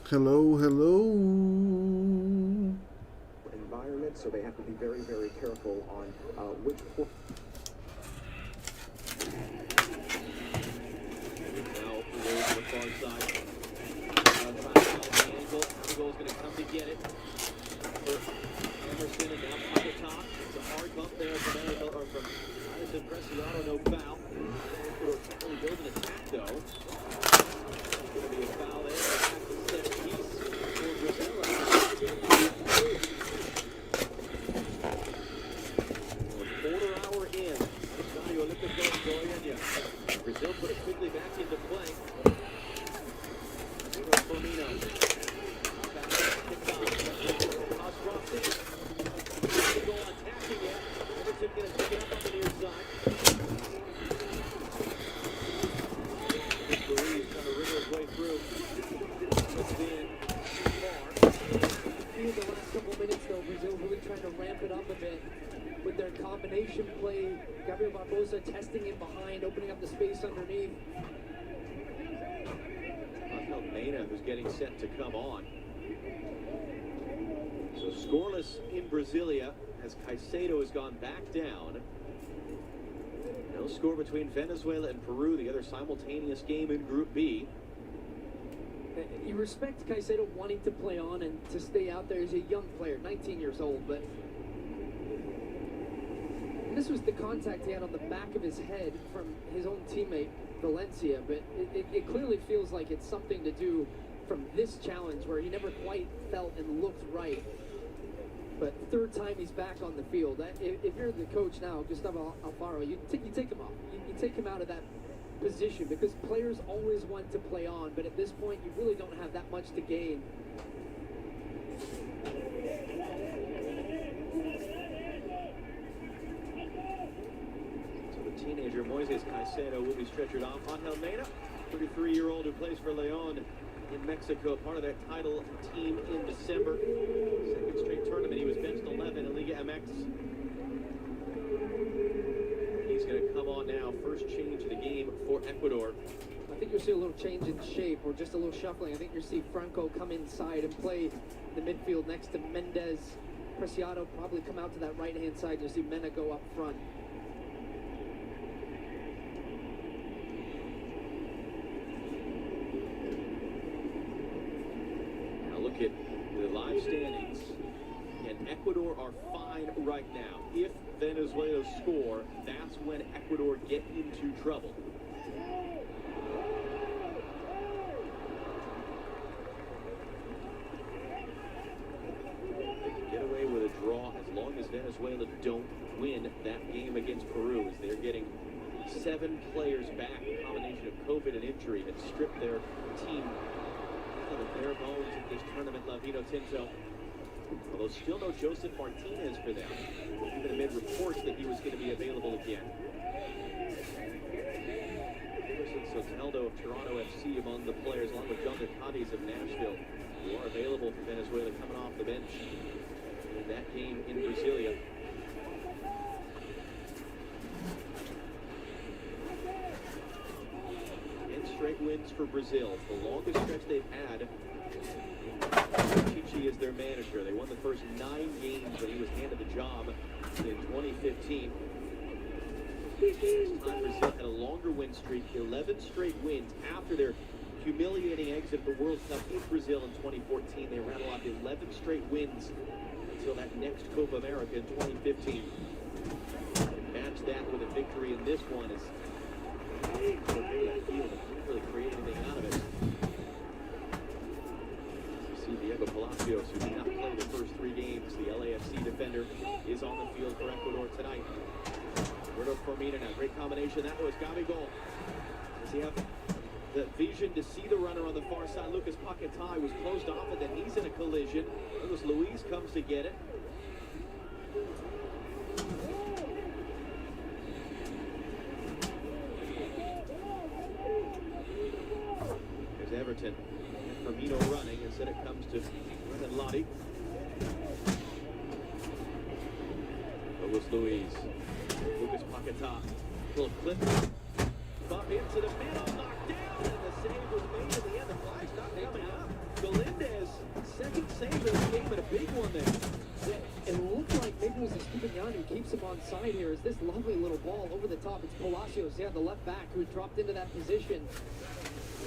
Hello, hello. Environment, so they have to be very, very careful on which. Now, goes to the far side. Trying to find the angle. Goal's going to come to get it. For Emerson, and now pocket top. It's a hard bump there from Addison Preciado, no foul. Really building an attack, though. It's going to be a foul there. Set piece for Brazil. Quarter hour in. Estadio Olímpico Goiânia. Brazil put it quickly back into play. Firmino. Cross drops in. The goal attacking it. Everton going to take it up on the near side. Luis trying to wriggle his way through. Puts in too far. In the last couple of minutes, though, Brazil really trying to ramp it up a bit with their combination play. Gabriel Barbosa testing in behind, opening up the space underneath. Angel Mena, who's getting set to come on. So scoreless in Brasilia as Caicedo has gone back down. No score between Venezuela and Peru, the other simultaneous game in Group B. You respect Caicedo wanting to play on and to stay out there. He's a young player, 19 years old, but this was the contact he had on the back of his head from his own teammate, Valencia, but it clearly feels like it's something to do from this challenge where he never quite felt and looked right. But third time he's back on the field. If you're the coach now, Gustavo Alfaro, you take him off. You take him out of that position because players always want to play on, but at this point you really don't have that much to gain. So the teenager Moises Caicedo will be stretchered off. Angel Mena, 33-year-old who plays for León in Mexico, part of that title team in December. Second straight tournament. He was benched 11 in Liga MX. He's going to come on now. First change of the game for Ecuador. I think you'll see a little change in shape or just a little shuffling. I think you'll see Franco come inside and play the midfield next to Mendez. Preciado probably come out to that right-hand side. You'll see Mena go up front. Now look at the live standings. And Ecuador are fine right now. If Venezuela score, that's when Ecuador get into trouble. They can get away with a draw as long as Venezuela don't win that game against Peru, as they're getting 7 players back, a combination of COVID and injury that stripped their team of the bare bones of this tournament, La Vino Tinto. Although still no Joseph Martinez for them, even amid reports that he was going to be available again. Emerson Soteldo of Toronto FC among the players, along with John Cadiz of Nashville, who are available for Venezuela coming off the bench in that game in Brasilia. And straight wins for Brazil, the longest stretch they've had. Chichi is their manager. They won the first 9 games when he was handed the job in 2015. This time Brazil had a longer win streak, 11 straight wins after their humiliating exit of the World Cup in Brazil in 2014. They rattled off 11 straight wins until that next Copa America in 2015. Match that with a victory in this one is big for that field. Didn't really create anything out of it. Diego Palacios, who did not play the first 3 games, the LAFC defender, is on the field for Ecuador tonight. Roberto Firmino now, great combination. That was Gabigol. Does he have the vision to see the runner on the far side? Lucas Paquetá was closed off, and then he's in a collision. Luis Luis comes to get it. There's Everton. Firmino running, instead it comes to Brendan Lottie. Luis Luis. Lucas Paquetá. Little clip. Bump into the middle, knocked down, and the save was made in the end. The flag's not coming up. Galindez, second save of the game and a big one there. It looked like maybe it was Estupiñán who keeps him on side here. Is this lovely little ball over the top? It's Palacios, yeah, the left back who dropped into that position.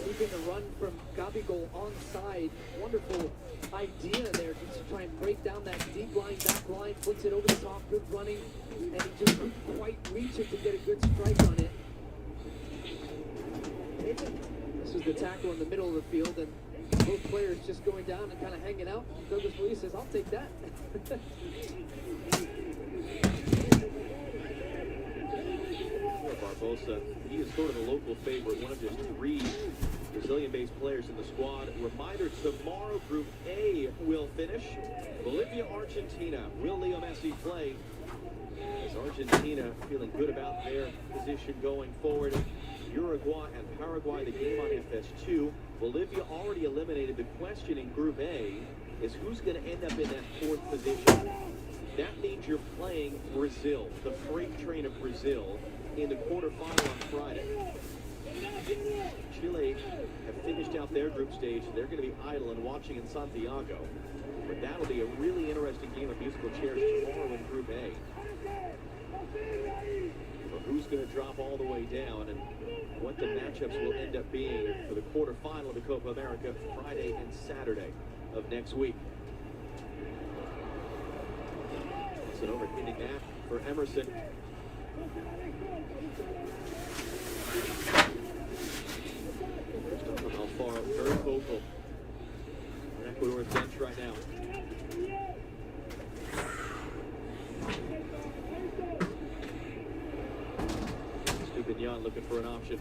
Keeping the run from Gabigol onside. Wonderful idea there just to try and break down that deep line, back line, flicks it over the top, good running, and he just couldn't quite reach it to get a good strike on it. This was the tackle in the middle of the field, and both players just going down and kind of hanging out. Douglas Luiz says, I'll take that. Barbosa, he is sort of the local favorite, one of just 3 Brazilian-based players in the squad. Reminder, tomorrow Group A will finish. Bolivia, Argentina. Will Leo Messi play? As Argentina feeling good about their position going forward. Uruguay and Paraguay, the game on FS2. Bolivia already eliminated. The question in Group A is who's going to end up in that 4th position. That means you're playing Brazil, the freight train of Brazil, in the quarterfinal on Friday. Chile have finished out their group stage, and they're going to be idle and watching in Santiago. But that'll be a really interesting game of musical chairs tomorrow in Group A. So who's going to drop all the way down and what the matchups will end up being for the quarterfinal of the Copa America Friday and Saturday of next week. It's an overhitting that for Emerson. Alfaro, very vocal on Ecuador's bench right now. Estupiñán looking for an option.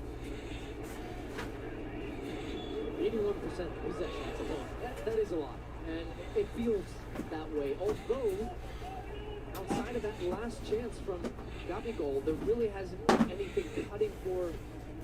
81% possession, that's a lot. That is a lot, and it feels that way. Although, outside of that last chance from Gabigol, there really hasn't been anything cutting for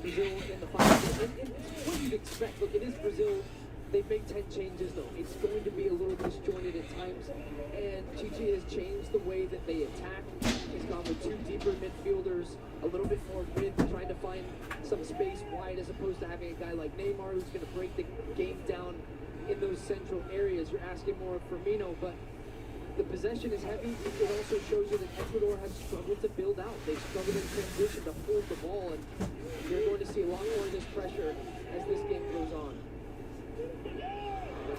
Brazil in the final. And it's what you'd expect. Look, it is Brazil. They make 10 changes, though. It's going to be a little disjointed at times, and Chichi has changed the way that they attack. He's gone with 2 deeper midfielders, a little bit more mid, trying to find some space wide, as opposed to having a guy like Neymar who's going to break the game down in those central areas. You're asking more of Firmino, but the possession is heavy. It also shows you that Ecuador has struggled to build out. They've struggled in transition to hold the ball, and you're going to see a lot more of this pressure as this game goes on.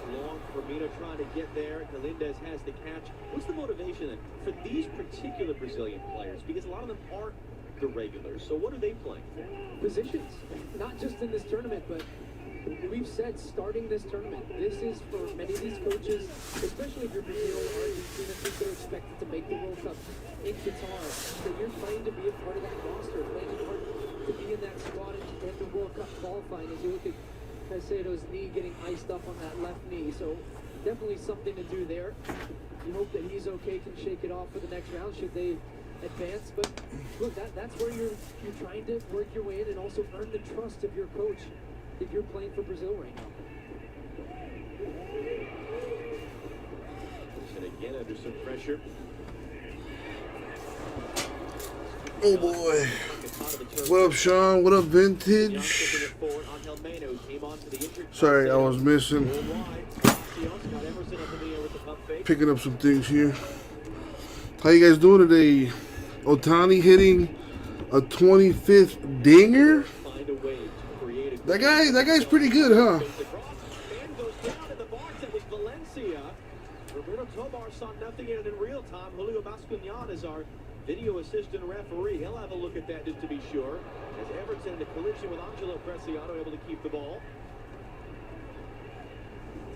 Long, Firmino trying to get there. Galindez has the catch. What's the motivation then for these particular Brazilian players? Because a lot of them aren't the regulars. So what are they playing for? Positions, not just in this tournament, but we've said starting this tournament, this is for many of these coaches, especially if you're Brazil or Argentina, think they're expected to make the World Cup in Qatar, that you're playing to be a part of that roster, playing a part to be in that squad and the World Cup qualifying. As you look at Caicedo's knee getting iced up on that left knee, so definitely something to do there. You hope that he's okay, can shake it off for the next round should they advance. But look, that's where you're trying to work your way in and also earn the trust of your coach if you're playing for Brazil right now. And again under some pressure. Oh boy. What up, Sean? What up, Vintage? Sorry, I was missing. Picking up some things here. How you guys doing today? Otani hitting a 25th dinger? That guy's pretty good, huh? Roberto Tobar saw nothing in it in real time. Julio Bascuñán is our video assistant referee. He'll have a look at that just to be sure. As Everton in a collision with Angelo Preciado able to keep the ball.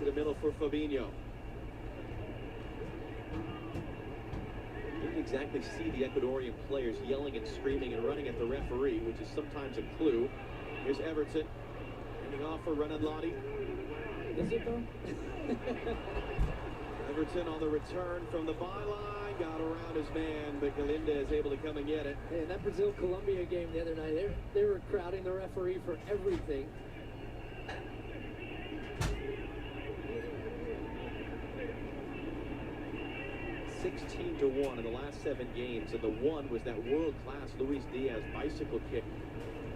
To the middle for Fabinho. Didn't exactly see the Ecuadorian players yelling and screaming and running at the referee, which is sometimes a clue. Here's Everton. Handing off for Renan Lodi. Is it though? Everton on the return from the byline, got around his man, but Galindez able to come and get it. Hey, in that Brazil-Colombia game the other night, they were crowding the referee for everything. (16-1) in the last 7 games, and the one was that world-class Luis Diaz bicycle kick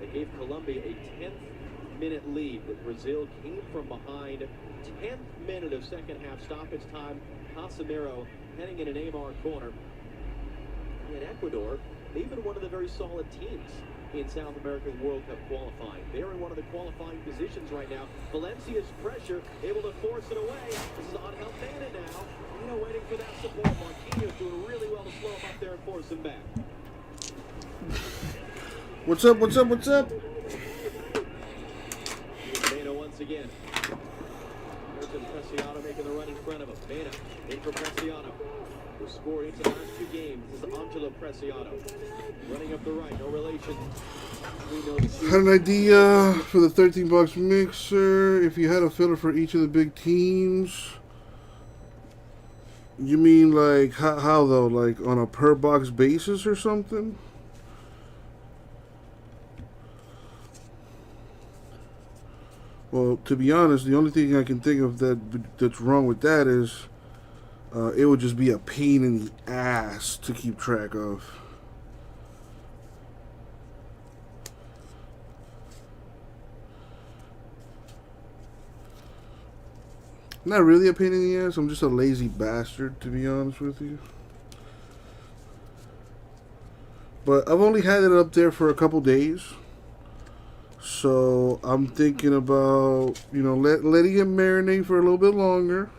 that gave Colombia a 10th minute lead. But Brazil came from behind. 10th minute of second half stoppage time. Casemiro heading in an Neymar corner. And Ecuador, they've been one of the very solid teams in South American World Cup qualifying. They're in one of the qualifying positions right now. Valencia's pressure, able to force it away. This is on Helfana now. Waiting for that support. Marquinhos doing really well to slow him up there and force him back. What's up? What's up? What's up? Mena once again. Merton Preciado making the run in front of him. Mena in for Preciado, who scored each of the last 2 games. This is Angelo Preciado running up the right. No relation. Had an idea for the 13-box mixer. If you had a filler for each of the big teams. You mean like how though? Like on a per box basis or something? Well, to be honest, the only thing I can think of that's wrong with that is it would just be a pain in the ass to keep track of. Not really a pain in the ass. I'm just a lazy bastard, to be honest with you. But I've only had it up there for a couple days. So I'm thinking about, letting it marinate for a little bit longer.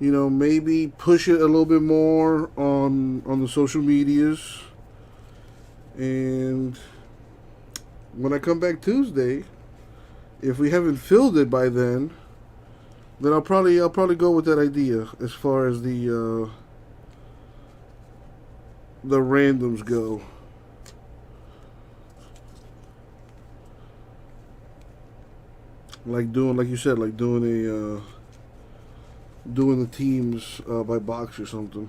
Maybe push it a little bit more on the social medias. And when I come back Tuesday, if we haven't filled it by then I'll probably go with that idea as far as the randoms go. Like you said, doing the teams by box or something.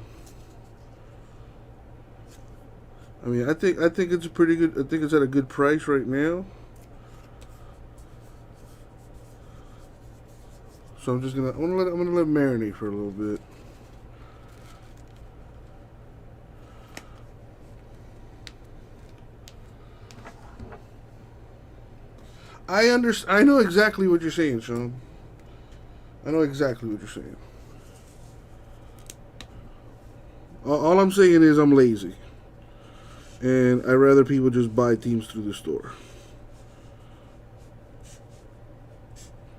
I mean, I think it's a pretty good. I think it's at a good price right now. So I'm gonna let it marinate for a little bit. I know exactly what you're saying, Sean. I know exactly what you're saying. All I'm saying is I'm lazy. And I'd rather people just buy teams through the store.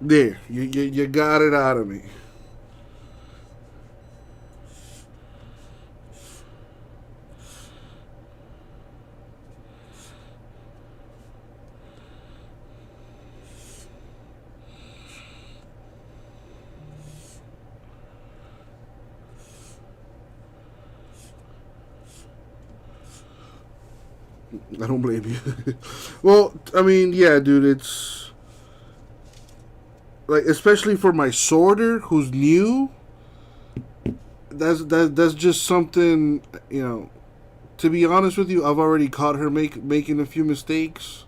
There, you got it out of me. I don't blame you. Well, I mean, yeah, dude, it's like, especially for my sorter who's new, that's just something, to be honest with you, I've already caught her making a few mistakes.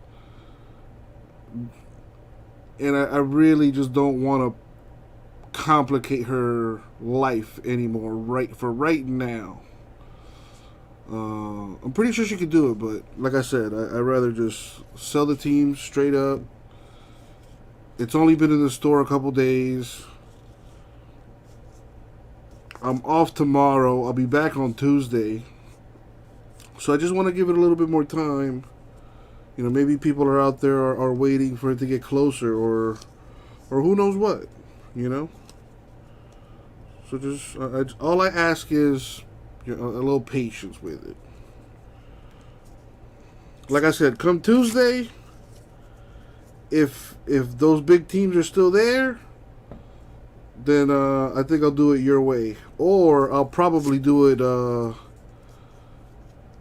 And I really just don't want to complicate her life anymore right now. I'm pretty sure she could do it, but like I said, I'd rather just sell the team straight up. It's only been in the store a couple days. I'm off tomorrow. I'll be back on Tuesday. So I just want to give it a little bit more time. Maybe people are out there are waiting for it to get closer, or who knows what, So just all I ask is a little patience with it. Like I said, come Tuesday, if those big teams are still there, then I think I'll do it your way, or I'll probably do it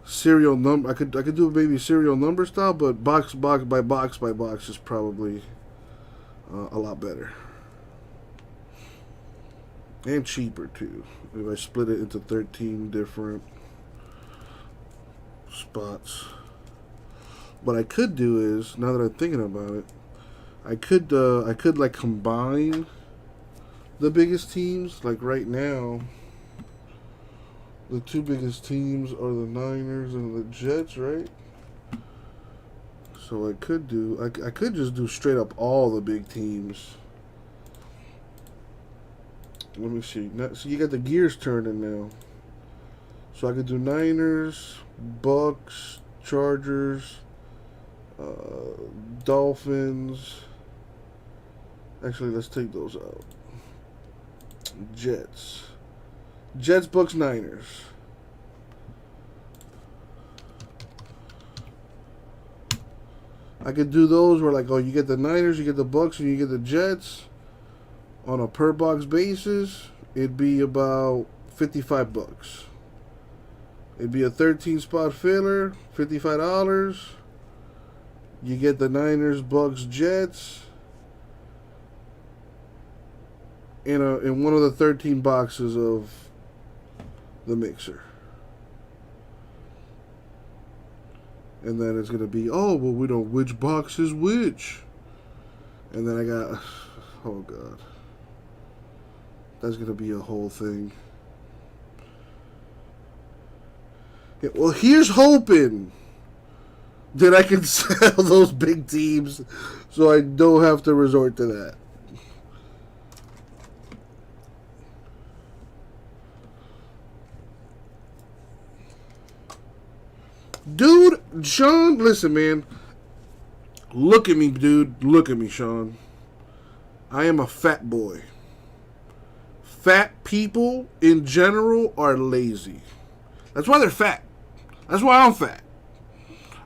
serial number. I could do it maybe serial number style, but box by box is probably a lot better and cheaper too. If I split it into 13 different spots. What I could do is, now that I'm thinking about it, I could like combine the biggest teams. Like right now, the two biggest teams are the Niners and the Jets, right? So I could do, I could just do straight up all the big teams. Let me see. Now, so you got the gears turning now. So I could do Niners, Bucks, Chargers, Dolphins. Actually, let's take those out. Jets, Bucks, Niners. I could do those where like, oh, you get the Niners, you get the Bucks, and you get the Jets on a per box basis. It'd be about $55. It'd be a 13 spot filler, $55. You get the Niners, Bucks, Jets in one of the 13 boxes of the mixer. And then it's going to be, oh, well, we know which box is which. And then I got, oh, God. That's going to be a whole thing. Yeah, well, here's hoping that I can sell those big teams so I don't have to resort to that. Dude, Sean, listen, man. Look at me, dude. Look at me, Sean. I am a fat boy. Fat people in general are lazy. That's why they're fat. That's why I'm fat.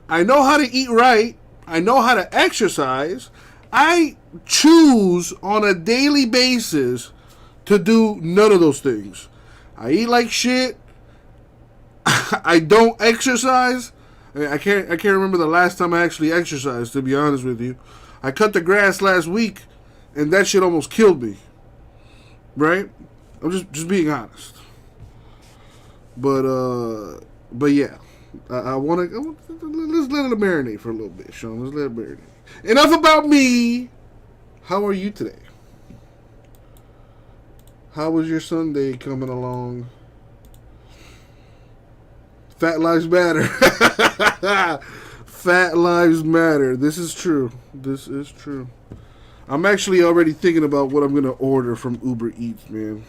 I know how to eat right. I know how to exercise. I choose on a daily basis to do none of those things. I eat like shit. I don't exercise. I can't remember the last time I actually exercised, to be honest with you. I cut the grass last week, and that shit almost killed me. Right? I'm just being honest. But yeah. I want to... Let's let it marinate for a little bit, Sean. Let's let it marinate. Enough about me. How are you today? How was your Sunday coming along? Fat lives matter. Fat lives matter. This is true. This is true. I'm actually already thinking about what I'm going to order from Uber Eats, man.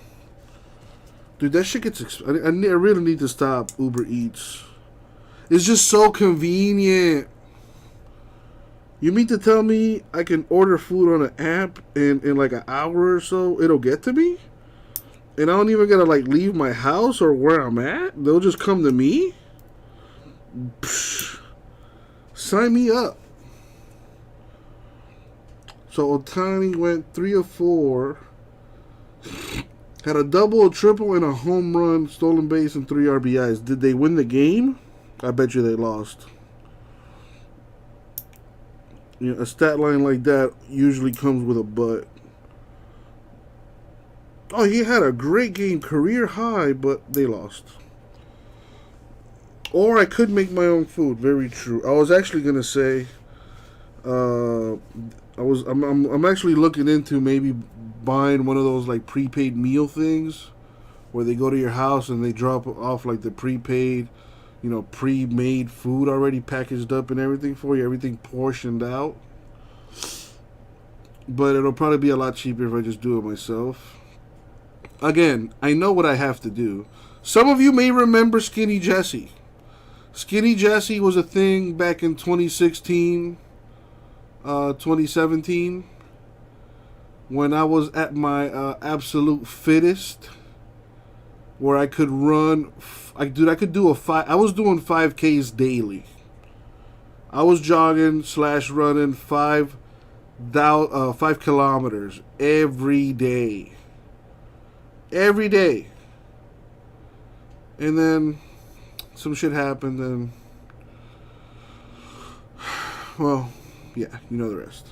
Dude, that shit gets expensive. I really need to stop Uber Eats. It's just so convenient. You mean to tell me I can order food on an app and in like an hour or so it'll get to me? And I don't even gotta like leave my house or where I'm at? They'll just come to me? Psh, sign me up. So Ohtani went 3 of 4. Had a double, a triple, and a home run, stolen base, and 3 RBIs. Did they win the game? I bet you they lost. You know, a stat line like that usually comes with a but. Oh, he had a great game, career high, but they lost. Or I could make my own food. Very true. I was actually gonna say, I'm actually looking into maybe buying one of those like prepaid meal things, where they go to your house and they drop off like the prepaid, you know, pre-made food already packaged up and everything for you, everything portioned out. But it'll probably be a lot cheaper if I just do it myself. Again, I know what I have to do. Some of you may remember Skinny Jesse. Skinny Jesse was a thing back in 2016, 2017, when I was at my absolute fittest, where I could run. I could do I was doing 5Ks daily. I was jogging / running 5 kilometers every day. Every day. And then some shit happened and, well, yeah, you know the rest.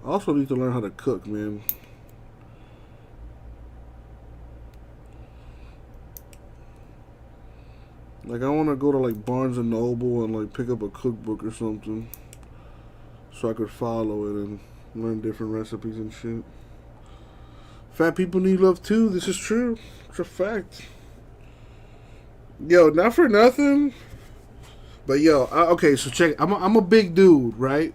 I also need to learn how to cook, man. Like, I want to go to, like, Barnes & Noble and, like, pick up a cookbook or something so I could follow it and learn different recipes and shit. Fat people need love, too. This is true. It's a fact. Yo, not for nothing, but, yo, okay, so check it. I'm a big dude, right?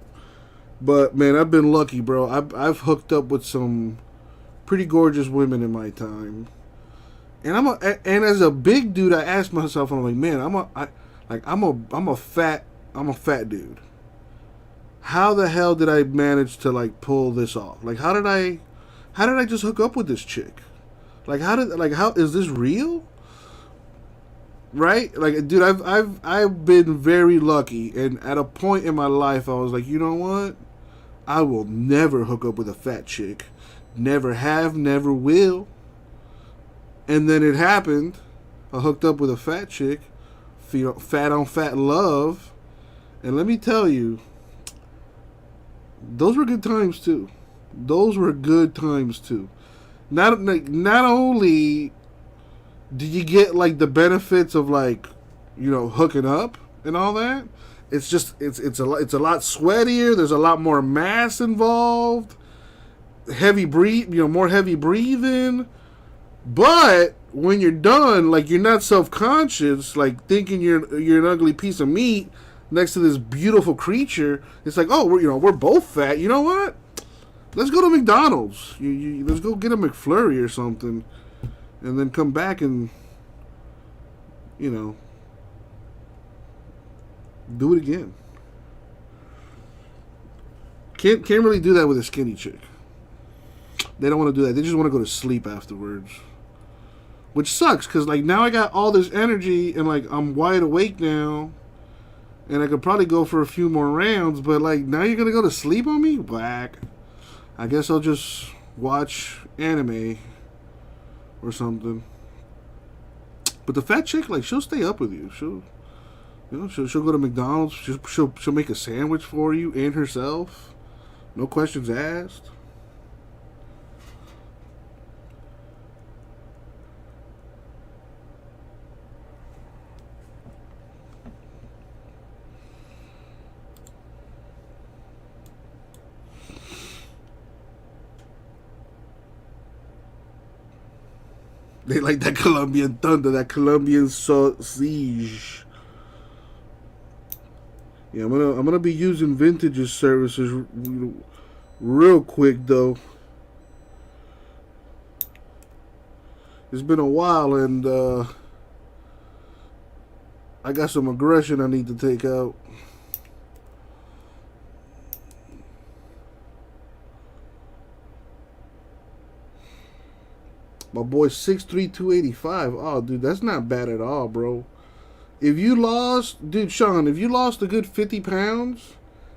But, man, I've been lucky, bro. I've hooked up with some pretty gorgeous women in my time. And as a big dude, I asked myself, I'm like, man, I'm a fat dude. How the hell did I manage to like pull this off? Like, how did I just hook up with this chick? Like, how is this real? Right? Like, dude, I've been very lucky, and at a point in my life, I was like, you know what? I will never hook up with a fat chick. Never have, never will. And then it happened. I hooked up with a fat chick. Fat on fat love. And let me tell you, those were good times too. Those were good times too. Not only did you get like the benefits of like, you know, hooking up and all that, it's just it's a lot sweatier. There's a lot more mass involved. More heavy breathing. But when you're done, like, you're not self-conscious, like thinking you're an ugly piece of meat next to this beautiful creature. It's like, oh, we're both fat. You know what? Let's go to McDonald's. Let's go get a McFlurry or something, and then come back and, you know, do it again. Can't really do that with a skinny chick. They don't want to do that. They just want to go to sleep afterwards. Which sucks, because, like, now I got all this energy, and, like, I'm wide awake now, and I could probably go for a few more rounds, but, like, now you're going to go to sleep on me? Whack. I guess I'll just watch anime or something. But the fat chick, like, she'll stay up with you. She'll go to McDonald's. She'll make a sandwich for you and herself. No questions asked. They like that Colombian thunder, that Colombian sausage. Yeah, I'm gonna be using Vintage's services real quick though. It's been a while, and I got some aggression I need to take out. My boy 6'3", 285. Oh, dude, that's not bad at all, bro. If you lost, dude, Sean, if you lost a good 50 pounds,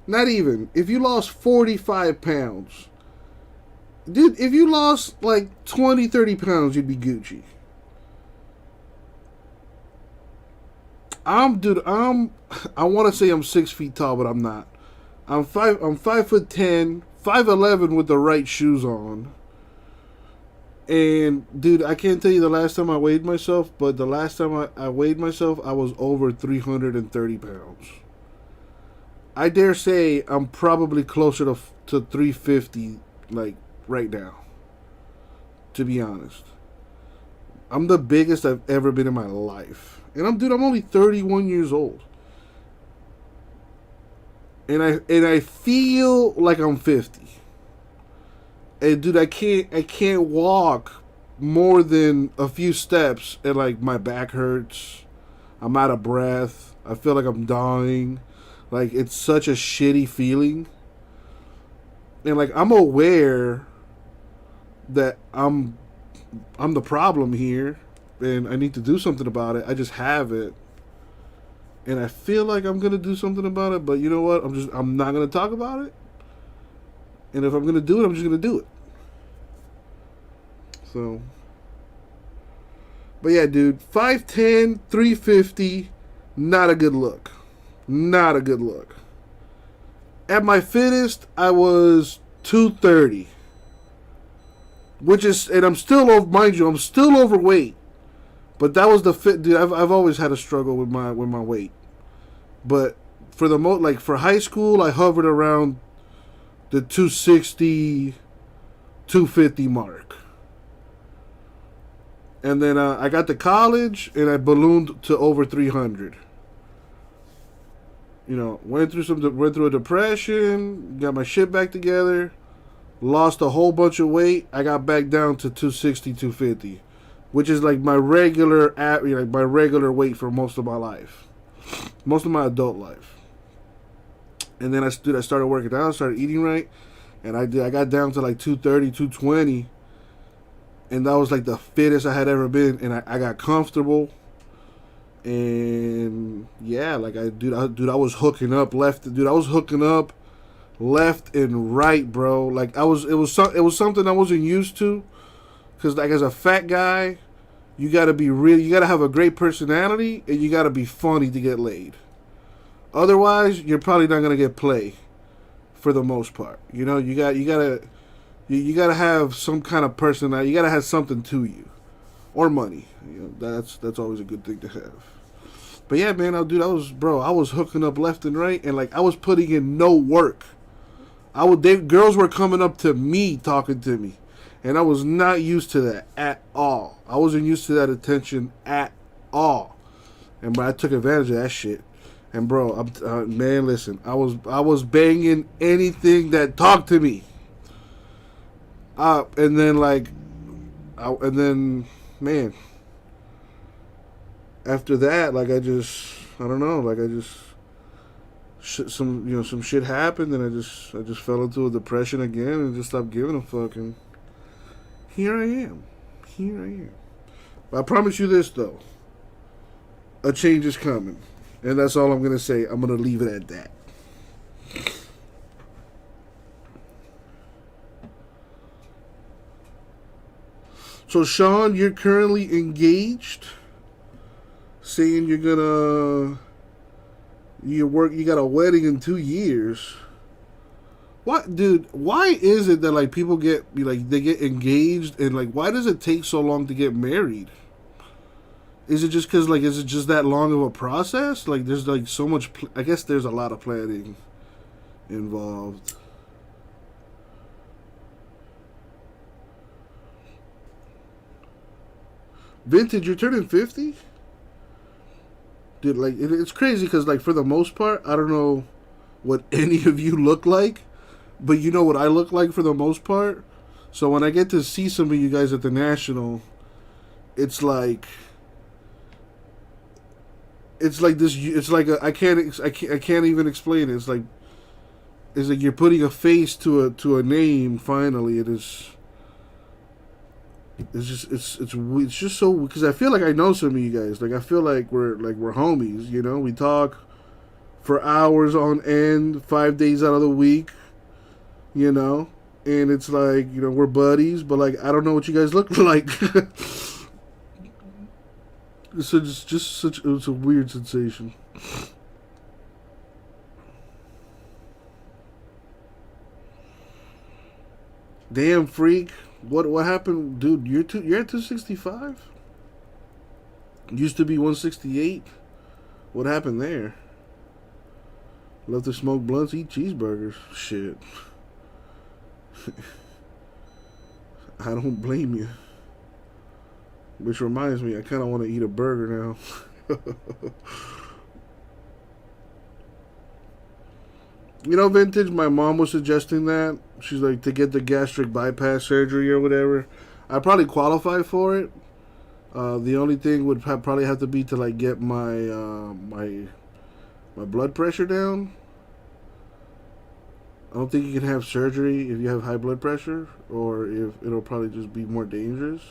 not even, if you lost 45 pounds, dude, if you lost like 20, 30 pounds, you'd be Gucci. I want to say I'm 6 feet tall, but I'm not. I'm 5'10", 5'11" with the right shoes on. And, dude, I can't tell you the last time I weighed myself, but the last time I weighed myself, I was over 330 pounds. I dare say I'm probably closer to 350, like, right now. To be honest. I'm the biggest I've ever been in my life. And I'm only 31 years old. And I feel like I'm 50. And dude, I can't walk more than a few steps, and like my back hurts. I'm out of breath. I feel like I'm dying. Like, it's such a shitty feeling. And like, I'm aware that I'm the problem here, and I need to do something about it. I just have it, and I feel like I'm gonna do something about it. But you know what? I'm not gonna talk about it. And if I'm going to do it, I'm just going to do it. So. But yeah, dude. 5'10", 350. Not a good look. Not a good look. At my fittest, I was 230. Which is, and I'm still, mind you, I'm still overweight. But that was the fit, dude. I've always had a struggle with my weight. But for the like for high school, I hovered around the 260, 250 mark. And then I got to college and I ballooned to over 300. You know, went through a depression, got my shit back together, lost a whole bunch of weight. I got back down to 260, 250, which is like my regular my regular weight for most of my life, most of my adult life. And then I started working out, started eating right, and I got down to like 230, 220, and that was like the fittest I had ever been, and I got comfortable. And yeah, like I was hooking up left and right, bro. Like it was something I wasn't used to, cause like as a fat guy, you gotta have a great personality and you gotta be funny to get laid. Otherwise, you're probably not gonna get play, for the most part. You know, you gotta have some kind of personality. You gotta have something to you, or money. You know, that's always a good thing to have. But yeah, man, I was hooking up left and right, and like I was putting in no work. Girls were coming up to me, talking to me, and I was not used to that at all. I wasn't used to that attention at all, but I took advantage of that shit. And bro, man, listen, I was banging anything that talked to me. And then man. After that, like I don't know, like some shit happened, and I just fell into a depression again, and just stopped giving a fuck. And here I am. But I promise you this though, a change is coming, and that's all I'm gonna say. I'm gonna leave it at that. So Sean, you're currently engaged. Saying you got a wedding in 2 years. What, dude? Why is it that like people they get engaged, and like why does it take so long to get married? Is it just because is it just that long of a process? Like there's like so much. I guess there's a lot of planning involved. Vintage, you're turning 50? Dude, like it's crazy because like for the most part, I don't know what any of you look like, but you know what I look like for the most part. So when I get to see some of you guys at the National, it's like this. It's like I can't even explain it. It's like you're putting a face to a name. Finally, it is. It's just so, because I feel like I know some of you guys. Like I feel like we're homies. You know, we talk for hours on end, 5 days out of the week. You know, and it's like, you know, we're buddies, but like I don't know what you guys look like. It's a weird sensation. Damn, freak. What happened, dude? You're at 265? Used to be 168. What happened there? Love to smoke blunts, eat cheeseburgers. Shit. I don't blame you. Which reminds me, I kind of want to eat a burger now. You know, Vintage, my mom was suggesting that. She's like, to get the gastric bypass surgery or whatever. I probably qualify for it. The only thing would probably have to be to like get my my blood pressure down. I don't think you can have surgery if you have high blood pressure, or if it'll probably just be more dangerous,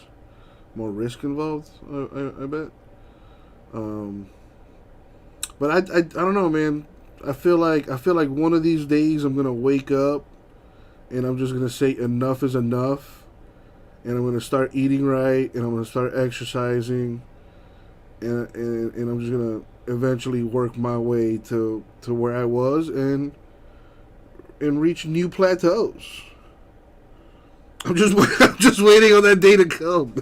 more risk involved. I bet. But I don't know, man. I feel like one of these days I'm gonna wake up and I'm just gonna say enough is enough, and I'm gonna start eating right, and I'm gonna start exercising, and I'm just gonna eventually work my way to where I was and reach new plateaus. I'm just waiting on that day to come.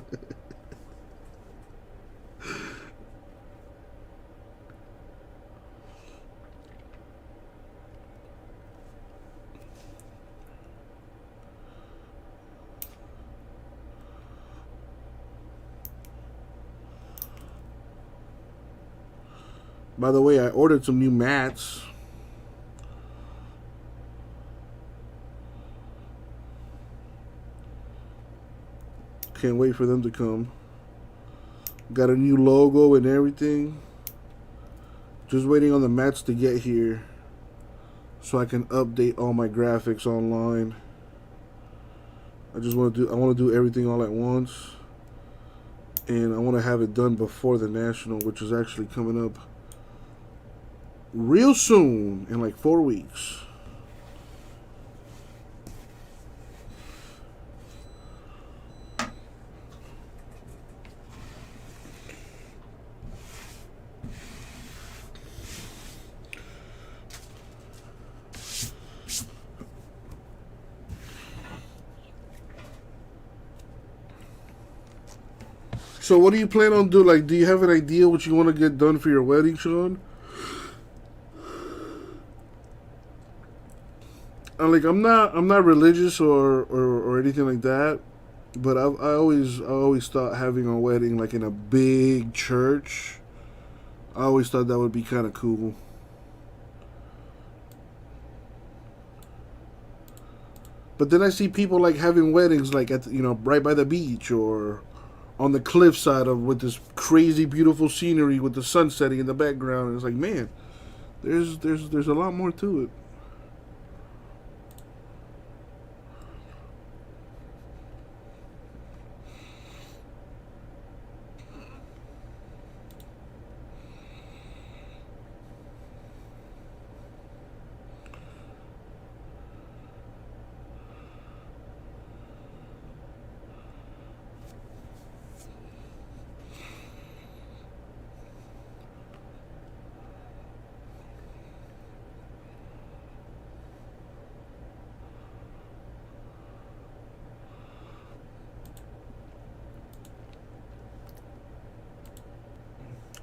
By the way, I ordered some new mats. Can't wait for them to come. Got a new logo and everything. Just waiting on the mats to get here so I can update all my graphics online. I want to do everything all at once. And I want to have it done before the National, which is actually coming up real soon, in like 4 weeks. So what do you plan on doing? Like, do you have an idea what you want to get done for your wedding, Sean? I'm not religious or anything like that, but I always thought having a wedding like in a big church, I always thought that would be kind of cool. But then I see people like having weddings like at right by the beach or on the cliffside of with this crazy beautiful scenery with the sun setting in the background. And it's like, man, there's a lot more to it.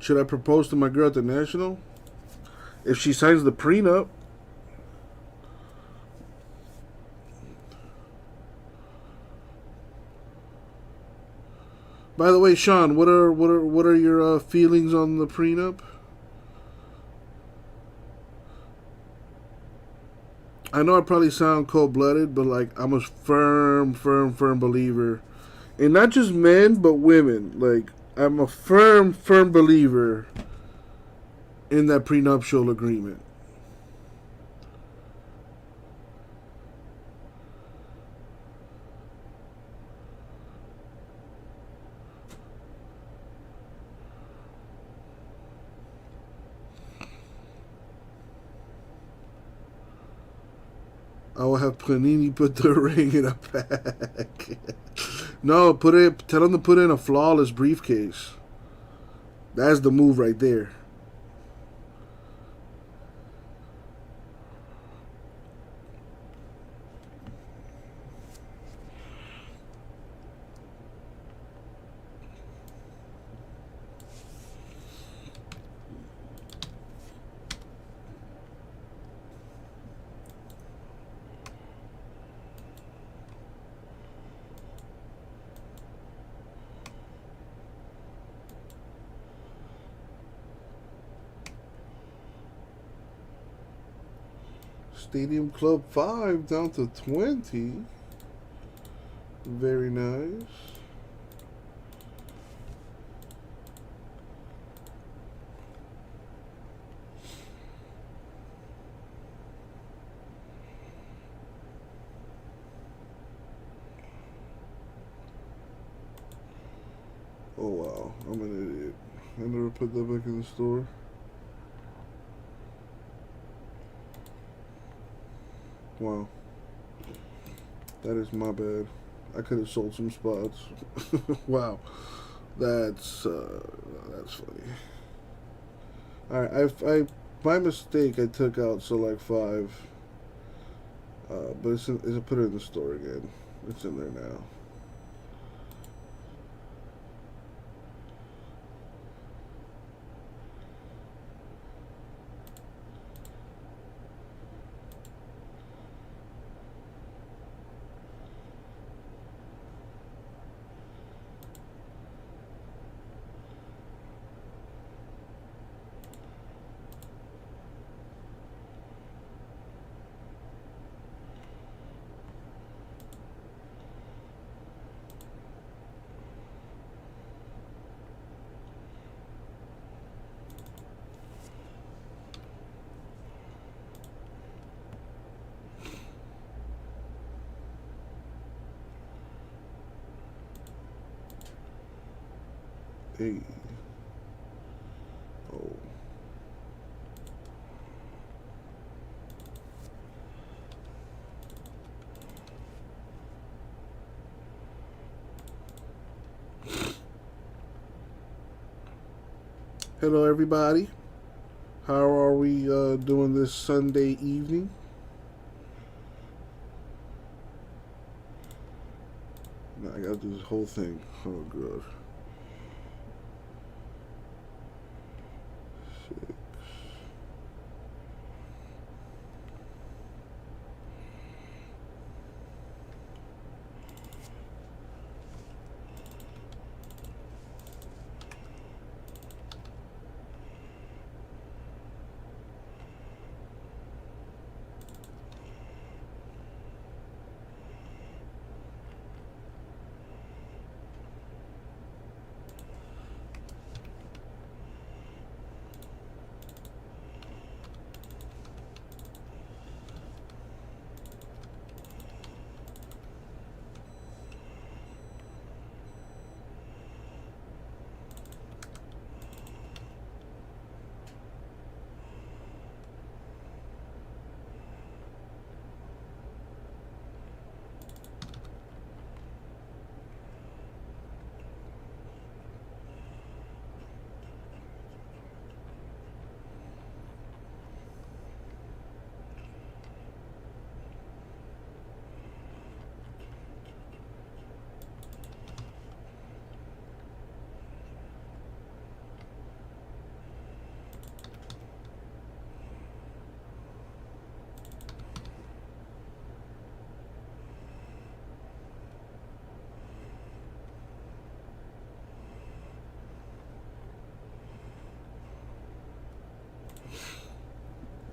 Should I propose to my girl at the National? If she signs the prenup. By the way, Sean, what are your feelings on the prenup? I know I probably sound cold-blooded, but like I'm a firm believer, and not just men but women. Like I'm a firm believer in that prenuptial agreement. I will have Panini put the ring in a pack. No, tell him to put it in a flawless briefcase. That's the move right there. Stadium Club 5 down to 20. Very nice. Oh wow, I'm an idiot. I never put that back in the store. Wow. That is my bad. I could have sold some spots. Wow. That's funny. Alright, I by mistake I took out Select 5. But it's put it in the store again. It's in there now. Hey. Oh. Hello, everybody. How are we doing this Sunday evening? Now I gotta do this whole thing. Oh, God. 6.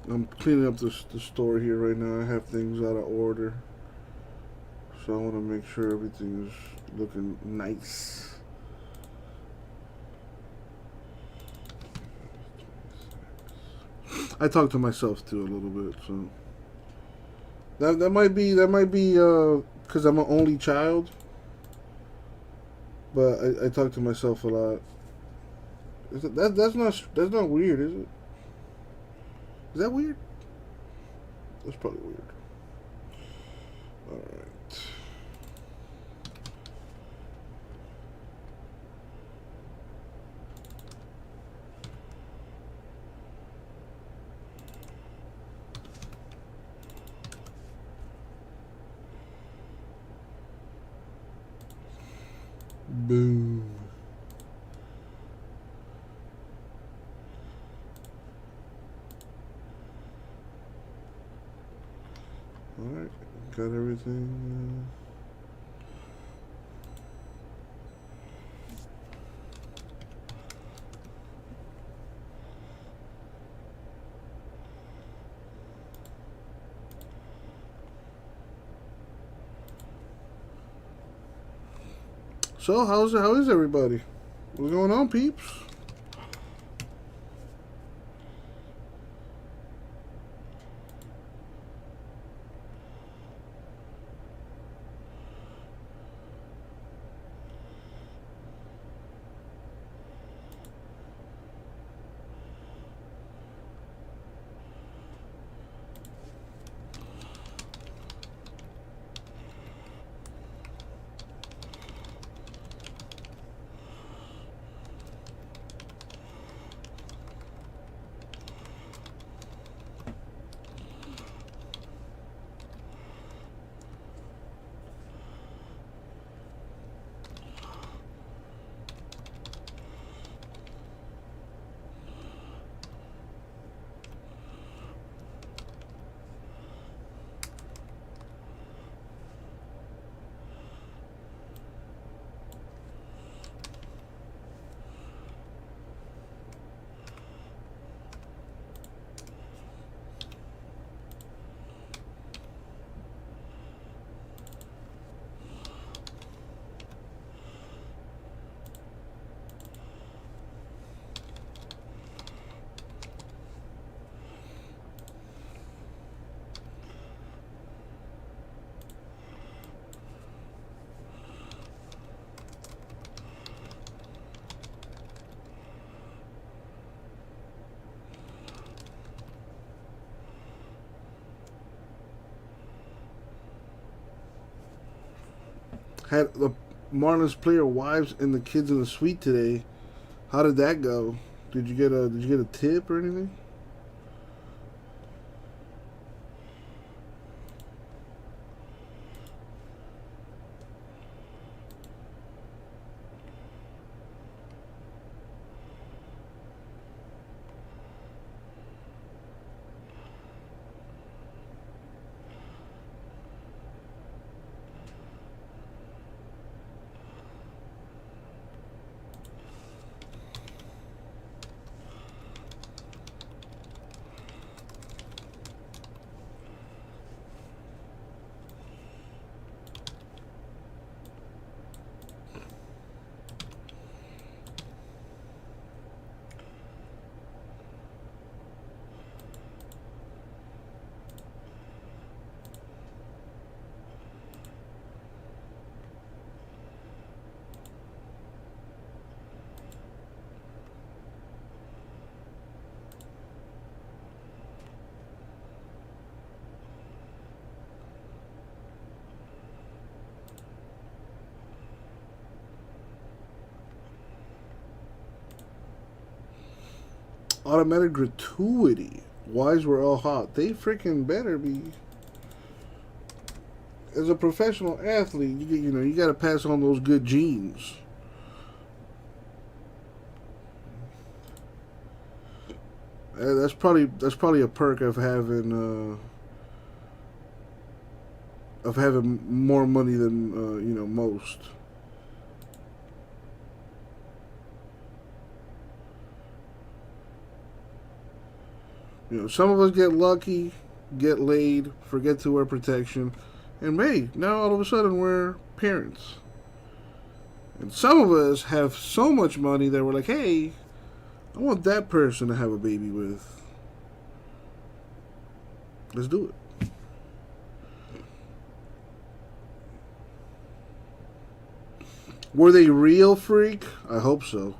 I'm cleaning up the store here right now. I have things out of order. So I want to make sure everything is looking nice. I talk to myself too a little bit, so that might be because I'm an only child. But I talk to myself a lot. That's not weird, is it? Is that weird? That's probably weird. All right. Boom. Alright, got everything. So, how is everybody? What's going on, peeps? Had the Marlins player wives and the kids in the suite today. How did that go? Did you get a tip or anything? Automatic gratuity. Wise were all hot. They freaking better be. As a professional athlete, you got to pass on those good genes. That's probably a perk of having more money than most. Some of us get lucky, get laid, forget to wear protection, and now all of a sudden we're parents. And some of us have so much money that we're like, hey, I want that person to have a baby with. Let's do it. Were they real, freak? I hope so.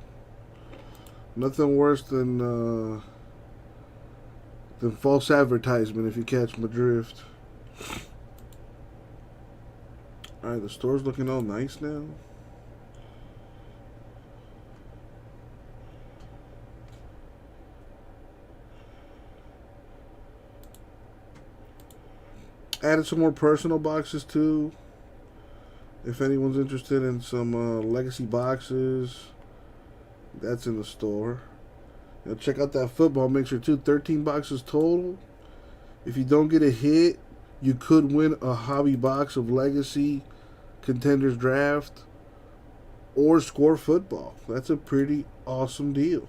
Nothing worse than false advertisement, if you catch my drift. Alright, the store's looking all nice now. Added some more personal boxes too. If anyone's interested in some legacy boxes, that's in the store. Check out that football mixer too. 13 boxes total. If you don't get a hit, you could win a hobby box of Legacy Contenders Draft or Score Football. That's a pretty awesome deal.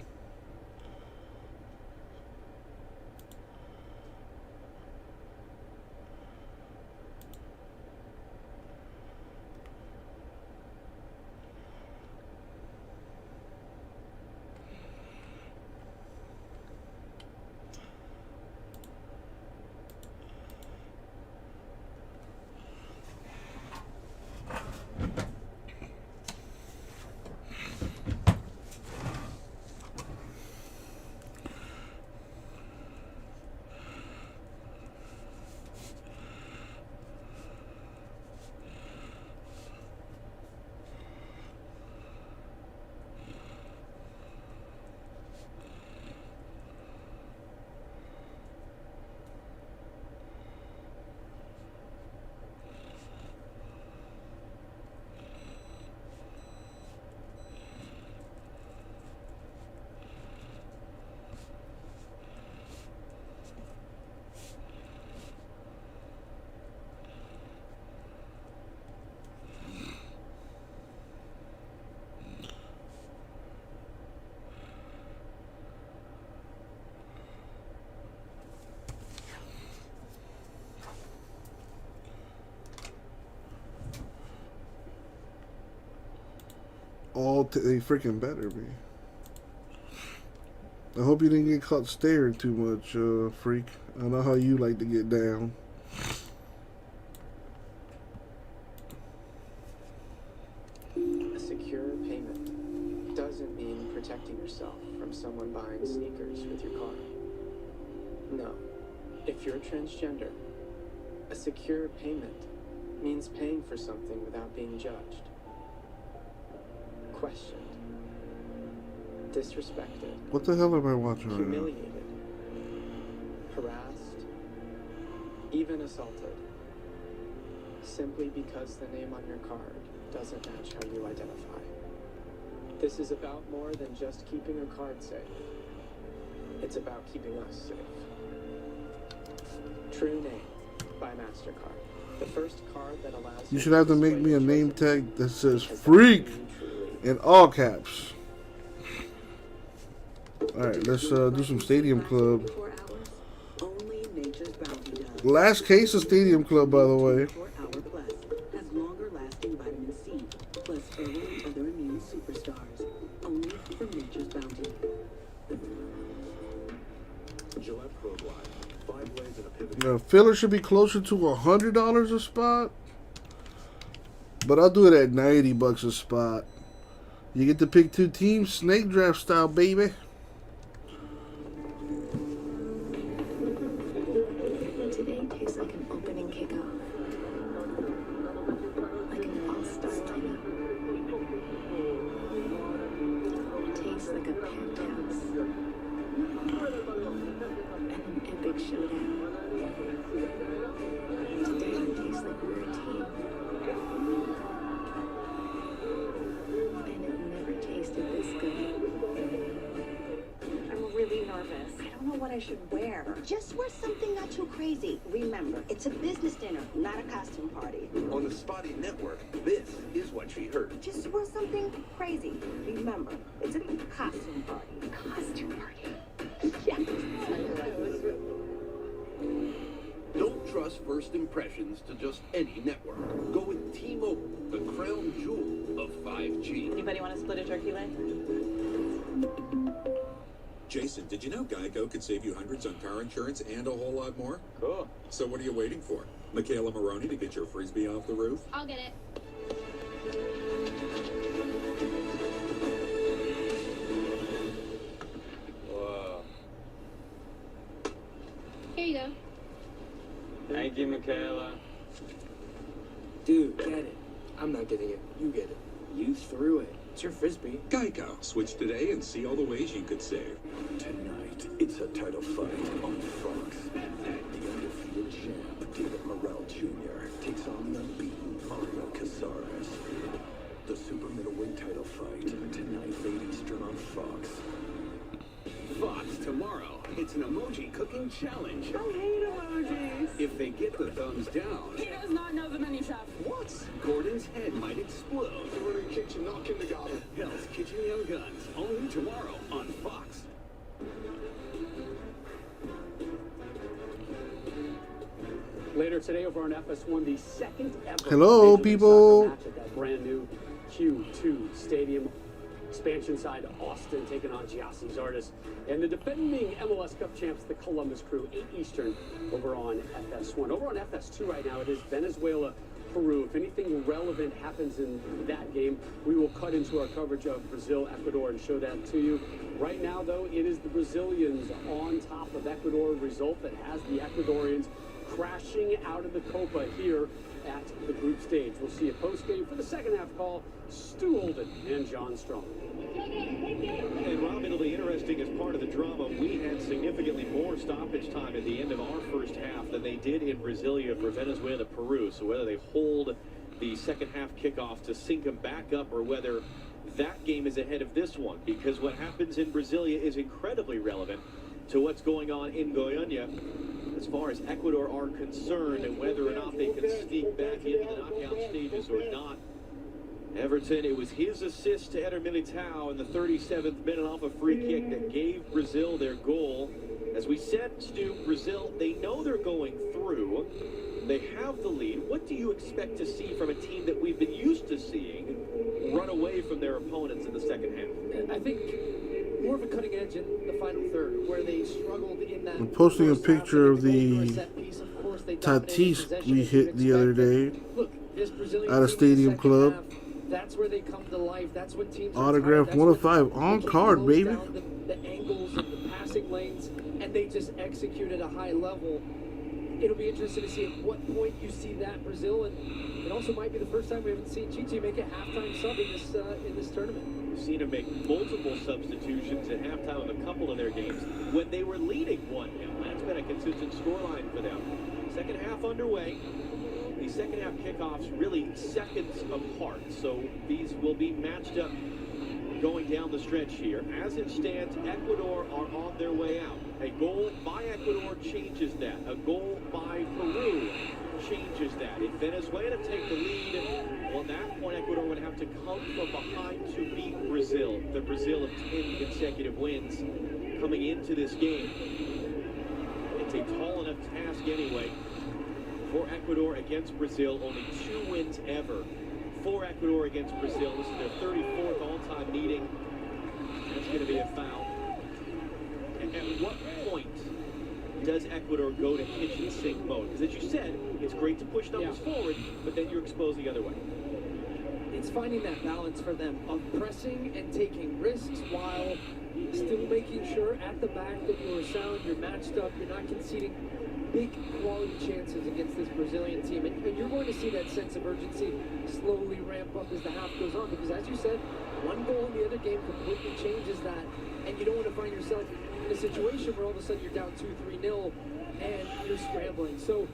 They freaking better be. I hope you didn't get caught staring too much, freak. I know how you like to get down. A secure payment doesn't mean protecting yourself from someone buying sneakers with your car. No. If you're transgender, a secure payment means paying for something without being judged, questioned, disrespected, What the hell am I watching right now? humiliated, harassed, even assaulted, simply because the name on your card doesn't match how you identify. This is about more than just keeping a card safe. It's about keeping us safe. True Name by MasterCard. The first card that allows You should have to make me a display name choice of tag that says has freak that mean truly. in all caps. Alright, let's do some Stadium Club. 24 hours. Only Nature's Bounty does. Last case of Stadium Club, by the way. 24-hour plus has longer lasting vitamin C, plus herbal and other immune superstars. Only from Nature's Bounty. Gillette Pro Glide. 5 blades and a pivot. Filler should be closer to $100 a spot. But I'll do it at $90 a spot. You get to pick 2 teams, snake draft style, baby. Today tastes like an opening kickoff. Like an all-star lineup. Tastes like a packed house. And an epic showdown. Today tastes like we're a team. And it never tasted this good. I'm really nervous. I don't know what I should wear. Just wear something not too crazy. Remember, it's a business dinner, not a costume party. On the Spotty Network, this is what she heard. Just wear something crazy. Remember, it's a costume party. Costume party. Yes. Don't trust first impressions to just any network. Go with T-Mobile, the crown jewel of 5G. Anybody want to split a turkey leg? Jason, did you know Geico could save you hundreds on car insurance and a whole lot more? Cool. So what are you waiting for? Michaela Maroney to get your Frisbee off the roof? I'll get it. Whoa. Here you go. Thank you, Michaela. Dude, get it. I'm not getting it. You get it. You threw it. It's your Frisbee. Geico. Switch today and see all the ways you could save. Tonight, it's a title fight on Fox. The undefeated champ, David Morrell Jr., takes on the unbeaten Mario Casares. The super middleweight title fight, tonight, 8 Eastern on Fox. Fox tomorrow. It's an emoji cooking challenge. I hate emojis. If they get the thumbs down, He does not know the menu chef. what? Gordon's head might explode. We're in the kitchen, not kindergarten. Hell's Kitchen Young Guns, only tomorrow on Fox. Later today over on FS1, the second ever Hello, Major League people. Soccer match at that brand new Q2 Stadium. Expansion side Austin taking on Giassi's Artists. And the defending MLS Cup champs, the Columbus Crew, 8 Eastern over on FS1. Over on FS2 right now, it is Venezuela, Peru. If anything relevant happens in that game, we will cut into our coverage of Brazil, Ecuador, and show that to you. Right now, though, it is the Brazilians on top of Ecuador, result that has the Ecuadorians crashing out of the Copa here at the group stage. We'll see a post-game for the second half call. Stu Olden and John Strong. And Rob, it'll be interesting as part of the drama. We had significantly more stoppage time at the end of our first half than they did in Brasilia for Venezuela, Peru. So whether they hold the second half kickoff to sync them back up or whether that game is ahead of this one, because what happens in Brasilia is incredibly relevant to what's going on in Goiânia as far as Ecuador are concerned and whether or not they can sneak back into the knockout stages or not. Everton, it was his assist to Eder Militao in the 37th minute off a free kick that gave Brazil their goal. As we said, Stu, Brazil, they know they're going through. They have the lead. What do you expect to see from a team that we've been used to seeing run away from their opponents in the second half? I think more of a cutting edge in the final third, where they struggled in that. I'm posting a first half, picture of they went for a the set piece. Of course, they dominated Tatis possession, we as you'd hit the other expect. day. Look, this Brazilian At a team in the Stadium second Club. half, that's where they come to life. That's when teams are Autograph tired. That's 105 when on they can card, close baby. down the angles and the passing lanes, and they just execute at a high level. it'll be interesting to see at what point you see that Brazil, and it also might be the first time we haven't seen Chichi make a halftime sub in this tournament. We've seen him make multiple substitutions at halftime of a couple of their games when they were leading 1-0. That's been a consistent scoreline for them. Second half underway. The second half kickoffs really seconds apart, so these will be matched up going down the stretch here. As it stands, Ecuador are on their way out. A goal by Ecuador changes that. A goal by Peru changes that. If Venezuela take the lead, well, at that point, Ecuador would have to come from behind to beat Brazil. The Brazil of 10 consecutive wins coming into this game. It's a tall enough task anyway for Ecuador against Brazil. Only 2 wins ever for Ecuador against Brazil. This is their 34th all-time meeting. That's going to be a foul. And at what point does Ecuador go to kitchen sink mode? Because as you said, it's great to push numbers forward, but then you're exposed the other way. It's finding that balance for them of pressing and taking risks while still making sure at the back that you're sound, you're matched up, you're not conceding big quality chances against this Brazilian team. And you're going to see that sense of urgency slowly ramp up as the half goes on, because as you said, one goal in the other game completely changes that, and you don't want to find yourself in a situation where all of a sudden you're down 2-3-0 and you're scrambling. So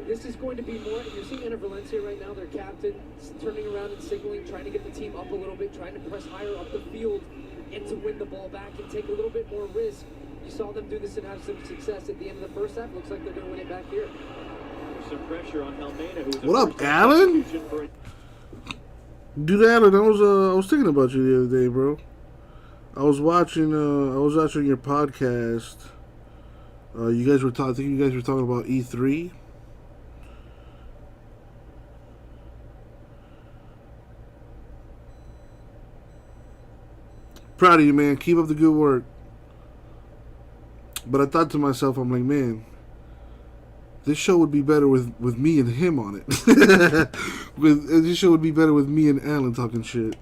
this is going to be more, you're seeing Enter Valencia right now, their captain, turning around and signaling, trying to get the team up a little bit, trying to press higher up the field and to win the ball back and take a little bit more risk. You saw them do this and have some success at the end of the first half. Looks like they're going to win it back here. There's some pressure on Almeida. What up, Alan? Dude, Alan, I was thinking about you the other day, bro. I was watching your podcast. You guys were I think you guys were talking about E3. Proud of you, man. Keep up the good work. But I thought to myself, I'm like, man, this show would be better with me and him on it. This show would be better with me and Alan talking shit.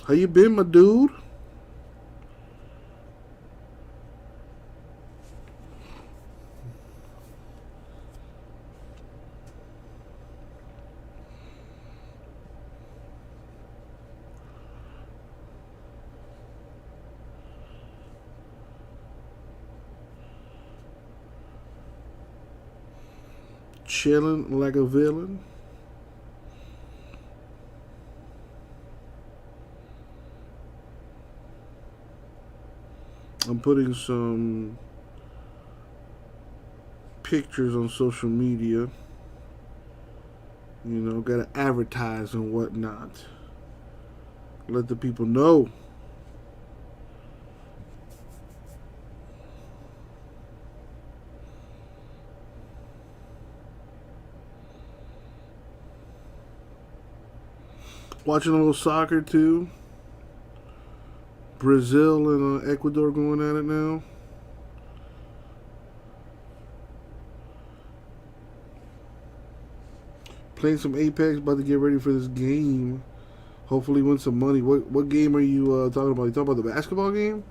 How you been, my dude? Chilling like a villain. I'm putting some pictures on social media. You know, gotta advertise and whatnot. Let the people know. Watching a little soccer too. Brazil and Ecuador going at it now. Playing some Apex, about to get ready for this game. Hopefully win some money. What game are you talking about? You talking about the basketball game?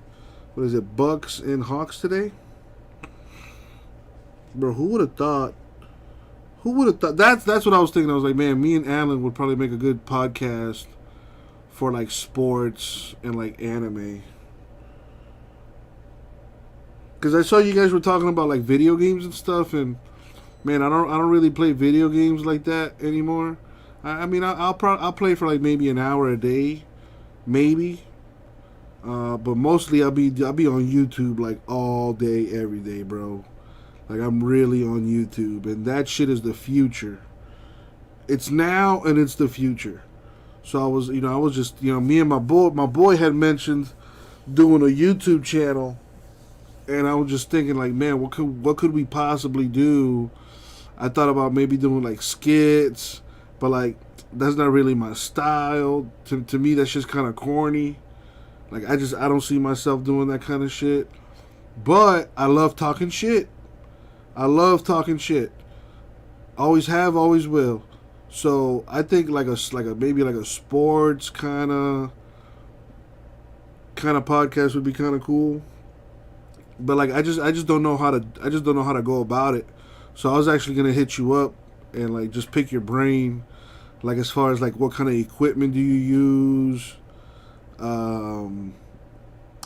What is it, Bucks and Hawks today? Bro, who would have thought? Who would have thought? That's what I was thinking. I was like, man, me and Alan would probably make a good podcast for like sports and like anime. Cause I saw you guys were talking about like video games and stuff, and man, I don't really play video games like that anymore. I mean, I'll play for like maybe an hour a day, maybe. But mostly I'll be on YouTube like all day, every day, bro. Like, I'm really on YouTube, and that shit is the future. It's now, and it's the future. So I was just, me and my boy had mentioned doing a YouTube channel, and I was just thinking, like, man, what could we possibly do? I thought about maybe doing like skits, but like that's not really my style. To me, that's just kind of corny. Like, I don't see myself doing that kind of shit. But I love talking shit. I love talking shit. Always have, always will. So I think maybe like a sports kind of podcast would be kind of cool. But like I just don't know how to go about it. So I was actually gonna hit you up and like just pick your brain, like as far as like what kind of equipment do you use, and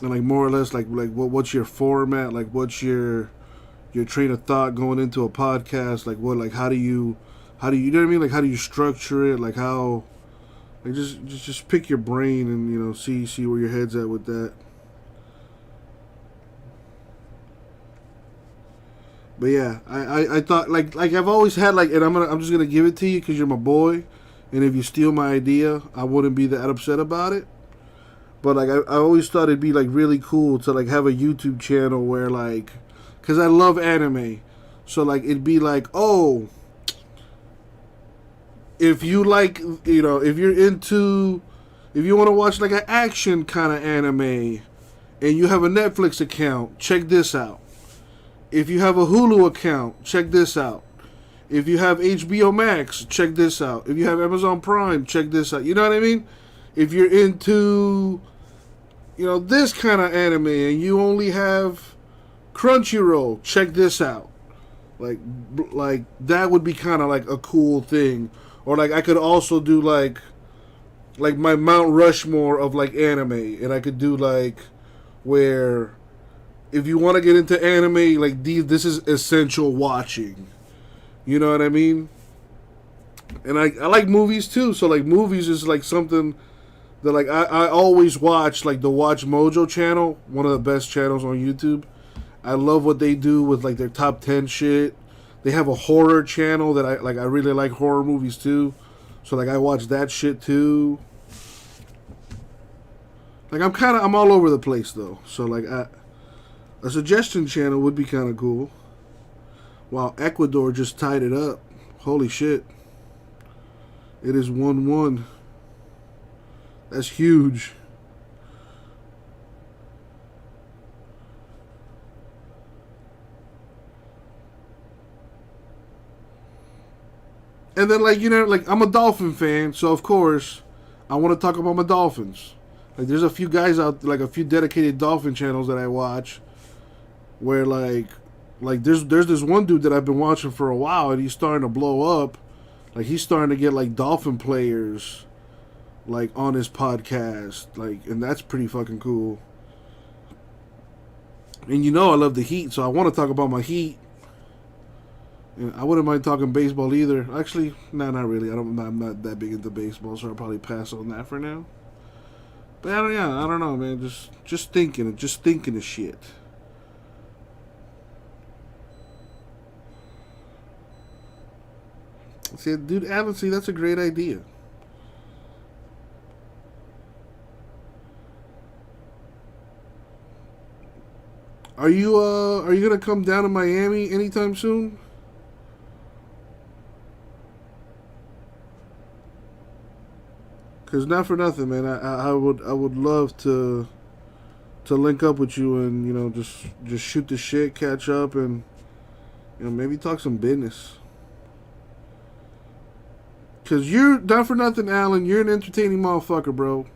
like more or less like what's your format, like what's your train of thought going into a podcast, like how do you you know what I mean, like how do you structure it, like how, like just pick your brain and you know see where your head's at with that. But yeah, I thought like I've always had like, and I'm just gonna give it to you because you're my boy, and if you steal my idea, I wouldn't be that upset about it. But like I always thought it'd be like really cool to like have a YouTube channel where like, because I love anime, so like it'd be like, oh, if you like, you know, if you want to watch like an action kind of anime, and you have a Netflix account, check this out. If you have a Hulu account, check this out. If you have HBO Max, check this out. If you have Amazon Prime, check this out. You know what I mean? If you're into, you know, this kind of anime and you only have Crunchyroll, check this out. Like that would be kind of like a cool thing. Or like I could also do like my Mount Rushmore of like anime, and I could do like where, if you want to get into anime, like this is essential watching. You know what I mean? And I like movies too. So like movies is like something that like I always watch, like the Watch Mojo channel, one of the best channels on YouTube. I love what they do with like their top 10 shit. They have a horror channel that I really like horror movies too. So like I watch that shit too. Like I'm all over the place though. So like a suggestion channel would be kind of cool. Wow, Ecuador just tied it up. Holy shit. It is 1-1. That's huge. And then like, you know, like I'm a Dolphin fan, so of course I want to talk about my Dolphins. Like there's a few guys out, like a few dedicated Dolphin channels that I watch, where like there's this one dude that I've been watching for a while, and he's starting to blow up. Like he's starting to get like Dolphin players like on his podcast, like, and that's pretty fucking cool. And you know I love the Heat, so I want to talk about my Heat. And I wouldn't mind talking baseball either. Actually, no, not really. I'm not that big into baseball, so I'll probably pass on that for now. But I don't know, man. Just thinking of shit. See, dude, Alan, see, that's a great idea. Are you gonna come down to Miami anytime soon? Cause not for nothing, man. I would love to link up with you and, you know, just shoot the shit, catch up, and, you know, maybe talk some business. Cause you're, not for nothing, Alan, you're an entertaining motherfucker, bro.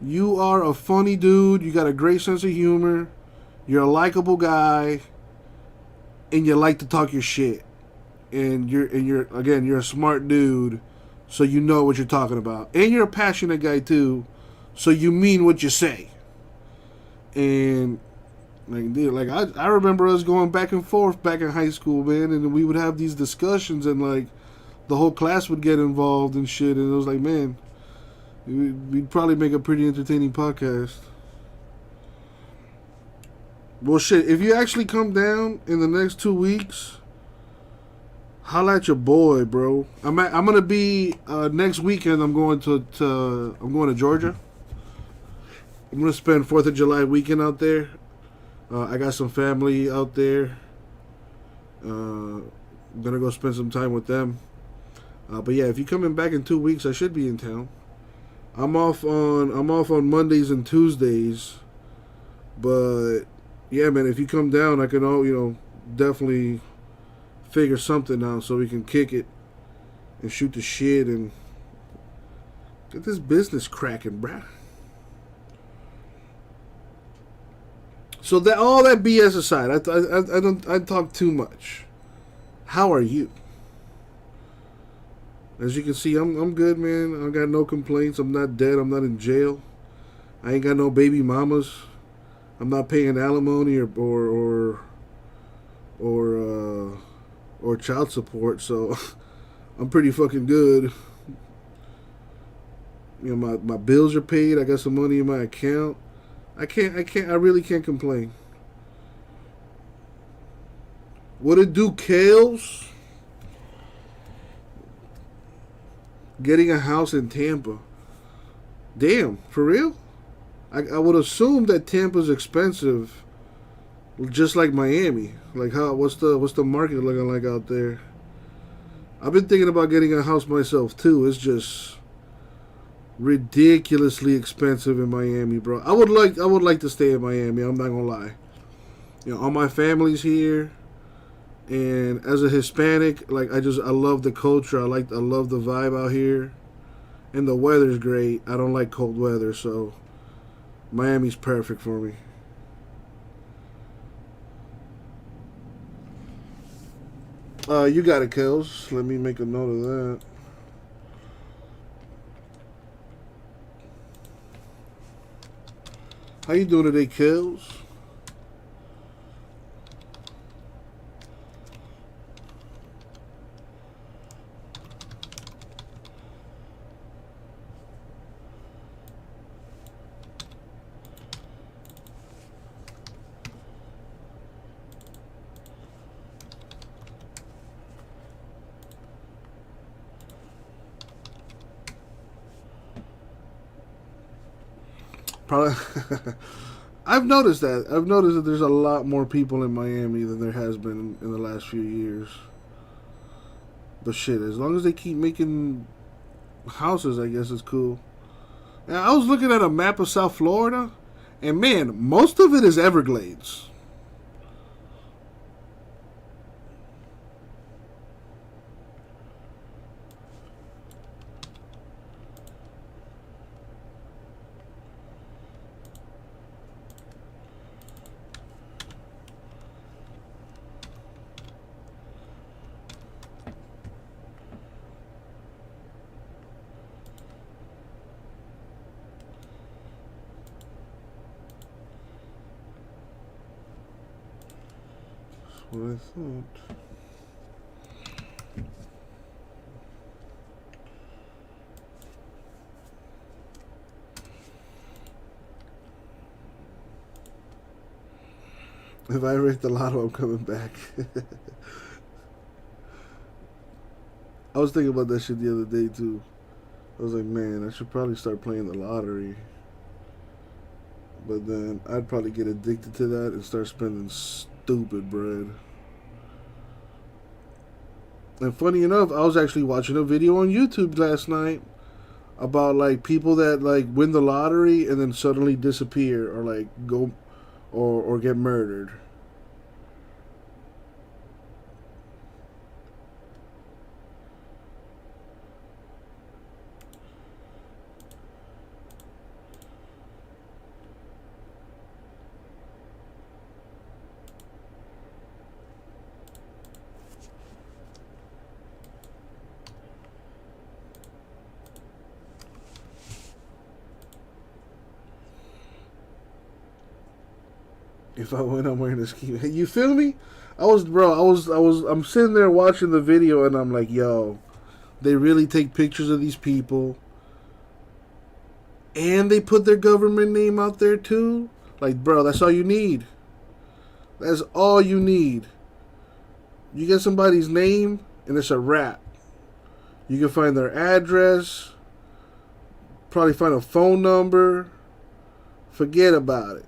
You are a funny dude. You got a great sense of humor. You're a likable guy, and you like to talk your shit. And you're a smart dude, so you know what you're talking about. And you're a passionate guy too, so you mean what you say. And like, dude, like I remember us going back and forth back in high school, man, and we would have these discussions, and like the whole class would get involved and shit, and it was like, man, we'd probably make a pretty entertaining podcast. Well, shit, if you actually come down in the next 2 weeks, holla at your boy, bro. I'm gonna be next weekend. I'm going to Georgia. I'm gonna spend 4th of July weekend out there. I got some family out there. I'm gonna go spend some time with them. But yeah, if you're coming back in 2 weeks, I should be in town. I'm off on Mondays and Tuesdays, but yeah, man, if you come down, I can definitely figure something out so we can kick it. and shoot the shit and get this business cracking, bruh. So that all that BS aside, I talk too much. How are you? As you can see, I'm good, man. I got no complaints. I'm not dead. I'm not in jail. I ain't got no baby mamas. I'm not paying alimony or child support. So I'm pretty fucking good. You know, my bills are paid. I got some money in my account. I really can't complain. What it do, Kales? Getting a house in Tampa. Damn, for real? I would assume that Tampa's expensive, just like Miami. Like what's the market looking like out there? I've been thinking about getting a house myself too. It's just ridiculously expensive in Miami, bro. I would like to stay in Miami. I'm not gonna lie. You know, all my family's here, and as a Hispanic, like I love the culture. I love the vibe out here, and the weather's great. I don't like cold weather, so Miami's perfect for me. You got it, Kels. Let me make a note of that. How you doing today, Kels? Probably. I've noticed that. I've noticed that there's a lot more people in Miami than there has been in the last few years. But shit, as long as they keep making houses, I guess it's cool. And I was looking at a map of South Florida, and man, most of it is Everglades. What I thought. If I rate the lotto, I'm coming back. I was thinking about that shit the other day too. I was like, man, I should probably start playing the lottery. But then I'd probably get addicted to that and start spending stupid bread. And funny enough, I was actually watching a video on YouTube last night about like people that like win the lottery and then suddenly disappear or like go or get murdered. If I win, I'm wearing a ski. You feel me? I'm sitting there watching the video and I'm like, yo, they really take pictures of these people and they put their government name out there too? Like, bro, that's all you need. That's all you need. You get somebody's name and it's a wrap. You can find their address, probably find a phone number. Forget about it.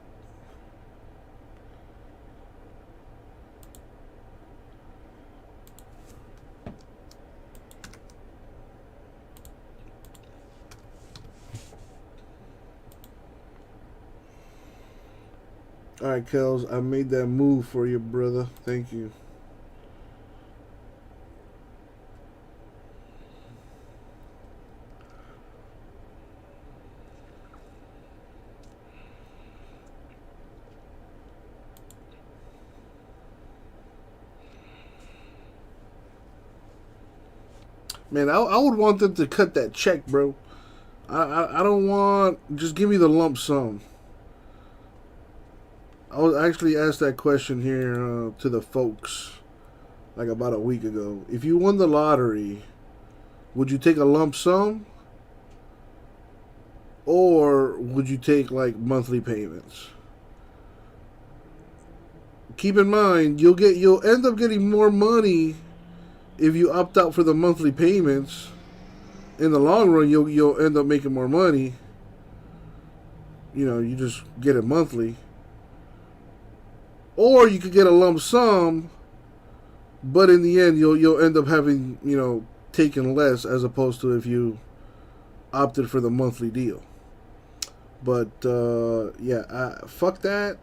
Alright, Kels, I made that move for you, brother. Thank you. Man, I would want them to cut that check, bro. I don't want... Just give me the lump sum. I was actually asked that question here to the folks like about a week ago. If you won the lottery, would you take a lump sum? Or would you take like monthly payments? Keep in mind, you'll end up getting more money if you opt out for the monthly payments. In the long run, you'll end up making more money. You know, you just get it monthly. Or you could get a lump sum, but in the end, you'll end up having, you know, taken less as opposed to if you opted for the monthly deal. But yeah, fuck that.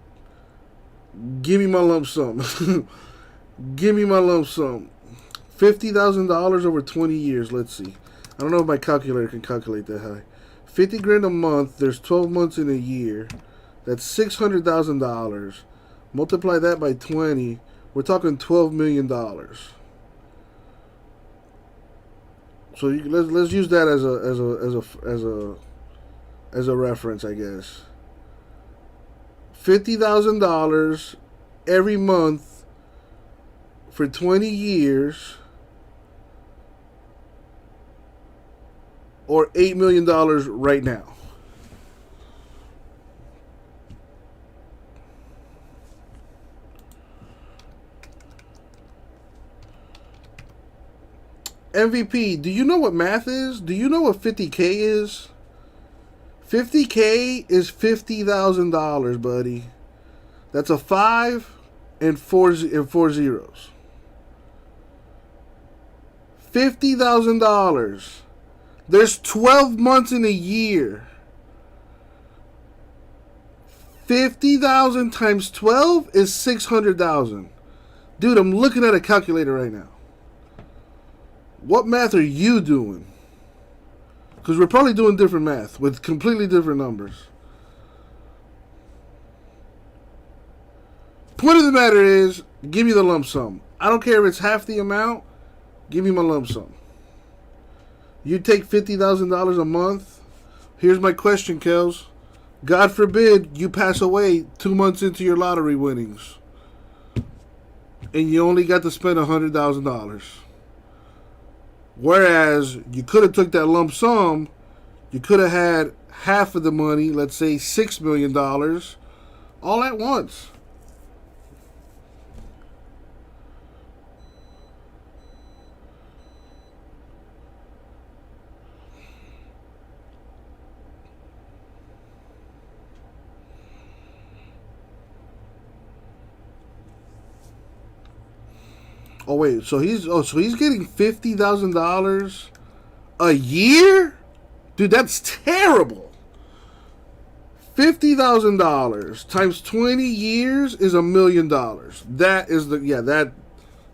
Give me my lump sum. Give me my lump sum. $50,000 over 20 years. Let's see. I don't know if my calculator can calculate that high. 50 grand a month. There's 12 months in a year. That's $600,000. Multiply that by 20. We're talking $12 million. So let's use that as a reference, I guess. $50,000 every month for 20 years, or $8 million right now. MVP, do you know what math is? Do you know what 50K is? 50K is $50,000, buddy. That's a 5 and four zeros. $50,000. There's 12 months in a year. 50,000 times 12 is 600,000. Dude, I'm looking at a calculator right now. What math are you doing? Because we're probably doing different math with completely different numbers. Point of the matter is, give me the lump sum. I don't care if it's half the amount. Give me my lump sum. You take $50,000 a month. Here's my question, Kels. God forbid you pass away 2 months into your lottery winnings, and you only got to spend $100,000. Whereas you could have took that lump sum, you could have had half of the money, let's say $6 million, all at once. Oh wait, so he's getting $50,000 a year? Dude, that's terrible. $50,000 times 20 years is $1 million. That is that.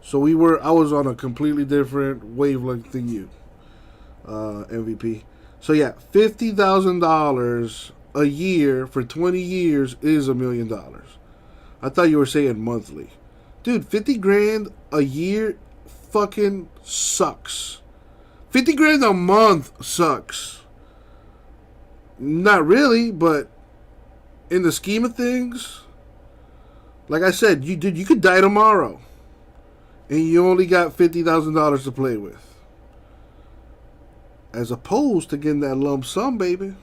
So I was on a completely different wavelength than you, MVP. So yeah, $50,000 a year for 20 years is $1 million. I thought you were saying monthly. Dude, 50 grand a year fucking sucks. 50 grand a month sucks. Not really, but in the scheme of things, like I said, you could die tomorrow, and you only got $50,000 to play with, as opposed to getting that lump sum, baby.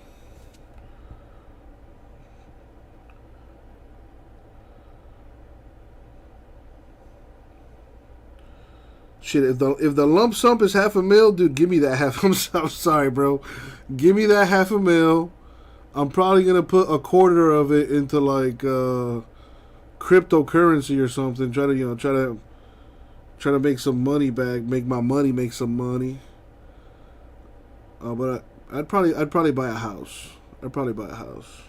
Shit, if the lump sum is $500,000, dude, give me that half. I'm sorry, bro. Give me that $500,000. I'm probably gonna put a quarter of it into like cryptocurrency or something. Try to make some money back. Make my money make some money. But I'd probably buy a house. I'd probably buy a house.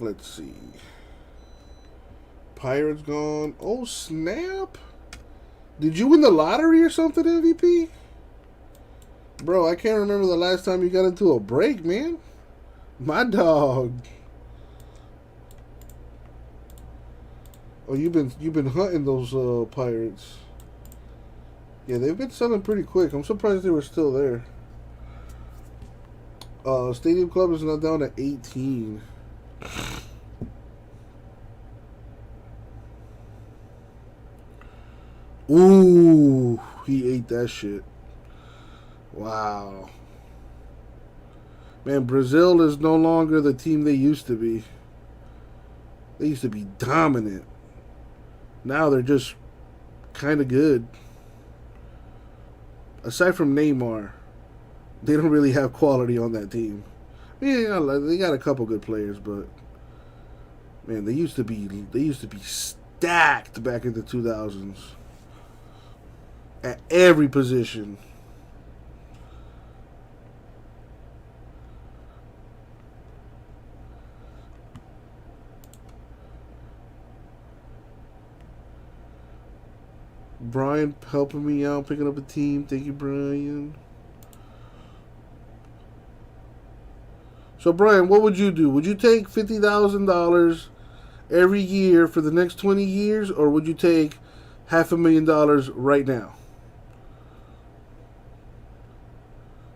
Let's see. Pirates gone. Oh, snap. Did you win the lottery or something, MVP? Bro, I can't remember the last time you got into a break, man. My dog. Oh, you've been hunting those Pirates. Yeah, they've been selling pretty quick. I'm surprised they were still there. Stadium Club is now down to 18. Ooh, he ate that shit. Wow. Man, Brazil is no longer the team they used to be. They used to be dominant. Now they're just kind of good. Aside from Neymar, they don't really have quality on that team. Yeah, they got a couple good players, but man, they used to be stacked back in the 2000s at every position. Brian helping me out, picking up a team. Thank you, Brian. So, Brian, what would you do? Would you take $50,000 every year for the next 20 years, or would you take $500,000 right now?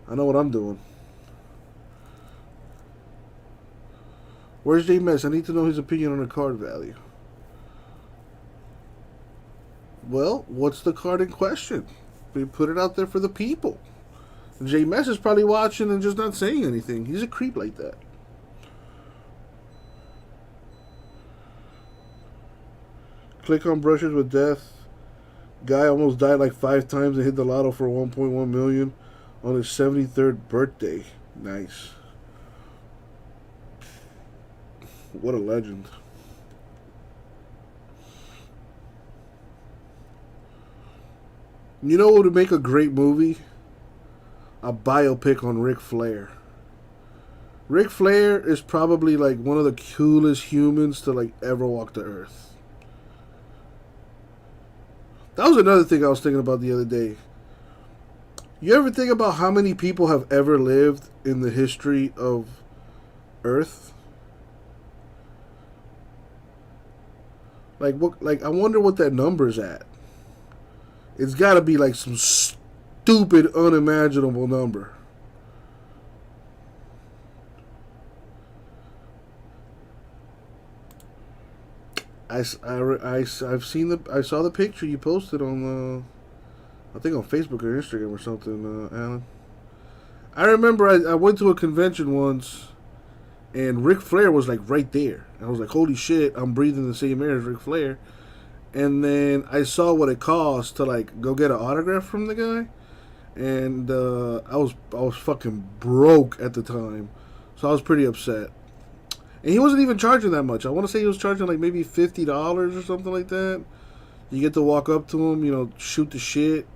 I know what I'm doing. Where's J Mess? I need to know his opinion on the card value. Well, what's the card in question? We put it out there for the people. J Mess is probably watching and just not saying anything. He's a creep like that. Click on Brushes with Death. Guy almost died like 5 times and hit the lotto for $1.1 million on his 73rd birthday. Nice. What a legend. You know what would make a great movie? A biopic on Ric Flair. Ric Flair is probably like one of the coolest humans to like ever walk the earth. That was another thing I was thinking about the other day. You ever think about how many people have ever lived in the history of Earth? Like I wonder what that number's at. It's got to be like some stupid, unimaginable number. I saw the picture you posted on I think on Facebook or Instagram or something, Alan. I remember I went to a convention once, and Ric Flair was like right there. I was like, holy shit, I'm breathing the same air as Ric Flair. And then I saw what it cost to like go get an autograph from the guy, and I was fucking broke at the time, so I was pretty upset. And he wasn't even charging that much. I want to say he was charging like maybe $50 or something like that. You get to walk up to him, you know, shoot the shit,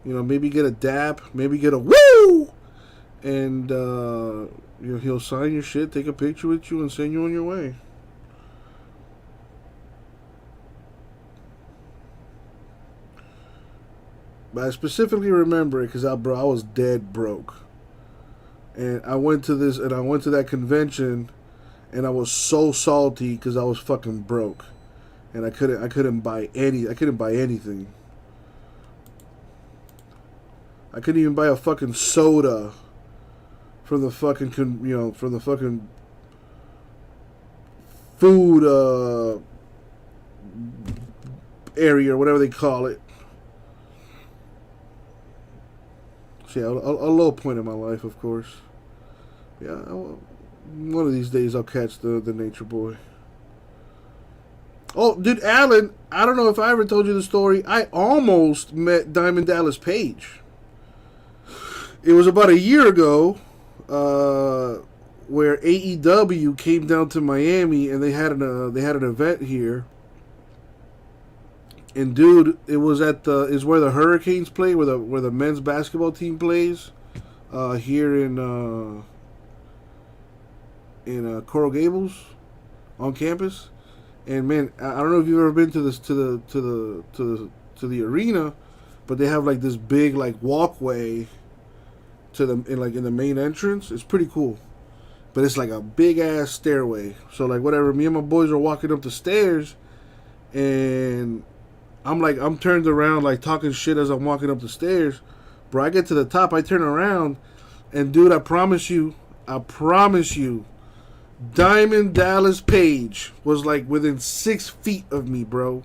you know, maybe get a dap, maybe get a woo, and you know, he'll sign your shit, take a picture with you, and send you on your way. But I specifically remember it because I was dead broke, and I went to that convention, and I was so salty because I was fucking broke, and I couldn't buy anything. I couldn't even buy a fucking soda from the fucking food area or whatever they call it. So yeah, a low point in my life, of course. Yeah, one of these days I'll catch the Nature Boy. Oh, dude, Alan, I don't know if I ever told you the story. I almost met Diamond Dallas Page. It was about a year ago, where AEW came down to Miami and they had an event here. And dude, it was is where the Hurricanes play, where the men's basketball team plays, here in Coral Gables, on campus. And man, I don't know if you've ever been to the arena, but they have like this big like walkway to the in the main entrance. It's pretty cool, but it's like a big ass stairway. So like whatever, me and my boys are walking up the stairs, and I'm turned around like talking shit as I'm walking up the stairs. Bro, I get to the top, I turn around, and dude, I promise you, Diamond Dallas Page was like within 6 feet of me, bro.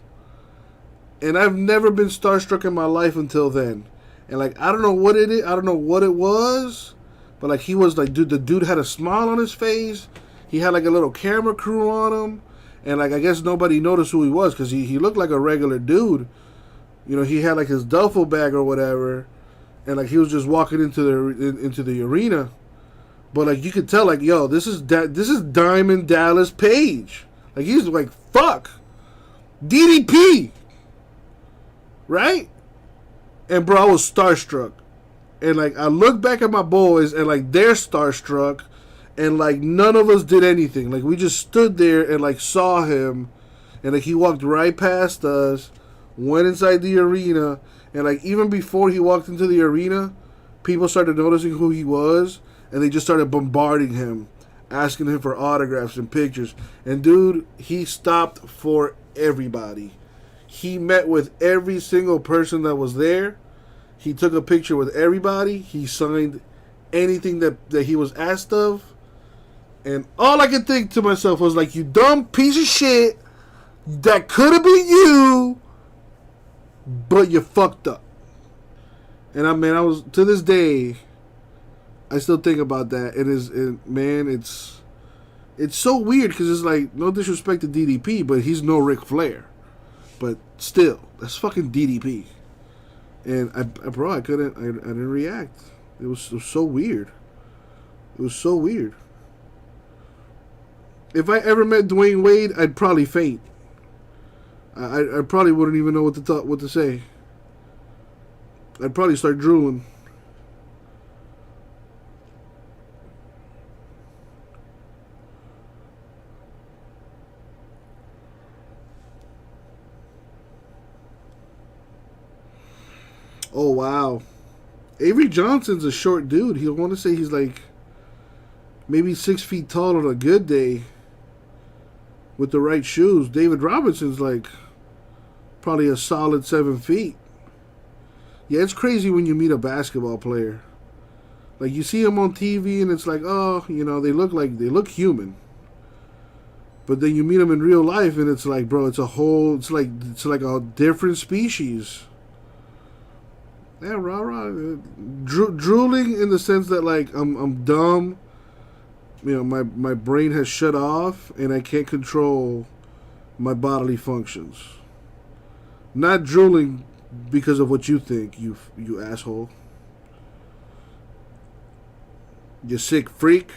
And I've never been starstruck in my life until then. And like, I don't know what it is, I don't know what it was, but like he was like, dude, the dude had a smile on his face. He had like a little camera crew on him. And like, I guess nobody noticed who he was because he looked like a regular dude. You know, he had like his duffel bag or whatever. And like he was just walking into the arena. But like you could tell, like, yo, this is Diamond Dallas Page. Like he's like, fuck, DDP, right? And bro, I was starstruck, and like I look back at my boys, and like they're starstruck, and like none of us did anything. Like we just stood there and like saw him, and like he walked right past us, went inside the arena, and like even before he walked into the arena, people started noticing who he was. And they just started bombarding him, asking him for autographs and pictures. And dude, he stopped for everybody. He met with every single person that was there. He took a picture with everybody. He signed anything that he was asked of. And all I could think to myself was like, you dumb piece of shit. That could have been you. But you fucked up. And I was, to this day, I still think about that. It's so weird because it's like, no disrespect to DDP, but he's no Ric Flair. But still, that's fucking DDP. And I didn't react. It was so weird. It was so weird. If I ever met Dwayne Wade, I'd probably faint. I probably wouldn't even know what to say. I'd probably start drooling. Oh, wow. Avery Johnson's a short dude. He'll want to say he's like maybe 6 feet tall on a good day with the right shoes. David Robinson's like probably a solid 7 feet. Yeah, it's crazy when you meet a basketball player. Like you see them on TV and it's like, oh, you know, they look human. But then you meet them in real life and it's like, bro, it's like a different species. Yeah, rah. Drooling in the sense that like I'm dumb. You know, my brain has shut off and I can't control my bodily functions. Not drooling because of what you think, you asshole. You sick freak.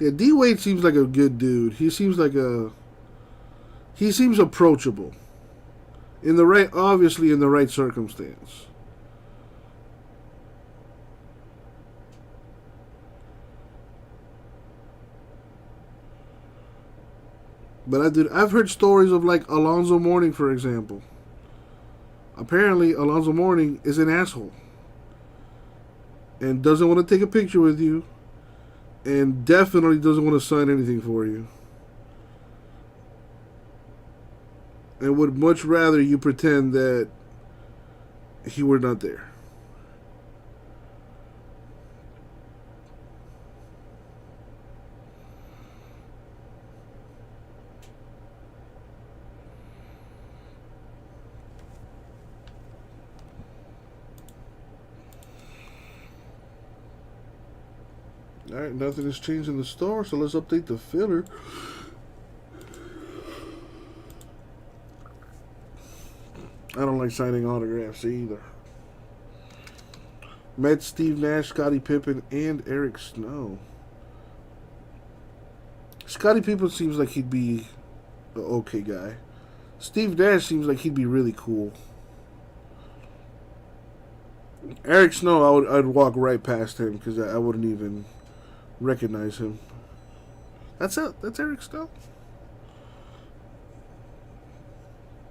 Yeah, D Wade seems like a good dude. He seems approachable. Obviously in the right circumstance. But I've heard stories of like Alonzo Mourning, for example. Apparently Alonzo Mourning is an asshole. And doesn't want to take a picture with you. And definitely doesn't want to sign anything for you. And would much rather you pretend that he were not there. Alright, nothing has changed in the store, so let's update the filler. I don't like signing autographs either. Met Steve Nash, Scottie Pippen, and Eric Snow. Scottie Pippen seems like he'd be an okay guy. Steve Nash seems like he'd be really cool. Eric Snow, I'd walk right past him because I wouldn't even recognize him. That's it. That's Eric Snow.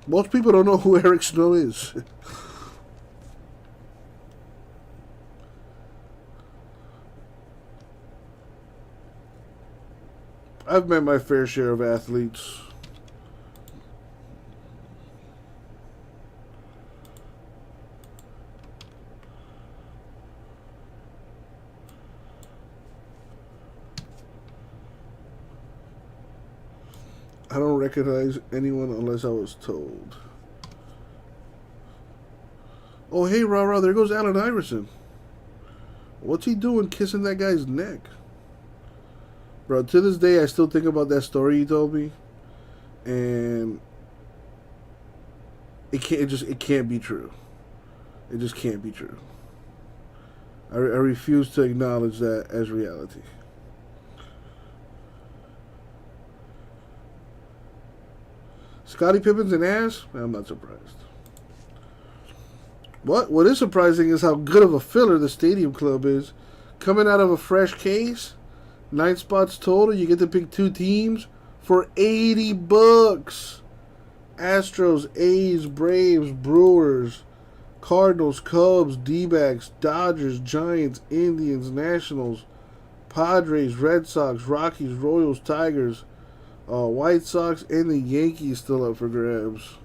Most people don't know who Eric Snow is. I've met my fair share of athletes. I don't recognize anyone unless I was told. Oh, hey, rah-rah, there goes Allen Iverson. What's he doing kissing that guy's neck? Bro, to this day, I still think about that story you told me. And it can't be true. It just can't be true. I refuse to acknowledge that as reality. Scottie Pippen's an ass? I'm not surprised. What is surprising is how good of a filler the Stadium Club is. Coming out of a fresh case, 9 spots total, you get to pick 2 teams for $80. Astros, A's, Braves, Brewers, Cardinals, Cubs, D-backs, Dodgers, Giants, Indians, Nationals, Padres, Red Sox, Rockies, Royals, Tigers, White Sox, and the Yankees still up for grabs.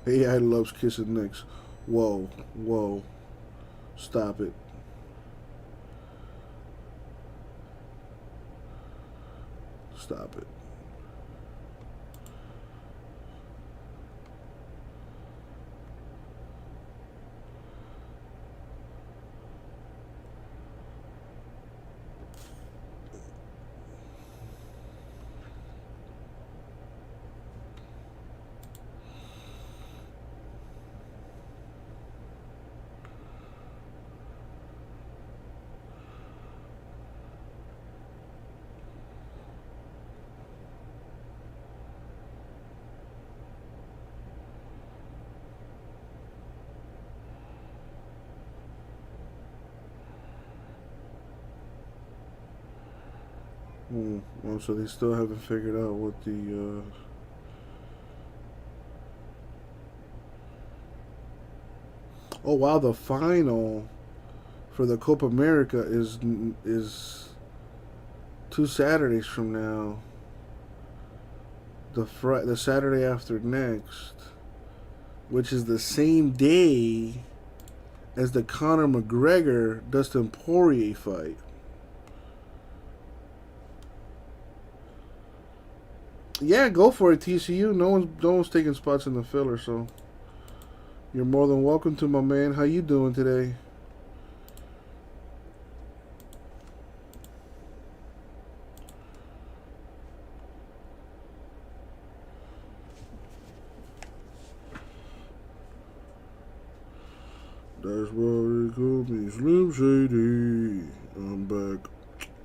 AI loves kissing necks. Whoa, whoa. Stop it. Stop it. Well, so they still haven't figured out what the oh wow, the final for the Copa America is 2 Saturdays from now. The Saturday after next, which is the same day as the Conor McGregor Dustin Poirier fight. Yeah, go for it, TCU. No one's taking spots in the filler, so you're more than welcome to, my man. How you doing today? That's what they call me, Slim Shady. I'm back.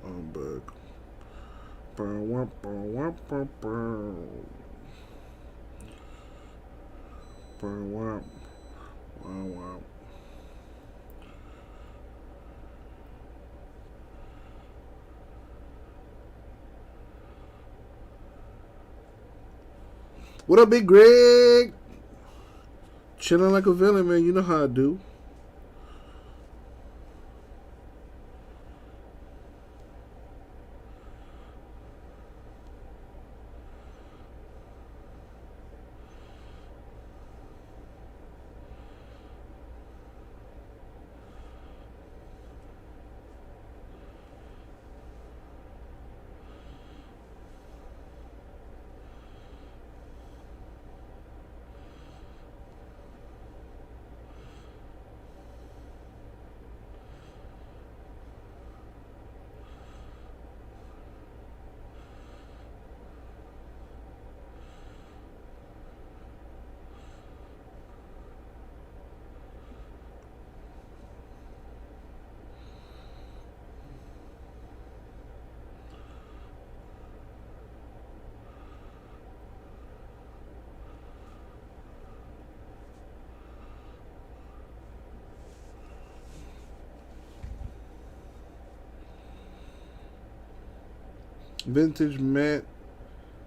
I'm back. What up, Big Greg? Chilling like a villain, man. You know how I do. Vintage met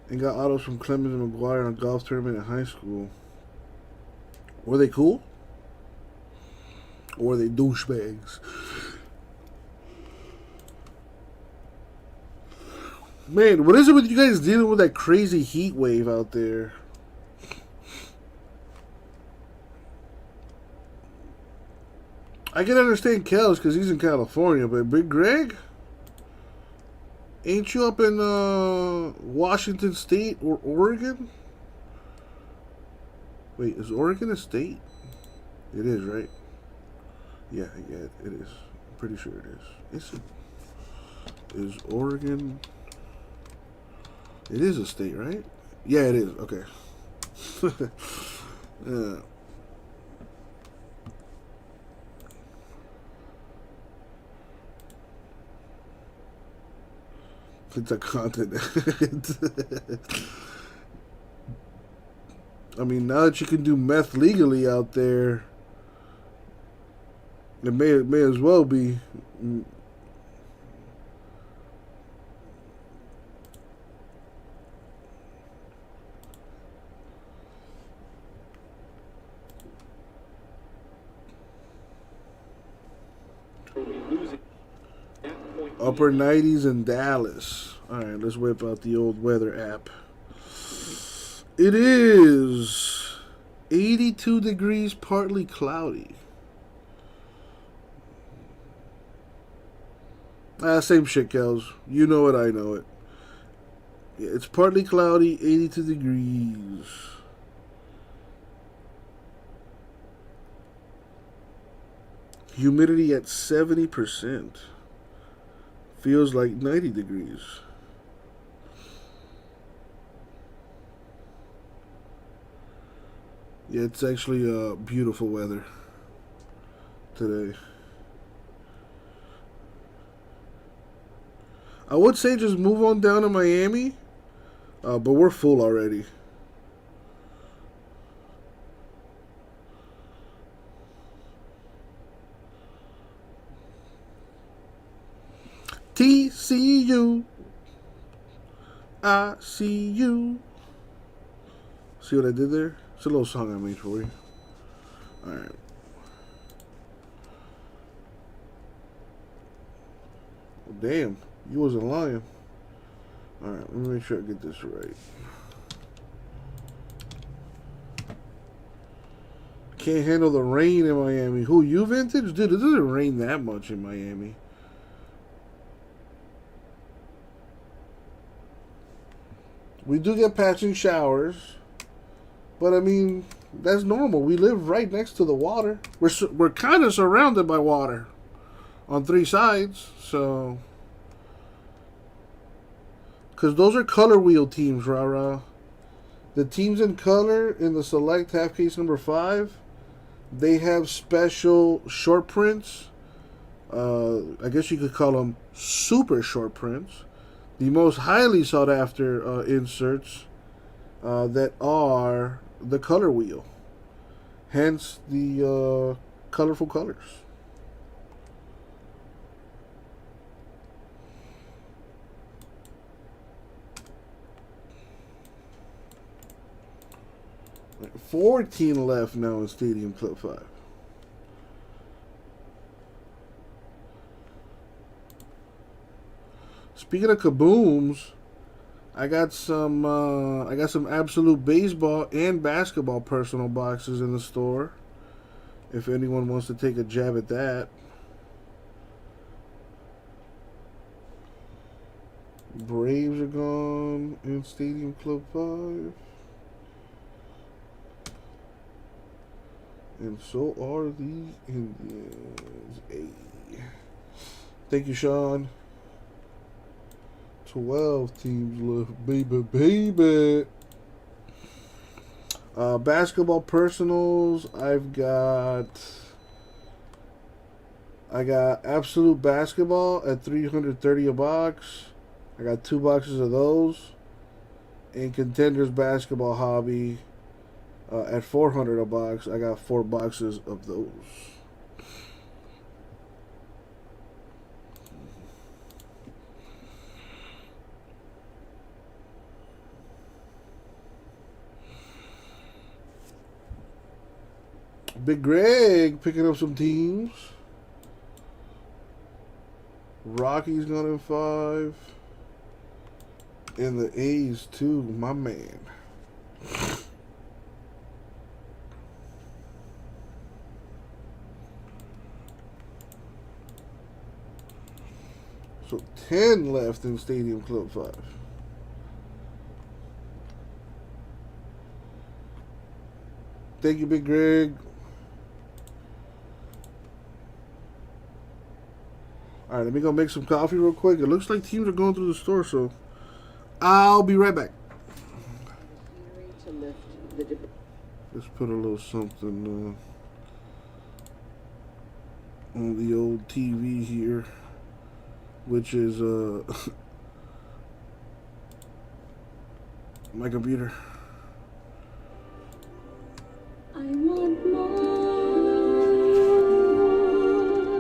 and got autos from Clemens and McGuire in a golf tournament in high school. Were they cool? Or were they douchebags? Man, what is it with you guys dealing with that crazy heat wave out there? I can understand Kels because he's in California, but Big Greg? Ain't you up in Washington State or Oregon? Wait, is Oregon a state? It is, right? Yeah, it is. I'm pretty sure it is. Is Oregon... It is a state, right? Yeah, it is. Okay. Yeah. It's a continent. I mean, now that you can do meth legally out there, it may as well be. Upper 90s in Dallas. Alright, let's whip out the old weather app. It is 82 degrees, partly cloudy. Same shit, Kels. You know it, I know it. Yeah, it's partly cloudy, 82 degrees. Humidity at 70%. Feels like 90 degrees. Yeah, it's actually beautiful weather today. I would say just move on down to Miami, but we're full already. TCU, I see you. See what I did there? It's a little song I made for you. Alright. Well, damn, you wasn't lying. Alright, let me make sure I get this right. Can't handle the rain in Miami. Who, you, Vintage? Dude, it doesn't rain that much in Miami. We do get patching showers, but I mean, that's normal. We live right next to the water. We're kind of surrounded by water on 3 sides, so... Because those are color wheel teams, rah-rah. The teams in color in the select half case number 5, they have special short prints. I guess you could call them super short prints. The most highly sought after inserts that are the color wheel. Hence the colorful colors. Right, 14 left now in Stadium Club 5. Speaking of kabooms, I got some Absolute Baseball and basketball personal boxes in the store. If anyone wants to take a jab at that. Braves are gone in Stadium Club 5. And so are the Indians. Hey. Thank you, Sean. 12 teams left, baby. Basketball personals. I got Absolute Basketball at $330 a box. I got 2 boxes of those. And Contenders Basketball Hobby at $400 a box. I got 4 boxes of those. Big Greg picking up some teams. Rockies gone in 5. And the A's too, my man. So 10 left in Stadium Club 5. Thank you, Big Greg. All right, let me go make some coffee real quick. It looks like teams are going through the store, so I'll be right back. Let's put a little something on the old TV here, which is my computer. I want more.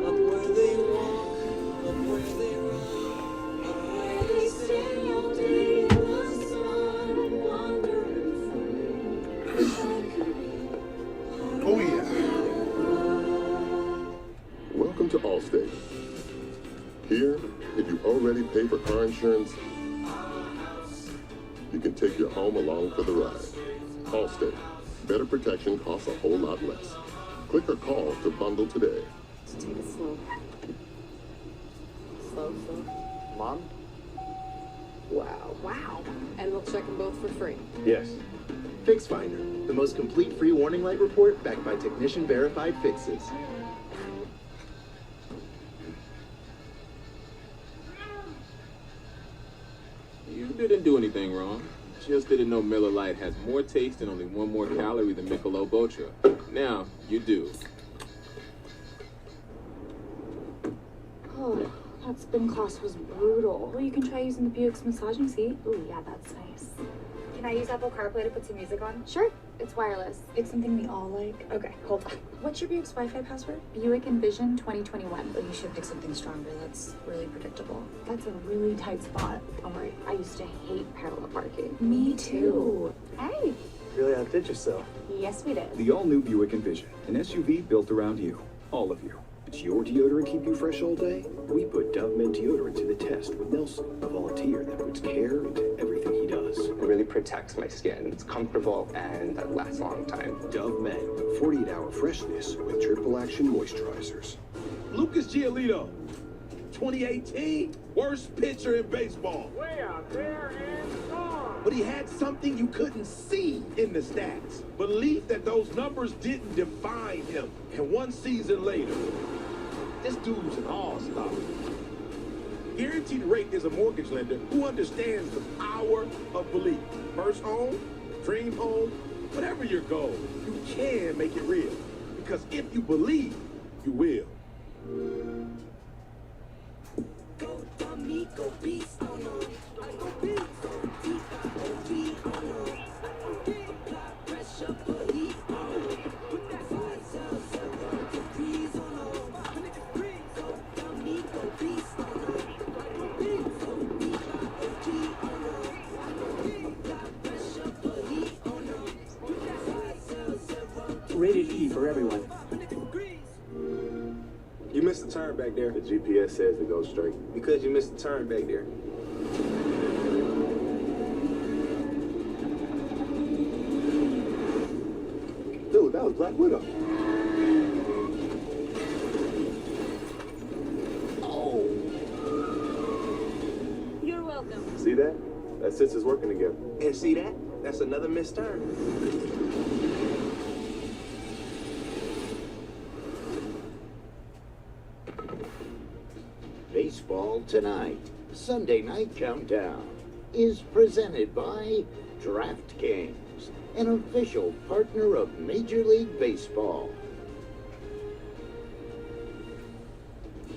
Up where they walk, up where they run, up where they stay all day in the sun, wandering free. Wish I could be. Oh yeah. Welcome to Allstate. Here, if you already pay for car insurance, you can take your home along for the ride. Allstate. Better protection costs a whole lot less. Click or call to bundle today. Just take it slow. Slow. Mom? Wow. And we'll check them both for free. Yes. Fix Finder, the most complete free warning light report backed by technician verified fixes. You didn't do anything wrong. Just didn't know Miller Lite has more taste and only 1 more calorie than Michelob Ultra. Now, you do. Oh, that spin class was brutal. Well, you can try using the Buick's massaging seat. Ooh, yeah, that's nice. Can I use Apple CarPlay to put some music on? Sure, it's wireless. It's something we all like. Okay, hold on. What's your Buick's Wi-Fi password? Buick Envision 2021. But you should pick something stronger. That's really predictable. That's a really tight spot. Don't worry, I used to hate parallel parking. Me too. Hey. Really outdid yourself. Yes, we did. The all-new Buick Envision, an SUV built around you, all of you. Does your deodorant keep you fresh all day? We put Dove Men deodorant to the test with Nelson, a volunteer that puts care into everything he does. It really protects my skin. It's comfortable and that lasts a long time. Dove Men, 48-hour freshness with triple action moisturizers. Lucas Giolito, 2018, worst pitcher in baseball. Way out there and gone. But he had something you couldn't see in the stats. Belief that those numbers didn't define him. And 1 season later, this dude's an all-star. Guaranteed Rate is a mortgage lender who understands the power of belief. First home, dream home, whatever your goal, you can make it real. Because if you believe, you will. Go dummy, go beast, oh no. I go beast, go deep, oh no. Apply pressure, police, oh no. Put that 5 degrees, oh no. Go dummy, go beast, oh no. I go beast, go deep, oh no. Apply pressure, police, oh no. Put that 5 Rated E for everyone. You missed the turn back there. The GPS says to go straight. Because you missed the turn back there. Dude, that was Black Widow. Oh. You're welcome. See that? That sister's working together. And see that? That's another missed turn. Baseball Tonight, Sunday Night Countdown, is presented by DraftKings, an official partner of Major League Baseball.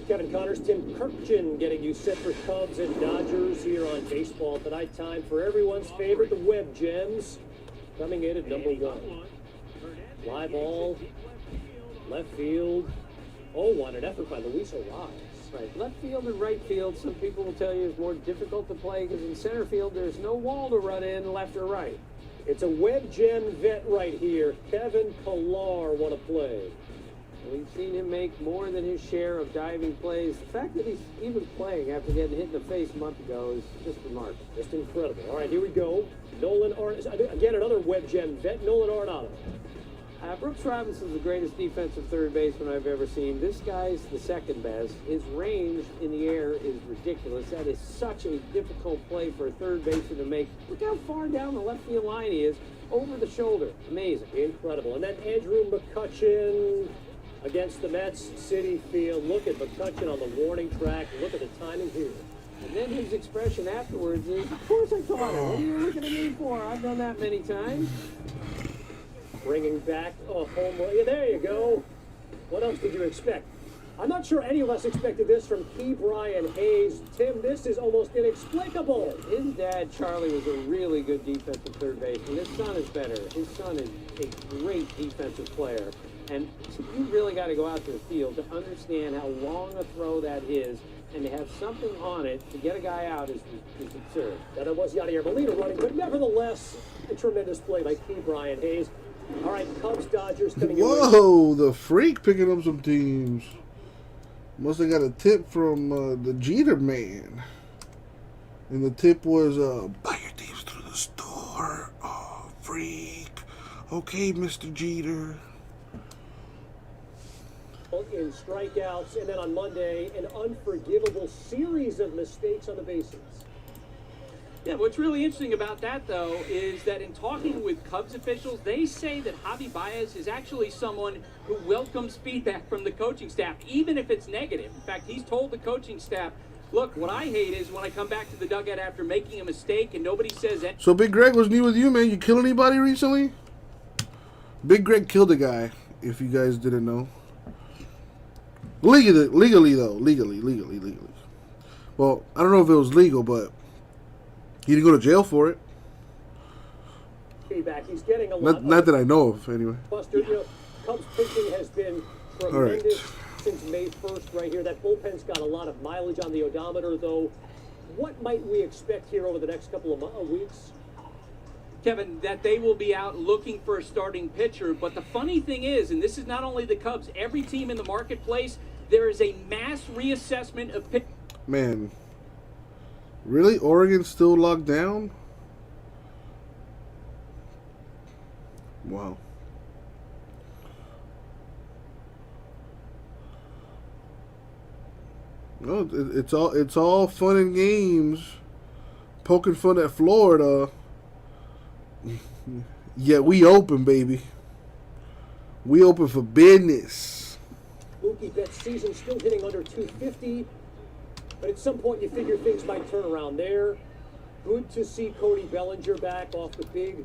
Kevin Connors, Tim Kirkjian getting you set for Cubs and Dodgers here on Baseball Tonight. Time for everyone's favorite, the Web Gems, coming in at number 1. Fly ball, left field. Oh, what an effort by Luis Arraez. Right, left field and right field, some people will tell you is more difficult to play because in center field there's no wall to run in left or right. It's a Web Gem vet right here. Kevin Pillar want to play. We've seen him make more than his share of diving plays. The fact that he's even playing after getting hit in the face a month ago is just remarkable. Just incredible. All right, here we go. Nolan Arenado. Again, another Web Gem vet, Nolan Arenado. Brooks Robinson's the greatest defensive third baseman I've ever seen. This guy's the second best. His range in the air is ridiculous. That is such a difficult play for a third baseman to make. Look how far down the left field line he is, over the shoulder. Amazing. Incredible. And then Andrew McCutchen against the Mets, Citi Field. Look at McCutchen on the warning track. Look at the timing here. And then his expression afterwards is, of course I caught it. What are you looking at me for? I've done that many times. Bringing back a home run. Yeah, there you go. What else did you expect? I'm not sure any of us expected this from Ke'Bryan Hayes. Tim, this is almost inexplicable. His dad, Charlie, was a really good defensive third baseman. His son is better. His son is a great defensive player. And you really got to go out to the field to understand how long a throw that is, and to have something on it to get a guy out is absurd. That it was Yadier Molina running, but nevertheless, a tremendous play by Ke'Bryan Hayes. All right, Cubs, Dodgers coming in. Whoa, the freak picking up some teams. Must have got a tip from the Jeter man. And the tip was, buy your teams through the store. Oh, freak. Okay, Mr. Jeter. In strikeouts, and then on Monday, an unforgivable series of mistakes on the bases. Yeah, what's really interesting about that, though, is that in talking with Cubs officials, they say that Javi Baez is actually someone who welcomes feedback from the coaching staff, even if it's negative. In fact, he's told the coaching staff, look, what I hate is when I come back to the dugout after making a mistake and nobody says that. So Big Greg was new with you, man. You kill anybody recently? Big Greg killed a guy, if you guys didn't know. Legally, though. Legally. Well, I don't know if it was legal, but he didn't go to jail for it. Feedback. He's getting a lot. Not that I know of, anyway. Buster, you know, Cubs pitching has been tremendous since May 1st right here. That bullpen's got a lot of mileage on the odometer, though. What might we expect here over the next couple of weeks? Kevin, that they will be out looking for a starting pitcher. But the funny thing is, and this is not only the Cubs, every team in the marketplace, there is a mass reassessment of pitch. Man, really? Oregon's still locked down? Wow. No, it's all fun and games, poking fun at Florida. Yeah, we open, baby. We open for business. Mookie Betts' season still hitting under 250, but at some point you figure things might turn around there. Good to see Cody Bellinger back off the big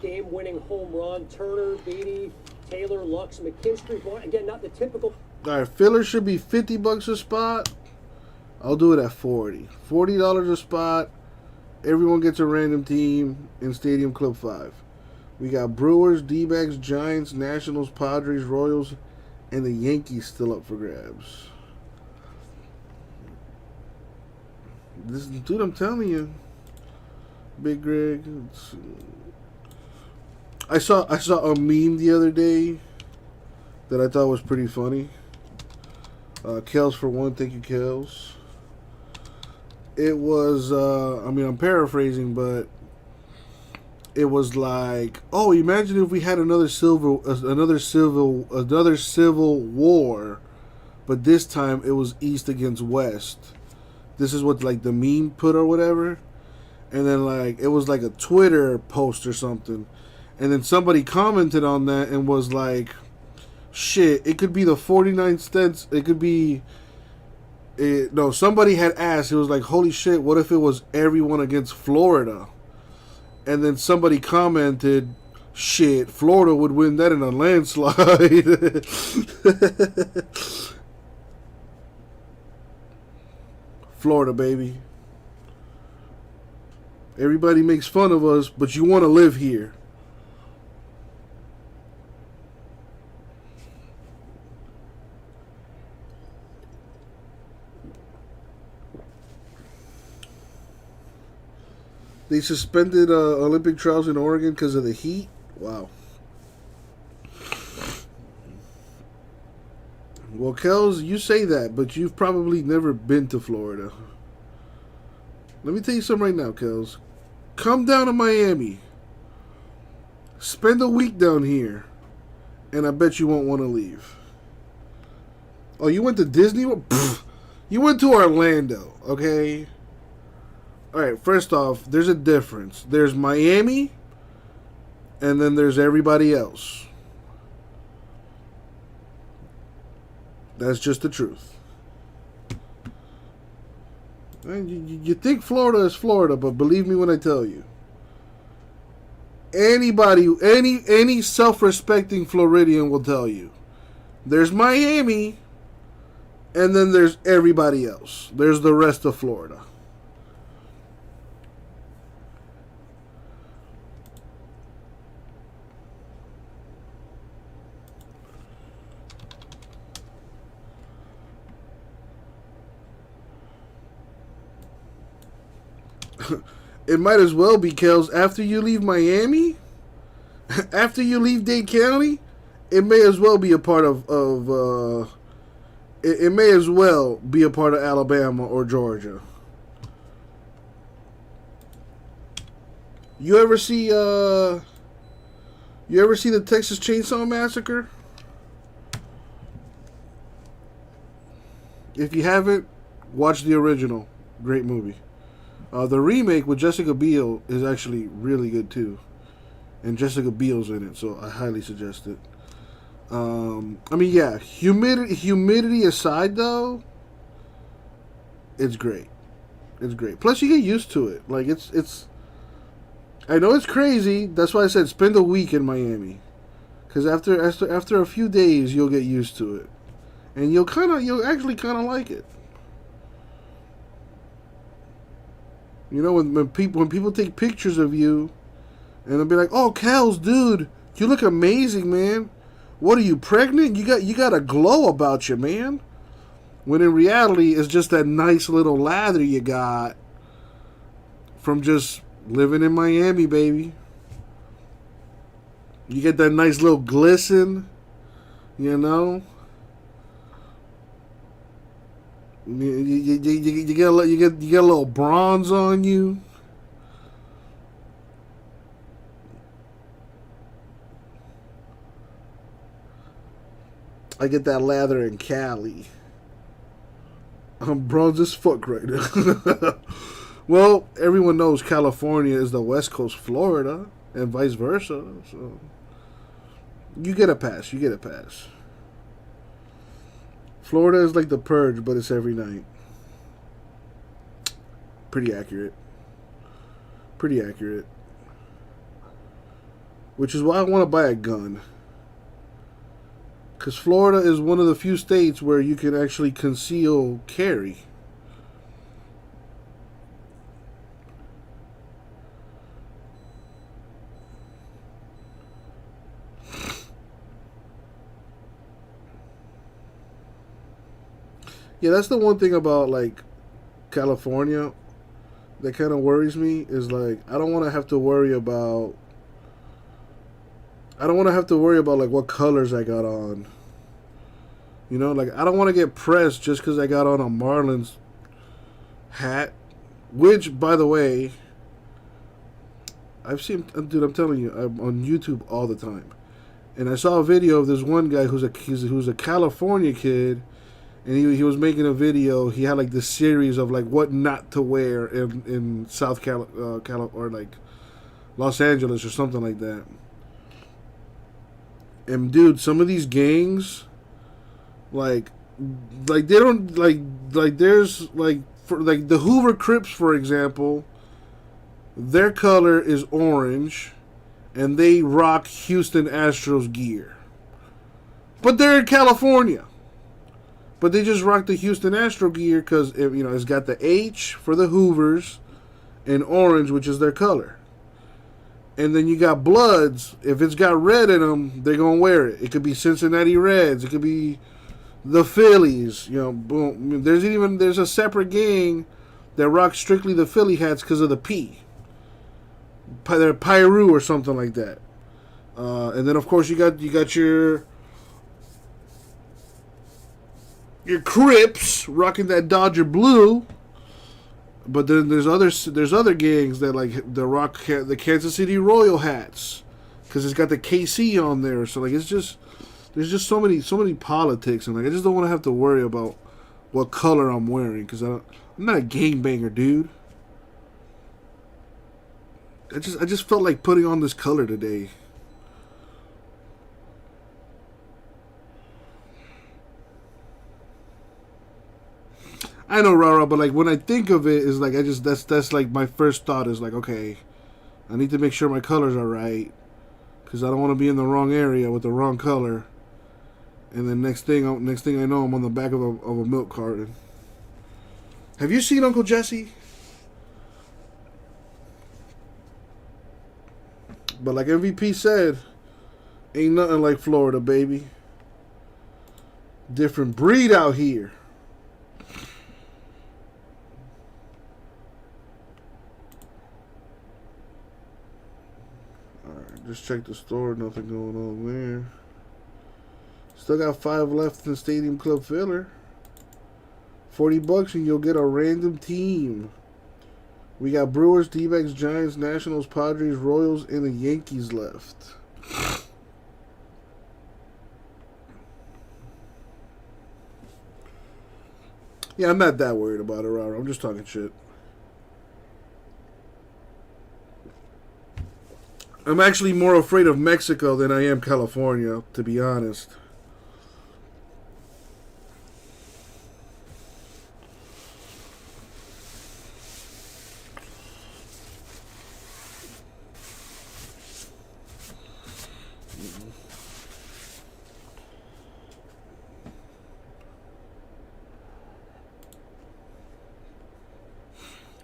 game-winning home run. Turner, Beatty, Taylor, Lux, McKinstry. Again, not the typical. All right, filler should be $50 a spot. I'll do it at $40. $40 a spot. Everyone gets a random team in Stadium Club 5. We got Brewers, D-backs, Giants, Nationals, Padres, Royals, and the Yankees still up for grabs. This dude, I'm telling you, Big Greg. I saw a meme the other day that I thought was pretty funny. Kels for one, thank you, Kels. It was, I'm paraphrasing, but it was like, oh, imagine if we had another civil war, but this time it was East against West. This is what like the meme put or whatever, and then like it was like a Twitter post or something, and then somebody commented on that and was like, shit, it could be the 49 cents, it could be. No, somebody had asked, it was like, holy shit, what if it was everyone against Florida? And then somebody commented, shit, Florida would win that in a landslide. Florida, baby. Everybody makes fun of us, but you want to live here. They suspended Olympic trials in Oregon because of the heat. Wow. Well, Kels, you say that, but you've probably never been to Florida. Let me tell you something right now, Kels. Come down to Miami. Spend a week down here, and I bet you won't want to leave. Oh, you went to Disney? Pfft. You went to Orlando, okay? Alright, first off, there's a difference. There's Miami, and then there's everybody else. That's just the truth. And you think Florida is Florida, but believe me when I tell you. Anybody, any self-respecting Floridian will tell you. There's Miami, and then there's everybody else. There's the rest of Florida. It might as well be, Kels, after you leave Miami, after you leave Dade County, it may as well be a part of it may as well be a part of Alabama or Georgia. You ever see the Texas Chainsaw Massacre? If you haven't, watch the original. Great movie. The remake with Jessica Biel is actually really good too, and Jessica Biel's in it, so I highly suggest it. I mean, yeah, humidity aside though, it's great. It's great. Plus, you get used to it. Like it's. I know it's crazy. That's why I said spend a week in Miami, because after a few days you'll get used to it, and you'll actually kind of like it. You know, when people take pictures of you, and they'll be like, "Oh, Kels, dude, you look amazing, man. What are you, pregnant? You got a glow about you, man." When in reality, it's just that nice little lather you got from just living in Miami, baby. You get that nice little glisten, you know. You get a little bronze on you. I get that lather in Cali. I'm bronze as fuck right now. Well, everyone knows California is the West Coast Florida, and vice versa. So you get a pass. You get a pass. Florida is like the Purge, but it's every night. Pretty accurate. Pretty accurate. Which is why I want to buy a gun. Because Florida is one of the few states where you can actually conceal carry. Yeah, that's the one thing about, like, California that kind of worries me is, like, I don't want to have to worry about like what colors I got on. You know, like, I don't want to get pressed just because I got on a Marlins hat, which, by the way, I've seen, dude, I'm telling you, I'm on YouTube all the time, and I saw a video of this one guy who's a California kid. And he was making a video. He had like this series of like what not to wear in South or like Los Angeles or something like that. And dude, some of these gangs, like they don't like there's like for like the Hoover Crips, for example, their color is orange, and they rock Houston Astros gear. But they're in California. But they just rock the Houston Astro gear because it's got the H for the Hoovers and orange, which is their color. And then you got Bloods. If it's got red in them, they're gonna wear it. It could be Cincinnati Reds. It could be the Phillies. You know, boom. There's a separate gang that rocks strictly the Philly hats because of the P. they're Pyru or something like that. And then of course you got your Crips rocking that Dodger blue. But then there's other gangs that like the Kansas City Royal hats, because it's got the KC on there. So like there's just so many politics, and like I just don't want to have to worry about what color I'm wearing, because I'm not a gangbanger, dude. I just felt like putting on this color today. I know, Rara, but like when I think of it, is like that's like my first thought is like, okay, I need to make sure my colors are right, because I don't want to be in the wrong area with the wrong color, and then next thing I know, I'm on the back of a milk carton. Have you seen Uncle Jesse? But like MVP said, ain't nothing like Florida, baby. Different breed out here. Just check the store, nothing going on there. Still got 5 left in the Stadium Club filler. $40 and you'll get a random team. We got Brewers, D-backs, Giants, Nationals, Padres, Royals, and the Yankees left. Yeah, I'm not that worried about it, Rara. I'm just talking shit. I'm actually more afraid of Mexico than I am California, to be honest.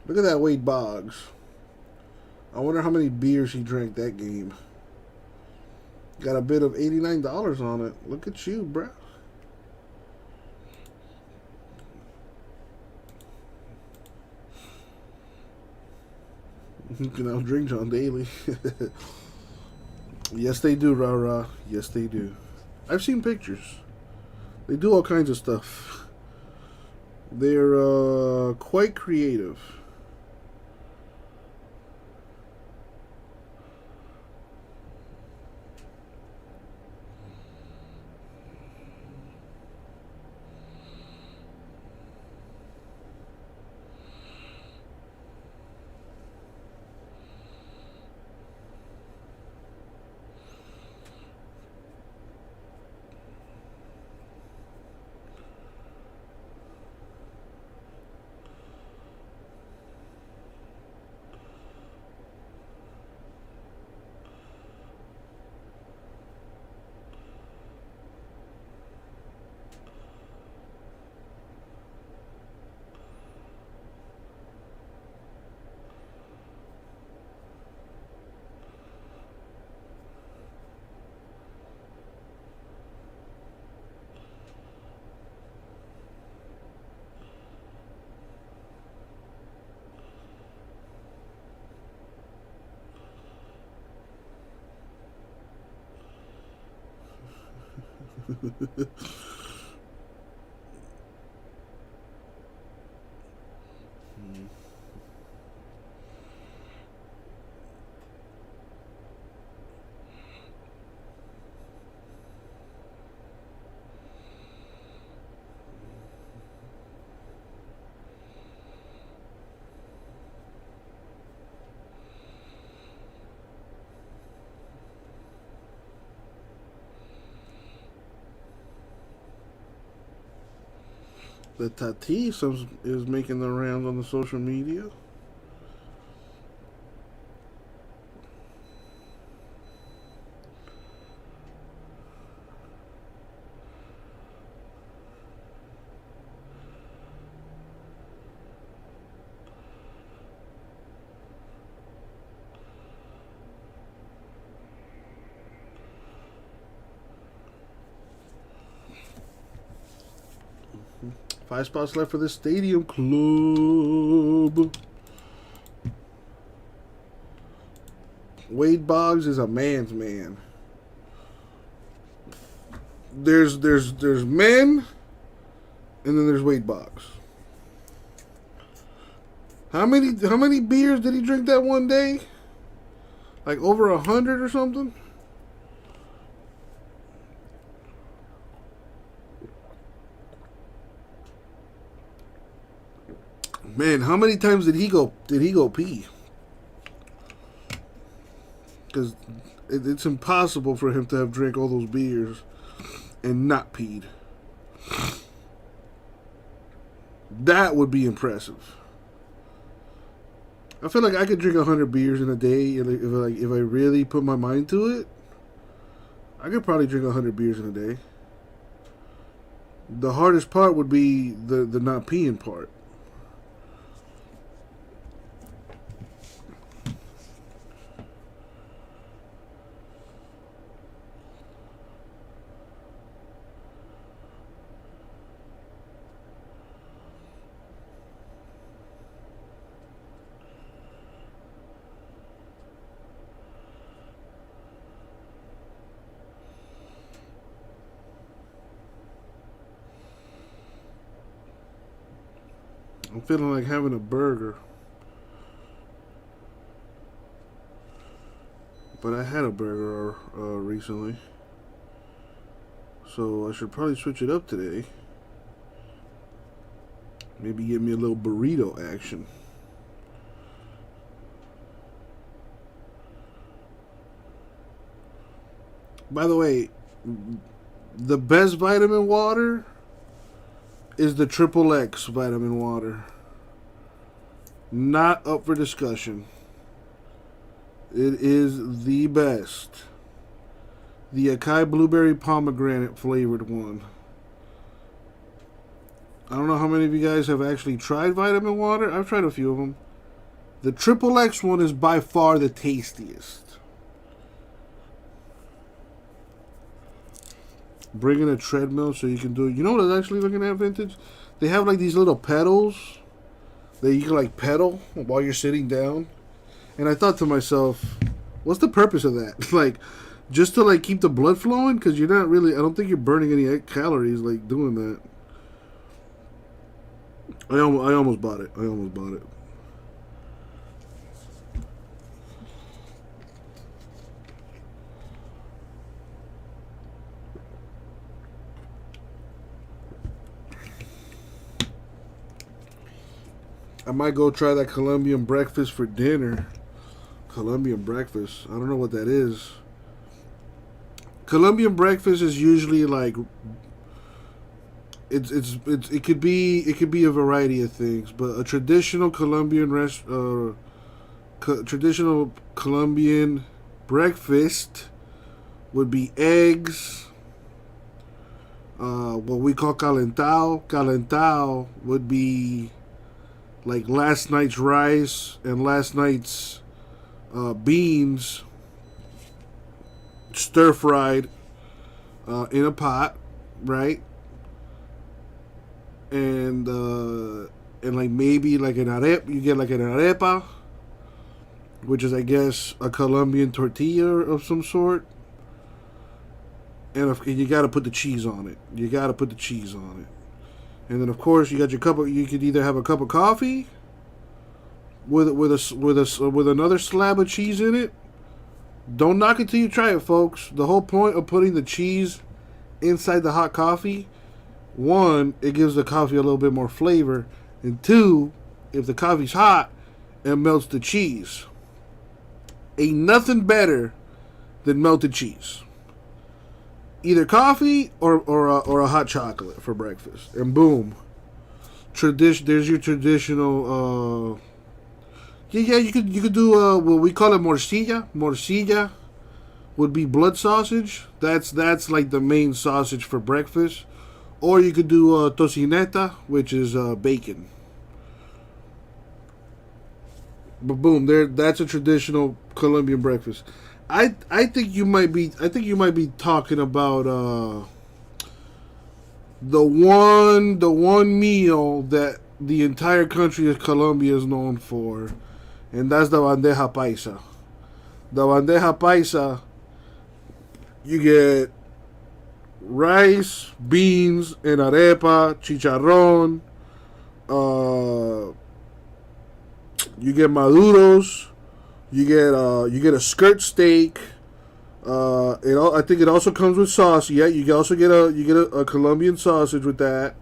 Look at that Wade Boggs. I wonder how many beers he drank that game. Got a bid of $89 on it. Look at you, bruh. You can outdrink John Daly. Yes, they do, rah-rah. Yes, they do. I've seen pictures. They do all kinds of stuff. They're quite creative. The Tatis is making the rounds on the social media. Five spots left for the Stadium Club. Wade Boggs is a man's man. There's men, and then there's Wade Boggs. How many beers did he drink that one day? Like over 100 or something? Man, how many times did he go pee? Because it's impossible for him to have drank all those beers and not peed. That would be impressive. I feel like I could drink 100 beers in a day if I really put my mind to it. I could probably drink 100 beers in a day. The hardest part would be the not peeing part. I'm feeling like having a burger. But I had a burger recently. So I should probably switch it up today. Maybe give me a little burrito action. By the way, the best vitamin water is the Triple X vitamin water. Not up for discussion. It is the best. The Acai Blueberry Pomegranate flavored one. I don't know how many of you guys have actually tried vitamin water. I've tried a few of them. The Triple X one is by far the tastiest. Bring in a treadmill so you can do it. You know what I was actually looking at, Vintage? They have like these little pedals that you can like pedal while you're sitting down. And I thought to myself, what's the purpose of that? Like, just to like keep the blood flowing? Because you're not really, I don't think you're burning any calories like doing that. I almost bought it. I might go try that Colombian breakfast for dinner. Colombian breakfast. I don't know what that is. Colombian breakfast is usually like it could be a variety of things, but a traditional Colombian traditional Colombian breakfast would be eggs. What we call calentado. Calentado would be like last night's rice and last night's beans stir fried in a pot, right? And like maybe like an arepa, you get like an arepa, which is I guess a Colombian tortilla of some sort. And you got to put the cheese on it. And then of course you got your cup of. You could either have a cup of coffee with another slab of cheese in it. Don't knock it till you try it, folks. The whole point of putting the cheese inside the hot coffee, one, it gives the coffee a little bit more flavor, and two, if the coffee's hot, it melts the cheese. Ain't nothing better than melted cheese. Either coffee or a hot chocolate for breakfast, and boom, there's your traditional. You could do what we call it morcilla. Morcilla would be blood sausage. That's like the main sausage for breakfast. Or you could do tocineta, which is bacon. But boom, that's a traditional Colombian breakfast. I think you might be talking about the one meal that the entire country of Colombia is known for, and that's the bandeja paisa. the bandeja paisa, you get rice, beans, and arepa, chicharrón. You get maduros. You get a skirt steak. I think it also comes with sauce. Yeah, you also get a Colombian sausage with that.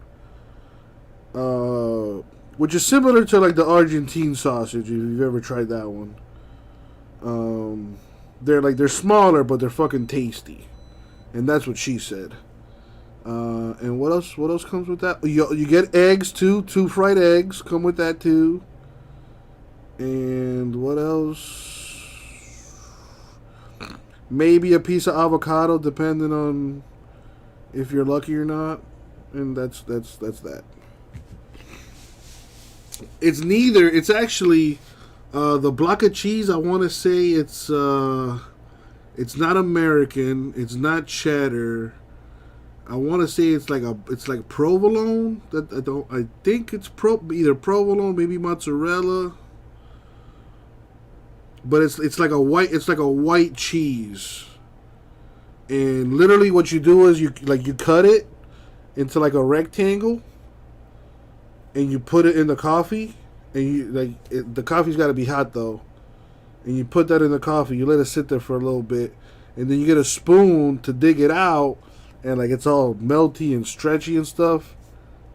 Which is similar to like the Argentine sausage if you've ever tried that one. They're smaller but they're fucking tasty, and that's what she said. And what else? What else comes with that? You get eggs too. 2 fried eggs come with that too. And what else? Maybe a piece of avocado, depending on if you're lucky or not. And that's that. It's neither. It's actually the block of cheese. I want to say it's not American. It's not cheddar. I want to say it's like provolone. I think it's either provolone, maybe mozzarella. But it's like a white cheese. And literally what you do is you cut it into like a rectangle and you put it in the coffee, and the coffee's got to be hot though. And you put that in the coffee, you let it sit there for a little bit, and then you get a spoon to dig it out, and like it's all melty and stretchy and stuff.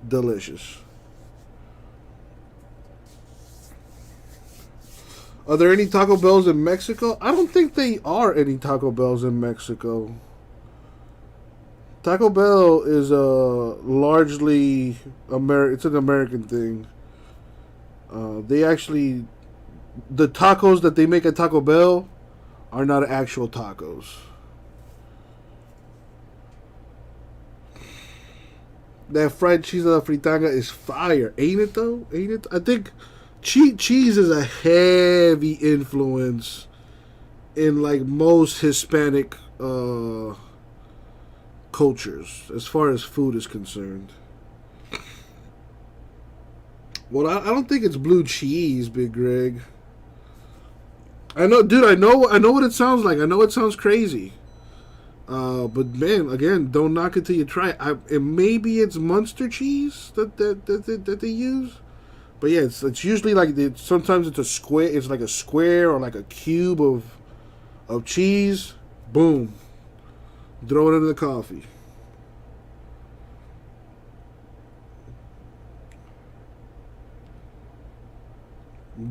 Delicious. Are there any Taco Bells in Mexico? I don't think there are any Taco Bells in Mexico. Taco Bell is largely it's an American thing. The tacos that they make at Taco Bell are not actual tacos. That fried cheese a la fritanga is fire, ain't it though? Ain't it? I think cheese is a heavy influence in like most Hispanic cultures as far as food is concerned. Well, I don't think it's blue cheese, Big Greg. I know, dude. I know what it sounds like. I know it sounds crazy. But man, again, don't knock it till you try it. And maybe it's Munster cheese that they use. But yeah, it's usually like sometimes it's a square. It's like a square or like a cube of cheese. Boom. Throw it into the coffee.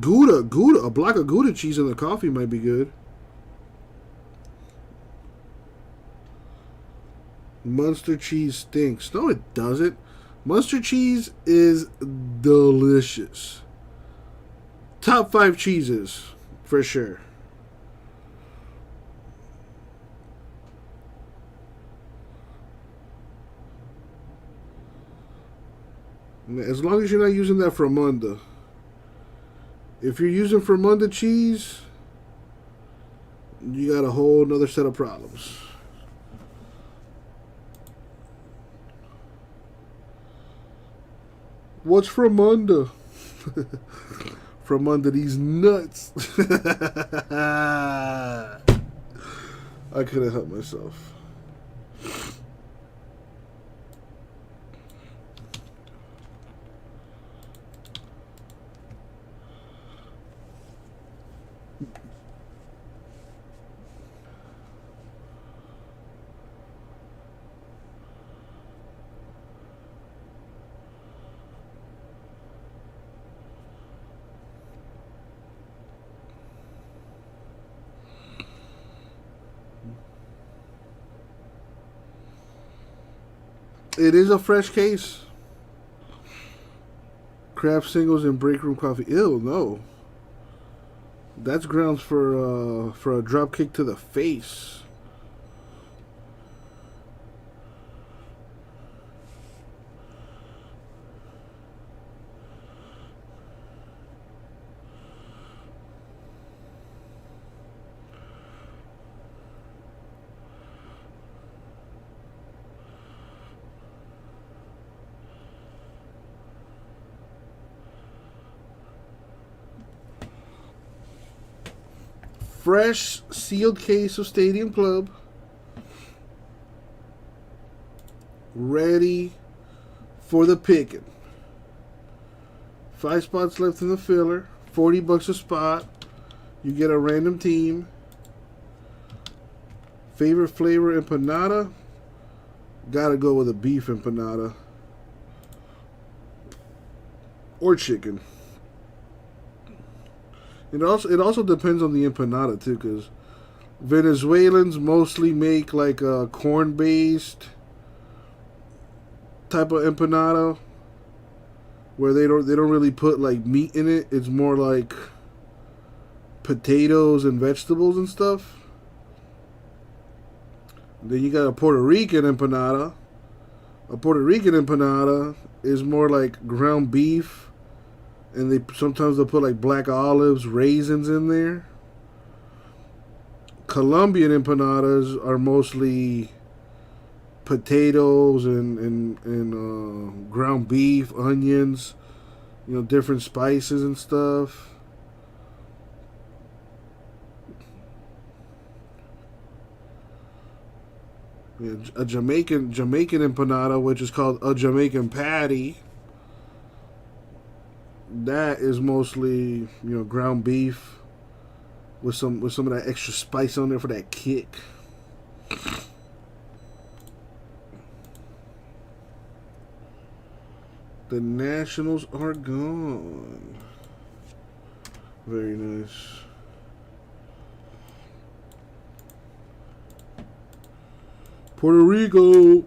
Gouda, a block of Gouda cheese in the coffee might be good. Munster cheese stinks. No, it doesn't. Munster cheese is delicious. Top 5 cheeses, for sure. As long as you're not using that Fromunda. If you're using Fromunda cheese, you got a whole nother set of problems. What's Fromunda? From under these nuts. I couldn't help myself. It is a fresh case. Craft singles and break room coffee. Ew, no. That's grounds for a drop kick to the face. fresh sealed case of Stadium Club. Ready for the picking. 5 spots left in the filler. $40 a spot. You get a random team. Favorite flavor empanada. Gotta go with a beef empanada. Or chicken. It also depends on the empanada too, because Venezuelans mostly make like a corn-based type of empanada, where they don't really put like meat in it. It's more like potatoes and vegetables and stuff. Then you got a Puerto Rican empanada. A Puerto Rican empanada is more like ground beef, and sometimes they'll put like black olives, raisins in there. Colombian empanadas are mostly potatoes and ground beef, onions, different spices and stuff. Yeah, a Jamaican empanada, which is called a Jamaican patty, that is mostly ground beef with some of that extra spice on there for that kick. The Nationals are gone. Very nice. Puerto Rico.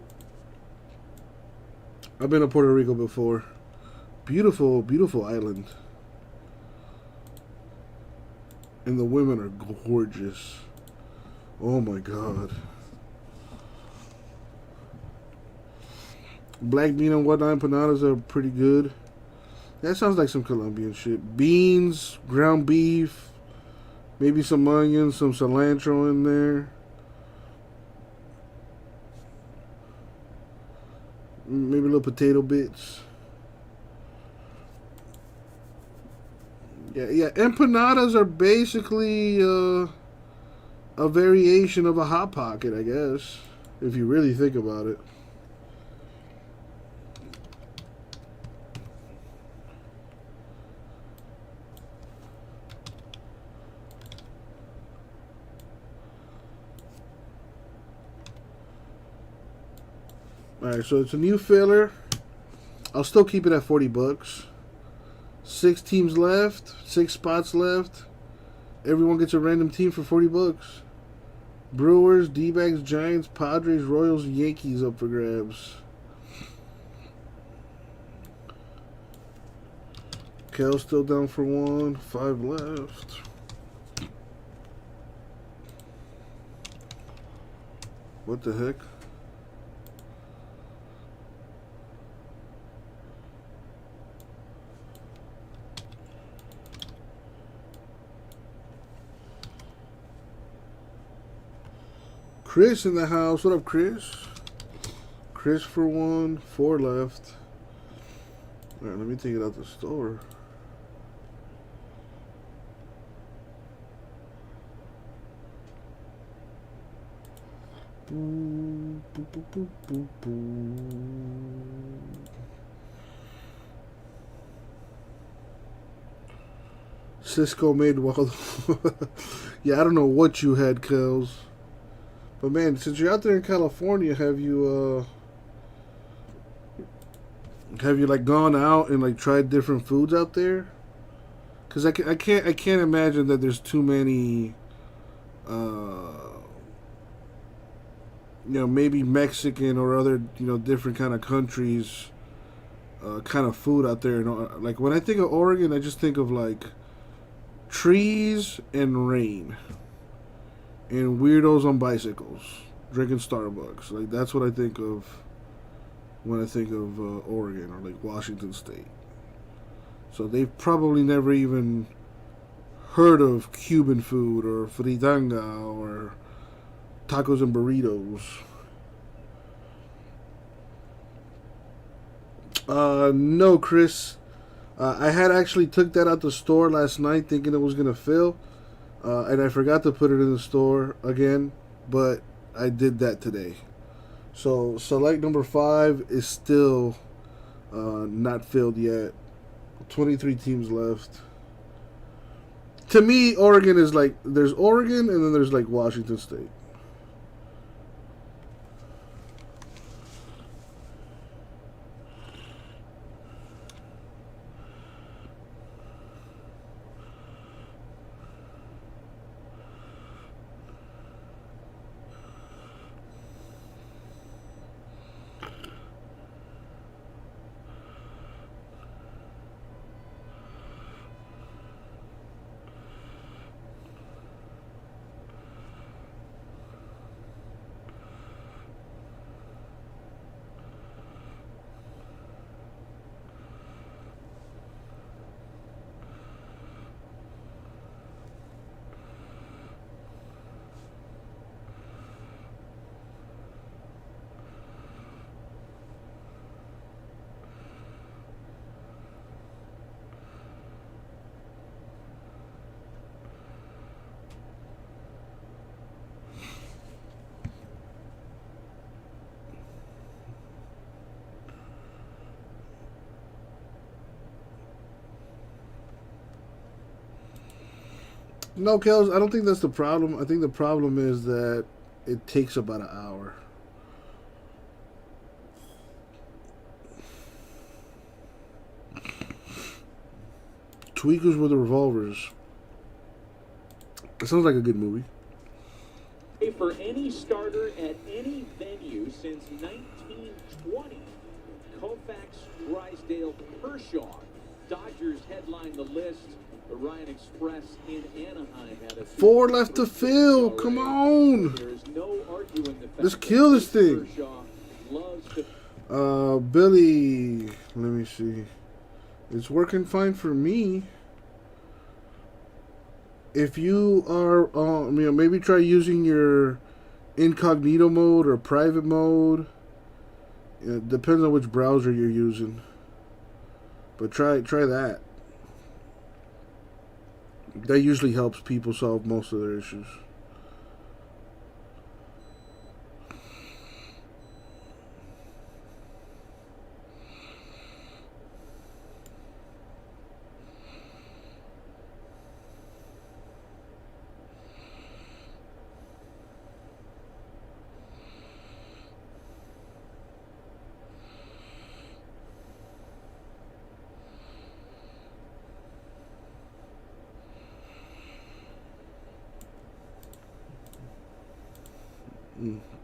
I've been to Puerto Rico before. Beautiful, beautiful island. And the women are gorgeous. Oh my God. Black bean and whatnot empanadas are pretty good. That sounds like some Colombian shit. Beans, ground beef, maybe some onions, some cilantro in there. Maybe little potato bits. Yeah. Empanadas are basically a variation of a Hot Pocket, I guess, if you really think about it. Alright, so it's a new filler. I'll still keep it at $40. 6 teams left, 6 spots left. Everyone gets a random team for $40. Brewers, D-backs, Giants, Padres, Royals, Yankees up for grabs. Kel's still down for 1. 5 left. What the heck? Chris in the house. What up, Chris? Chris for 1. 4 left. Alright, let me take it out the store. Cisco made wild. Yeah, I don't know what you had, Kels. But man, since you're out there in California, have you like gone out and like tried different foods out there? Because I can't imagine that there's too many, maybe Mexican or other different kind of countries, kind of food out there. Like when I think of Oregon, I just think of like trees and rain. And weirdos on bicycles, drinking Starbucks. Like that's what I think of when I think of Oregon or like Washington State. So they've probably never even heard of Cuban food or fritanga or tacos and burritos. No, Chris. I had actually took that out the store last night thinking it was gonna fill. And I forgot to put it in the store again, but I did that today. So select number 5 is still not filled yet. 23 teams left. To me, Oregon is like, there's Oregon and then there's like Washington State. No, Kels, I don't think that's the problem. I think the problem is that it takes about an hour. Tweakers with the Revolvers. It sounds like a good movie. For any starter at any venue since 1920, Koufax, Drysdale, Kershaw. Dodgers headlined the list. The Ryan Express in Anaheim had a 4 left to fill. Come on. There's no arguing the fact Let's kill this thing. Kershaw loves to Billy. Let me see. It's working fine for me. If you are, maybe try using your incognito mode or private mode. It depends on which browser you're using. But try that. That usually helps people solve most of their issues.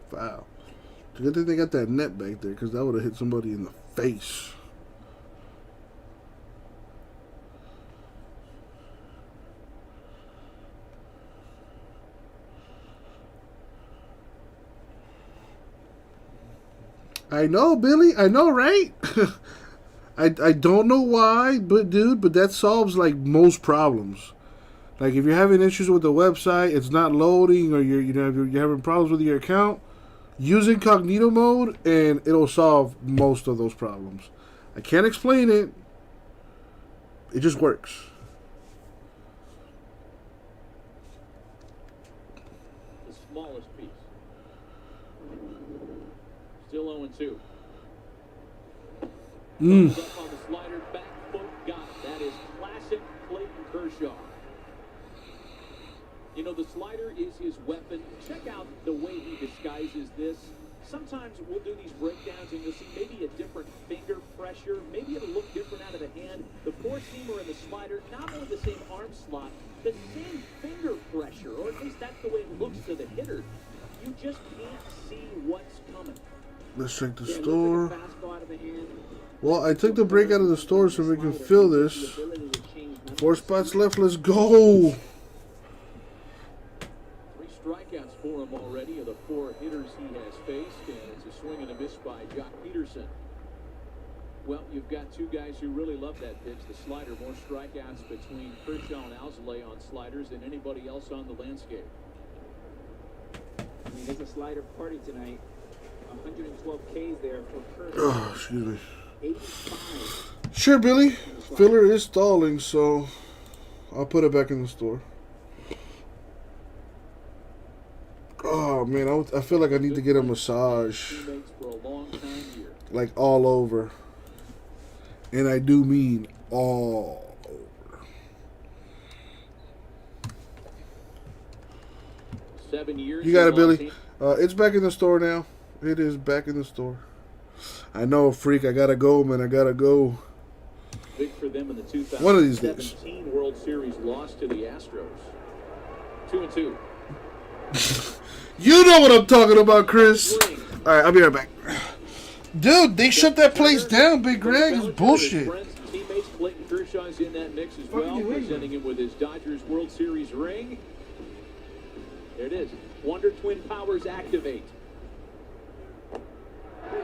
Foul. It's a good thing they got that net back there, because that would have hit somebody in the face. I know, Billy. I know, right? I don't know why, but that solves like most problems. Like if you're having issues with the website, it's not loading, or you're having problems with your account, use incognito mode and it'll solve most of those problems. I can't explain it. It just works. the smallest piece. Still 0-2. Comes up on the slider, back foot, got it. That is classic Clayton Kershaw. You know, the slider is his weapon. Check out the way he disguises this. Sometimes we'll do these breakdowns and you'll see maybe a different finger pressure. Maybe it'll look different out of the hand. The four-seamer and the slider, not only the same arm slot, the same finger pressure, or at least that's the way it looks to the hitter. You just can't see what's coming. Let's check the store. Well, I took the break out of the store so we can fill this. 4 spots left. Let's go. 3 strikeouts for him already of the 4 hitters he has faced, and it's a swing and a miss by Jock Peterson. Well, you've got 2 guys who really love that pitch, the slider. More strikeouts between Kershaw and Alzolay on sliders than anybody else on the landscape. I mean, there's a slider party tonight. 112 Ks there for Kershaw. Oh, excuse me. 85. Sure, Billy. Filler is stalling, so I'll put it back in the store. Oh man, I feel like I need to get a massage, Teammates for a long time here. like all over, and I do mean all over. 7 years. You got it, in Los Billy. It's back in the store now. It is back in the store. I know, freak. I gotta go, man. I gotta go. Big for them in the 2017 One of these days. World Series loss to the Astros. 2-2. You know what I'm talking about, Chris. All right, I'll be right back. Dude, they shut that place down, Big Greg. It's bullshit. Friends and teammates, Clayton Kershaw's in that mix as well, presenting him with his Dodgers World Series ring. There it is. Wonder Twin powers activate.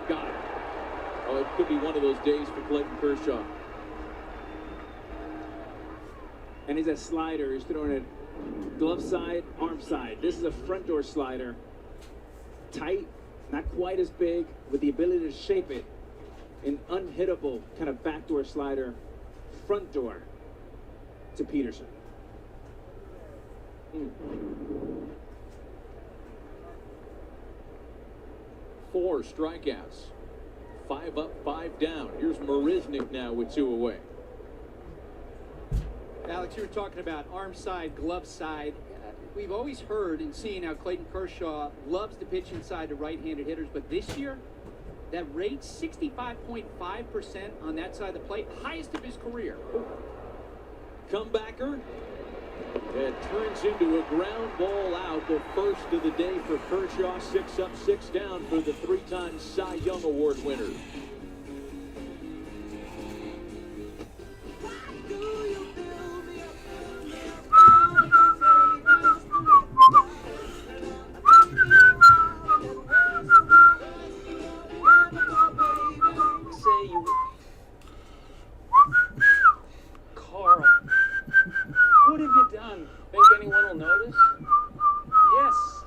Got it. Oh, it could be one of those days for Clayton Kershaw. And he's a slider. He's throwing it glove side, arm side. This is a front door slider. Tight, not quite as big, with the ability to shape it. An unhittable kind of backdoor slider, front door to Peterson. 4 strikeouts. 5 up, 5 down. Here's Marisnik now with 2 away. Alex, you were talking about arm side, glove side. We've always heard and seen how Clayton Kershaw loves to pitch inside to right-handed hitters, but this year, that rate, 65.5% on that side of the plate, highest of his career. Comebacker. It turns into a ground ball out, the first of the day for Kershaw. 6 up, 6 down for the 3-time Cy Young Award winner. Carl, what have you done? Think anyone will notice? Yes.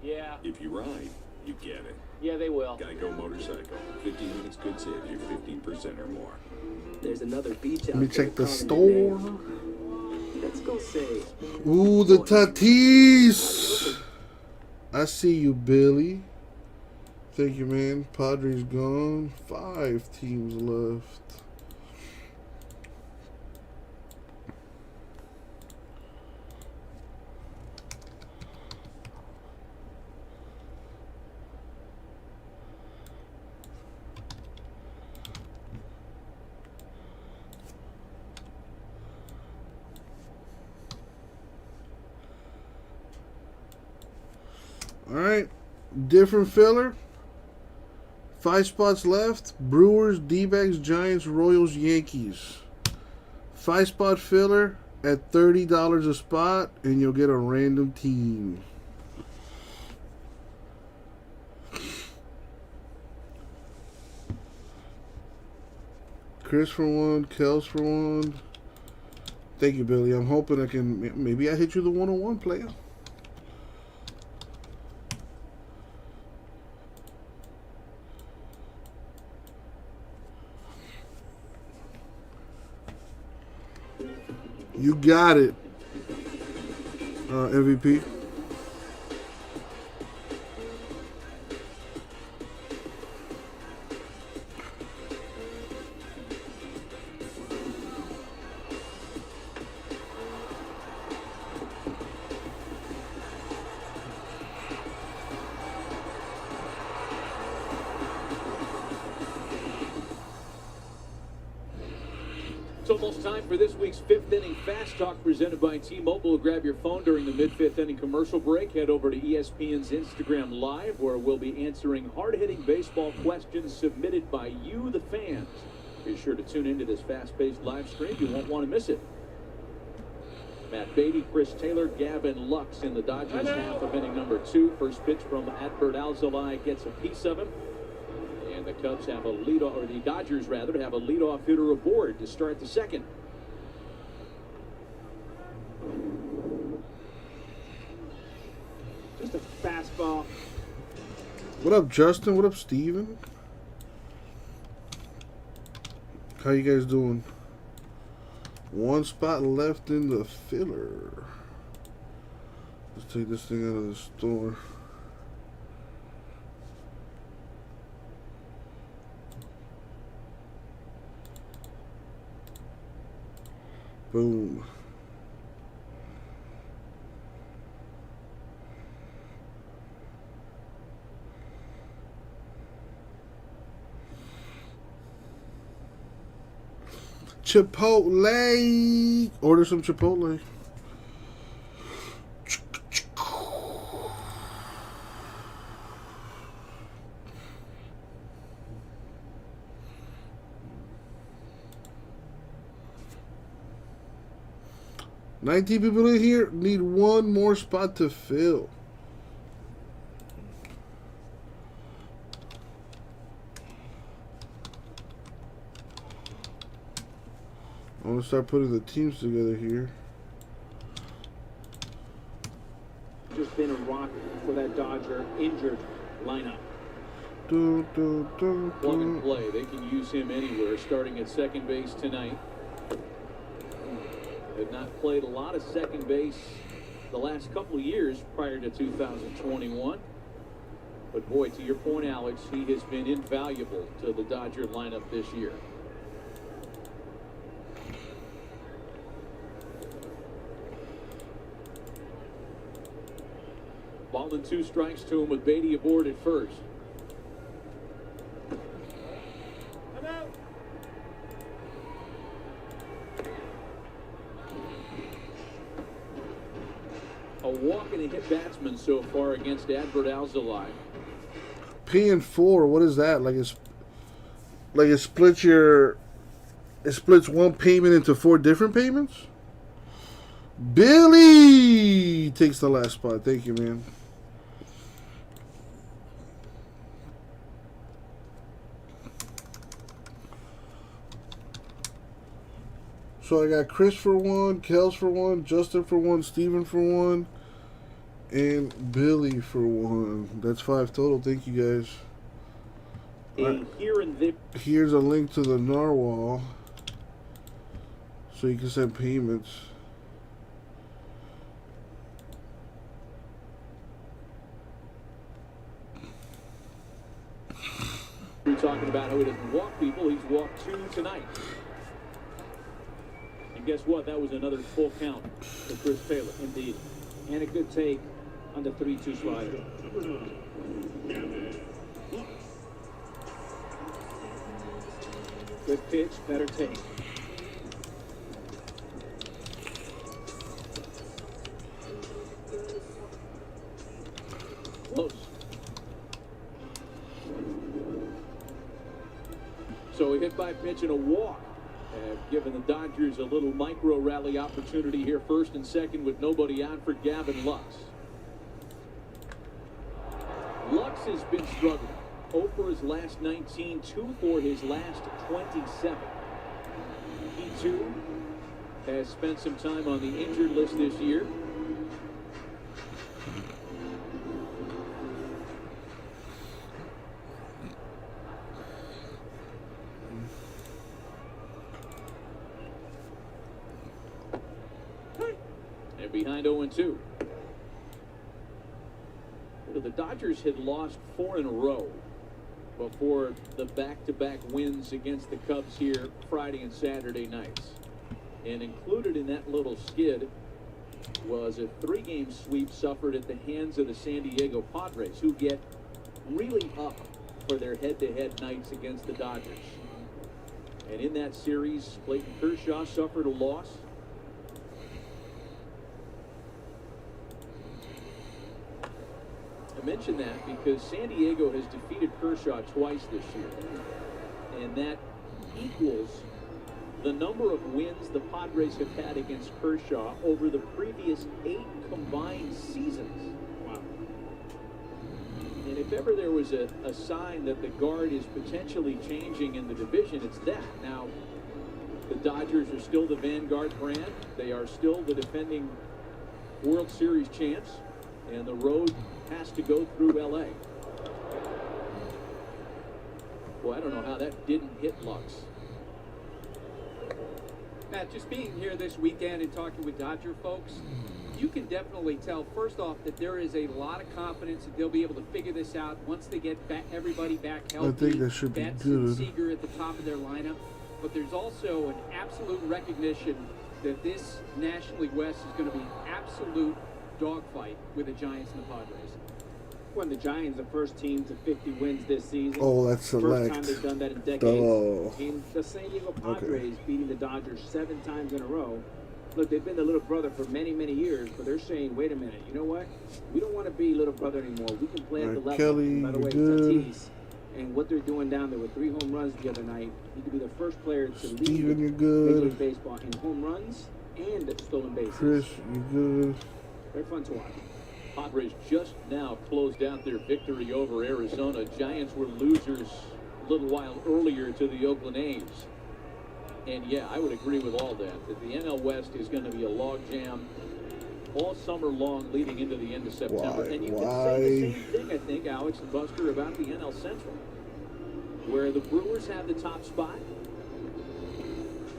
Yeah. If you ride, you get it. Yeah, they will. Geico Motorcycle. 15 minutes could save you 15% or more. There's another beach out Let me check the store. Let's go save. Ooh, the Tatis. I see you, Billy. Thank you, man. Padres gone. 5 teams left. All right, different filler. 5 spots left. Brewers, D-backs, Giants, Royals, Yankees. 5 spot filler at $30 a spot, and you'll get a random team. Chris for 1, Kels for 1. Thank you, Billy. I'm hoping I can. Maybe I hit you the 101 player. You got it, MVP. It's almost time for this week's 5th Inning Fast Talk presented by T-Mobile. Grab your phone during the mid-5th inning commercial break. Head over to ESPN's Instagram Live, where we'll be answering hard-hitting baseball questions submitted by you, the fans. Be sure to tune into this fast-paced live stream. You won't want to miss it. Matt Beatty, Chris Taylor, Gavin Lux in the Dodgers half of inning number 2. First pitch from Adbert Alzolay gets a piece of him. And the Cubs have a leadoff, or the Dodgers rather, have a leadoff hitter aboard to start the second. Just a fastball. What up, Justin? What up, Steven? How you guys doing? 1 spot left in the filler. Let's take this thing out of the store. Boom. Chipotle. Order some Chipotle. $19 people in here. Need one more spot to fill. I want to start putting the teams together here. Just been a rock for that Dodger injured lineup. Plug and play. They can use him anywhere, starting at second base tonight. Had not played a lot of second base the last couple of years prior to 2021. But boy, to your point, Alex, he has been invaluable to the Dodger lineup this year. Ball and 2 strikes to him with Beatty aboard at first. A walk and a hit batsman so far against Adbert Alzolay. Paying 4, what is that? It splits one payment into 4 different payments? Billy takes the last spot. Thank you, man. So I got Chris for 1, Kels for 1, Justin for 1, Steven for 1, and Billy for 1. That's 5 total. Thank you, guys. Here's a link to the Narwhal so you can send payments. We're talking about how he doesn't walk people. He's walked 2 tonight. And guess what? That was another full count for Chris Taylor. Indeed. And a good take on the 3-2 slider. Good pitch, better take. Close. So a hit by pitch and a walk. Giving the Dodgers a little micro rally opportunity here, first and second with nobody out for Gavin Lux. Lux has been struggling. 0 for his last 19, 2 for his last 27. He too has spent some time on the injured list this year. And behind 0-2. The Dodgers had lost 4 in a row before the back-to-back wins against the Cubs here Friday and Saturday nights. And included in that little skid was a 3-game sweep suffered at the hands of the San Diego Padres, who get really up for their head-to-head nights against the Dodgers. And in that series, Clayton Kershaw suffered a loss. I mention that because San Diego has defeated Kershaw twice this year, and that equals the number of wins the Padres have had against Kershaw over the previous 8 combined seasons. Wow. And if ever there was a sign that the guard is potentially changing in the division, it's that. Now, the Dodgers are still the Vanguard brand. They are still the defending World Series champs, and the road has to go through LA. Boy, I don't know how that didn't hit Lux. Matt, just being here this weekend and talking with Dodger folks, you can definitely tell, first off, that there is a lot of confidence that they'll be able to figure this out once they get everybody back healthy. I think that should be Betts good. and Seager at the top of their lineup. But there's also an absolute recognition that this National League West is going to be an absolute dogfight with the Giants and the Padres. When the Giants, the first team to 50 wins this season. Oh, that's select. First time they've done that in decades. Oh. And the San Diego Padres beating the Dodgers 7 times in a row. Look, they've been the little brother for many, many years, but they're saying, wait a minute, you know what? We don't want to be little brother anymore. We can play at the level. Kelly, By the way, good. Tatis and what they're doing down there with 3 home runs the other night, he could be the first player to lead Steven, you're Major good. League Baseball in home runs and stolen bases. Chris, you good. Very fun to watch. Padres just now closed out their victory over Arizona. Giants were losers a little while earlier to the Oakland A's. And yeah, I would agree with all that the NL West is going to be a logjam all summer long leading into the end of September. And you can say the same thing, I think, Alex and Buster, about the NL Central, where the Brewers have the top spot.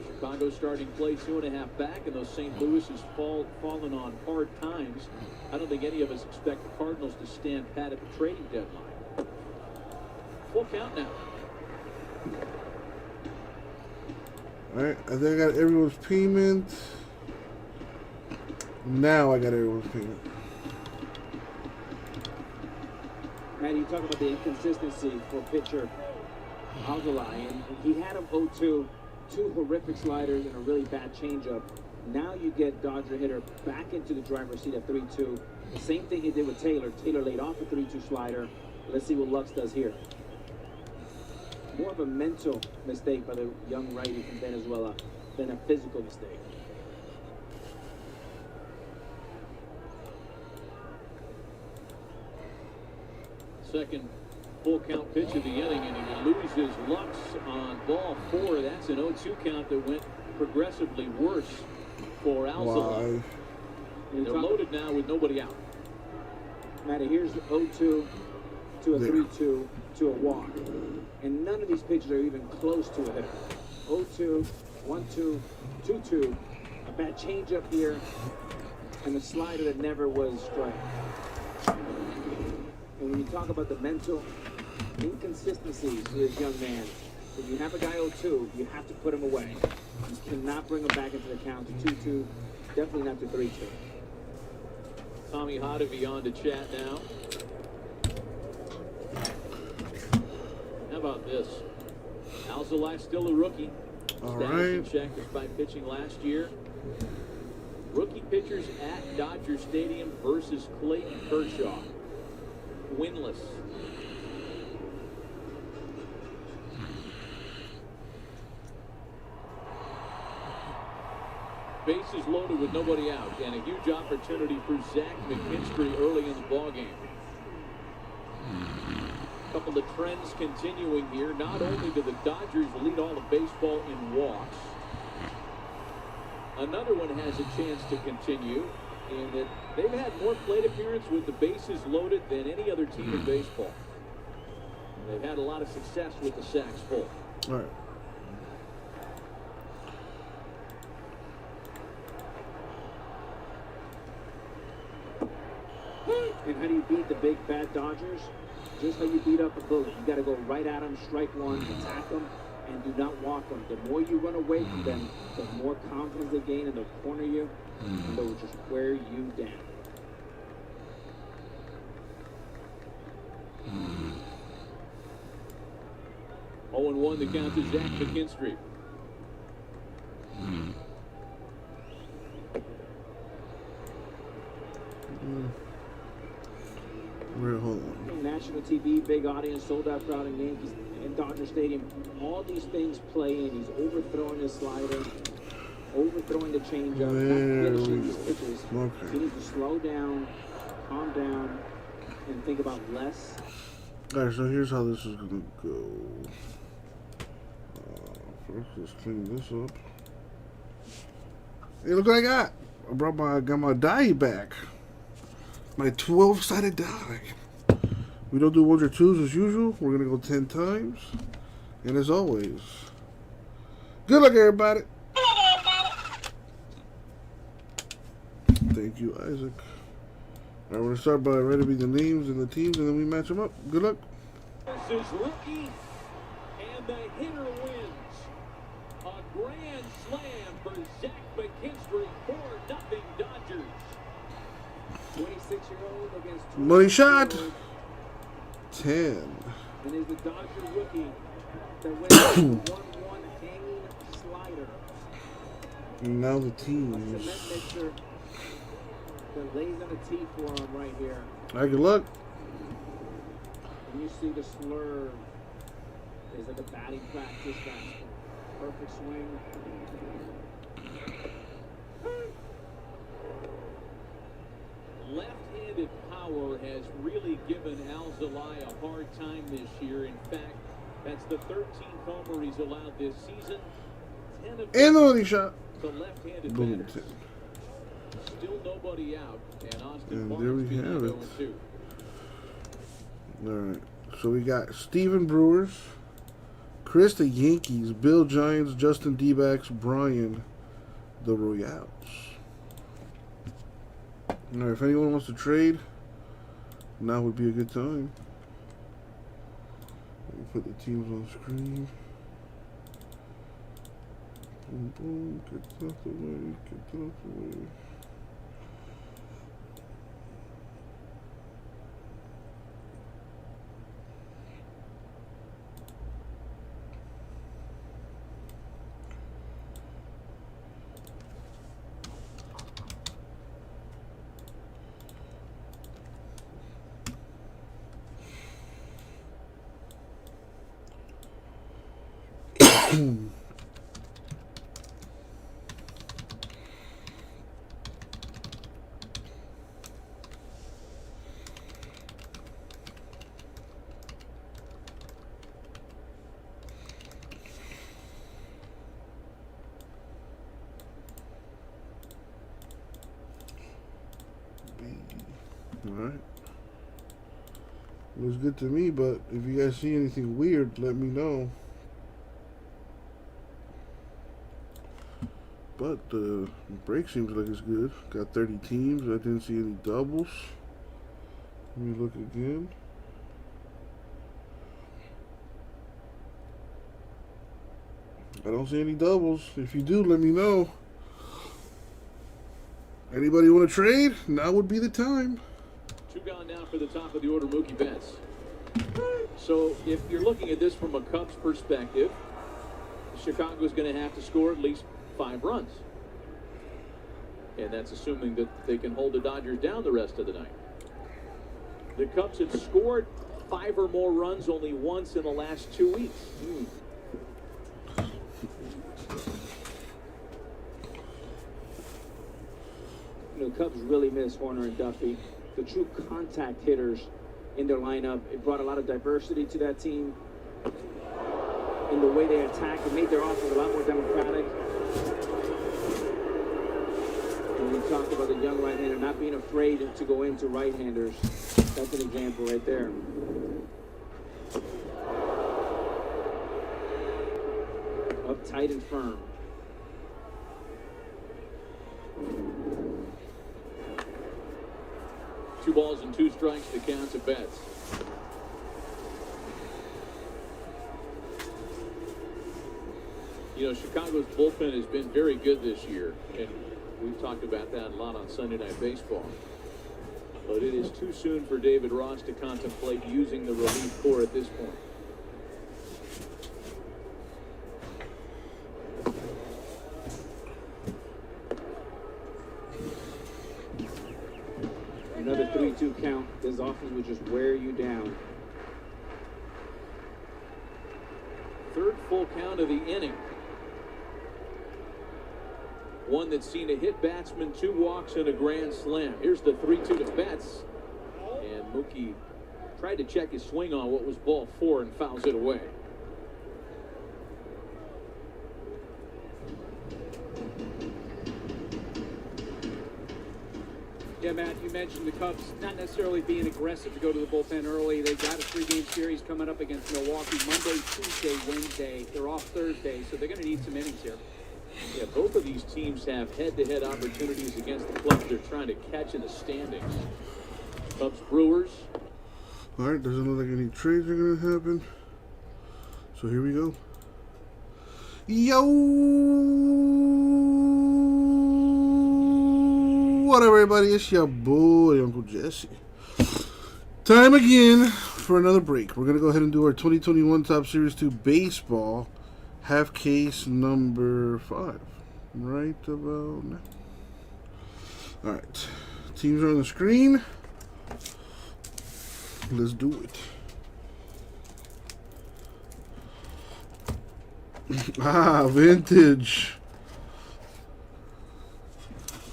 Chicago starting play 2.5 back, and those St. Louis has fallen on hard times. I don't think any of us expect the Cardinals to stand pat at the trading deadline. Full count now. All right, I think I got everyone's payment. Now I got everyone's payment. Man, you talk about the inconsistency for pitcher Alzolay, and he had him 0-2, 2 horrific sliders and a really bad changeup. Now you get Dodger hitter back into the driver's seat at 3-2. The same thing he did with Taylor. Taylor laid off a 3-2 slider. Let's see what Lux does here. More of a mental mistake by the young righty from Venezuela than a physical mistake. Second full count pitch of the inning, and he loses Lux on ball 4. That's an 0-2 count that went progressively worse for Alzolay. They're loaded now with nobody out. Matty, here's 0-2 to a 3-2 to a walk. And none of these pitches are even close to a hitter. 0-2, 1-2, 2-2, a bad changeup here, and a slider that never was strike. And when you talk about the mental inconsistencies for this young man, when you have a guy 0-2, you have to put him away. You cannot bring him back into the count to 2-2, definitely not to 3-2. Tommy Hotovy on to chat now. How about this? Alzolay still a rookie. All Status right. in check despite pitching last year. Rookie pitchers at Dodger Stadium versus Clayton Kershaw. Winless. Bases loaded with nobody out, and a huge opportunity for Zach McKinstry early in the ballgame. Couple of trends continuing here. Not only do the Dodgers lead all of baseball in walks, another one has a chance to continue in that they've had more plate appearance with the bases loaded than any other team in baseball. They've had a lot of success with the sacks full. All right. And how do you beat the big bad Dodgers? Just how you beat up a bully. You got to go right at them, strike one, attack them, and do not walk them. The more you run away from them, the more confidence they gain, and they'll corner you, and they'll just wear you down. Mm. 0-1 the count to Zach McKinstry. Hold on. National TV, big audience, sold out crowd in Yankees in Dodger Stadium. All these things play in. He's overthrowing his slider, overthrowing the changeup, not finishing these pitches. Okay. He needs to slow down, calm down, and think about less. Alright, so here's how this is gonna go. First, let's clean this up. Hey, look what I got! I got my die back. My 12-sided die. We don't do 1s or 2s as usual. We're gonna go 10 times. And as always, good luck, everybody. Thank you, Isaac. All right, we're going to start by reading the names and the teams, and then we match them up. Good luck. Versus rookie, and the hitter wins. A grand slam for Zach McKinstry, 4-0 Dodgers. 26-year-old against Money shot. 10. And is the Dodger rookie that went 1-1 hanging slider. And now the A teams. cement mixer that lays on a tee for him right here. All right, good luck. And you see the slurve. It's like a batting practice fastball. Perfect swing. Left-handed power has really given Alzolay a hard time this year. In fact, that's the 13th homer he's allowed this season. 10 of And the money shot. to left-handed Boom. batters. Still nobody out, and Austin And Barnes there we being have it. 0-2. All right. So we got Steven Brewers, Chris the Yankees, Bill Giants, Justin D-backs, Brian the Royals. All right, if anyone wants to trade, now would be a good time. Let me put the teams on the screen. Boom, boom, get that out the way, get that out the way. Alright. Looks good to me, but if you guys see anything weird, let me know. But the break seems like it's good. Got 30 teams. I didn't see any doubles. Let me look again. I don't see any doubles. If you do, let me know. Anybody want to trade? Now would be the time. Two gone down for the top of the order, Mookie Betts. So if you're looking at this from a Cubs perspective, Chicago's going to have to score at least 5 runs. And that's assuming that they can hold the Dodgers down the rest of the night. The Cubs have scored 5 or more runs only once in the last 2 weeks. You know, Cubs really miss Horner and Duffy, the true contact hitters in their lineup. It brought a lot of diversity to that team in the way they attack. It made their offense a lot more democratic. And we talked about the young right-hander not being afraid to go into right-handers. That's an example right there. Uptight and firm. Two balls and 2 strikes to count to Betts. You know, Chicago's bullpen has been very good this year, and we've talked about that a lot on Sunday Night Baseball. But it is too soon for David Ross to contemplate using the relief corps at this point. Another 3-2 count. This offense would just wear you down. Third full count of the inning. One that's seen a hit batsman, 2 walks, and a grand slam. Here's the 3-2 to Betts. And Mookie tried to check his swing on what was ball 4 and fouls it away. Yeah, Matt, you mentioned the Cubs not necessarily being aggressive to go to the bullpen early. They've got a 3-game series coming up against Milwaukee Monday, Tuesday, Wednesday. They're off Thursday, so they're going to need some innings here. Yeah, both of these teams have head-to-head opportunities against the clubs they're trying to catch in the standings. Cubs Brewers. All right, doesn't look like any trades are going to happen. So here we go. Yo! What up, everybody? It's your boy, Uncle Jesse. Time again for another break. We're going to go ahead and do our 2021 Top Series 2 Baseball half case number 5. Right about now. All right. Teams are on the screen. Let's do it. Vintage.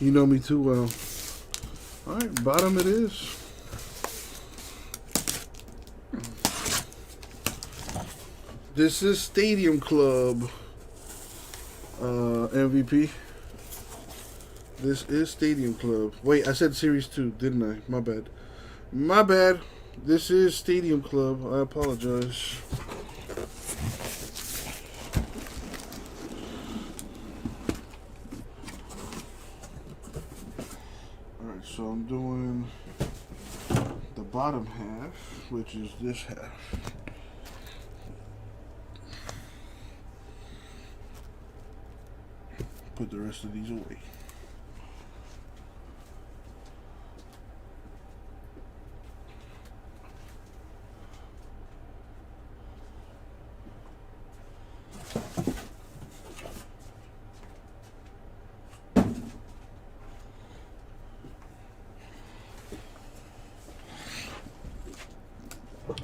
You know me too well. All right, bottom it is. This is Stadium Club MVP. This is Stadium Club. Wait, I said Series 2, didn't I? My bad. My bad. This is Stadium Club. I apologize. Alright, so I'm doing the bottom half, which is this half. Put the rest of these away.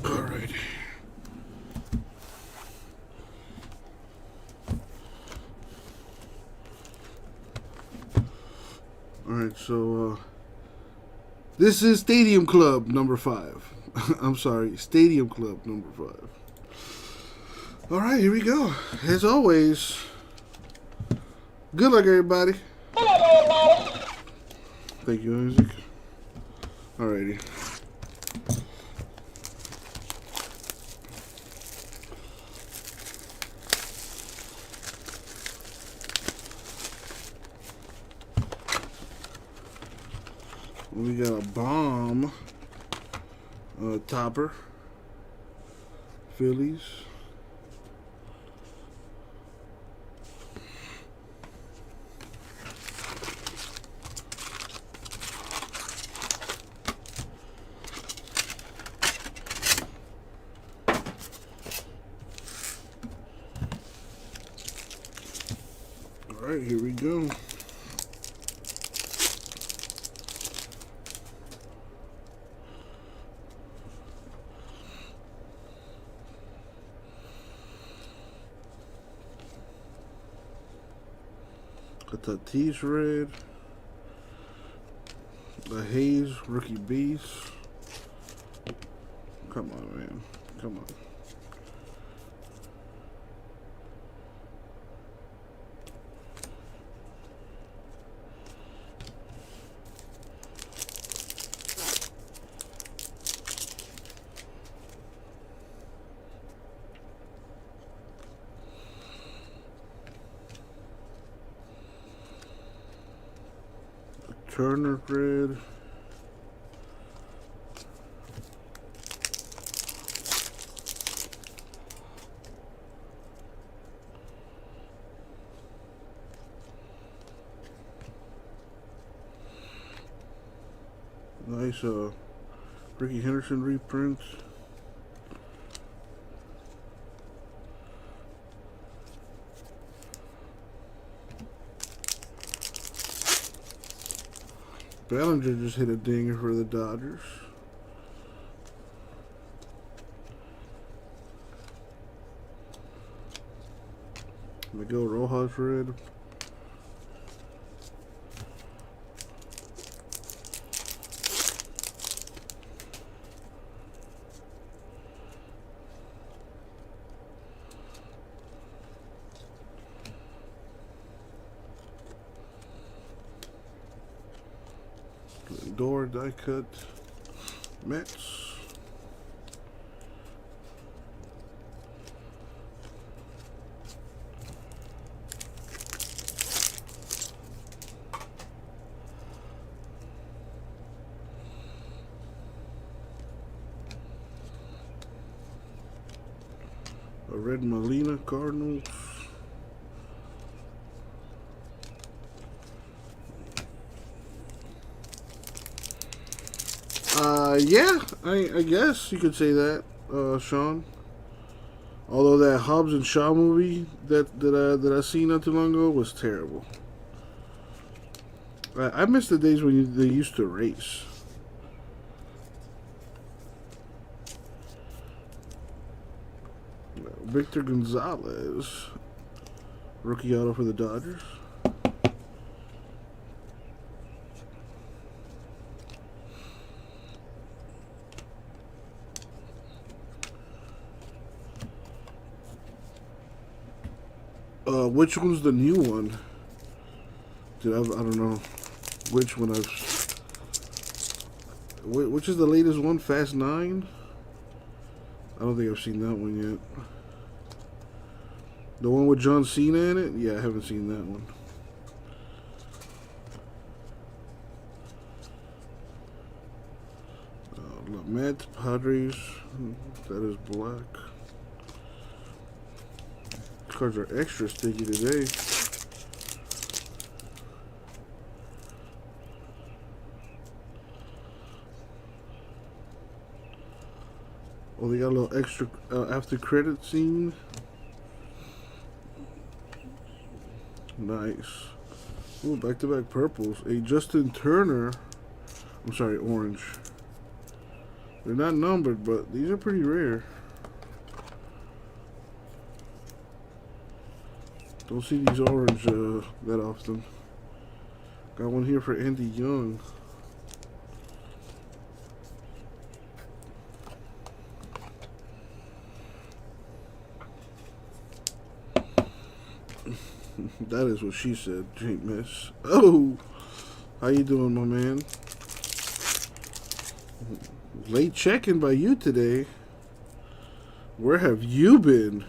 Alrighty. Alright, so this is Stadium Club number 5. I'm sorry, Stadium Club number 5. Alright, here we go. As always, good luck, everybody. Thank you, Isaac. Alrighty. We got a bomb topper. Phillies. All right, here we go. A Tatis red, a Hayes rookie base. Come on, man. Come on. Turner red. Nice Ricky Henderson reprints. Bellinger just hit a dinger for the Dodgers. Miguel Rojas red. Door die cut Mets. A Red Molina, Cardinals. Yeah, I guess you could say that, Sean. Although that Hobbs and Shaw movie that I seen not too long ago was terrible. I miss the days when they used to race. Victor Gonzalez, rookie auto for the Dodgers. Which one's the new one? Dude, I don't know which one which is the latest one? Fast 9? I don't think I've seen that one yet. The one with John Cena in it? Yeah, I haven't seen that one. Mets, Padres. That is black. Cards are extra sticky today. Oh, they got a little extra after credit scene. Nice. Oh, back-to-back purples. A Justin Turner. I'm sorry, orange. They're not numbered, but these are pretty rare. Don't see these orange that often. Got one here for Andy Young. That is what she said, Jake Miss. Oh, how you doing, my man? Late check-in by you today. Where have you been?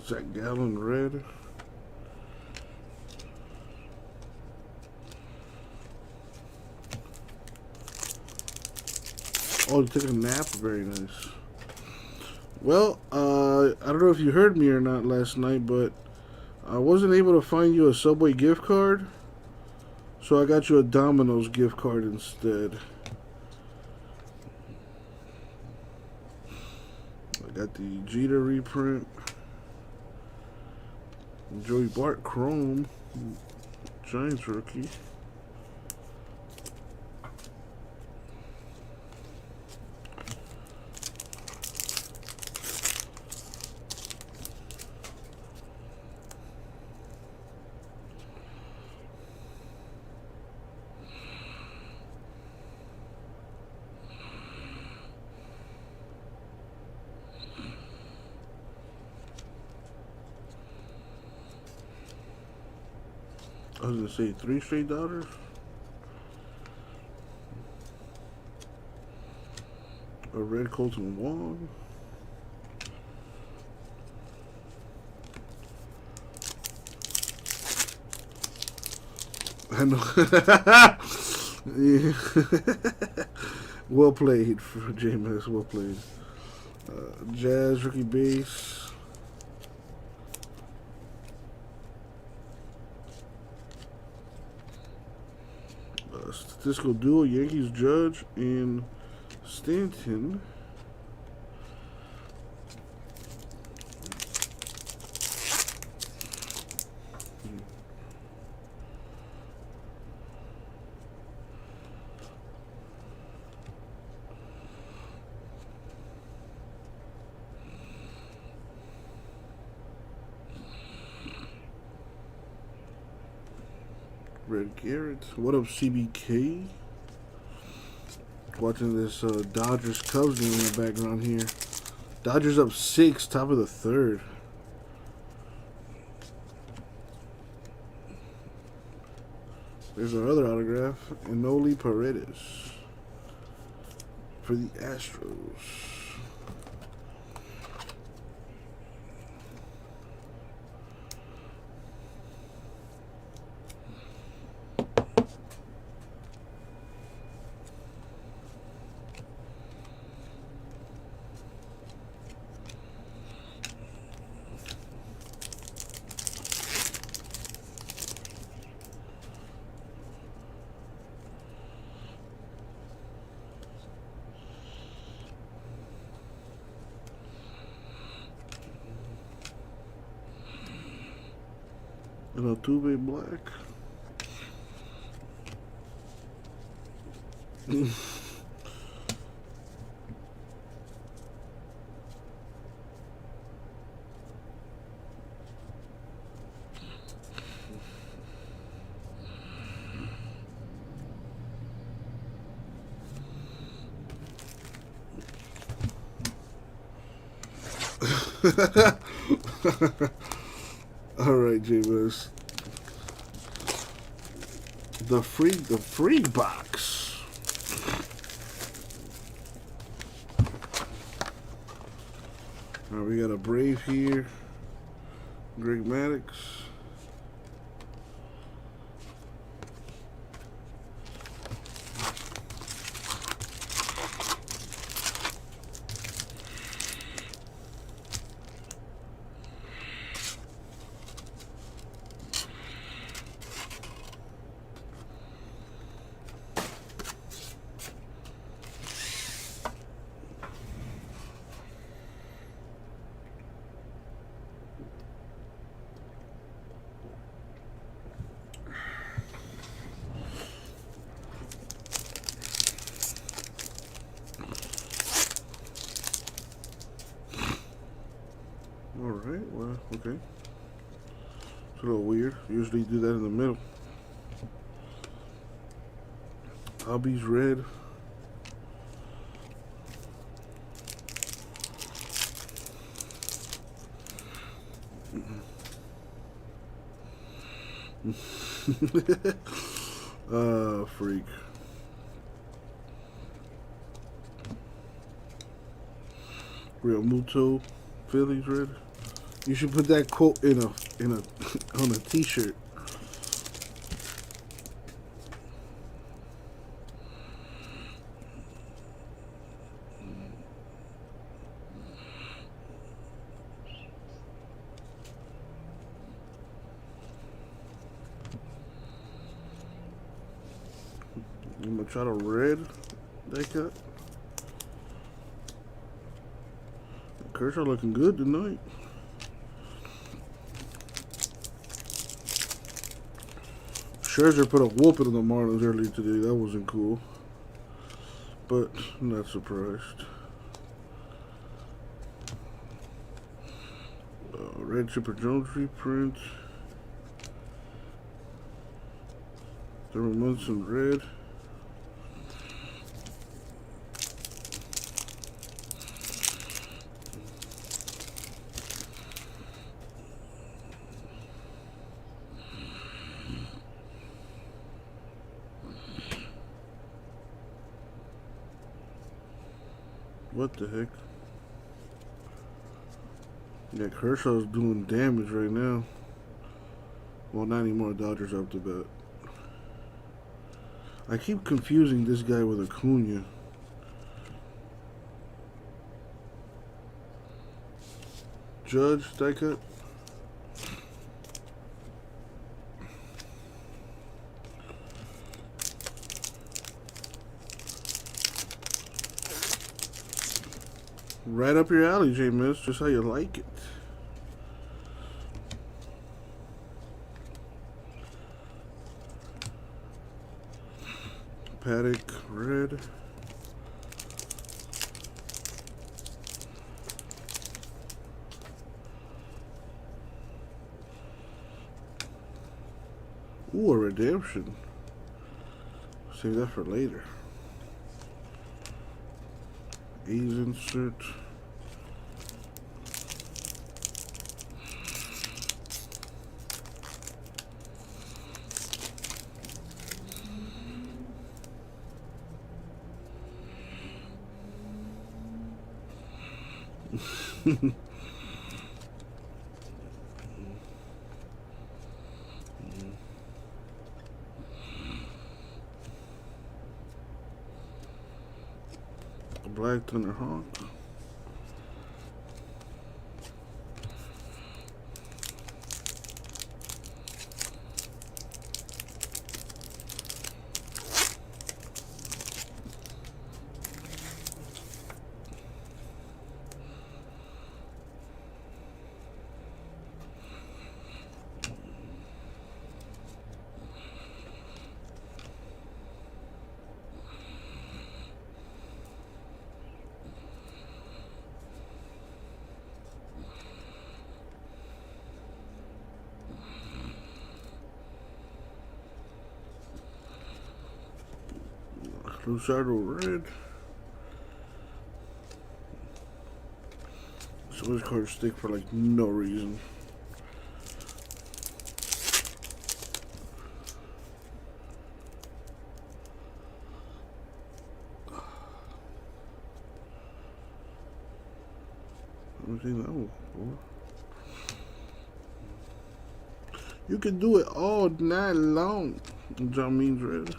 Zach Gallen red. Oh, you took a nap? Very nice. Well, I don't know if you heard me or not last night, but I wasn't able to find you a Subway gift card, so I got you a Domino's gift card instead. I got the Jeter reprint. Joey Bart Chrome, Giants rookie. I was gonna say 3 straight Dodgers. A red Colton Wong. I know. Yeah. Well played for James. Well played. Jazz rookie base. Statistical duo, Yankees Judge and Stanton. Red Garrett. What up, CBK? Watching this Dodgers Cubs game in the background here. Dodgers up 6, top of the 3rd. There's our other autograph, Enoli Paredes for the Astros. And Altuve black. All right, J-Bus. The free box. All right, we got a Brave here. Greg Maddux. Alright, well, okay. It's a little weird. Usually do that in the middle. Hobbies red. Freak. Real Muto, Phillies red. You should put that quote in a on a t-shirt. I'm gonna try to red that cut. Kershaw looking good tonight. Scherzer put a whooping on the Marlins earlier today. That wasn't cool. But I'm not surprised. Red Chipper Jones reprint. Thurman Munson red. What the heck? Yeah, Kershaw's doing damage right now. Well, not anymore. Dodgers up to bat. I keep confusing this guy with Acuna. Judge, die cut. Right up your alley, J-Miss. Just how you like it. Paddock, red. Ooh, a redemption. Save that for later. A's insert. Black Thunder Hawk. Luciano red. So these cards stick for like no reason. I've seen that one before. You can do it all night long. John Means red.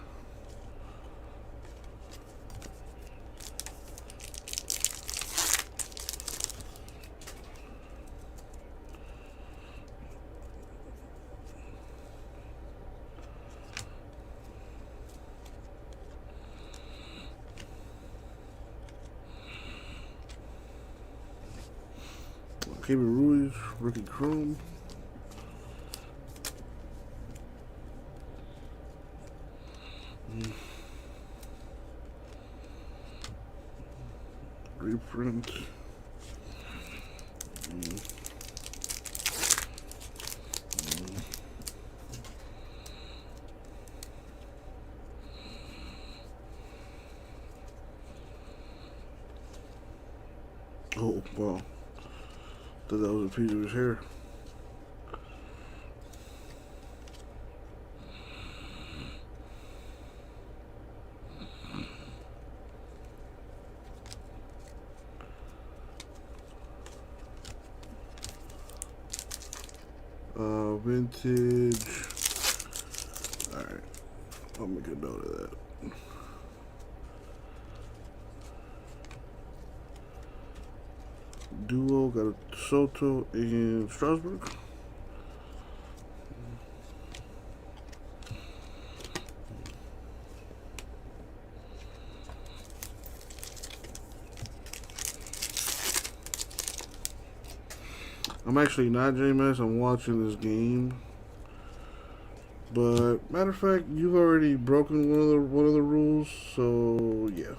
Keibert Ruiz, Rookie Chrome. Reprint. Oh, wow. Thought that was a piece of his hair. Vintage. Alright. I'll make a note of that. Duo, got a Soto and Strasburg. I'm actually not JMS, I'm watching this game. But matter of fact, you've already broken one of the rules, so yeah.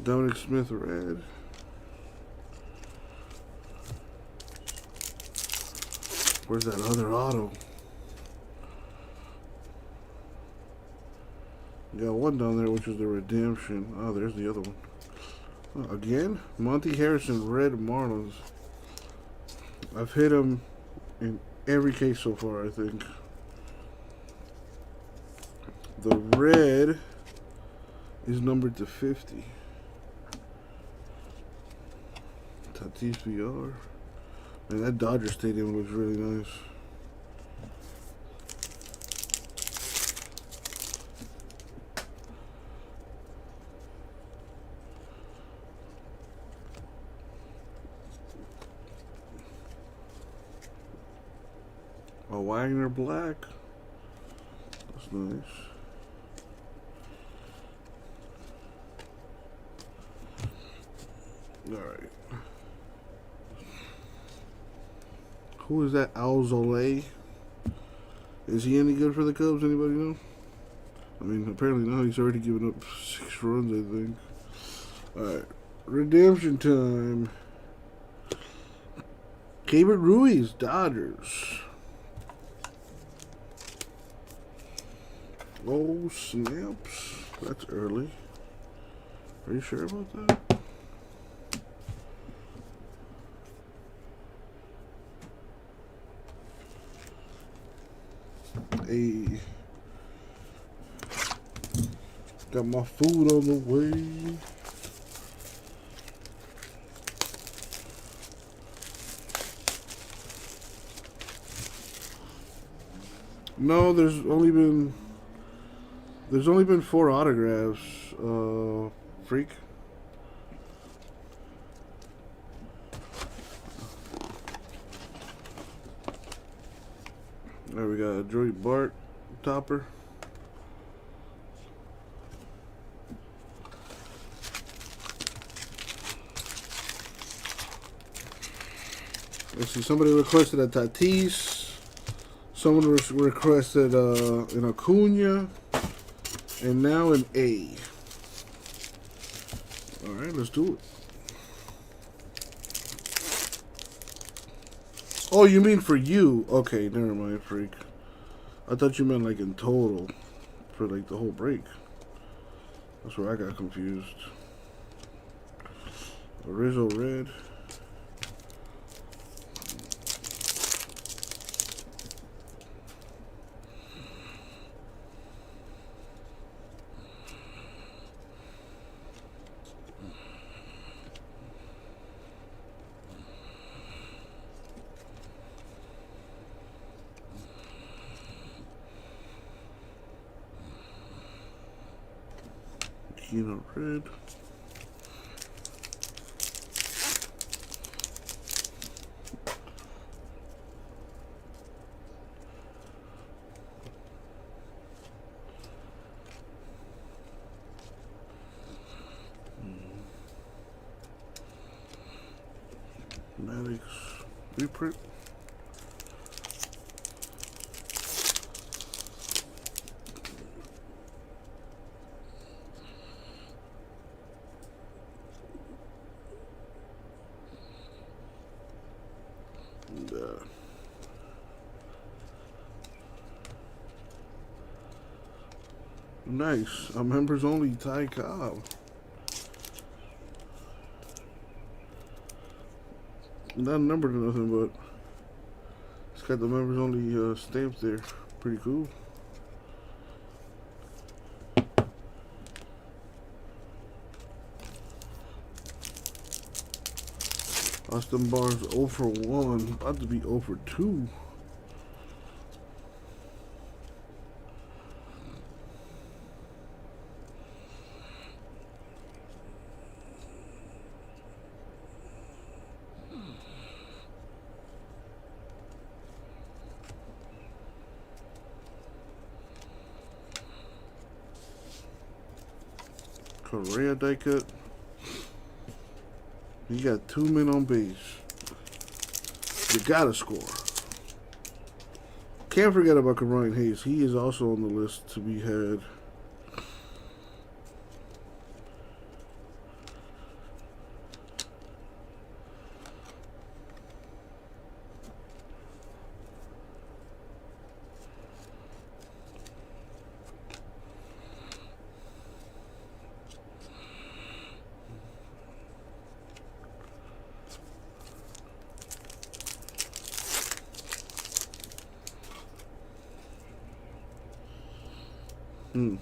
Dominic Smith red. Where's that other auto? Got one down there, which is the redemption. Oh, there's the other one. Oh, again, Monty Harrison red Marlins. I've hit him in every case so far, I think. The red is numbered to 50. Tatis VR. Man, that Dodger Stadium looks really nice. A Wagner black. That's nice. Alright. Who is that? Alzolay? Is he any good for the Cubs? Anybody know? I mean, apparently not. He's already given up 6 runs, I think. Alright. Redemption time. Keibert Ruiz, Dodgers. Oh, snaps. That's early. Are you sure about that? Hey. Got my food on the way. No, there's only been 4 autographs, freak. There we got a Joey Bart topper. Let's see, somebody requested a Tatis. Someone requested an Acuna. And now an A. Alright, let's do it. Oh, you mean for you? Okay, never mind, freak. I thought you meant like in total for like the whole break. That's where I got confused. Original red. Kino red. Maddox reprint. And, nice. A members only Ty Cobb. Not numbered or nothing, but it's got the members only stamps there. Pretty cool. Austin Barnes 0 for 1, about to be 0 for 2. Correa die cut. You got 2 men on base. You gotta score. Can't forget about Ryan Hayes. He is also on the list to be had. The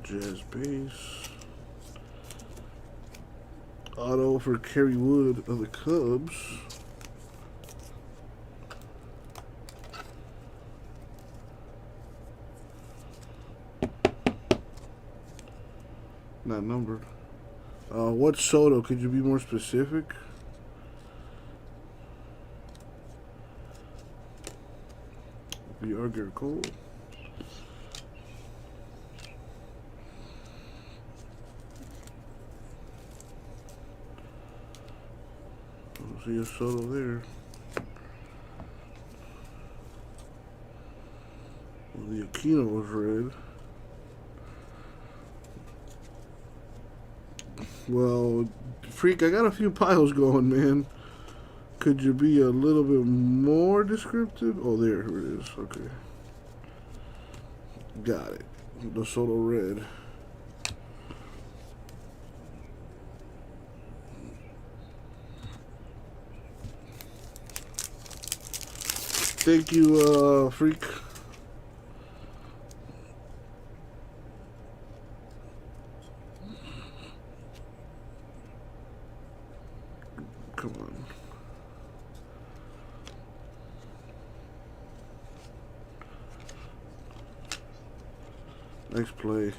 Jazz base. Auto for Kerry Wood of the Cubs. Not numbered. What Soto? Could you be more specific? VR Garrett Cole. I see a Soto there. Well, the Aquino was red. Well, Freak, I got a few piles going, man. Could you be a little bit more descriptive? Oh, there it is. Okay. Got it. The Soto red. Thank you, Freak. Come on. Nice play.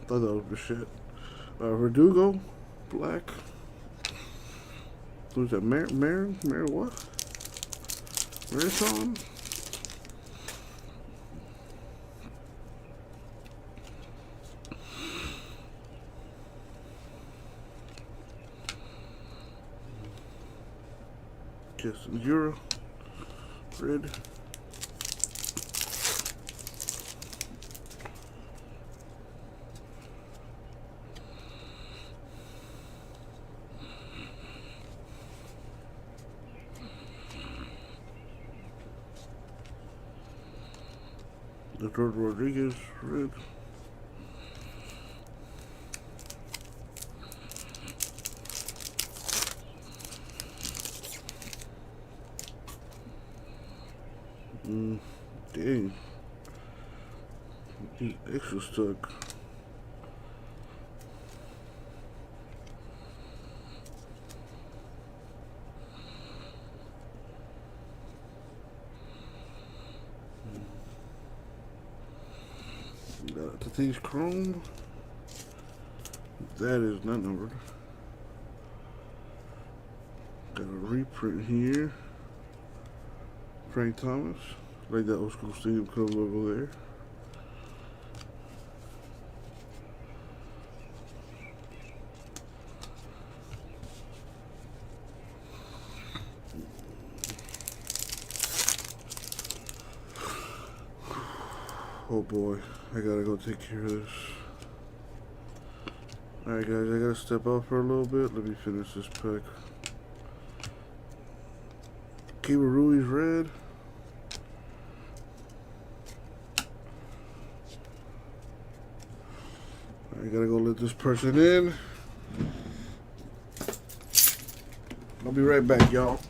Thought that was the shit. Verdugo, black. Who's that? Mar what? Marathon? Justin Jura, red. Eduardo Rodriguez, red. Dang. He's extra stuck. Got Tatis Chrome. That is not numbered. Got a reprint here. Frank Thomas. Like that old school Stadium Club logo there. Oh boy, I gotta go take care of this. Alright guys, I gotta step out for a little bit. Let me finish this pack. Keibert Ruiz red. I gotta go let this person in. I'll be right back, y'all.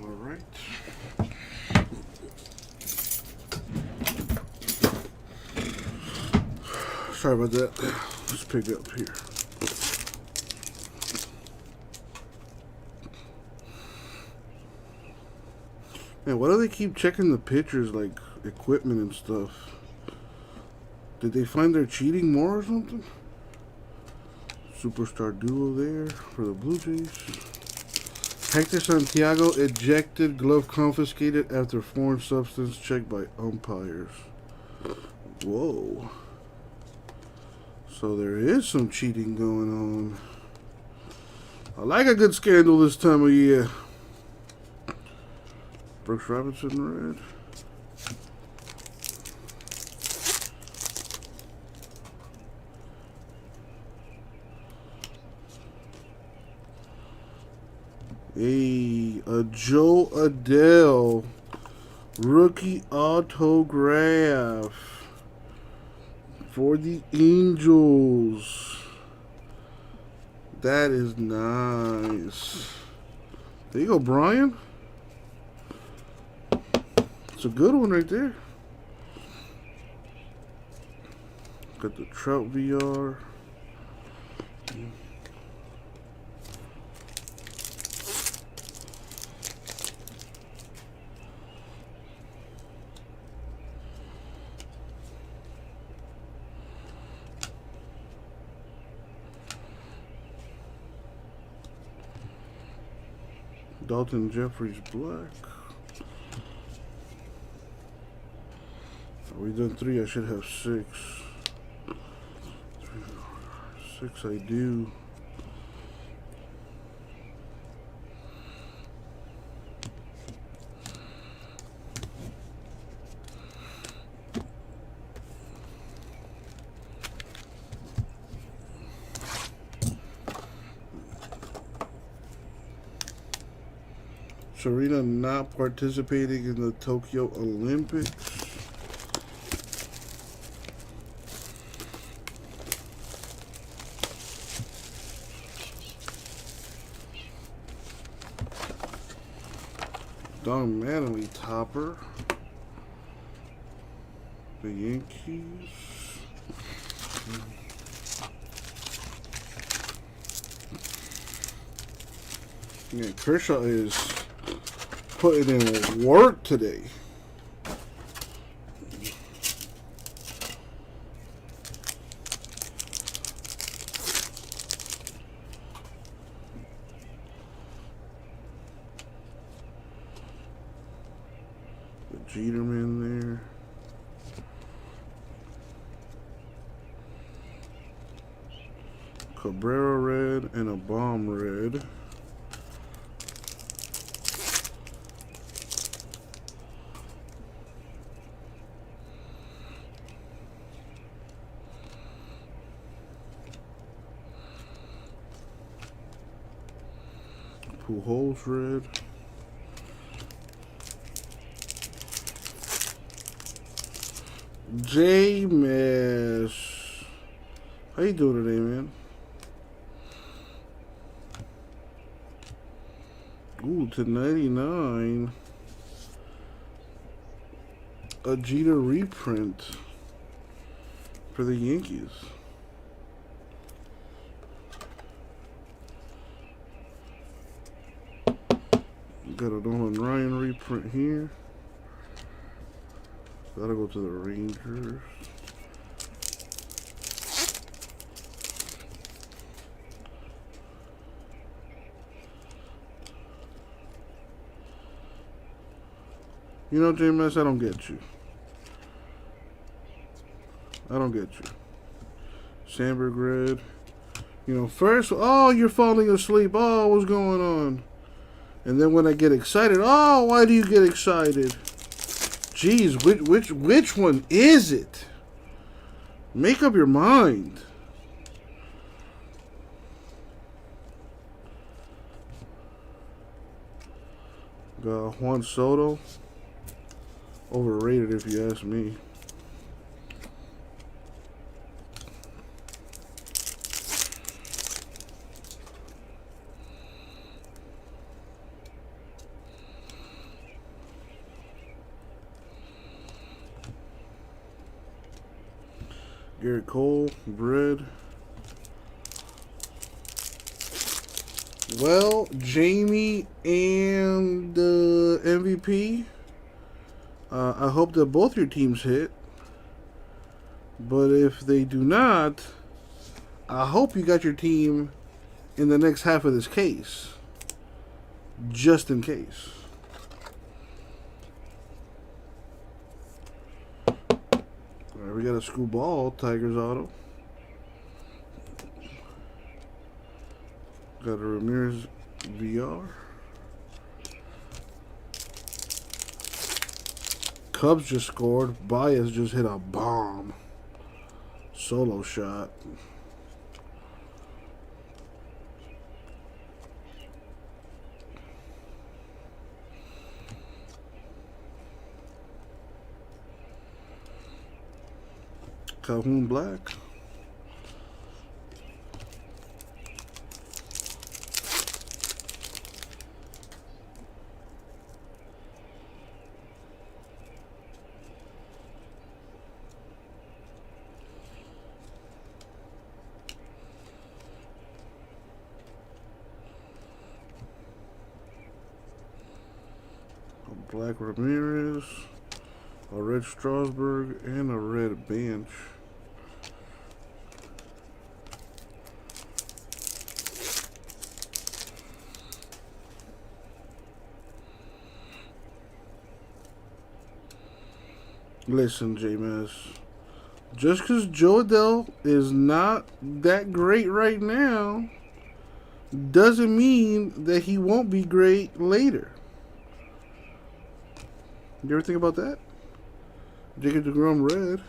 All right. Sorry about that. Let's pick up here. Man, why do they keep checking the pictures, like equipment and stuff? Did they find they're cheating more or something? Superstar duo there for the Blue Jays. Hector Santiago ejected, glove confiscated after foreign substance checked by umpires. Whoa. So there is some cheating going on. I like a good scandal this time of year. Brooks Robinson red. Hey, a Joe Adele rookie autograph for the Angels. That is nice. There you go, Brian. It's a good one right there. Got the Trout VR. Dalton Jeffries black. We done 3. I should have 6. 6 I do. Serena not participating in the Tokyo Olympics. Don Mattingly topper. The Yankees. Yeah, Kershaw is putting in work today. The Jeterman there. Cabrera red and a bomb red. Pujols red. J-Mesh. How you doing today, man? Ooh, to 99. A Jeter reprint for the Yankees. Got a Nolan Ryan reprint here. That'll go to the Rangers. You know, J-Mess, I don't get you. I don't get you. Sandberg red. You know, first, oh, you're falling asleep. Oh, what's going on? And then when I get excited, oh, why do you get excited? Jeez, which one is it? Make up your mind. Got Juan Soto. Overrated if you ask me. Garrett Cole, bread. Well, Jamie and the MVP I hope that both your teams hit. But if they do not, I hope you got your team in the next half of this case. Just in case. Alright, we got a screwball, Tigers auto. Got a Ramirez VR. Cubs just scored. Baez just hit a bomb. Solo shot. Calhoun Black. A black Ramirez, a red Strasburg, and a red Bench. Listen, J-Mez, just because Joe Adell is not that great right now doesn't mean that he won't be great later. You ever think about that? Jacob deGrom red.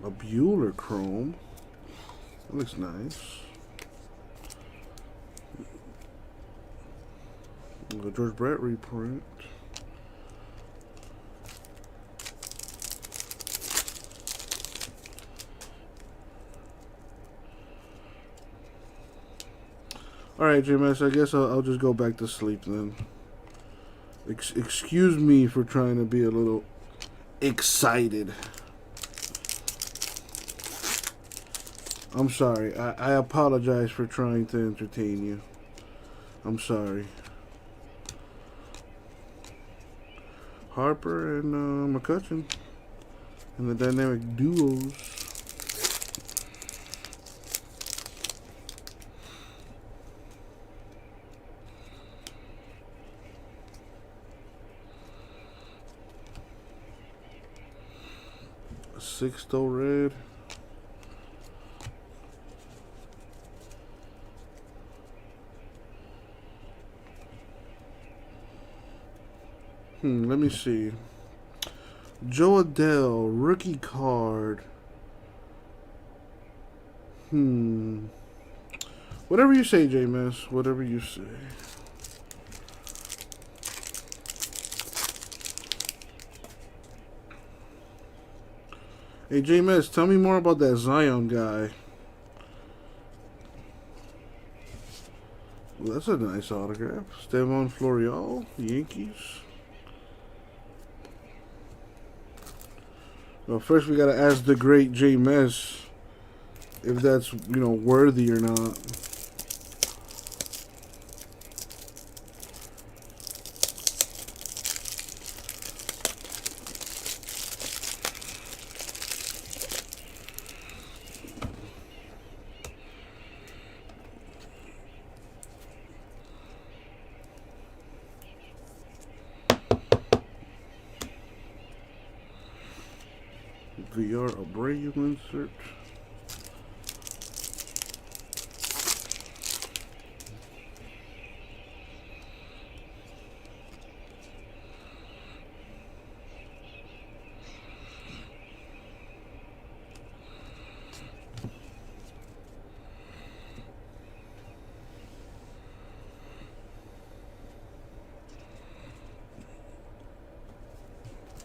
A Bueller chrome. That looks nice. A George Brett reprint. Alright, JMS, I guess I'll just go back to sleep then. Excuse me for trying to be a little excited. I'm sorry. I apologize for trying to entertain you. I'm sorry. Harper and McCutchen and the dynamic duos. Sixto red. Let me see. Joe Adell, rookie card. Whatever you say, J-Mess. Whatever you say. Hey, J-Mess, tell me more about that Zion guy. Well, that's a nice autograph. Stevan Florial, Yankees. Well, first we gotta ask the great J-Mess if that's, worthy or not. VR Abreu insert.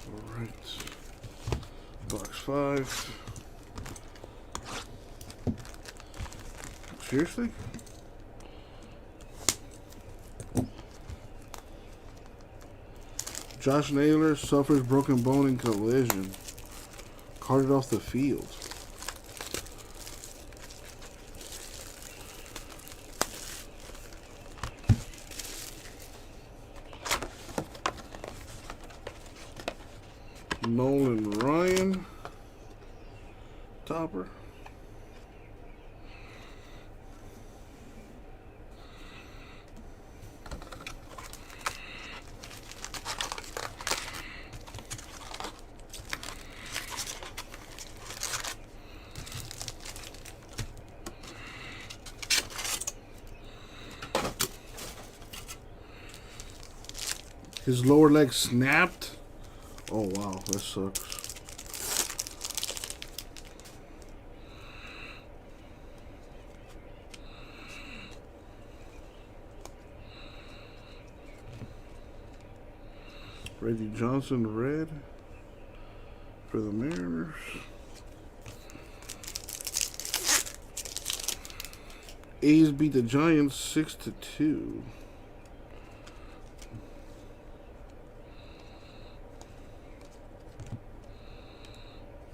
All right. Box 5. Seriously? Josh Naylor suffers broken bone in collision. Carted off the field. Nolan Ryan. Topper. His lower leg snapped. Oh wow, that sucks. Reggie Johnson, red for the Mariners. A's beat the Giants 6-2.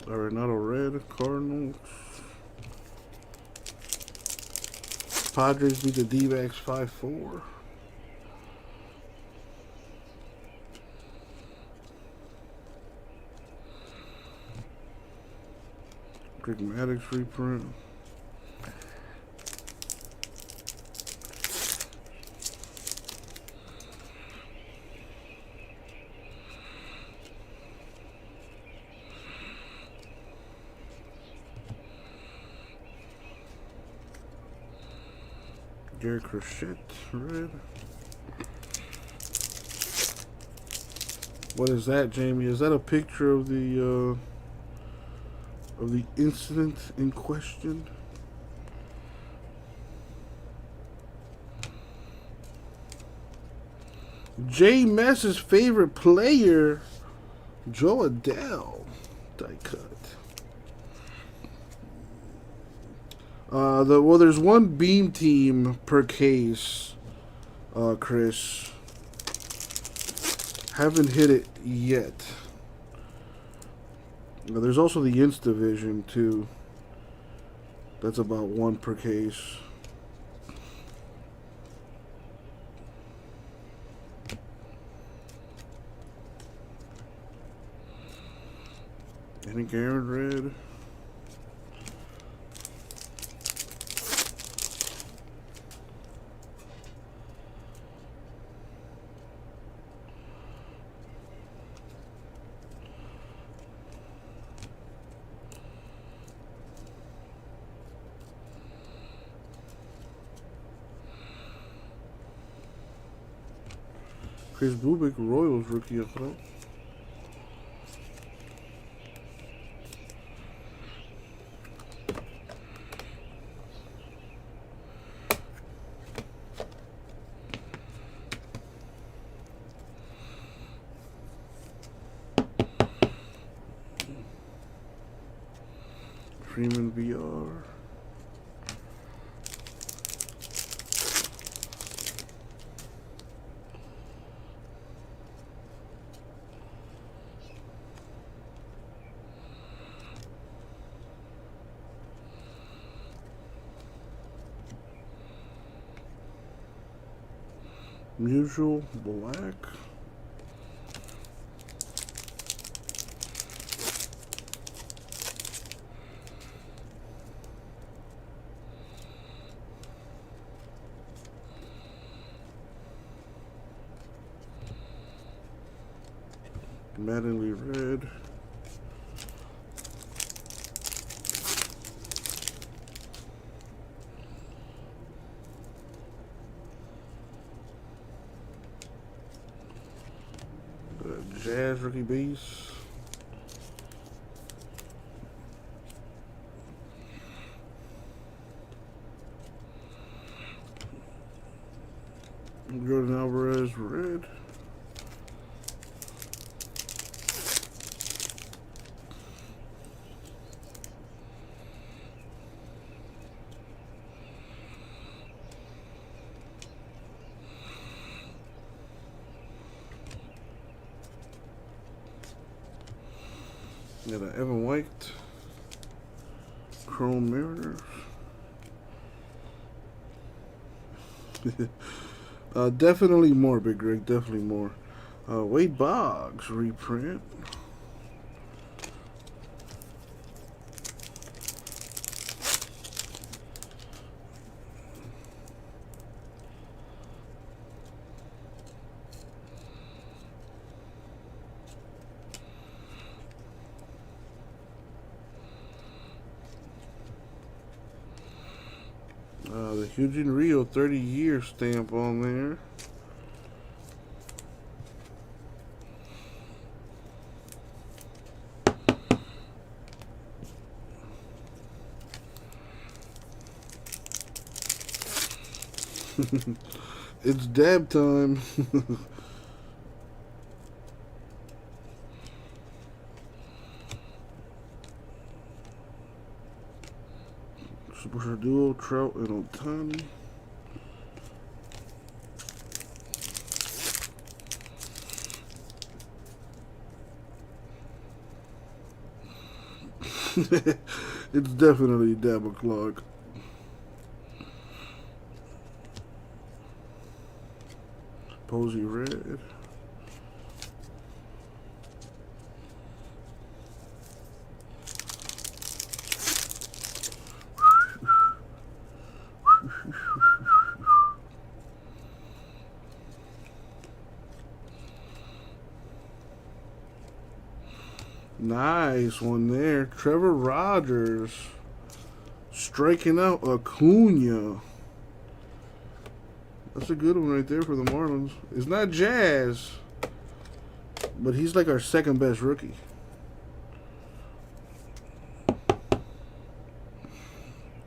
Arenado red, Cardinals. Padres beat the D-backs 5-4. Greg Maddux reprint. Gary Crochet, red. What is that, Jamie? Is that a picture of the incident in question? J Mess's favorite player, Joe Adele, die cut. Well, there's one beam team per case, Chris. Haven't hit it yet. There's also the Ints division too. That's about one per case. Hank Aaron red. Chris Bubik, Royals rookie auto. Freeman VR. Mutual black. Mattingly red. Jazz rookie base. Jordan Alvarez red. Got an Evan White, Chrome Mariners. Definitely more, Big Greg. Definitely more. Wade Boggs reprint. The Eugene Rio 30-year stamp on there. It's dab time. Super Duo, Trout, and Ohtani. It's definitely dab o'clock. Posey red. Nice one there. Trevor Rogers striking out Acuna. That's a good one right there for the Marlins. It's not Jazz, but he's like our second best rookie.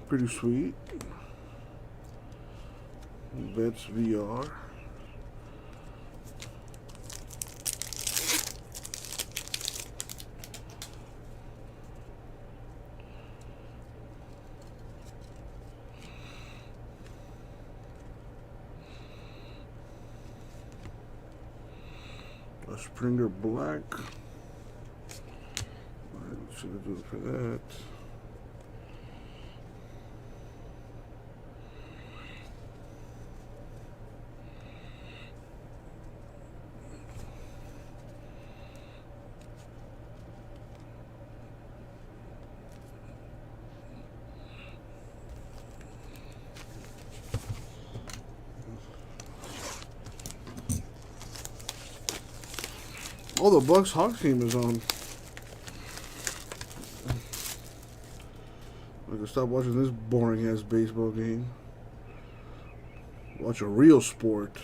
Pretty sweet. Betts VR. A Springer Black. What should I do for that? Oh, the Bucks Hawks game is on. I can stop watching this boring ass baseball game. Watch a real sport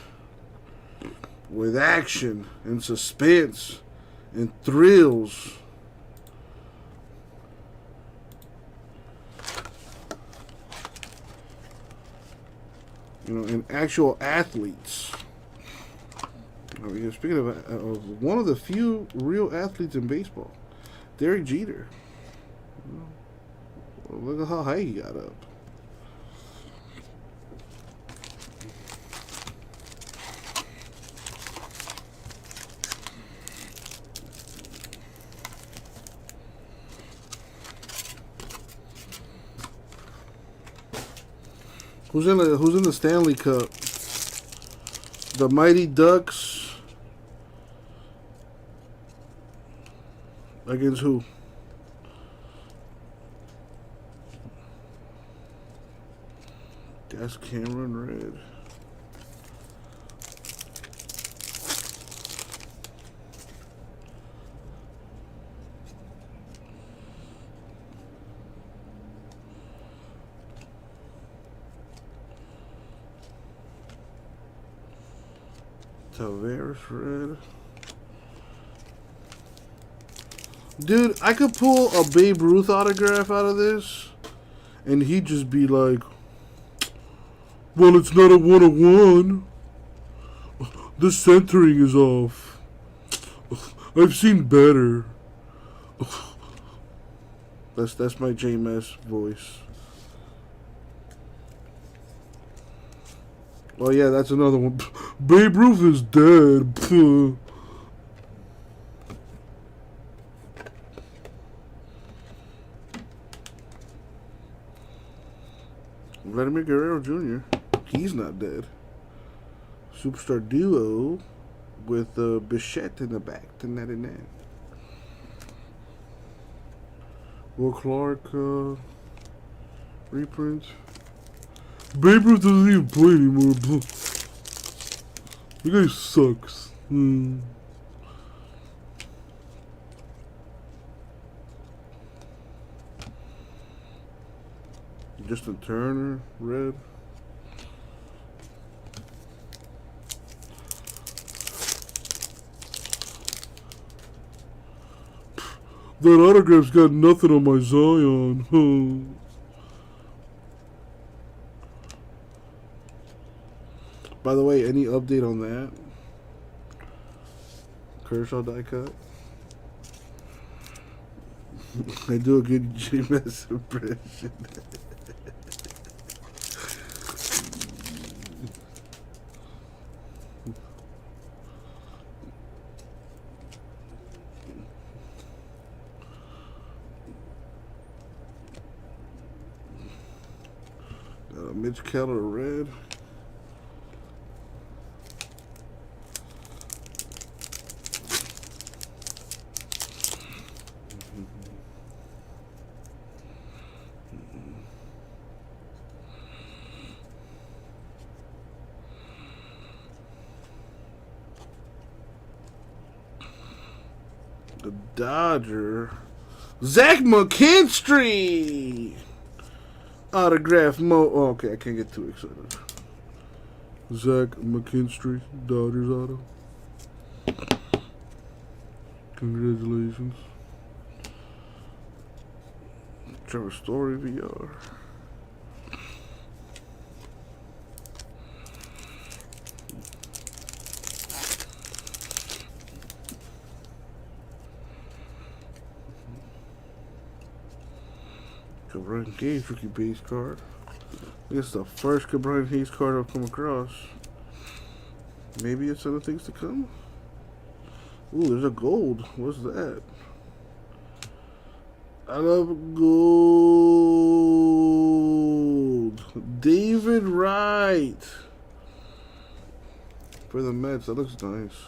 with action and suspense and thrills. You know, and actual athletes. I mean, speaking of one of the few real athletes in baseball, Derek Jeter. Look at how high he got up. Who's in the Stanley Cup? The Mighty Ducks. Against who? That's Cameron Red. Tavares Red. Dude, I could pull a Babe Ruth autograph out of this, and he'd just be like, well, it's not a 101. The centering is off. I've seen better. That's my JMS voice. Oh yeah, that's another one. Babe Ruth is dead. Vladimir Guerrero Jr. He's not dead. Superstar duo with Bichette in the back, 1099. Will Clark reprint. Babe Ruth doesn't even play anymore. The guy sucks. Justin Turner, red. That autograph's got nothing on my Zion. By the way, any update on that? Kershaw die cut? I do a good GMS impression. Mitch Keller red. The Dodger. Zach McKinstry! Autograph oh, okay, I can't get too excited. Zach McKinstry, Dodgers auto. Congratulations. Trevor Story VR. Cabrian Hayes rookie base card. This is the first Cabrian Hayes card I've come across. Maybe it's other things to come. Ooh, there's a gold. What's that? I love gold. David Wright for the Mets. That looks nice.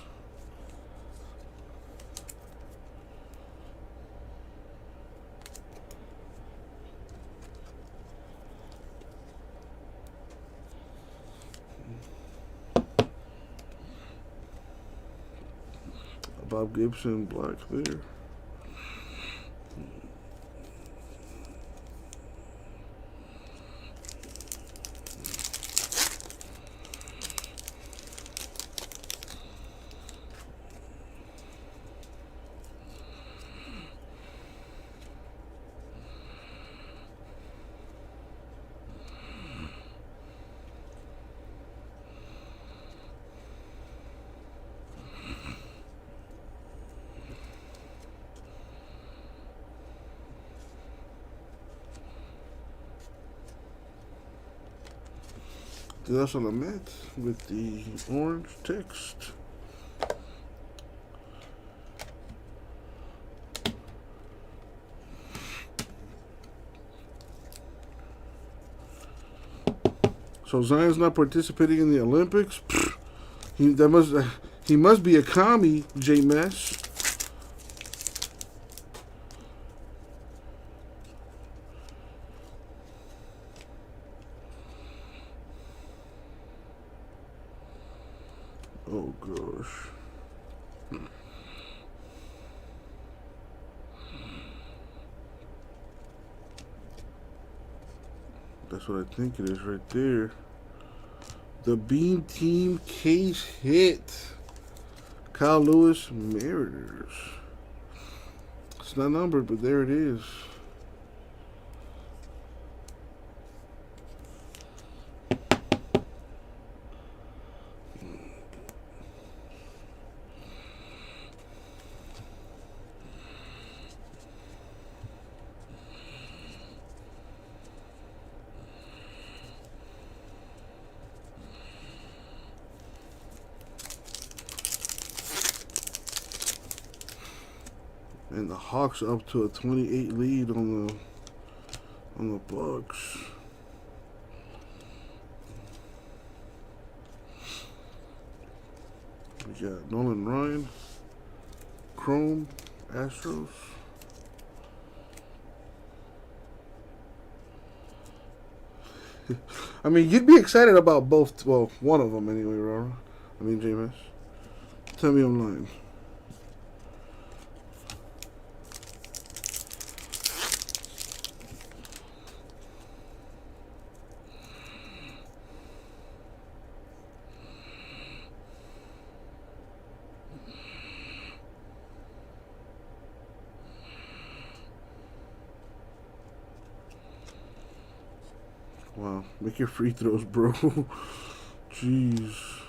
Bob Gibson, black there. That's on the mat with the orange text. So Zion's not participating in the Olympics? He must be a commie, J-Mesh. Oh gosh. That's what I think it is right there. The Beam Team case hit. Kyle Lewis, Mariners. It's not numbered, but there it is. And the Hawks up to a 28 lead on the Bucks. We got Nolan Ryan, Chrome, Astros. I mean, you'd be excited about both. Well, one of them anyway, Rara. I mean, JMS. Tell me I'm lying. Wow, make your free throws, bro. Jeez.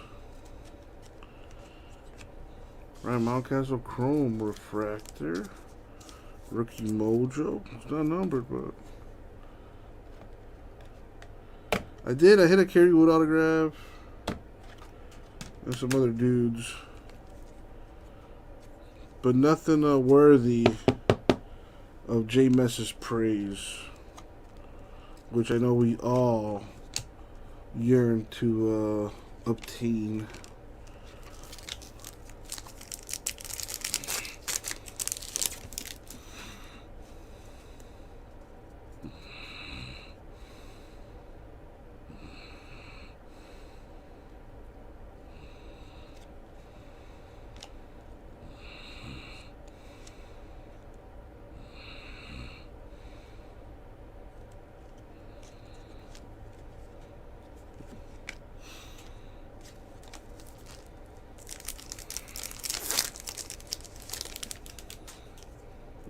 Ryan Mountcastle Chrome Refractor. Rookie Mojo. It's not numbered, but I hit a Kerry Wood autograph. And some other dudes. But nothing worthy of J Mess's praise, which I know we all yearn to obtain.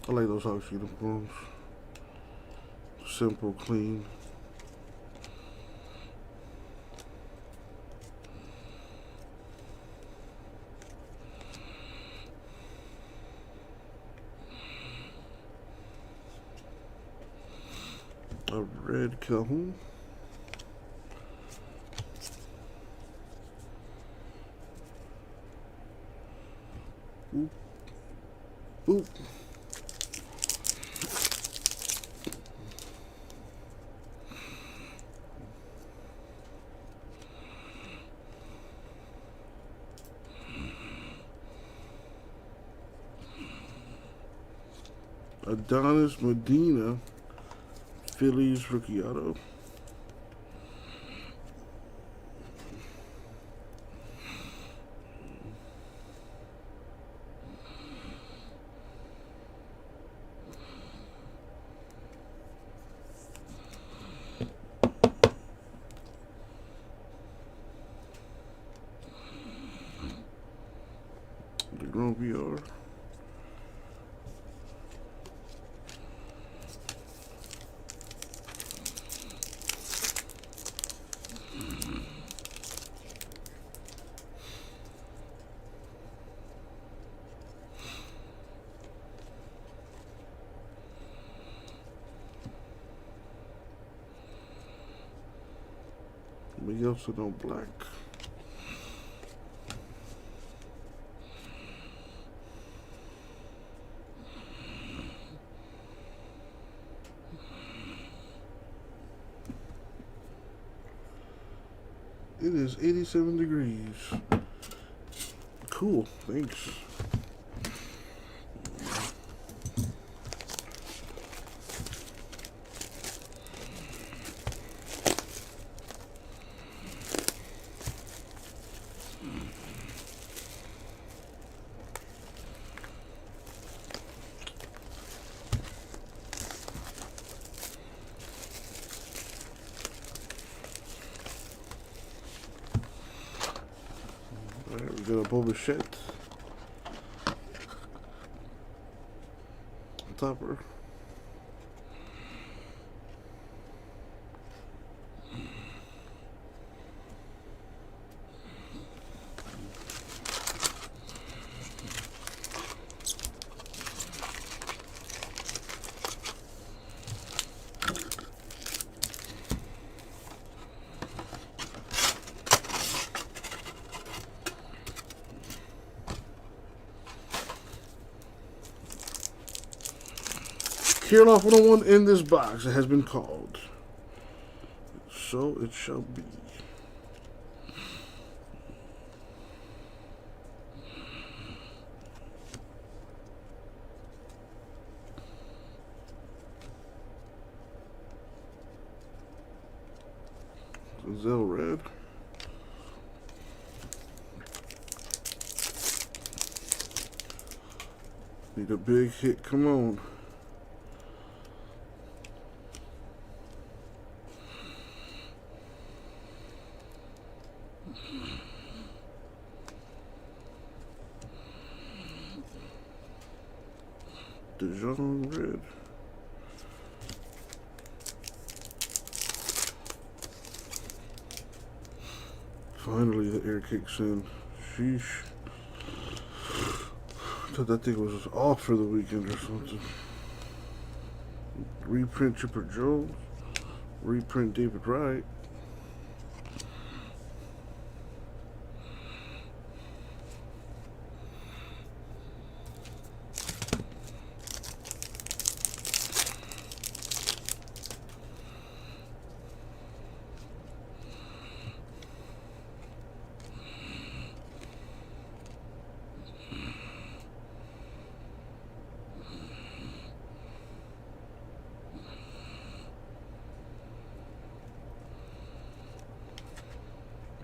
I like those Hawks uniforms. Simple, clean. A red Calhoun. Boop. Boop. Adonis Medina, Phillies rookie auto. The Grand VR. We also know black. It is 87 degrees. Cool, thanks. Alright, we got a Boba Fett. Topper. Kirilov 101 in this box. It has been called. So it shall be. Denzel red. Need a big hit. Come on. Dijon red. Finally, the air kicks in. Sheesh. I thought that thing was off for the weekend or something. Reprint Chipper Jones. Reprint David Wright.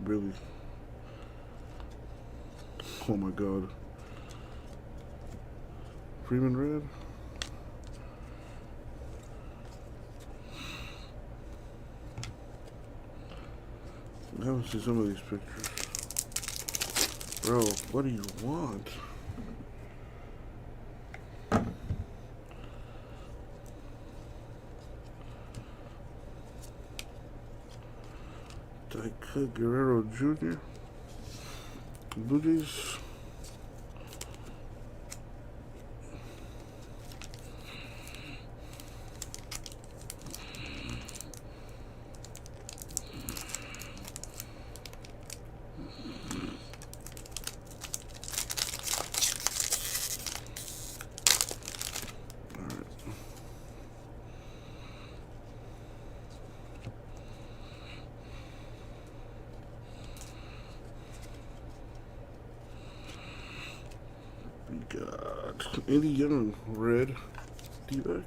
Really? Oh my God. Freeman red? I haven't seen some of these pictures. Bro, what do you want? Dyke Guerrero Jr. Blue Jays. Got Andy Young, red, D-backs.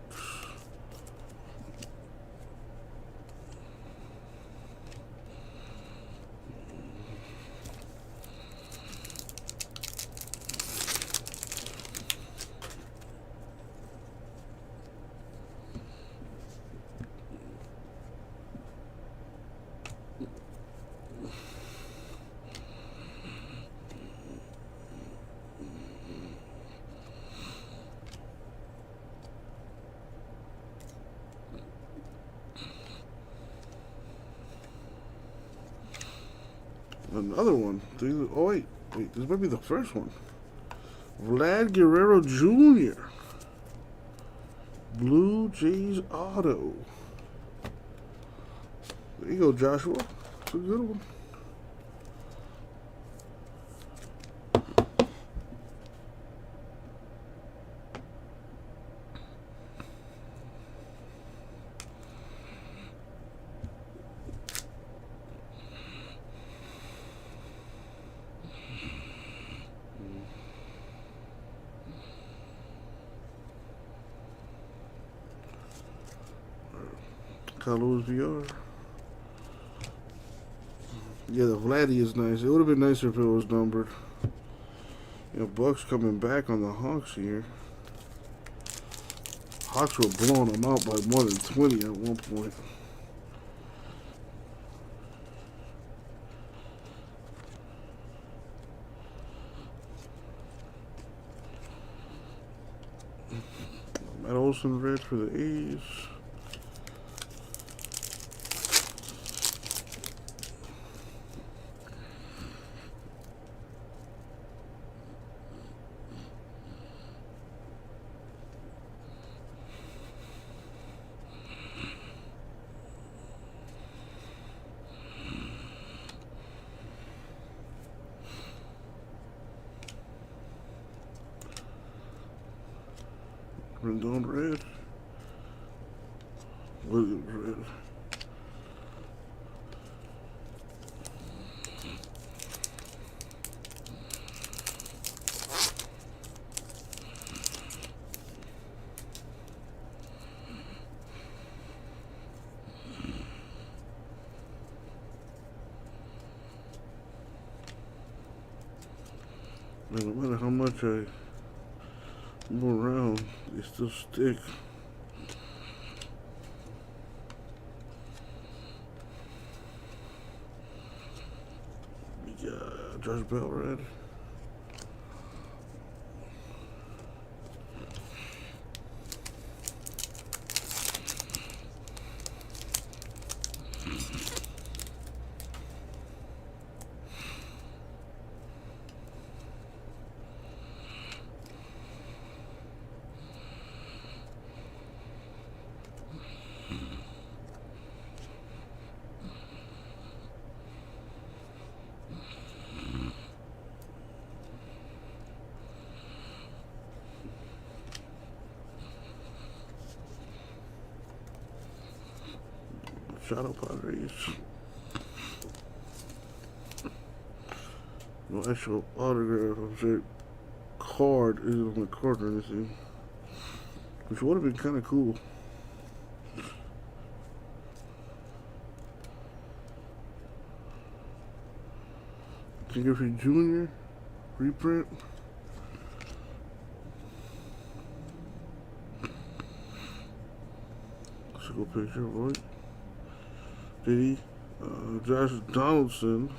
Another one. Oh wait, this might be the first one. Vlad Guerrero Jr. Blue Jays auto. There you go, Joshua. It's a good one. Carlos VR. Yeah, the Vladdy is nice. It would have been nicer if it was numbered. You know, Bucks coming back on the Hawks here. Hawks were blowing them out by more than 20 at one point. Matt Olson red for the A's. Rendon red. Williams red. Man, no matter how much I move around, they still stick. Yeah, Josh Bell red. Shadow Padres. No actual autograph. I'm sure card isn't on the card or anything, which would have been kind of cool. King Griffey Jr. reprint. Single picture, right? Diddy, Josh Donaldson.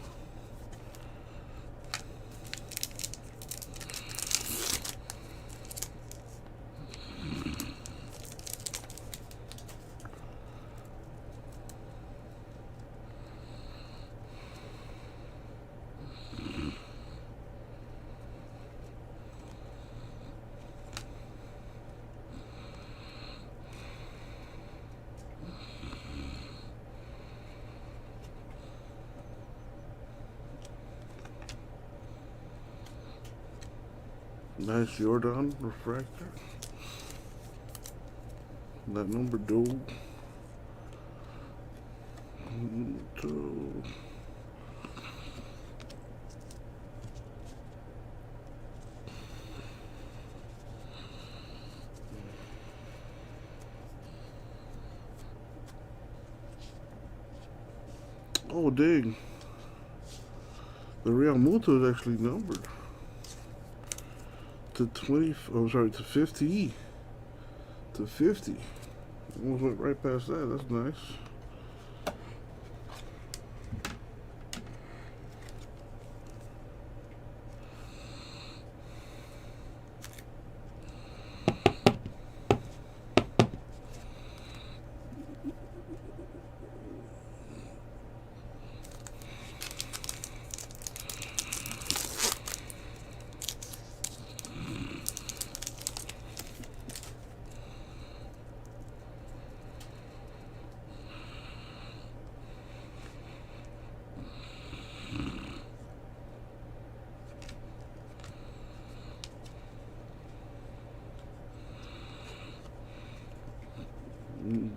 Nice Jordan refractor. That number dual. Oh dang. The Real Muto is actually numbered. To 20, oh sorry, to 50. To 50. Almost went right past that, that's nice.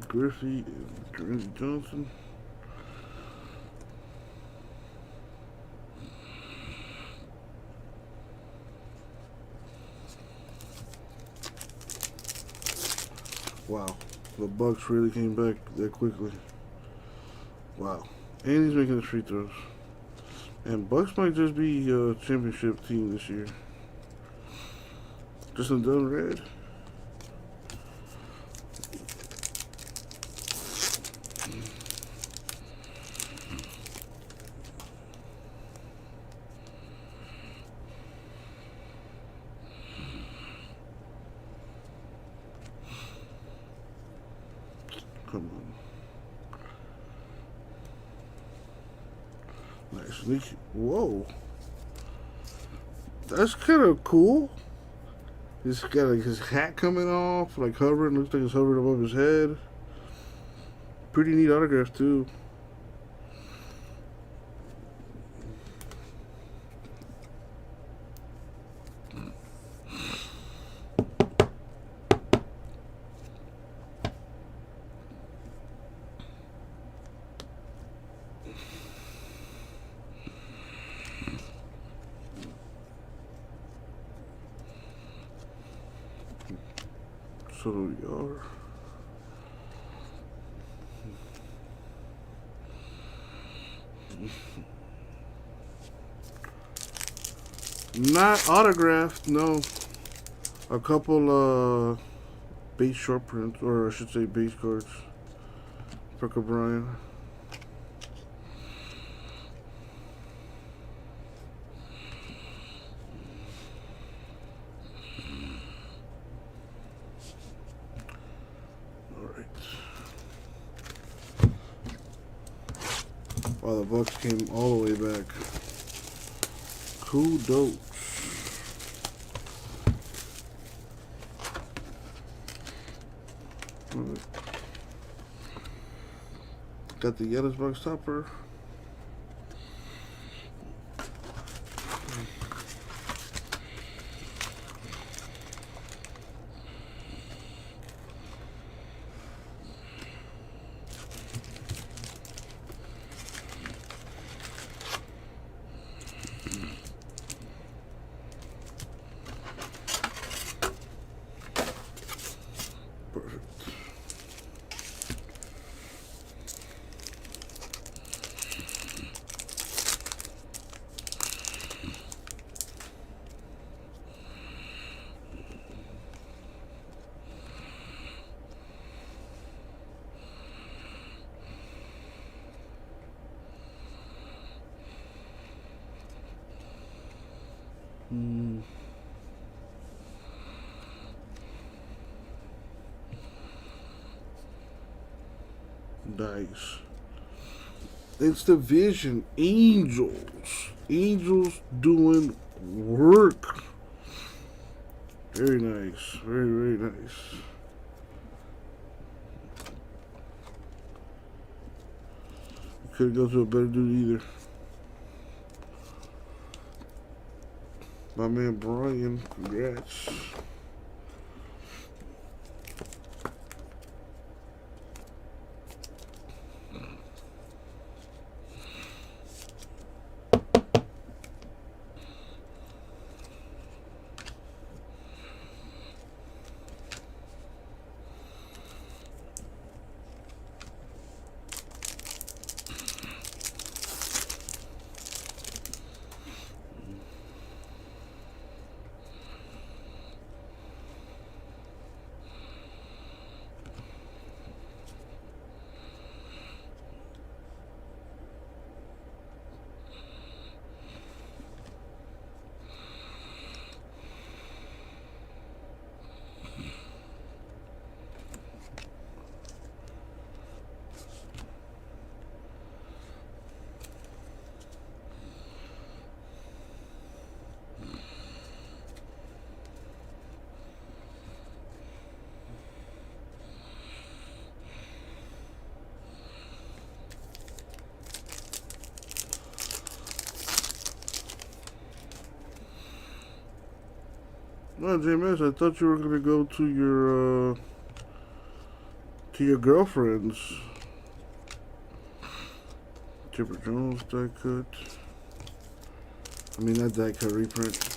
Griffey and Randy Johnson. Wow, the Bucks really came back that quickly. Wow, and he's making the free throws. And Bucks might just be a championship team this year. Just a done red. Come on. Nice sneaky. Whoa. That's kind of cool. He's got like his hat coming off, like hovering. Looks like it's hovering above his head. Pretty neat autograph too. So we are. Not autographed, no. A couple base short prints, or I should say base cards. For O'Brien. Alright. Wow, the Bucks came all the way back. Kudos. Alright. Got the Gettysburg stopper. Nice. It's the Vision. Angels. Angels doing work. Very nice. Very, very nice. Couldn't go to a better dude either. My man Brian, congrats. No, JMS, I thought you were gonna go to your girlfriend's. Chipper Jones die cut. I mean, not die cut, reprint.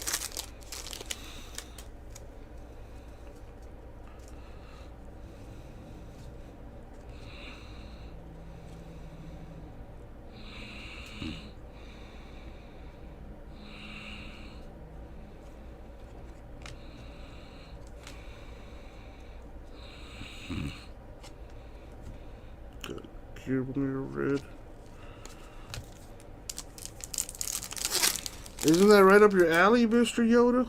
Red. Isn't that right up your alley, Mr. Yoda?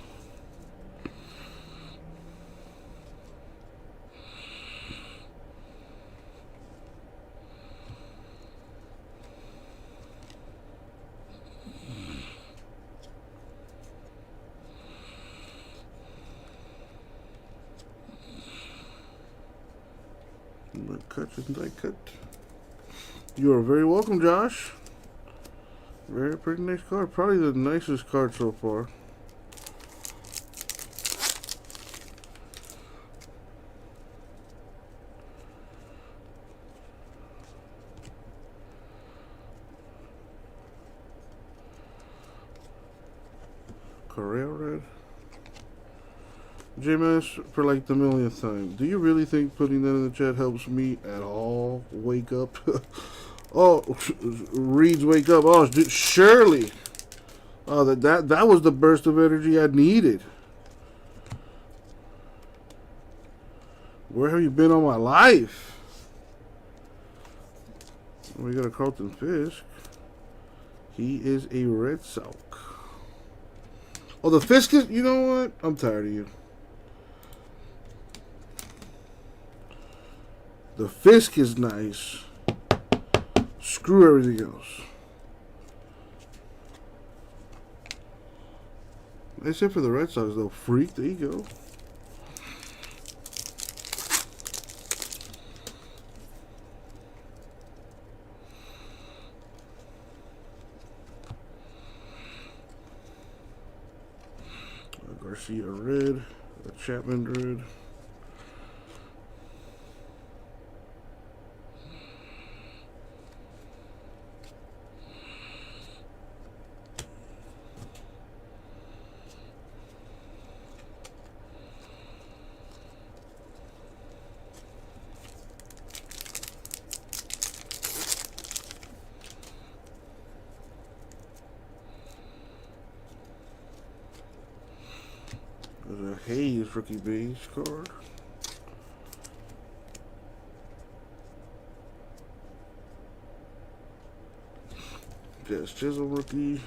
Cut. You are very welcome, Josh. Very pretty nice card. Probably the nicest card so far. Correa red. JMS, for like the millionth time, do you really think putting that in the chat helps me at all wake up? Oh, reads wake up. Oh, surely. Oh, that was the burst of energy I needed. Where have you been all my life? We got a Carlton Fisk. He is a Red Sox. Oh, the Fisk is... You know what? I'm tired of you. The Fisk is nice. Screw everything else. Except for the Red Sox, though. Freak. There you go. Garcia red, a Chapman red. There's a Hayes rookie base card. Jazz Chisholm rookie.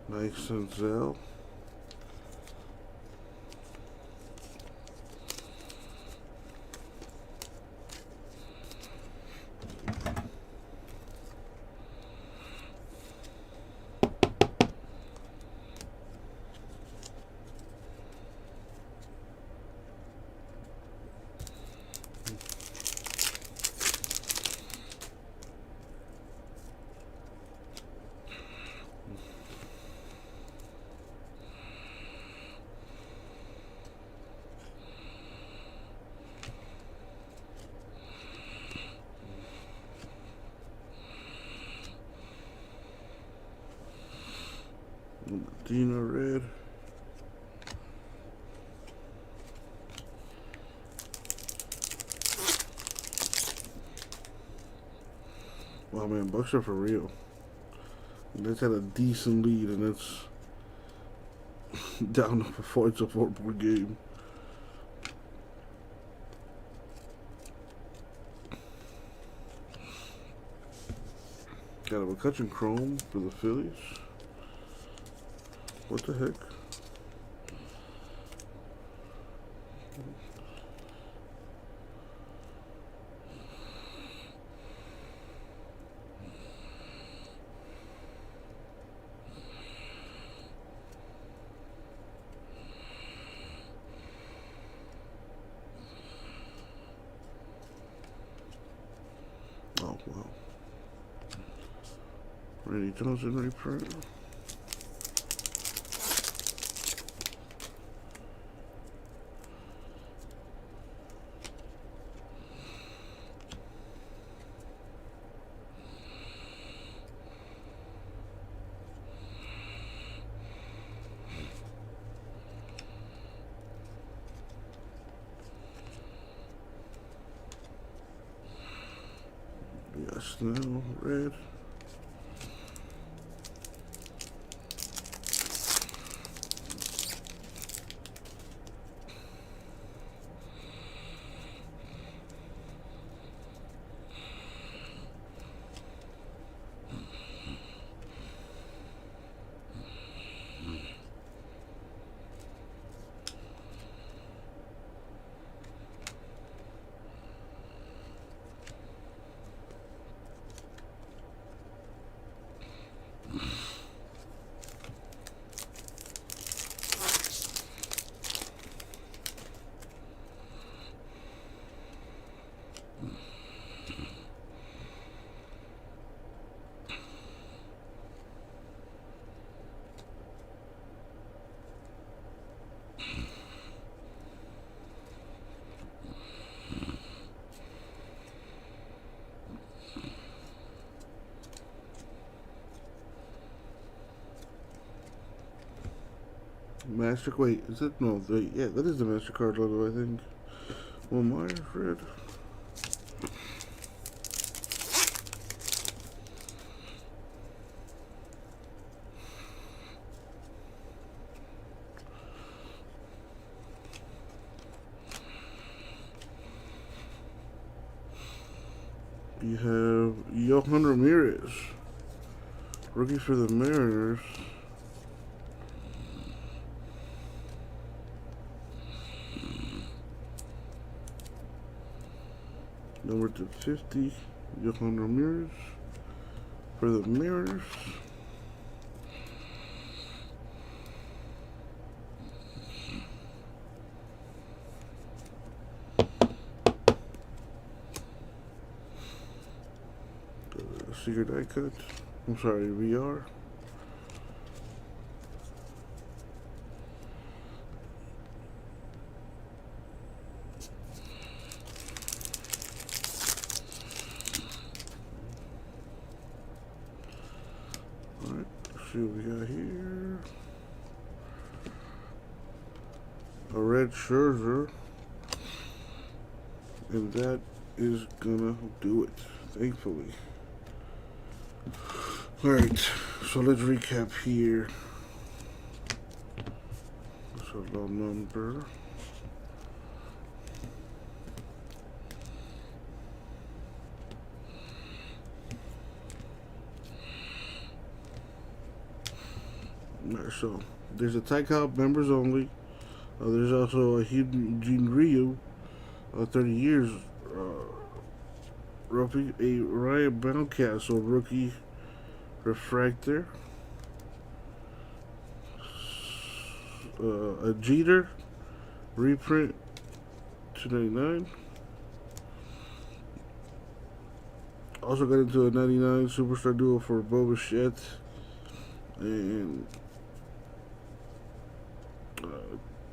Mike Senzel. Dina red. Wow, man, Bucks are for real. That's had a decent lead, and it's down to 4-4 game. Got a McCutchen Chrome for the Phillies. What the heck? Oh, wow. Randy Johnson reprint. Yes, no, red. Master. Wait, is it? No, yeah, that is the MasterCard logo, I think. Will Myers red. You have Yohan Ramirez, rookie for the Mariners. Number 250, Yohan Ramirez for the Mariners. Secret die cut. I'm sorry, VR. Alright, let's see what we got here. A red Scherzer. And that is gonna do it, thankfully. Alright, so let's recap here. That's a low number. Alright, so there's a Ty Cobb members only. There's also a Eugene Ryu, 30 years. Rookie, a Ryan Mountcastle rookie refractor. A Jeter reprint, $2.99. Also got into a 99 superstar duo for Bo Bichette and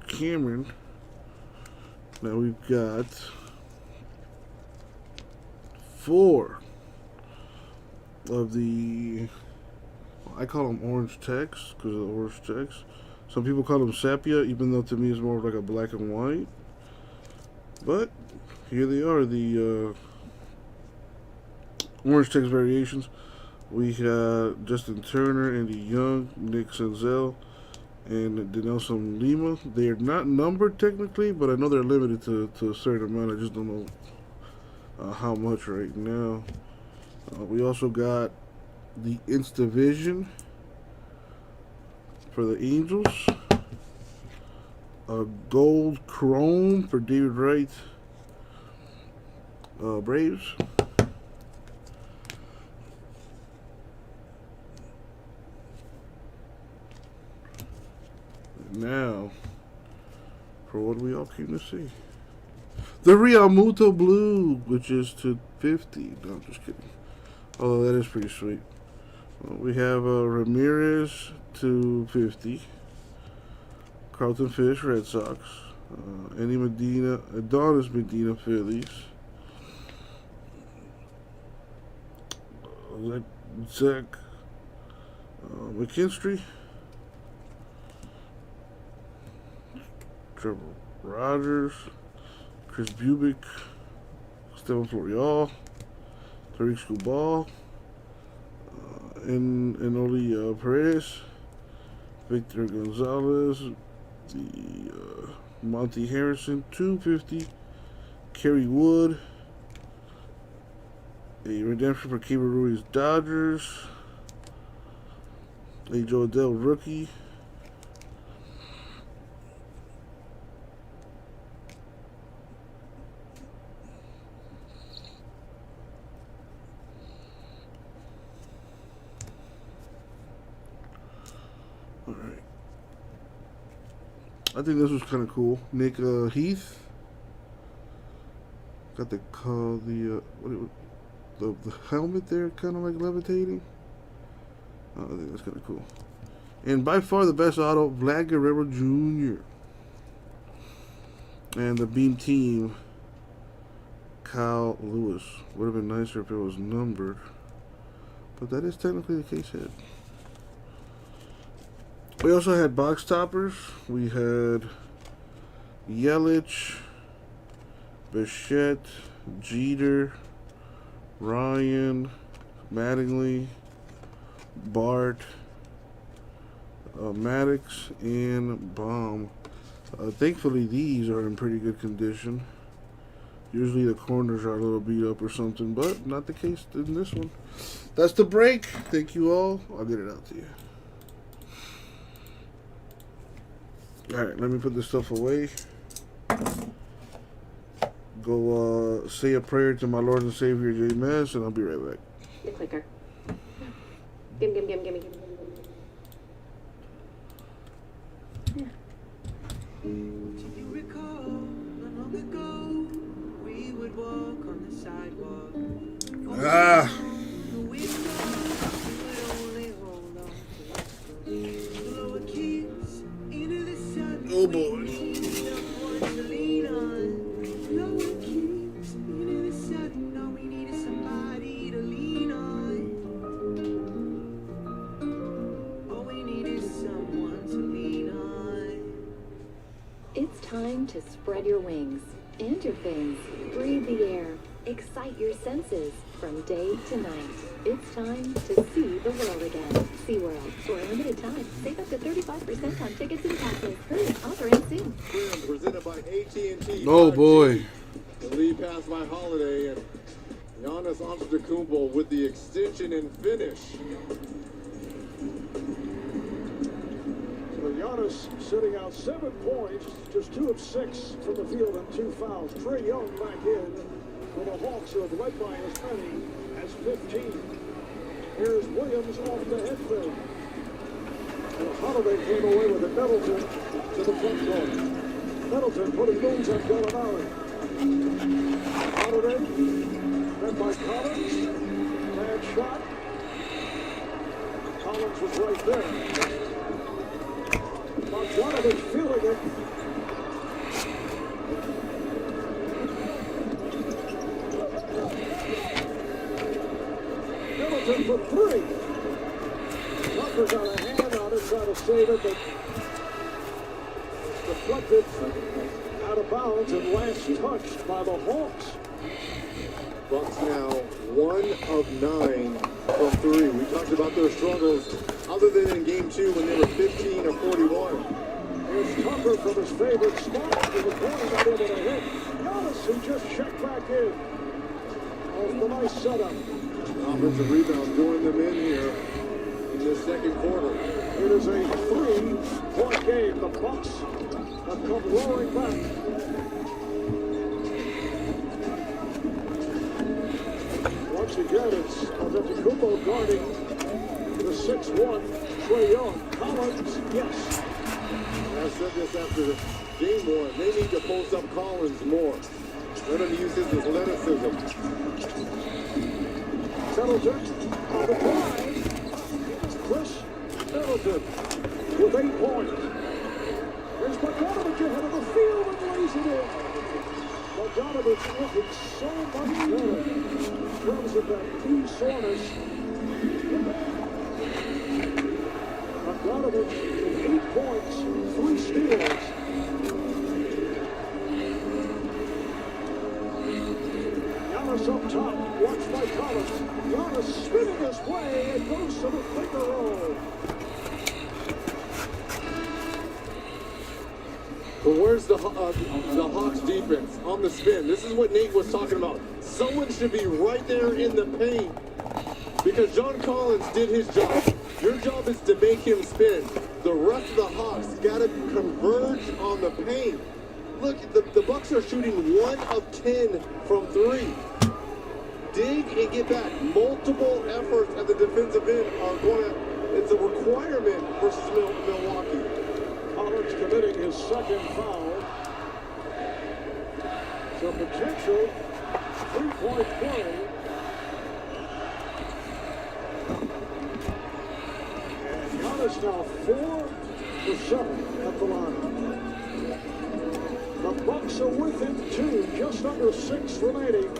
Cameron. Now we've got 4 of the, I call them orange text because of the orange text. Some people call them sepia, even though to me it's more like a black and white. But here they are, the orange text variations. We have Justin Turner, Andy Young, Nick Senzel, and Dinelson Lima. They are not numbered technically, but I know they're limited to a certain amount. I just don't know how much right now. We also got the Instavision for the Angels. A gold chrome for David Wright, Braves. Now, for what we all came to see. The Realmuto Blue, which is to 50. No, I'm just kidding. Although that is pretty sweet. We have Ramirez to 50. Carlton Fish, Red Sox. Andy Medina, Adonis Medina, Phillies. Zach McKinstry. Trevor Rogers. Chris Bubick. Stephen Florial. Tariq Skubal. Enoli Perez. Victor Gonzalez. The Monty Harrison, 250. Kerry Wood. A redemption for Keibert Ruiz Dodgers. A Joe Adell rookie. Alright. I think this was kind of cool. Nick Heath. Got the the helmet there, kind of like levitating. I think that's kind of cool. And by far the best auto, Vlad Guerrero Jr. And the Beam Team, Kyle Lewis. Would have been nicer if it was numbered, but that is technically the case hit. We also had box toppers. We had Yelich, Bichette, Jeter, Ryan, Mattingly, Bart, Maddox, and Baum. Thankfully, these are in pretty good condition. Usually the corners are a little beat up or something, but not the case in this one. That's the break. Thank you all. I'll get it out to you. Alright, let me put this stuff away. Go say a prayer to my Lord and Savior, J-Mess, and I'll be right back. The clicker. Gimme. Yeah. Do you recall not long ago we would walk on the sidewalk? We would only hold on to lower keys into the sun. Oh boy. Lower keys into the sun. All we need is somebody to lean on. All we need is someone to lean on. It's time to spread your wings and your fins. Breathe the air. Excite your senses from day to night. It's time to see the world again. SeaWorld. For a limited time, save up to 35% on tickets and passes. Hurry, offer ends soon. Presented by AT&T. Oh boy. The lead pass by Holiday and Giannis Antetokounmpo with the extension and finish. So Giannis sitting out 7 points, just 2 of 6 from the field and 2 fouls. Trae Young back in for the Hawks, who have led by as many as 15. Here's Williams off the head fake. And Holiday came away with a Middleton to the front court. Middleton putting moves on Gallinari. Holiday, then by Collins. Bad shot. Collins was right there. Bogdanovich feeling it. Middleton for 3. Tucker got a hand on it, trying to save it, but deflected out of bounds and last touched by the Hawks. Bucks now 1 of 9 from 3. We talked about their struggles other than in game 2 when they were 15 of 41. Here's Tucker from his favorite spot in the corner, not able to hit. Giannis, who just checked back in. Off the nice setup. Offensive rebound joined them in here in the second quarter. It is a 3-point game. The Bucks have come roaring back. Once again, it's Antetokounmpo guarding the 6'1" Trae Young. Collins, yes. I said this after game 1. They need to post up Collins more. Let him use his athleticism. Middleton on the drive. Chris Middleton with 8 points. There's Bogdanovich ahead of the field and lays it in. Bogdanovich looking so much better in terms of that knee soreness. Bogdanovich with 8 points, 3 steals. Giannis up top, watched by Collins. Giannis spinning his way and goes to the finger roll. But where's the Hawks defense on the spin? This is what Nate was talking about. Someone should be right there in the paint because John Collins did his job. Your job is to make him spin. The rest of the Hawks got to converge on the paint. Look, the Bucks are shooting 1 of 10 from 3. Dig and get back. Multiple efforts at the defensive end are going to, it's a requirement versus Milwaukee. Collins committing his second foul. So potential 3-point play. And Giannis now 4 for 7 at the line. The Bucks are within 2, just under 6 remaining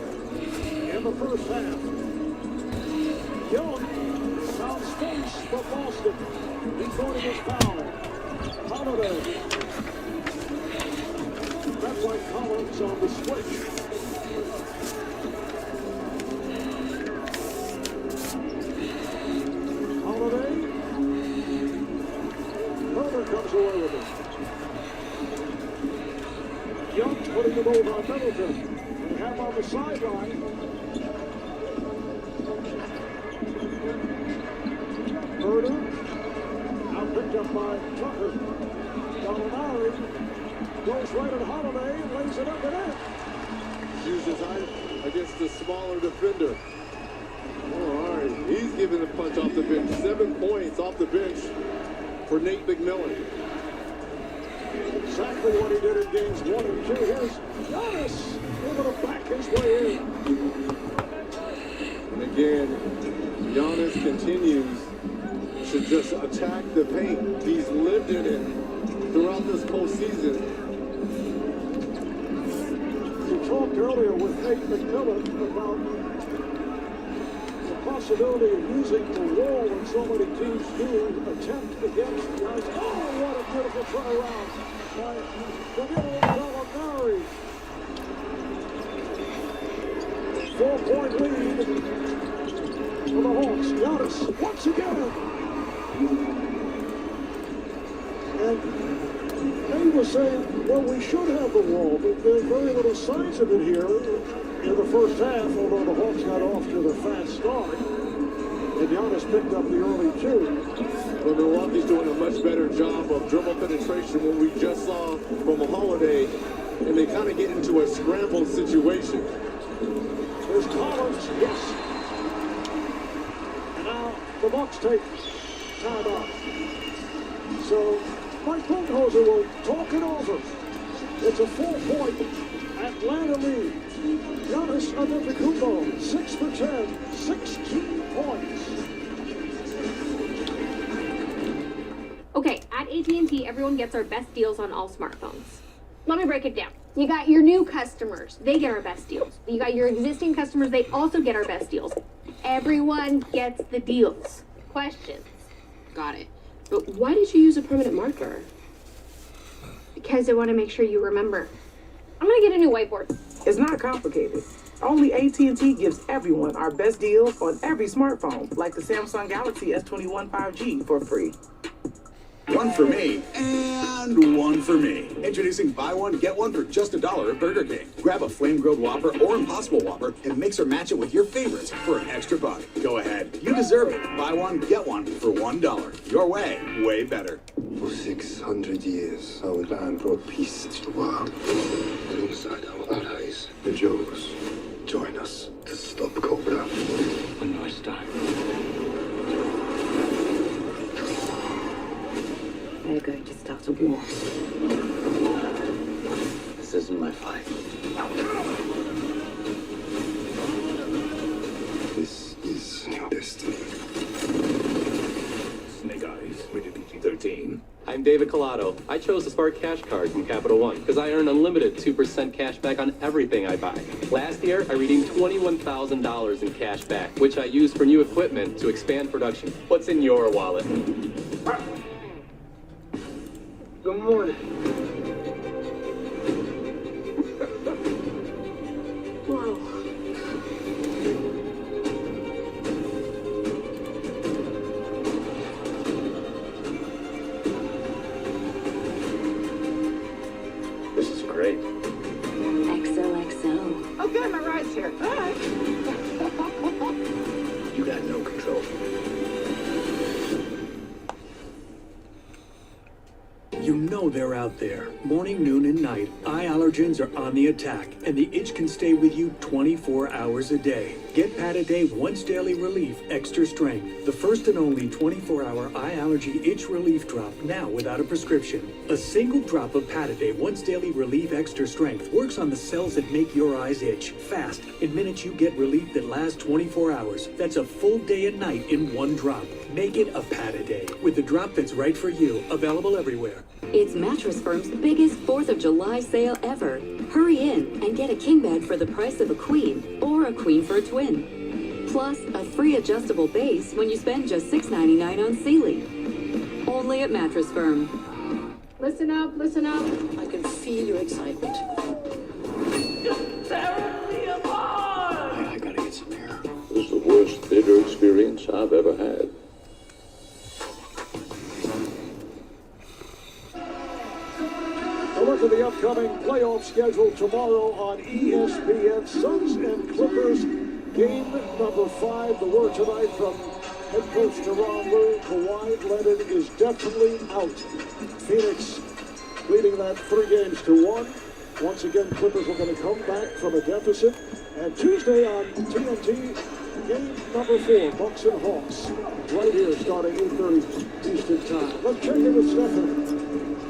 in the first half. Young found space for Boston. He's going to his foul. Holiday. That's like Collins on the switch. Holiday. Herder comes away with it. Young's putting the move on Middleton. They have on the sideline. Herder. Now picked up by Tucker. Gallinari goes right at Holiday and lays it up and in. Uses height against the smaller defender. All right, he's giving the punch off the bench. 7 points off the bench for Nate McMillan. Exactly what he did in games 1 and 2. Here's Giannis able to back his way in. And again, Giannis continues to just attack the paint. He's lived in it throughout this postseason. We talked earlier with Nate McMillan about the possibility of using the wall when so many teams do attempt against guys. Oh, what a beautiful turnaround by Danilo Gallinari. 4-point lead for the Hawks. Giannis once again. And Nate was saying, well, we should have the wall, but there's very little signs of it here in the first half, although the Hawks got off to the fast start. And Giannis picked up the early 2. But Milwaukee's doing a much better job of dribble penetration, what we just saw from Holiday, and they kind of get into a scrambled situation. There's Collins, yes. And now the Bucks take timeout. So Mike Budenholzer will talk it over. It's a 4-point Atlanta lead. Giannis Antetokounmpo, 6 for 10, 16 points. Okay, at AT&T, everyone gets our best deals on all smartphones. Let me break it down. You got your new customers, they get our best deals. You got your existing customers, they also get our best deals. Everyone gets the deals. Questions? Got it. But why did you use a permanent marker? Because I want to make sure you remember. I'm gonna get a new whiteboard. It's not complicated. Only AT&T gives everyone our best deals on every smartphone, like the Samsung Galaxy S21 5G for free. One for me, and one for me. Introducing buy one, get one for just $1 at Burger King. Grab a flame-grilled Whopper or Impossible Whopper and mix or match it with your favorites for an extra $1. Go ahead, you deserve it. Buy one, get one for $1. Your way, way better. For 600 years, our land brought peace to the world. Alongside our allies, the Joes, join us to stop Cobra. One more time. They're going to start a war. This isn't my fight. This is your destiny. Snake Eyes, rated PG-13. I'm David Collado. I chose the Spark Cash Card from Capital One because I earn unlimited 2% cash back on everything I buy. Last year, I redeemed $21,000 in cash back, which I used for new equipment to expand production. What's in your wallet? Good morning. Wow. This is great. XOXO. Okay, my ride's here. All right. You got no control. You know they're out there. Morning, noon, and night, eye allergens are on the attack, and the itch can stay with you 24 hours a day. Get Pataday Once Daily Relief Extra Strength, the first and only 24-hour eye allergy itch relief drop now without a prescription. A single drop of Pataday Once Daily Relief Extra Strength works on the cells that make your eyes itch fast. In minutes, you get relief that lasts 24 hours. That's a full day and night in one drop. Make it a Pataday with the drop that's right for you. Available everywhere. It's Mattress Firm's biggest 4th of July sale ever. Hurry in and get a king bed for the price of a queen or a queen for a twin. Plus, a free adjustable base when you spend just $6.99 on Sealy. Only at Mattress Firm. Listen up, listen up. I can feel your excitement. I gotta get some air. This is the worst theater experience I've ever had. A look at the upcoming playoff schedule tomorrow on ESPN. Suns and Clippers, game number 5. The word tonight from head coach Tyronn Lue, Kawhi Leonard is definitely out. Phoenix leading that 3-1. Once again, Clippers are going to come back from a deficit. And Tuesday on TNT, game number 4, Bucks and Hawks. Right here, starting 8:30 Eastern Time. Let's check in with Stephanie.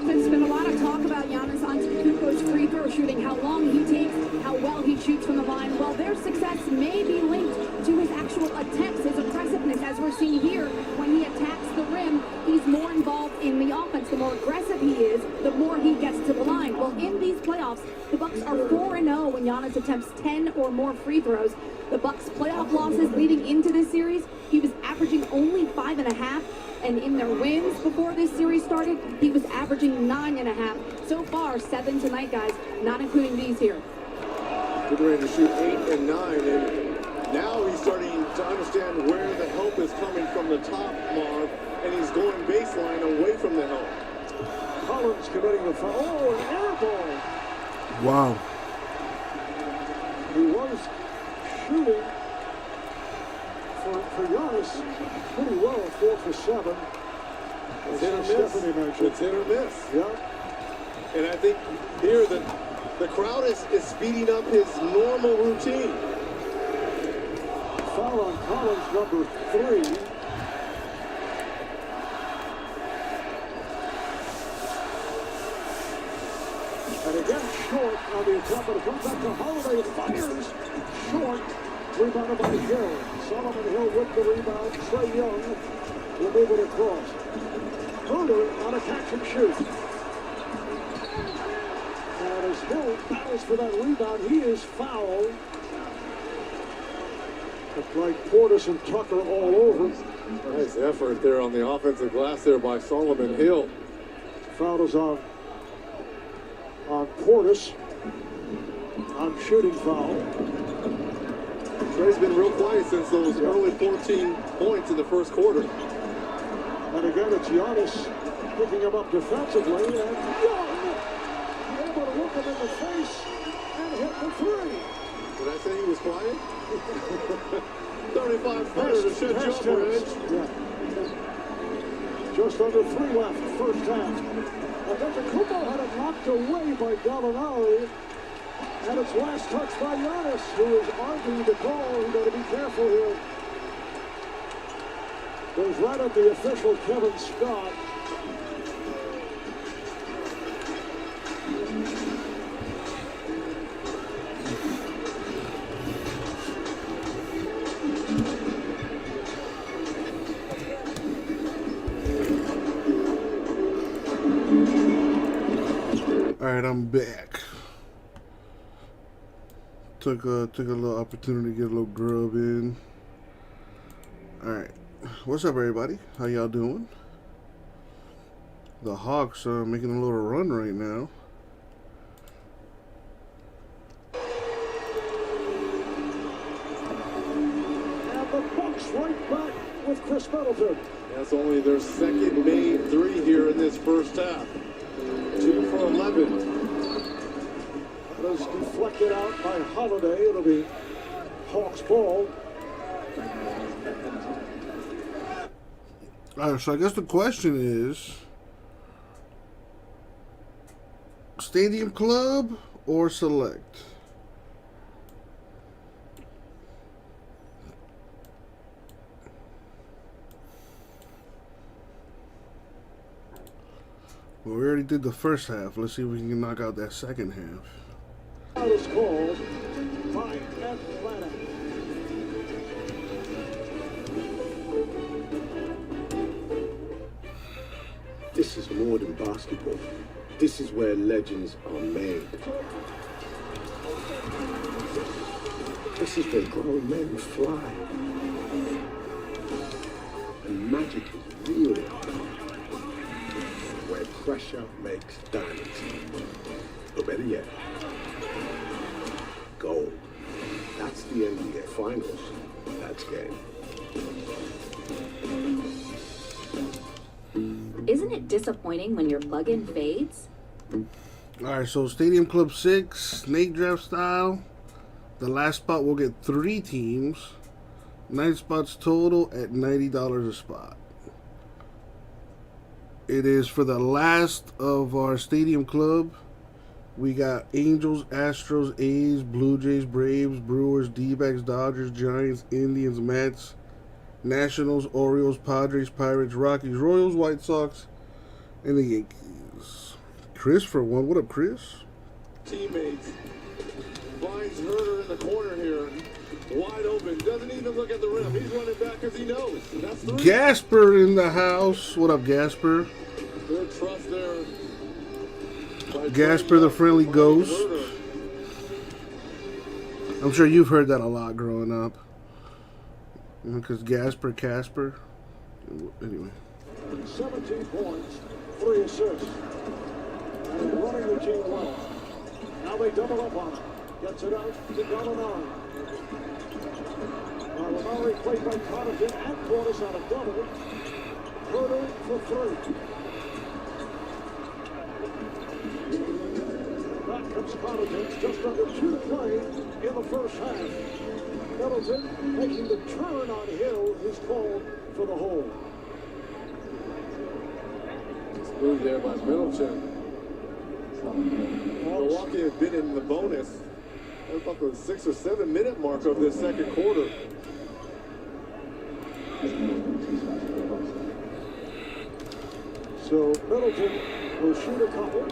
There's been a lot of talk about Giannis Antetokounmpo's free throw shooting, how long he takes, how well he shoots from the line. Well, their success may be linked to his actual attempts, his aggressiveness. As we're seeing here, when he attacks the rim, he's more involved in the offense. The more aggressive he is, the more he gets to the line. Well, in these playoffs, the Bucks are 4-0 when Giannis attempts 10 or more free throws. The Bucks' playoff losses leading into this series, he was averaging only 5.5. And in their wins before this series started, he was averaging 9.5. So far, 7 tonight, guys, not including these here. Getting ready to shoot 8 and 9, and now he's starting to understand where the help is coming from the top, Marv, and he's going baseline away from the help. Collins committing the foul. Oh, an air ball. Wow. He was shooting for Giannis pretty well, 4 for 7. It's hit or miss. It's hit or miss. Yeah. And I think here the crowd is speeding up his normal routine. Foul on Collins, number 3. And again, short on the attempt, but it comes back to Holiday. Fires short. Rebounded by Hill. Solomon Hill with the rebound. Trae Young will move it across. Herder on a catch and shoot. And as Hill battles for that rebound, he is fouled. It's like Portis and Tucker all over. Nice effort there on the offensive glass there by Solomon Hill. Foul is on Portis. On shooting foul. Trae's been real quiet since those early 14 points in the first quarter. And again, it's Giannis picking him up defensively, and Young able to look him in the face and hit the 3. Did I say he was quiet? 35-footer to shoot jumper edge. Yeah. Just under 3 left, first half. And then the Kupo had it knocked away by Gallinari. And it's last touch by Giannis, who is arguing the call. You better be careful here. Goes right at the official, Kevin Scott. All right, I'm back. Took a little opportunity to get a little grub in. All right, what's up, everybody? How y'all doing? The Hawks are making a little run right now. And the Bucks right back with Chris Middleton. That's only their second made 3 here in this first half. 2 for 11. That is deflected out by Holiday. It'll be Hawks ball. All right, so I guess the question is, Stadium Club or Select? Well, we already did the first half. Let's see if we can knock out that second half. Out is called by Atlanta. This is more than basketball. This is where legends are made. This is where grown men fly. And magic is real. Where pressure makes diamonds. Or better yet, gold. That's the NBA Finals. That's game. Isn't it disappointing when your plug-in fades? Alright, so Stadium Club 6, snake draft style. The last spot will get 3 teams. 9 spots total at $90 a spot. It is for the last of our Stadium Club. We got Angels, Astros, A's, Blue Jays, Braves, Brewers, D-backs, Dodgers, Giants, Indians, Mets, Nationals, Orioles, Padres, Pirates, Rockies, Royals, White Sox, and the Yankees. Chris for one. What up, Chris? Teammates. Finds Herder in the corner here. Wide open. Doesn't even look at the rim. He's running back because he knows. That's 3. Gasper in the house. What up, Gasper? Good trust there. Gasper the friendly ghost. I'm sure you've heard that a lot growing up. Because Gasper, Casper. Anyway. 17 points, 3 assists. And running the team well. Now they double up on him. Gets it out to Gallinari. Gallinari played by Connaughton and Portis on a double. Herder for 3. Back comes Connaughton. Just under 2 to play in the first half. Middleton making the turn on Hill is called for the hold. Move there by Middleton. Milwaukee has been in the bonus about the 6 or 7 minute mark of this second quarter. So Middleton will shoot a couple.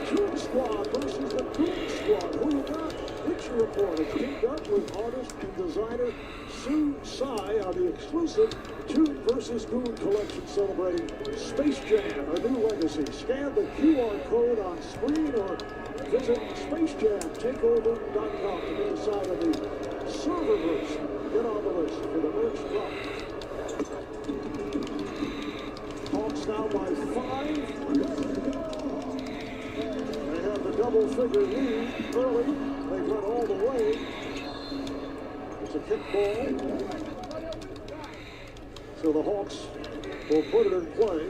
Toon Squad versus the Toon Squad. Who you got? Picture Report is teamed up with artist and designer Sue Tsai on the exclusive Toon vs. Goon collection celebrating Space Jam, a new legacy. Scan the QR code on screen or visit SpaceJamTakeover.com to be inside of the serververse. Get on the list for the merch drop. Hawks now by 5. They have the double-figure lead early. They've run all the way. It's a kick ball. So the Hawks will put it in play.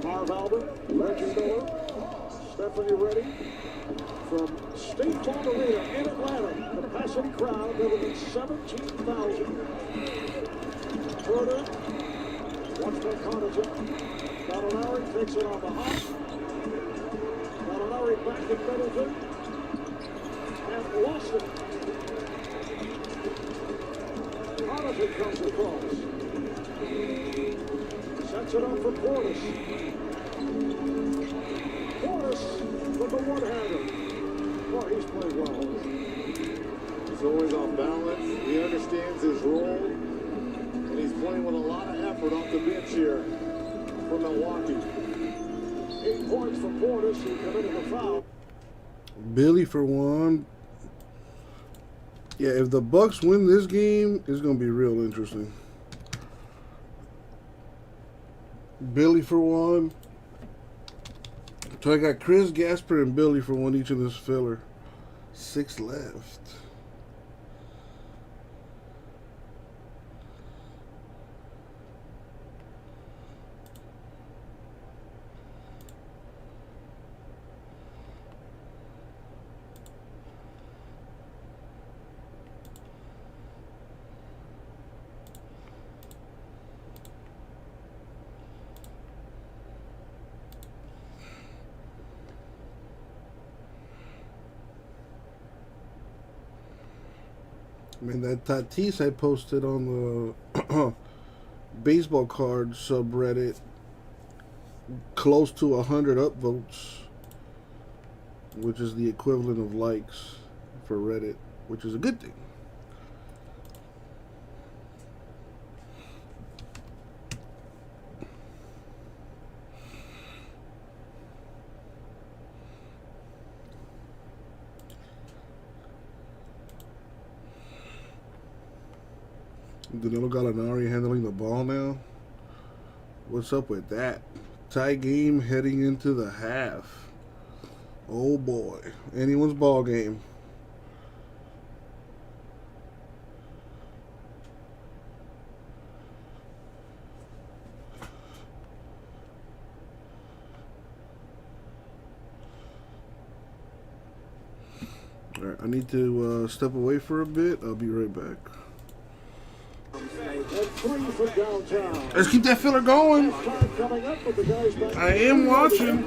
Marv Albert, Reggie Miller, Stephanie Reddy from State Farm Arena in Atlanta. Capacity crowd more than 17,000. Herder, watched by Connaughton. Gallinari takes it on the hop. Gallinari back to Middleton. And lost it. Connaughton comes across. Sets it up for Portis. Portis with the one-hander. Oh, he's played well. He's always on balance. He understands his role. And he's playing with a lot of effort off the bench here for Milwaukee. 8 points for Portis, who committed a foul. Billy for one. Yeah, if the Bucks win this game, it's going to be real interesting. Billy for one. So I got Chris, Gasper, and Billy for one each in this filler. 6 left. I mean, that Tatis I posted on the baseball card subreddit, close to 100 upvotes, which is the equivalent of likes for Reddit, which is a good thing. Danilo Gallinari handling the ball now. What's up with that? Tie game heading into the half. Oh boy. Anyone's ball game. Alright, I need to step away for a bit. I'll be right back. Let's keep that filler going. I am watching.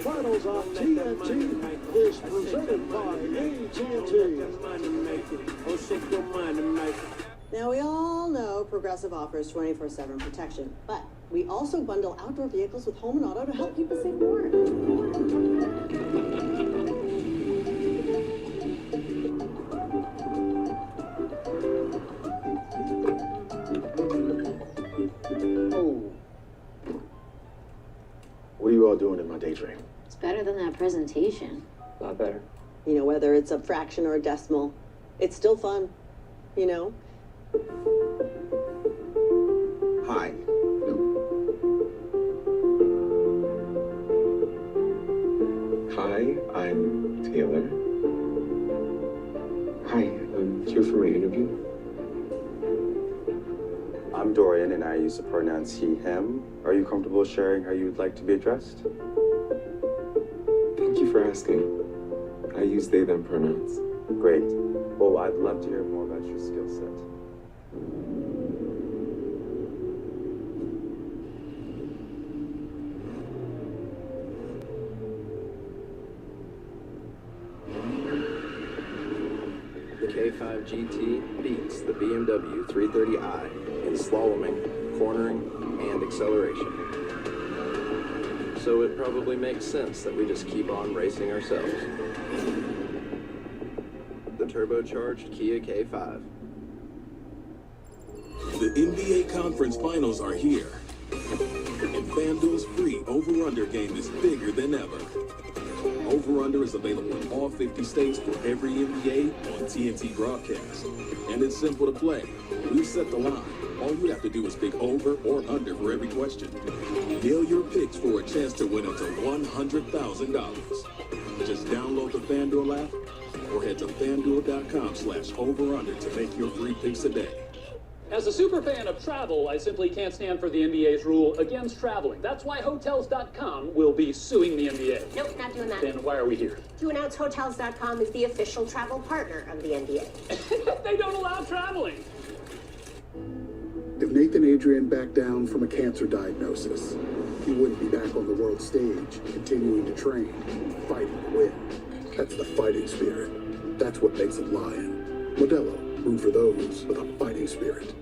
Finals on TNT is presented by AT&T. Now, we all know Progressive offers 24/7 protection, but we also bundle outdoor vehicles with home and auto to help people save more. What are you all doing in my daydream? It's better than that presentation. A lot better. You know, whether it's a fraction or a decimal, it's still fun, you know? Hi. Hi, I'm Taylor. Hi, I'm here for my interview. I'm Dorian, and I use the pronouns he, him. Are you comfortable sharing how you would like to be addressed? Thank you for asking. I use they, them pronouns. Great. Well, I'd love to hear more about your skill set. The K5 GT beats the BMW 330i in slaloming, cornering, and acceleration. So it probably makes sense that we just keep on racing ourselves. The turbocharged Kia K5. The NBA Conference Finals are here, and FanDuel's free over-under game is bigger than ever. Over-under is available in all 50 states for every NBA on TNT broadcast, and it's simple to play. We set the line. All you have to do is pick over or under for every question. Nail your picks for a chance to win up to $100,000. Just download the FanDuel app or head to FanDuel.com/over-under to make your free picks today. As a super fan of travel, I simply can't stand for the NBA's rule against traveling. That's why Hotels.com will be suing the NBA. Nope, not doing that. Then why are we here? To announce Hotels.com is the official travel partner of the NBA. They don't allow traveling. If Nathan Adrian backed down from a cancer diagnosis, he wouldn't be back on the world stage, continuing to train, fighting to win. That's the fighting spirit. That's what makes a lion. Modelo, root for those with a fighting spirit.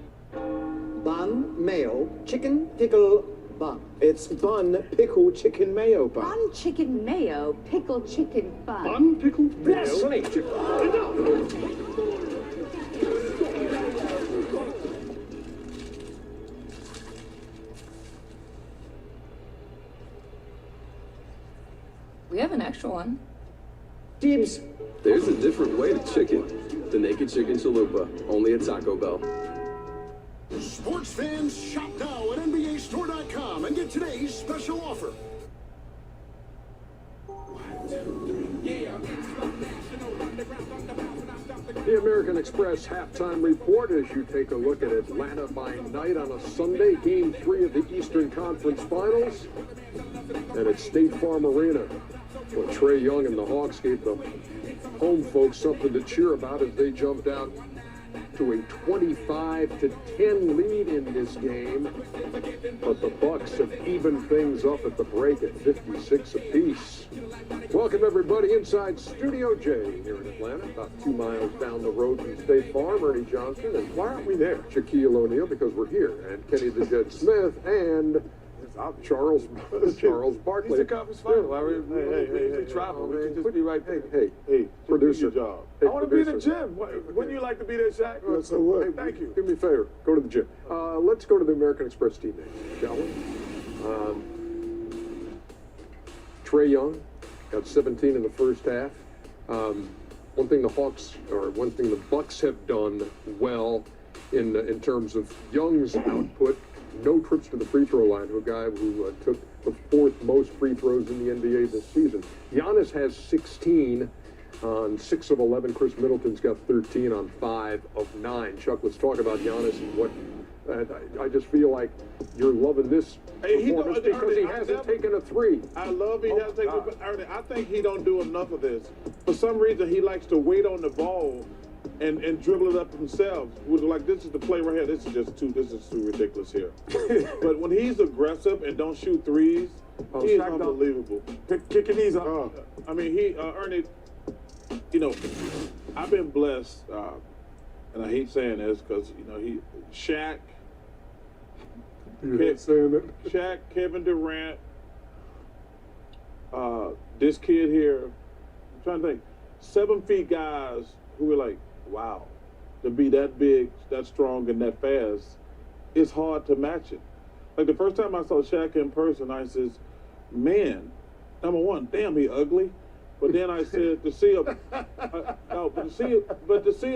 Bun, mayo, chicken, pickle, bun. It's bun, pickle, chicken, mayo bun. Bun, chicken, mayo, pickle, chicken, bun. Bun, pickle, mayo. We have an extra one. Dibs. There's a different way to chicken. The Naked Chicken Chalupa, only at Taco Bell. Sports fans, shop now at NBAStore.com and get today's special offer. The American Express halftime report as you take a look at Atlanta by night on a Sunday, Game 3 of the Eastern Conference Finals. And at State Farm Arena, where Trae Young and the Hawks gave the home folks something to cheer about as they jumped out to a 25-10 lead in this game. But the Bucks have evened things up at the break at 56 apiece. Welcome everybody inside Studio J here in Atlanta, about 2 miles down the road from State Farm. Ernie Johnson, and why aren't we there? Shaquille O'Neal, because we're here, and Kenny the Jet Smith, and Charles Barkley. He's a conference final. Hey, travel. We can just be right there. Hey, producer. Job. Hey, I want to be in the producer. gym. Wouldn't you like to be there, Shaq? Yes, I would. Hey, thank you. Do me a favor. Go to the gym. Let's go to the American Express teammates, shall we? Trae Young got 17 in the first half. One thing the Bucks have done well in terms of Young's output. No trips to the free throw line to a guy who took the fourth most free throws in the NBA this season. Giannis has 16 on 6 of 11. Chris Middleton's got 13 on 5 of 9. Chuck, let's talk about Giannis and what I just feel like you're loving this performance because he hasn't taken a three. I love he hasn't taken a three. I think he don't do enough of this. For some reason, he likes to wait on the ball and dribble it up himself. Like, this is the play right here. This is too ridiculous here. But when he's aggressive and don't shoot threes, he's unbelievable. Kicking these up. I mean, Ernie, you know, I've been blessed, and I hate saying this because, you know, Shaq, Shaq, Kevin Durant, this kid here, I'm trying to think, 7 feet guys who were like, wow, to be that big, that strong, and that fast, it's hard to match it. Like the first time I saw Shaq in person, I says, man, number one, damn, he ugly. But then I said, to see a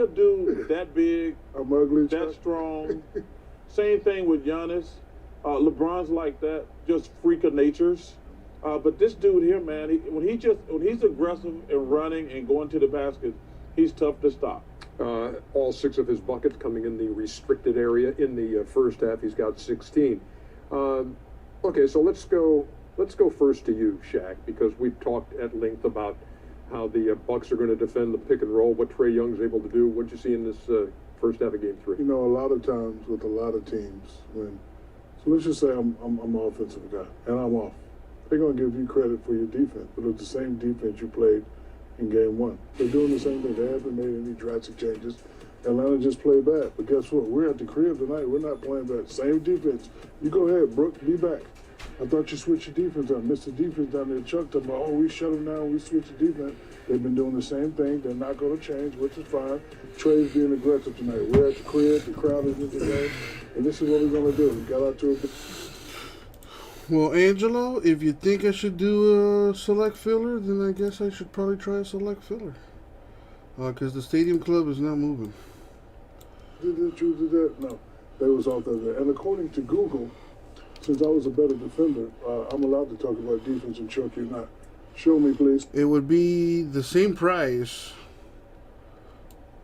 dude that big, I'm ugly, that strong. Same thing with Giannis. LeBron's like that, just freak of natures. But this dude here, man, when he's aggressive and running and going to the basket, he's tough to stop. All 6 of his buckets coming in the restricted area in the first half. He's got 16. Okay, so let's go first to you, Shaq, because we've talked at length about how the Bucks are going to defend the pick and roll, what Trae Young's able to do. What'd you see in this first half of Game 3? You know, a lot of times with a lot of teams, so let's just say I'm an offensive guy and I'm off. They're going to give you credit for your defense, but it's the same defense you played in Game 1. They're doing the same thing. They haven't made any drastic changes. Atlanta just played bad. But guess what? We're at the crib tonight. We're not playing bad. Same defense. You go ahead, Brooke. Be back. I thought you switched your defense out. Missed the defense down there. Chuck talking about, we shut them down. We switched the defense. They've been doing the same thing. They're not going to change, which is fine. Trae's being aggressive tonight. We're at the crib. The crowd is in the game. And this is what we're going to do. We got out to a bit. Well, Angelo, if you think I should do a select filler, then I guess I should probably try a select filler. Because the Stadium Club is not moving. Did they choose that? No. They was out there. And according to Google, since I was a better defender, I'm allowed to talk about defense, and Chuck, you're not. Show me, please. It would be the same price.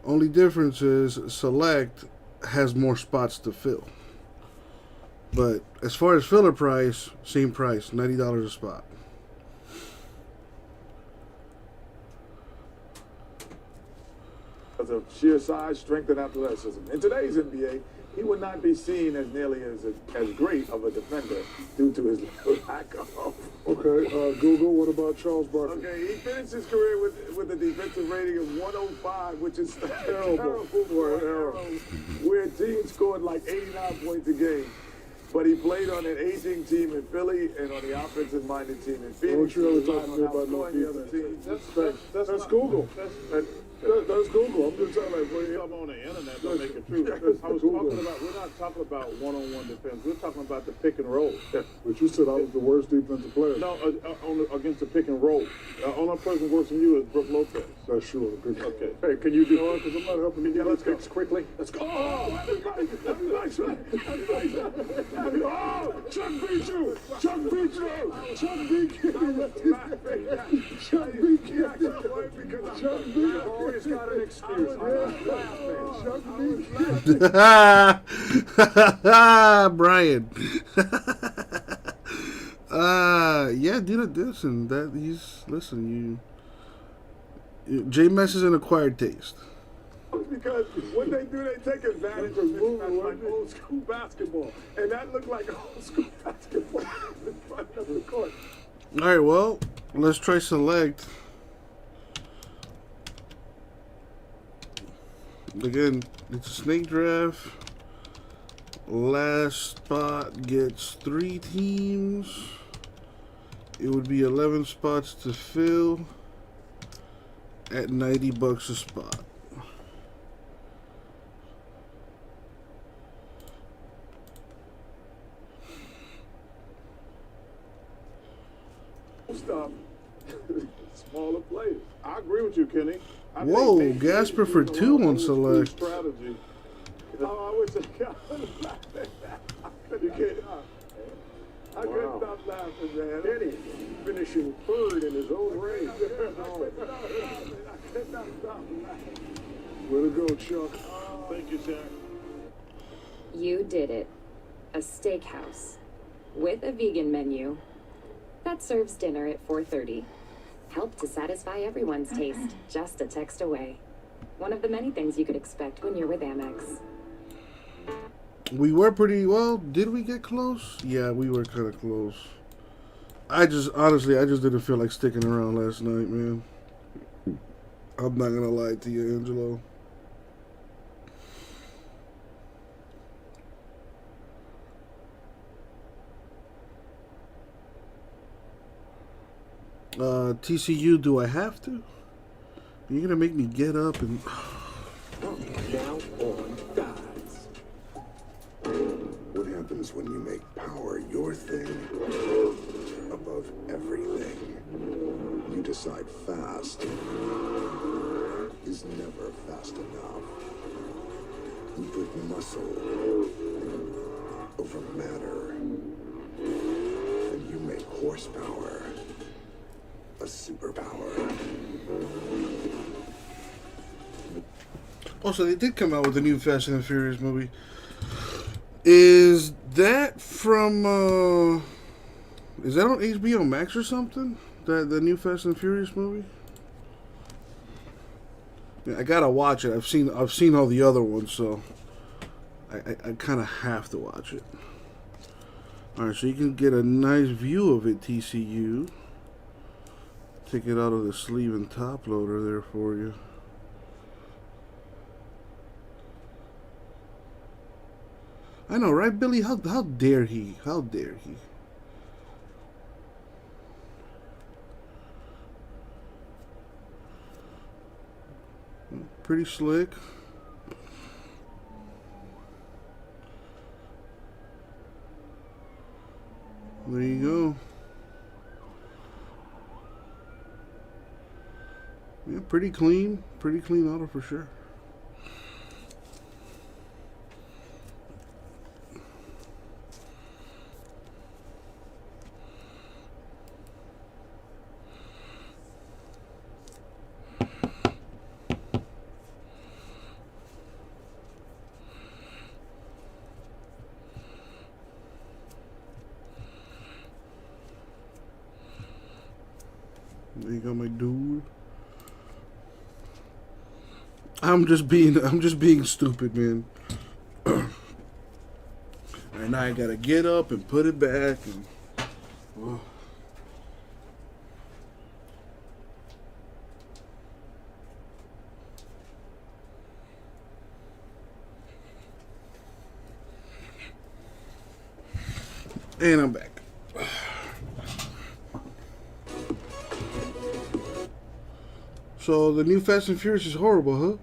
Only difference is Select has more spots to fill. But as far as filler price, same price, $90 a spot. Because of sheer size, strength, and athleticism. In today's NBA, he would not be seen as nearly as great of a defender due to his lack of. Okay, Google, what about Charles Barkley? Okay, he finished his career with a defensive rating of 105, which is terrible for an arrow. Where teams scored like 89 points a game. But he played on an aging team in Philly and on the offensive-minded team in Phoenix. Don't you ever talk to me about no defense. That's Google. That's Google. I'm just telling you. Come on the internet to make it true. We're not talking about one-on-one defense. We're talking about the pick and roll. Yeah. But you said I was the worst defensive player. No, against the pick and roll. Only person worse than you is Brooke Lopez. That's sure. Okay. Hey, can you do? Because I'm not helping you. Let's go quickly. Let's go. Oh, everybody! Oh, Chuck beat you! Chuck beat you! Chuck beat you! Chuck beat you! Chuck beat you! Always got an excuse. Chuck beat you! Brian. Yeah, dude, listen. J-Mess is an acquired taste. Because when they do, they take advantage of moving like old school basketball. And that looked like old school basketball in front of the court. All right, well, let's try select. Again, it's a snake draft. Last spot gets 3 teams. It would be 11 spots to fill at $90 a spot. Stuff. Smaller players. I agree with you, Kenny. Whoa, Gasper for 2 on select. Strategy. Oh, I wish I could. You can't. I couldn't stop laughing, man. Kenny finishing third in his own race. I could not stop laughing. Way to go, Chuck. Thank you, Shaq. You did it. A steakhouse with a vegan menu that serves dinner at 4:30. Help to satisfy everyone's taste, just a text away. One of the many things you could expect when you're with Amex. We were pretty well. Did we get close? Yeah, we were kind of close. I just didn't feel like sticking around last night, man. I'm not gonna lie to you, Angelo. TCU, do I have to? You're gonna make me get up and... Now on Guys. What happens when you make power your thing above everything? You decide fast is never fast enough. You put muscle over matter, and you make horsepower a superpower. Also, they did come out with a new Fast and Furious movie. Is that from, is that on HBO Max or something? The new Fast and Furious movie? Yeah, I gotta watch it. I've seen all the other ones, so I kind of have to watch it. Alright, so you can get a nice view of it, TCU. Take it out of the sleeve and top loader there for you. I know, right, Billy? How dare he? How dare he? Pretty slick. There you go. Yeah, pretty clean auto for sure. There you go, my dude. I'm just being stupid, man. And now I gotta get up and put it back and and I'm back. So the new Fast and Furious is horrible, huh?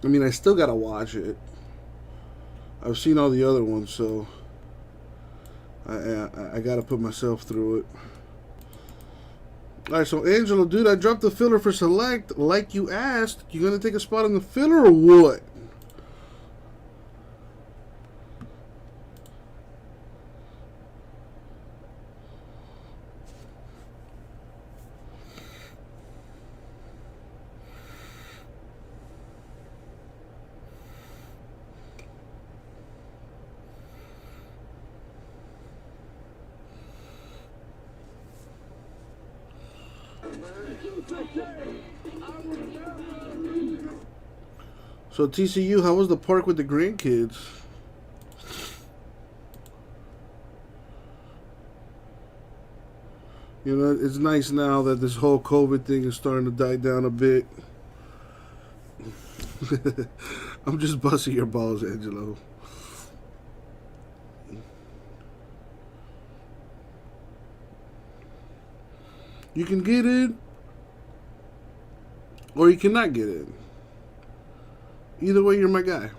I mean, I still gotta watch it. I've seen all the other ones, so I gotta put myself through it. Alright, so Angelo, dude, I dropped the filler for Select like you asked. You gonna take a spot on the filler or what? So TCU, how was the park with the grandkids? You know, it's nice now that this whole COVID thing is starting to die down a bit. I'm just busting your balls, Angelo. You can get in, or you cannot get in. Either way, you're my guy.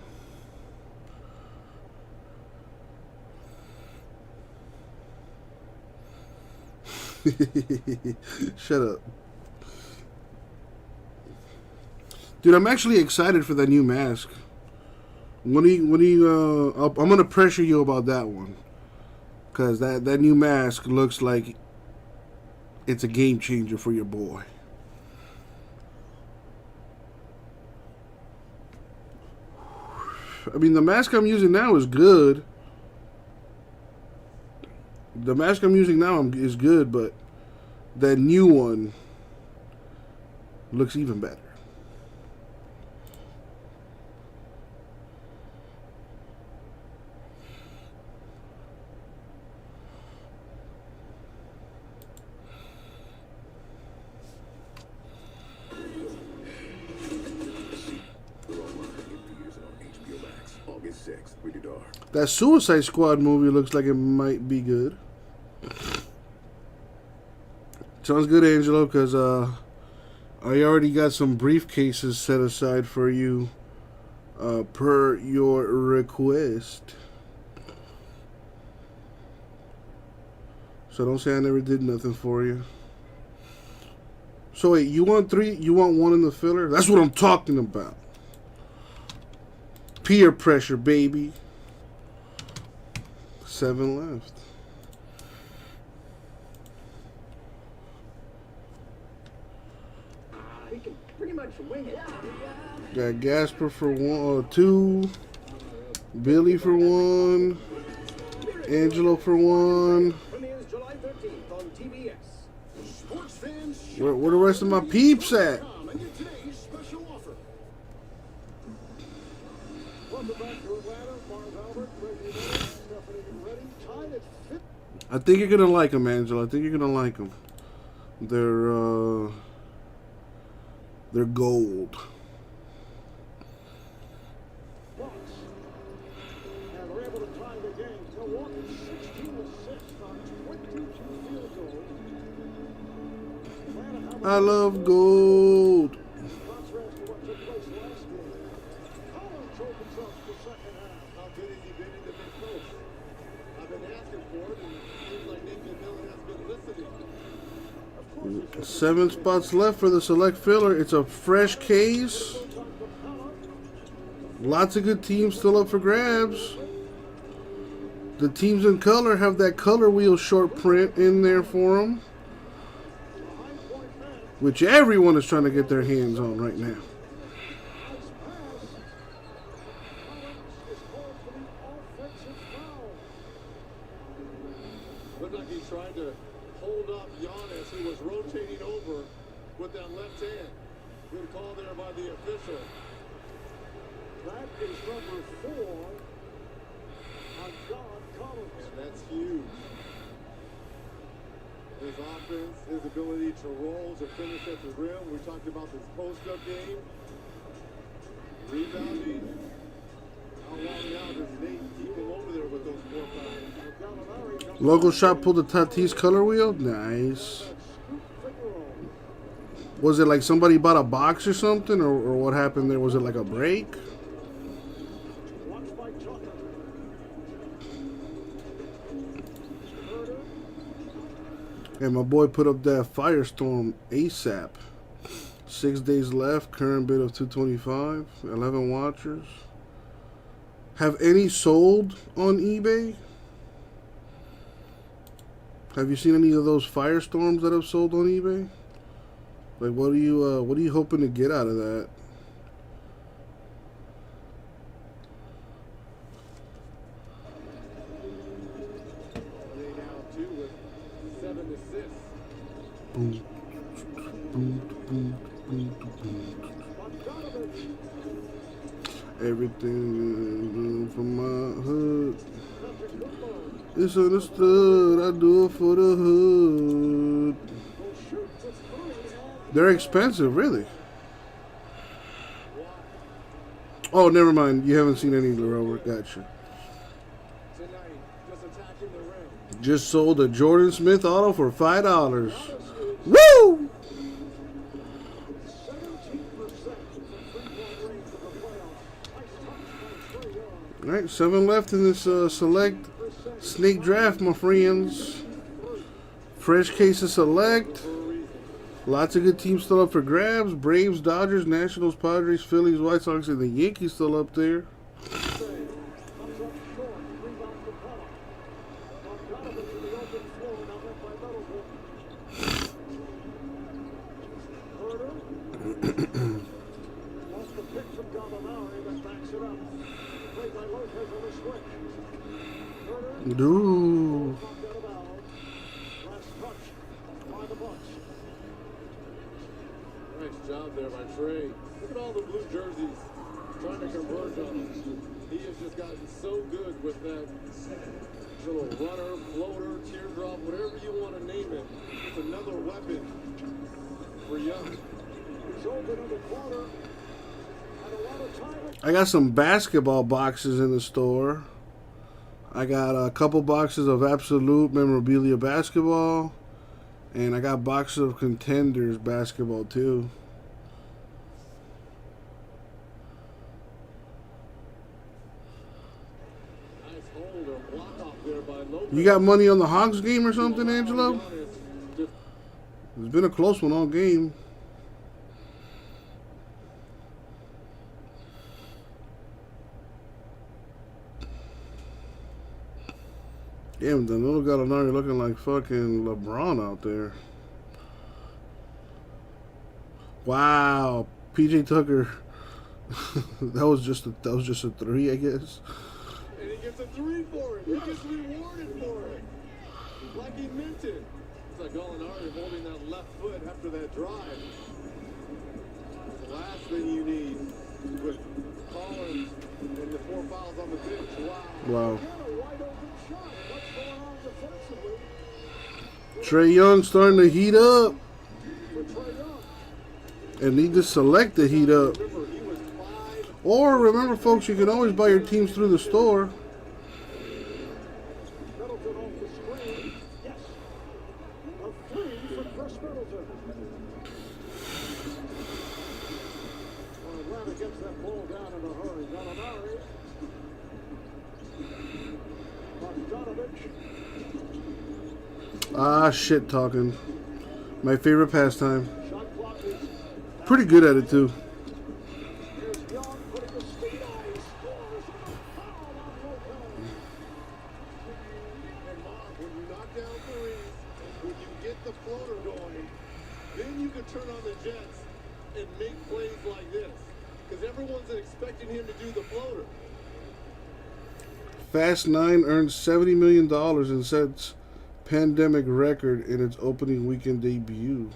Shut up. Dude, I'm actually excited for that new mask. When you I'm gonna pressure you about that one, cause that new mask looks like it's a game changer for your boy. I mean, the mask I'm using now is good. The mask I'm using now is good, but that new one looks even better. That Suicide Squad movie looks like it might be good. Sounds good, Angelo, because I already got some briefcases set aside for you per your request. So don't say I never did nothing for you. So wait, you want 3? You want 1 in the filler? That's what I'm talking about. Peer pressure, baby. 7 left. We can pretty much wing it. Got Gasper for 2, Billy for 1, Angelo for 1. Premieres July 13th on TBS. Sports fans, Where the rest of my peeps at? and get today's special offer. Welcome back to Atlanta. Mars Albert, Reggie Miller, Stephanie Ready, tied at 50. I think you're gonna like them, Angelo. I think you're gonna like them. They're gold. And they're able to tie the game. Milwaukee 16 assists on 22 field goals. Atlanta, I love gold. contrast to what took place last game. Collins opens up the second half. How good has he been in the mid post? I've been asking for it, and it seems like Nate McMillan has been listening. 7 spots left for the select filler. It's a fresh case. Lots of good teams still up for grabs. The teams in color have that color wheel short print in there for them, which everyone is trying to get their hands on right now. Looked like he tried to hold up Giannis, who was rotating over with that left hand. Good call there by the official. That is number 4 on John Collins. And that's huge. His offense, his ability to roll, to finish at the rim. We talked about this post-up game. Rebounding. How long now does Nate keep him over there with those 4 fouls? Local shop pulled the Tatis color wheel. Nice. Was it like somebody bought a box or something, or what happened there? Was it like a break? And my boy put up that Firestorm ASAP. 6 days left. Current bid of $225. 11 watchers. Have any sold on eBay? Have you seen any of those Firestorms that have sold on eBay? Like, what are you hoping to get out of that? They now 2 with 7 assists. Boom, boom, boom, boom, boom. Everything from my hood. It's understood, I do it for the hood. They're expensive, really. Oh, never mind. You haven't seen any Lorover. Gotcha. Just sold a Jordan Smith auto for $5. Woo! All right, 7 left in this select snake draft, my friends. Fresh case of select. Lots of good teams still up for grabs. Braves, Dodgers, Nationals, Padres, Phillies, White Sox, and the Yankees still up there. Dude. Nice job there by Trey. Look at all the blue jerseys trying to converge on him. He has just gotten so good with that little runner, floater, teardrop, whatever you want to name it. It's another weapon for Young. I got some basketball boxes in the store. I got a couple boxes of Absolute Memorabilia basketball. And I got boxes of Contenders basketball too. You got money on the Hawks game or something, Angelo? It's been a close one all game. Damn, Danilo Gallinari looking like fucking LeBron out there. Wow, PJ Tucker. that was just a three, I guess. And he gets a three for it. He gets rewarded for it. Like he meant it. It's like Gallinari holding that left foot after that drive. The last thing you need with Collins and the 4 fouls on the bench. Wow. Wow. Trey Young starting to heat up. And need to select the heat up. Or remember, folks, you can always buy your teams through the store. Ah, shit talking. My favorite pastime. Pretty good at it, too. Then you can turn on the Jets and make plays like this. Because everyone's expecting him to do the floater. Fast 9 earned $70 million and sets pandemic record in its opening weekend debut.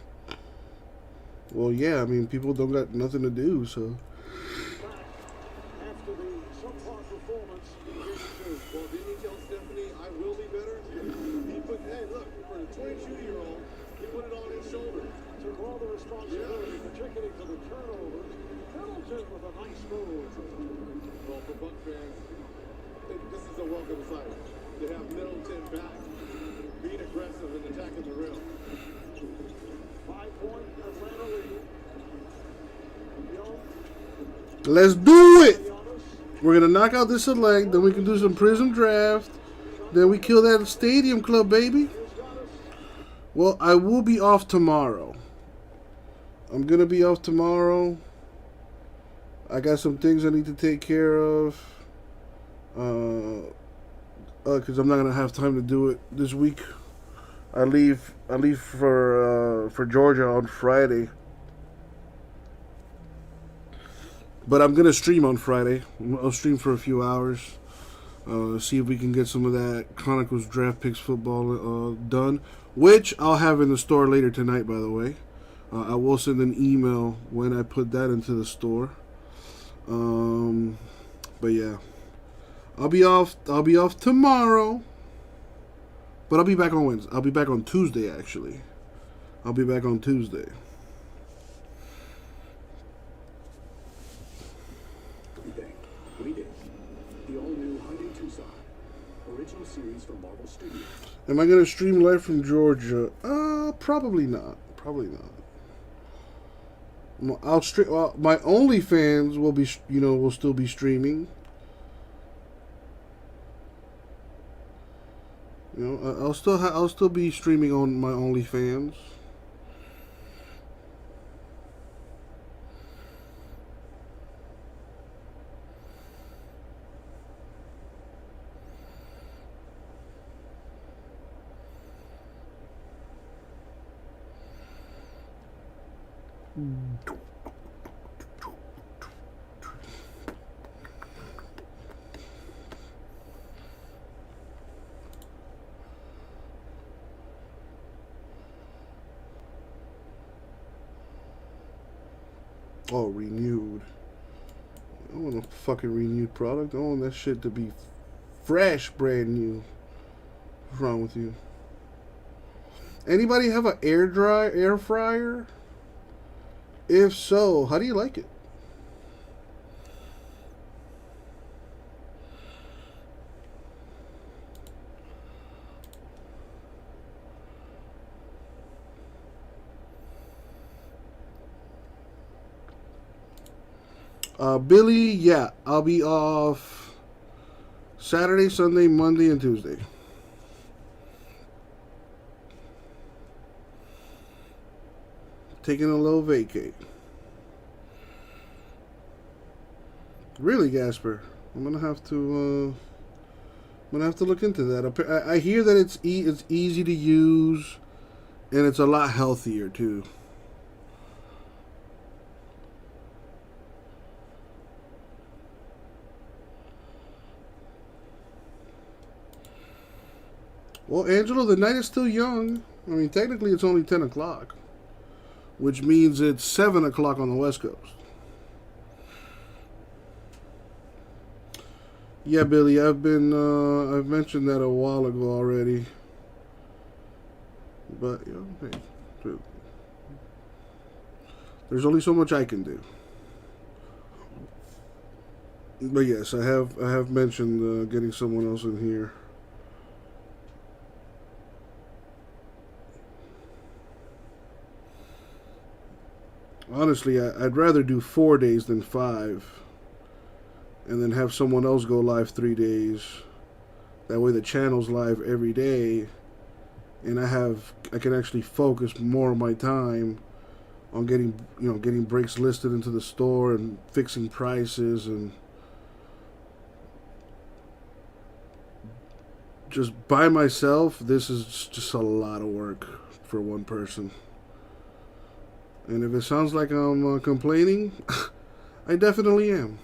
Well, yeah, I mean, people don't got nothing to do, so. After the subpar performance in game 2, well, didn't he tell Stephanie, I will be better? He put, hey, look, for a 22-year-old, he put it on his shoulders. Took all the responsibility, particularly for the turnovers. Middleton with a nice move. Well, for Buck fans, this is a welcome sight. To have Middleton back, being aggressive and attacking the rim. 5-point Atlanta lead. Let's do it! We're going to knock out this select, then we can do some Prism Draft. Then we kill that Stadium Club, baby. Well, I will be off tomorrow. I'm going to be off tomorrow. I got some things I need to take care of. Because I'm not going to have time to do it this week. I leave for Georgia on Friday. But I'm gonna stream on Friday. I'll stream for a few hours. See if we can get some of that Chronicles Draft Picks football done, which I'll have in the store later tonight. By the way, I will send an email when I put that into the store. But yeah, I'll be off tomorrow. But I'll be back on Wednesday. I'll be back on Tuesday, actually. I'll be back on Tuesday. The all-new Hyundai Tucson, original series from Marvel Studios. Am I going to stream live from Georgia? Probably not. Probably not. I'll stream. My OnlyFans will be, will still be streaming. I'll still be streaming on my OnlyFans. Oh, renewed. I don't want a fucking renewed product. I want that shit to be fresh, brand new. What's wrong with you? Anybody have an air fryer? If so, how do you like it? Billy, yeah, I'll be off Saturday, Sunday, Monday, and Tuesday. Taking a little vacay. Really, Gasper? I'm gonna have to look into that. I hear that it's easy to use, and it's a lot healthier too. Well, Angelo, the night is still young. I mean, technically it's only 10 o'clock, which means it's 7 o'clock on the West Coast. Yeah, Billy, I've mentioned that a while ago already. But, you know, hey, there's only so much I can do. But yes, I have mentioned getting someone else in here. Honestly, I'd rather do 4 days than 5. And then have someone else go live 3 days. That way the channel's live every day. And I can actually focus more of my time on getting breaks listed into the store and fixing prices and just by myself. This is just a lot of work for one person. And if it sounds like I'm complaining, I definitely am.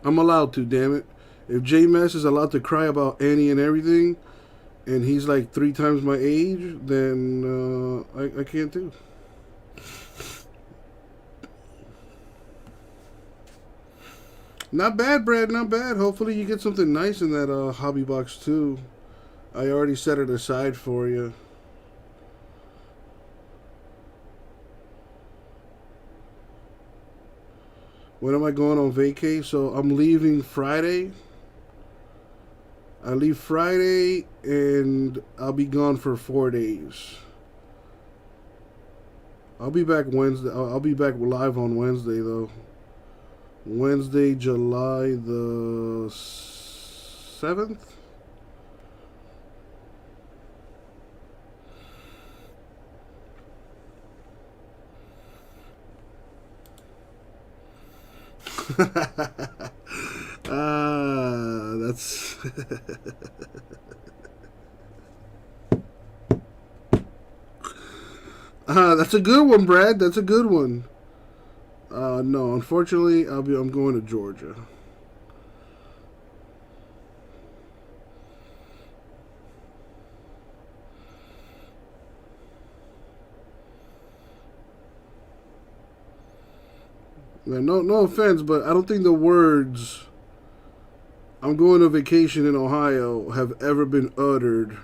I'm allowed to, damn it. If J-Mess is allowed to cry about any and everything, and he's like 3 times my age, then I can't too. Not bad, Brad, not bad. Hopefully you get something nice in that hobby box too. I already set it aside for you. When am I going on vacay? So I'm leaving Friday. I leave Friday and I'll be gone for 4 days. I'll be back Wednesday. I'll be back live on Wednesday though. Wednesday, July the 7th. That's that's a good one, Brad. That's a good one. No, unfortunately, I'm going to Georgia. No offense, but I don't think the words "I'm going to vacation in Ohio" have ever been uttered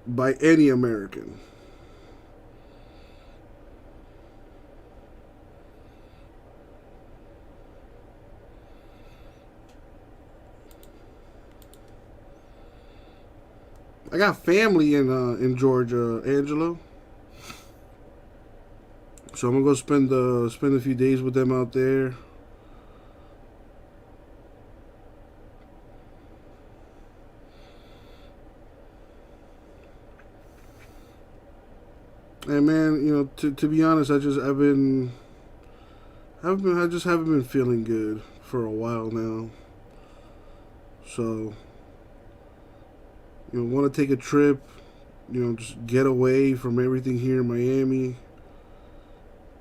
by any American. I got family in Georgia, Angelo. So I'm gonna go spend a few days with them out there. And man, you know, to be honest, I just haven't been feeling good for a while now. So, you know, want to take a trip, you know, just get away from everything here in Miami,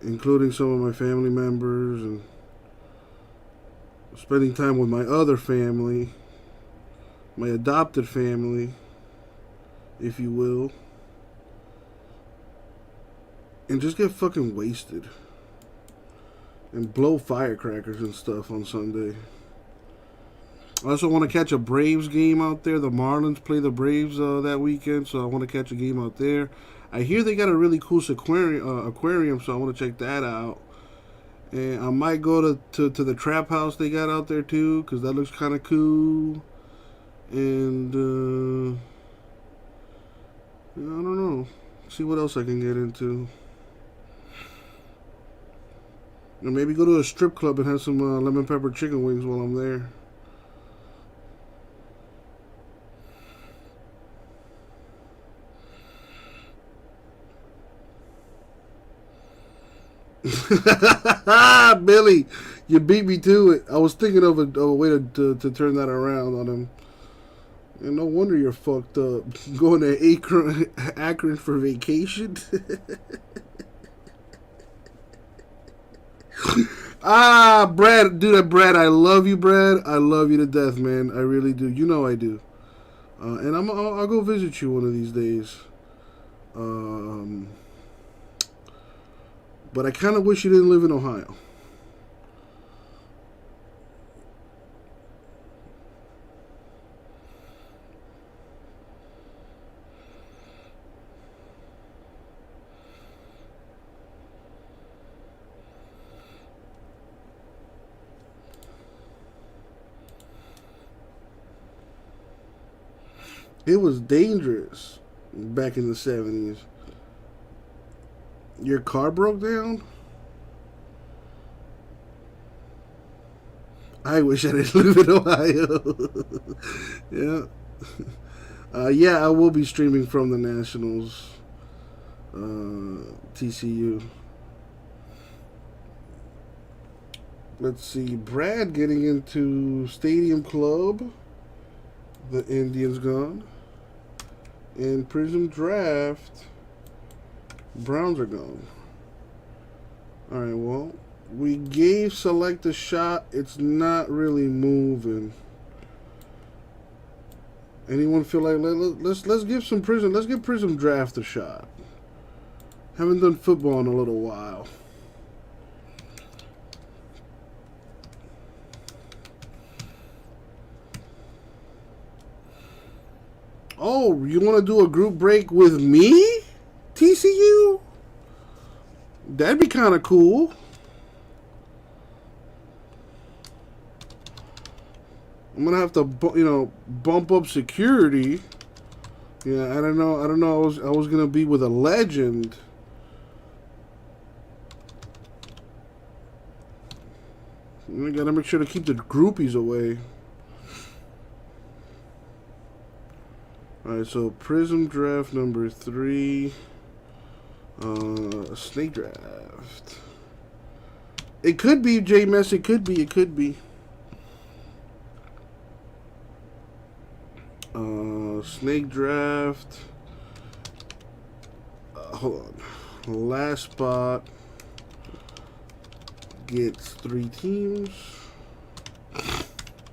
including some of my family members, and spending time with my other family, my adopted family, if you will, and just get fucking wasted and blow firecrackers and stuff on Sunday. I also want to catch a Braves game out there. The Marlins play the Braves that weekend, so I want to catch a game out there. I hear they got a really cool aquarium, so I want to check that out. And I might go to the trap house they got out there too, because that looks kind of cool. And I don't know. See what else I can get into. Or maybe go to a strip club and have some lemon pepper chicken wings while I'm there. Billy, you beat me to it. I was thinking of a way to turn that around on him. And no wonder you're fucked up. Going to Akron for vacation. Brad, dude, Brad, I love you, Brad. I love you to death, man. I really do. You know I do. And I'll go visit you one of these days. But I kind of wish you didn't live in Ohio. It was dangerous back in the 70s. Your car broke down? I wish I didn't live in Ohio. Yeah. Yeah, I will be streaming from the Nationals. TCU. Let's see. Brad getting into Stadium Club. The Indians gone. And Prism Draft. Browns are gone. Alright, well, we gave Select a shot. It's not really moving. Anyone feel like let's give some Prism, let's give Prism Draft a shot. Haven't done football in a little while. Oh, you want to do a group break with me? TCU? That'd be kind of cool. I'm gonna have to, bump up security. Yeah, I don't know. I was gonna be with a legend. I gotta make sure to keep the groupies away. Alright, so Prism Draft number 3. Snake Draft. It could be J-Mess. It could be. Snake Draft. Hold on. Last spot gets 3 teams.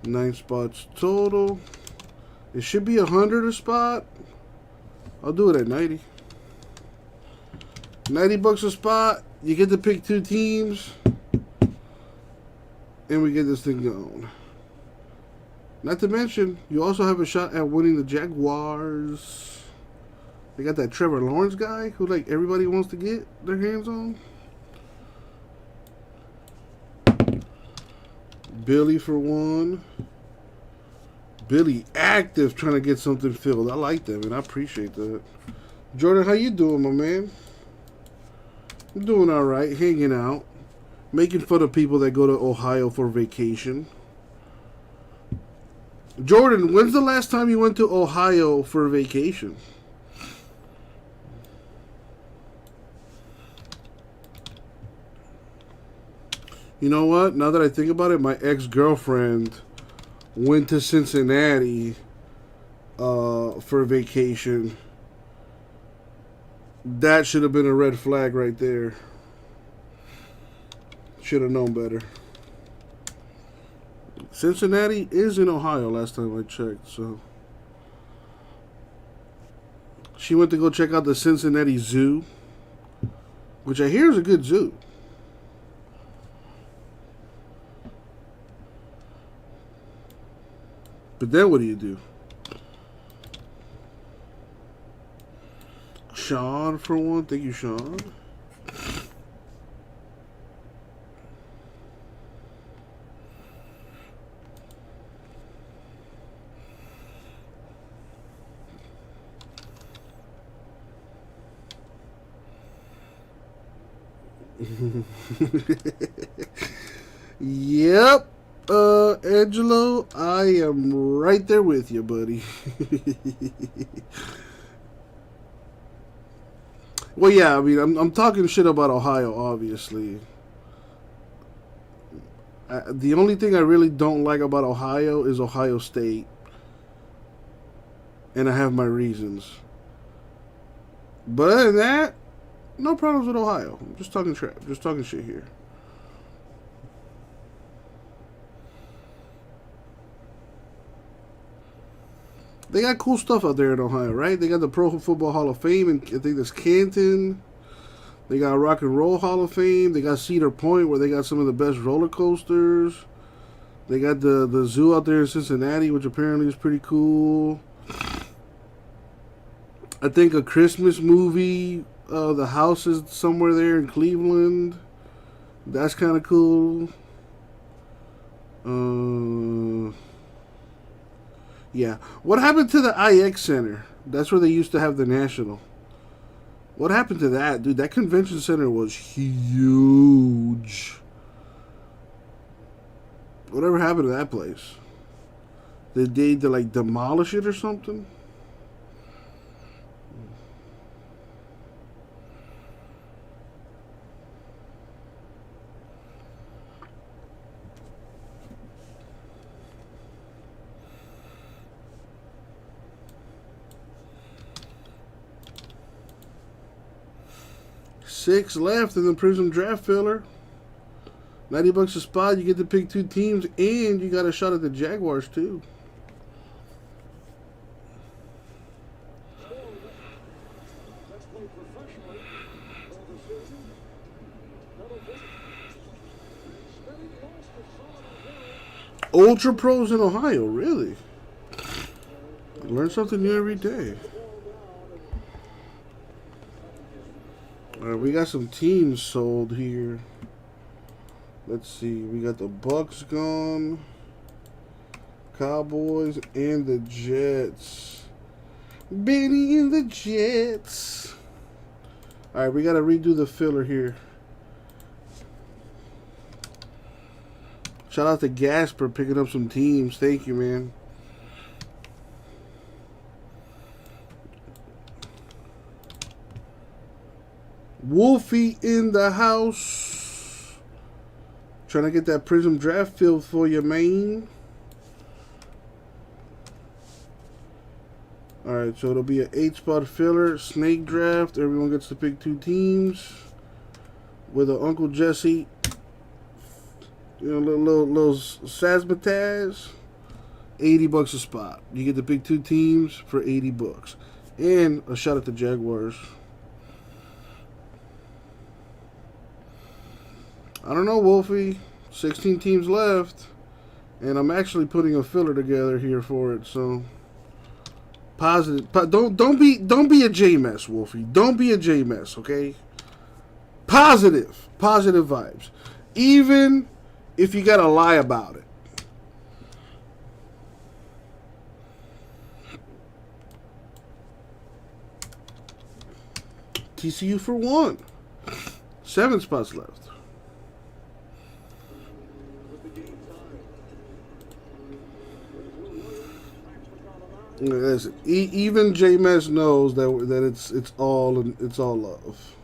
9 spots total. It should be 100 a spot. I'll do it at 90. $90 a spot. You get to pick 2 teams. And we get this thing going. Not to mention, you also have a shot at winning the Jaguars. They got that Trevor Lawrence guy who everybody wants to get their hands on. Billy for 1. Billy active trying to get something filled. I like that, man. I appreciate that. Jordan, how you doing, my man? I'm doing all right, hanging out, making fun of people that go to Ohio for vacation. Jordan, when's the last time you went to Ohio for vacation? You know what? Now that I think about it, my ex-girlfriend went to Cincinnati for vacation. That should have been a red flag right there. Should have known better. Cincinnati is in Ohio last time I checked, so. She went to go check out the Cincinnati Zoo, which I hear is a good zoo. But then what do? Sean for one. Thank you, Sean. Yep. Angelo, I am right there with you, buddy. Well, yeah, I mean, I'm talking shit about Ohio, obviously. The only thing I really don't like about Ohio is Ohio State. And I have my reasons. But other than that, no problems with Ohio. I'm just talking crap. Just talking shit here. They got cool stuff out there in Ohio, right? They got the Pro Football Hall of Fame, and I think there's Canton. They got Rock and Roll Hall of Fame. They got Cedar Point, where they got some of the best roller coasters. They got the zoo out there in Cincinnati, which apparently is pretty cool. I think a Christmas movie, the house is somewhere there in Cleveland. That's kind of cool. Yeah. What happened to the IX Center? That's where they used to have the National. What happened to that? Dude, that convention center was huge. Whatever happened to that place? Did they like demolish it or something? Six left in the Prism Draft Filler. $90 a spot. You get to pick two teams, and you got a shot at the Jaguars too. Ultra Pros in Ohio, really? Learn something new every day. Alright, we got some teams sold here. Let's see. We got the Bucks gone, Cowboys, and the Jets. Benny and the Jets. Alright, we got to redo the filler here. Shout out to Gasper picking up some teams. Thank you, man. Wolfie in the house. Trying to get that Prism Draft filled for you, man. Alright, so it'll be an 8-spot filler, snake draft. Everyone gets to pick two teams. With an Uncle Jesse, you know, little Sazmataz. $80 a spot. You get to pick two teams for $80. And a shot at the Jaguars. I don't know, Wolfie. 16 teams left, and I'm actually putting a filler together here for it. So positive. Don't be a J mess, Wolfie. Don't be a J mess, okay? Positive vibes. Even if you gotta lie about it. TCU for one. 7 spots left. Listen, even J-Mess knows that it's all love.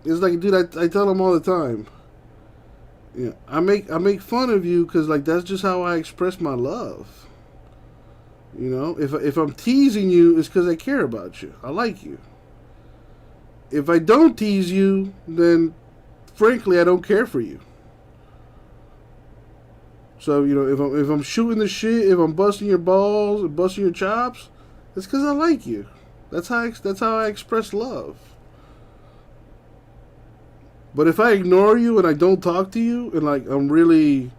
It's like, dude, I tell him all the time. Yeah, I make fun of you because like that's just how I express my love. You know, if I'm teasing you, it's because I care about you. I like you. if I don't tease you, then frankly I don't care for you. So, you know, if I'm shooting the shit, if I'm busting your balls and busting your chops, it's because I like you. That's how I express love. But if I ignore you and I don't talk to you and like I'm really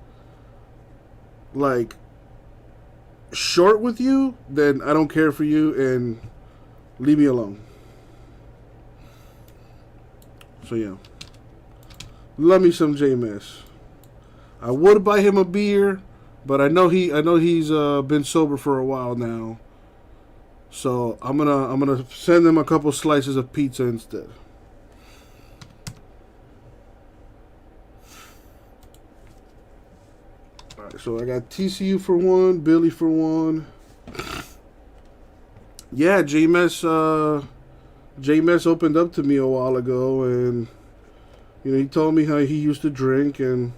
like short with you, then I don't care for you and leave me alone. So yeah, love me some J-Mess. I would buy him a beer, but I know he's been sober for a while now. So I'm gonna send him a couple slices of pizza instead. All right, so I got TCU for one, Billy for one. Yeah, J-Mess opened up to me a while ago, and you know he told me how he used to drink, and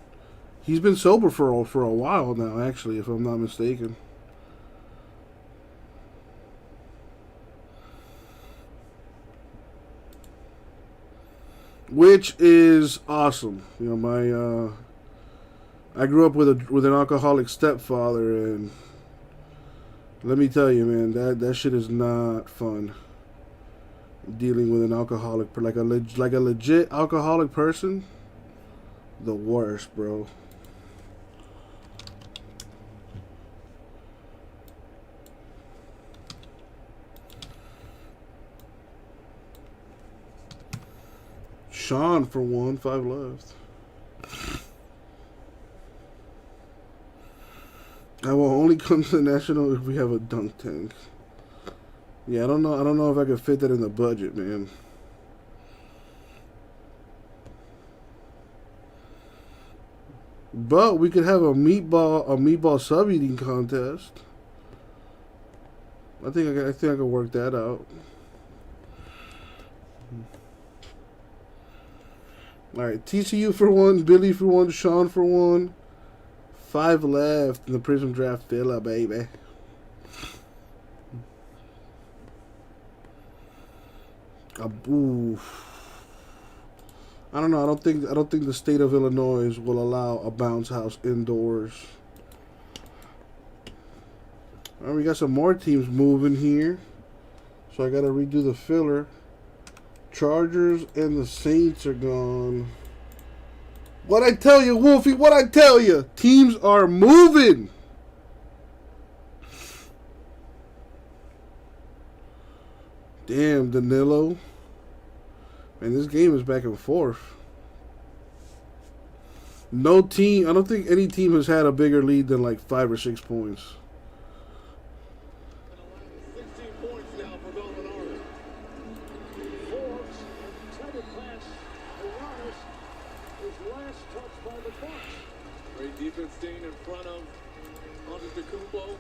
he's been sober for a while now, actually, if I'm not mistaken. Which is awesome. You know, I grew up with an alcoholic stepfather, and let me tell you, man, that shit is not fun. Dealing with an alcoholic, like a legit alcoholic person, the worst, bro. Sean for one, 5 left. I will only come to the National if we have a dunk tank. Yeah, I don't know if I could fit that in the budget, man. But we could have a meatball sub eating contest. I think I could work that out. All right, TCU for one, Billy for one, Sean for one. 5 left in the Prism Draft filler, baby. Ooh. I don't know. I don't think the state of Illinois will allow a bounce house indoors. All right, we got some more teams moving here, so I got to redo the filler. Chargers and the Saints are gone. What I tell you, Wolfie, what I tell you. Teams are moving. Damn, Danilo. Man, this game is back and forth. No team, I don't think any team has had a bigger lead than like 5 or 6 points. Great defense staying in front of Antetokounmpo.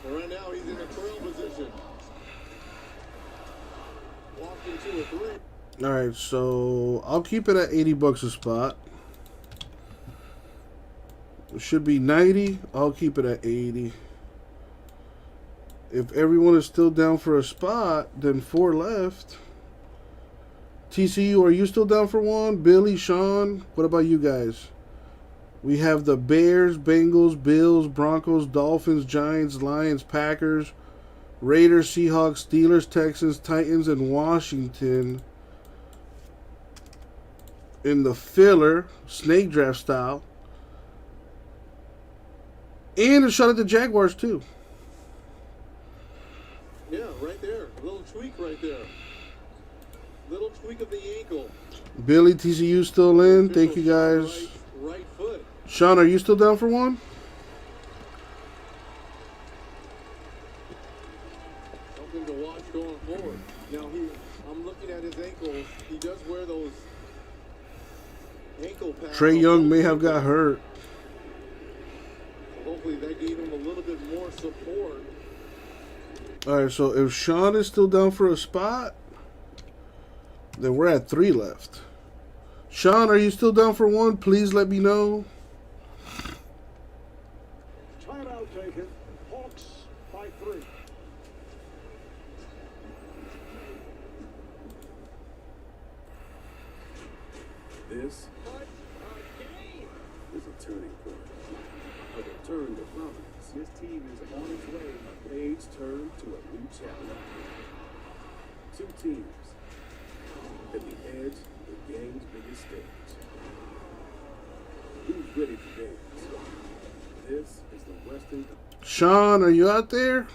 Right now he's in a trail position. Walked into a 3. All right, so I'll keep it at $80 a spot. It should be 90. I'll keep it at 80. If everyone is still down for a spot, then 4 left. TCU, are you still down for one? Billy, Sean, what about you guys? We have the Bears, Bengals, Bills, Broncos, Dolphins, Giants, Lions, Packers, Raiders, Seahawks, Steelers, Texans, Titans, and Washington in the filler, snake draft style. And a shot at the Jaguars, too. Yeah, right there. A little tweak right there. Little tweak of the ankle. Billy, TCU still in. Thank you, guys. Right foot. Sean, are you still down for one? Something to watch going forward. Now, I'm looking at his ankles. He does wear those ankle pads. Trey Young may have got hurt. Hopefully that gave him a little bit more support. All right, so if Sean is still down for a spot, then we're at 3 left. Sean, are you still down for one? Please let me know. Timeout taken. Hawks by 3. This is a turning point. A return to prominence. His team is on its way. A page turned to a new chapter. Two teams at the edge of the game's biggest stage. Who's ready to dance? This is the Western. Sean, are you out there?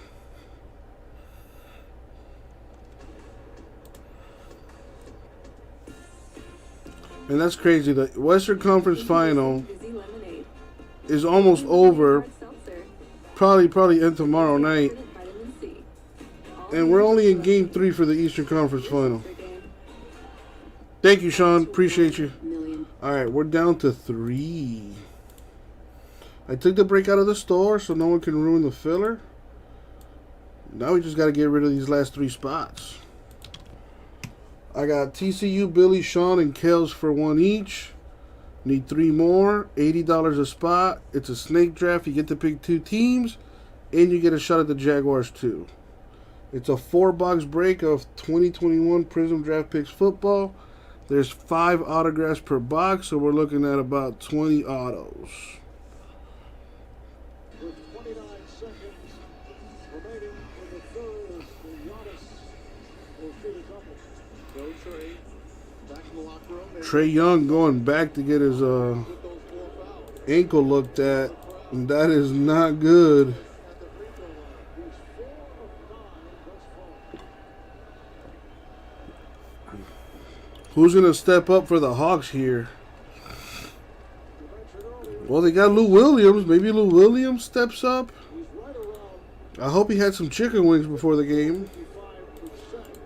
And that's crazy. The Western Conference Final is almost over. Probably end tomorrow night. And we're only in Game 3 for the Eastern Conference Final. Thank you, Sean. Appreciate you. Alright, we're down to 3. I took the break out of the store so no one can ruin the filler. Now we just got to get rid of these last 3 spots. I got TCU, Billy, Sean, and Kels for 1 each. Need 3 more. $80 a spot. It's a snake draft. You get to pick 2 teams. And you get a shot at the Jaguars too. It's a 4-box break of 2021 Prism Draft Picks football. There's 5 autographs per box. So we're looking at about 20 autos. With 29 seconds remaining in the third, Giannis will shoot a couple. Go Trey. Back in the locker room. Trae Young going back to get his ankle looked at. And that is not good. Who's going to step up for the Hawks here? Well, they got Lou Williams. Maybe Lou Williams steps up. I hope he had some chicken wings before the game.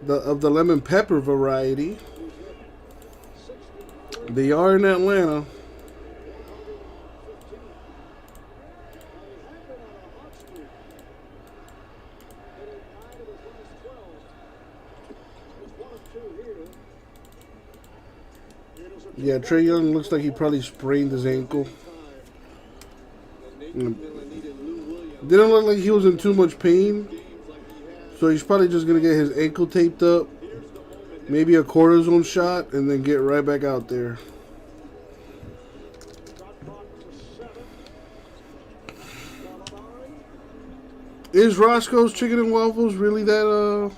Of the lemon pepper variety. They are in Atlanta. Yeah, Trae Young looks like he probably sprained his ankle. Didn't look like he was in too much pain. So he's probably just going to get his ankle taped up. Maybe a cortisone shot and then get right back out there. Is Roscoe's Chicken and Waffles really that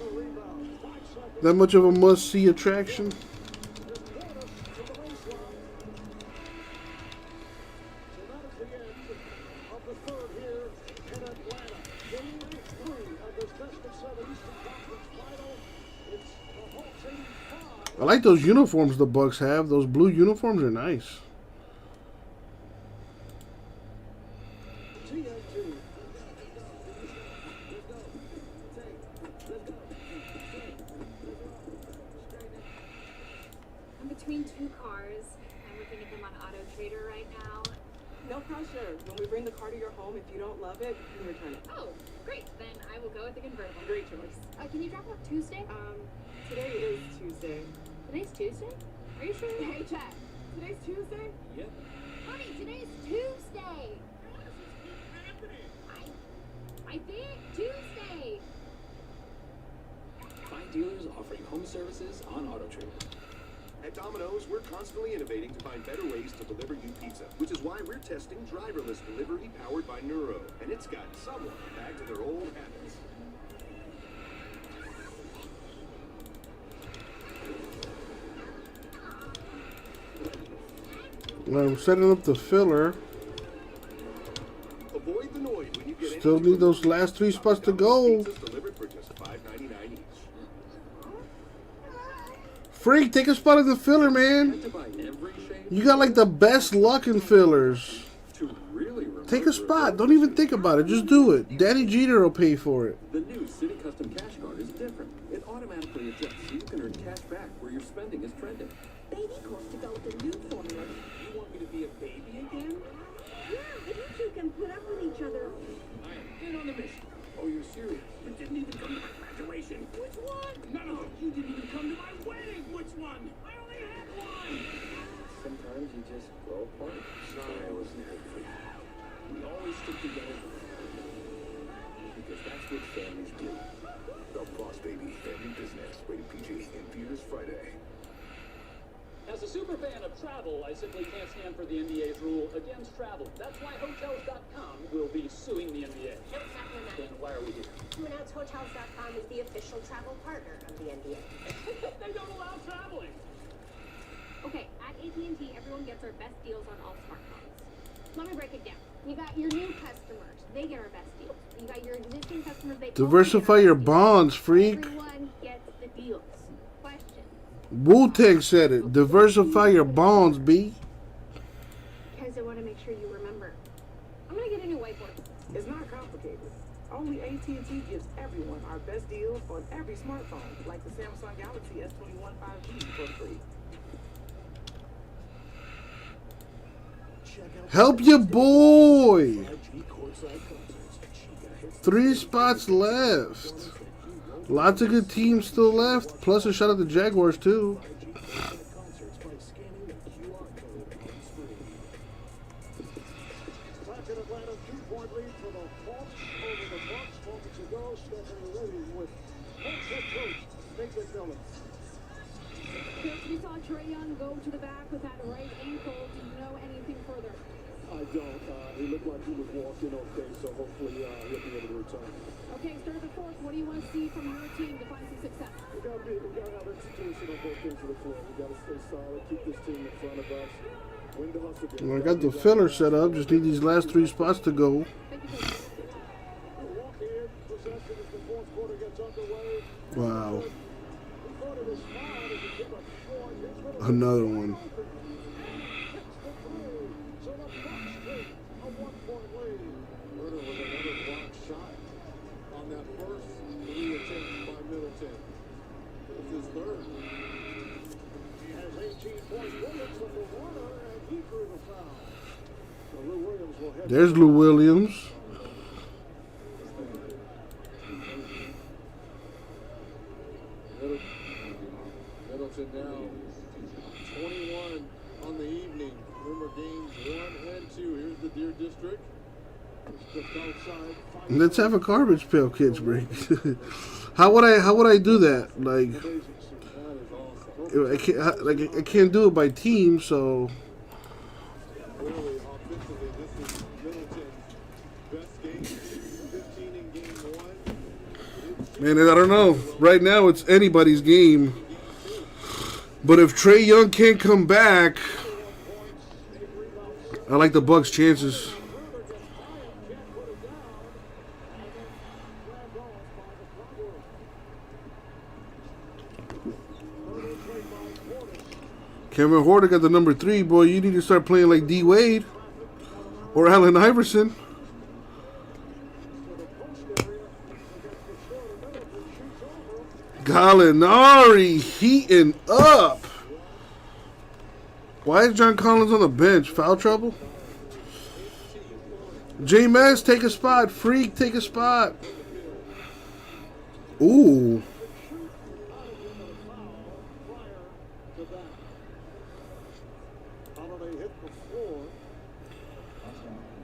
much of a must-see attraction? I like those uniforms the Bucks have. Those blue uniforms are nice. I'm between 2 cars. I'm looking at them on Auto Trader right now. No pressure. When we bring the car to your home, if you don't love it, you can return it. Oh, great. Then I will go with the convertible. Great choice. Can you drop off Tuesday? Today is Tuesday. Today's Tuesday? Are you sure? Hey, Chad. Today's Tuesday? Yep. Honey, today's Tuesday. I think Tuesday. Find dealers offering home services on AutoTrader. At Domino's, we're constantly innovating to find better ways to deliver you pizza, which is why we're testing driverless delivery powered by Neuro. And it's gotten someone back to their old habits. I'm setting up the filler. Avoid the noise when you get Still need those last 3 spots to go. delivered for just $5.99 each. Freak, take a spot in the filler, man. You got like the best luck in fillers. Take a spot. Don't even think about it. Just do it. Danny Jeter will pay for it. The new City Custom Cash Card is different. It automatically adjusts so you can earn cash back where your spending is trending. Baby calls to go with the new formula. You want me to be a baby again? Yeah, if you two can put up with each other. I am in on the mission. Oh, you're serious? You didn't even come to my graduation. Which one? No, you didn't even come to my wedding. Which one? I only had one. Sometimes you just grow apart. I was never free. We always stick together because that's what families do. The Boss Baby Family Business. Rated PG in theaters Friday. As As a super fan of travel, I simply can't stand for the NBA's rule against travel. That's why Hotels.com will be suing the NBA. Then why are we here? To announce Hotels.com is the official travel partner of the NBA. They don't allow traveling. Okay, at AT&T, everyone gets our best deals on all smartphones. Let me break it down. You got your new customers, they get our best deals. You got your existing customers, they Diversify your bonds, freak. Everyone gets the deals. Question. Wu-Tang said it. Diversify your bonds, B. Because I want to make sure you remember. I'm going to get a new whiteboard. It's not complicated. Only AT&T gives everyone our best deals on every smartphone, like the Samsung Galaxy S21 5G for free. Help your boy. 3 spots left. Lots of good teams still left. Plus a shot at the Jaguars, too. Back in Atlanta, 2-point lead for the Hawks over the Bucks. Moments ago, Stephanie Ready with Hawks head coach Nate McMillan. Coach, we saw Trae Young go to the back with that right ankle. Do you know anything further? I don't. He looked like he was walking okay, so hopefully he'll be able to return. Okay, start of the fourth. What do you want to see from your team to find some success? We got to have execution on both ends of the floor. We got to stay solid, keep this team in front of us. Win the hustle game. Well, I got the filler set up. Just need these last 3 spots to go. Walk in, possession as the fourth quarter gets underway. Wow. We thought it was fine as he took a short. Another one. So the Bucks take a 1-point lead. Murder with another block shot on that first 3 attempt by Middleton. It's his third. He has 18 points. Williams with the runner, and he drew the foul. So Lou Williams will head. There's Lou Williams. Middleton now 21 on the evening. Remember games 1 and 2. Here's the Deer District. Just outside. Let's have a garbage pail kids break. How would I do that? Like I can't do it by team, so Clearly, offensively, this is Middleton's best game. 15 in game 1. man, I don't know. Right now it's anybody's game. But if Trae Young can't come back, I like the Bucks' chances. Kevin Huerter got the number 3, boy. You need to start playing like D Wade or Allen Iverson. Gallinari heating up. Why is John Collins on the bench? Foul trouble? J-Mass, take a spot. Freak, take a spot. Ooh.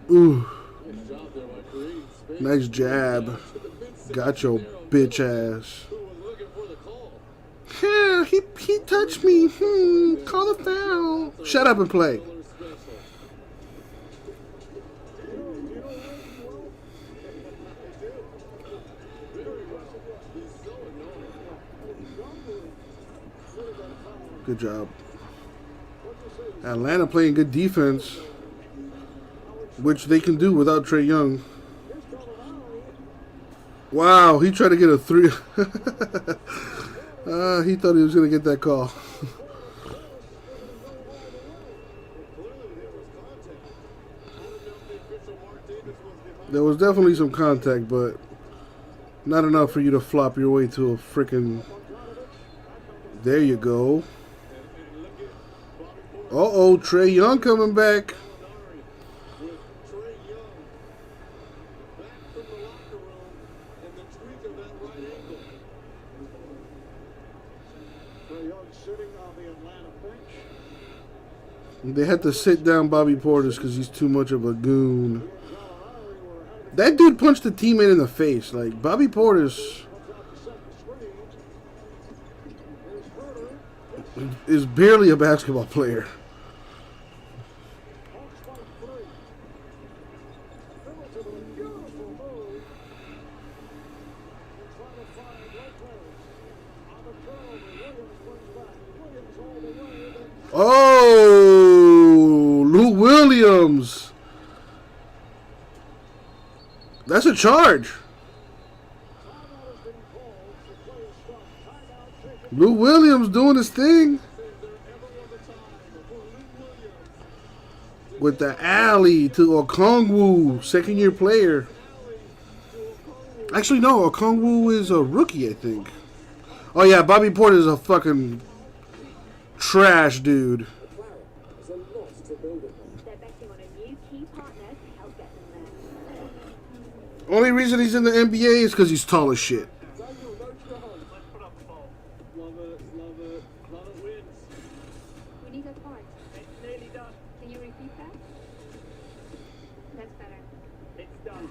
Ooh. Nice jab. Got your bitch ass. Yeah, he touched me. Call the foul. Shut up and play. Good job. Atlanta playing good defense, which they can do without Trae Young. Wow, he tried to get a 3. He thought he was going to get that call. There was definitely some contact, but not enough for you to flop your way to a freaking... There you go. Uh-oh, Trae Young coming back. They had to sit down Bobby Portis because he's too much of a goon. That dude punched a teammate in the face. Like, Bobby Portis is barely a basketball player. Oh, Lou Williams. That's a charge. Lou Williams doing his thing. With the alley to Okongwu, second-year player. Actually, no, Okongwu is a rookie, I think. Oh, yeah, Bobby Portis is a fucking trash dude. Only reason he's in the NBA is because he's tall as shit. We need a part. It's nearly done. Can you repeat that? That's better. It's done.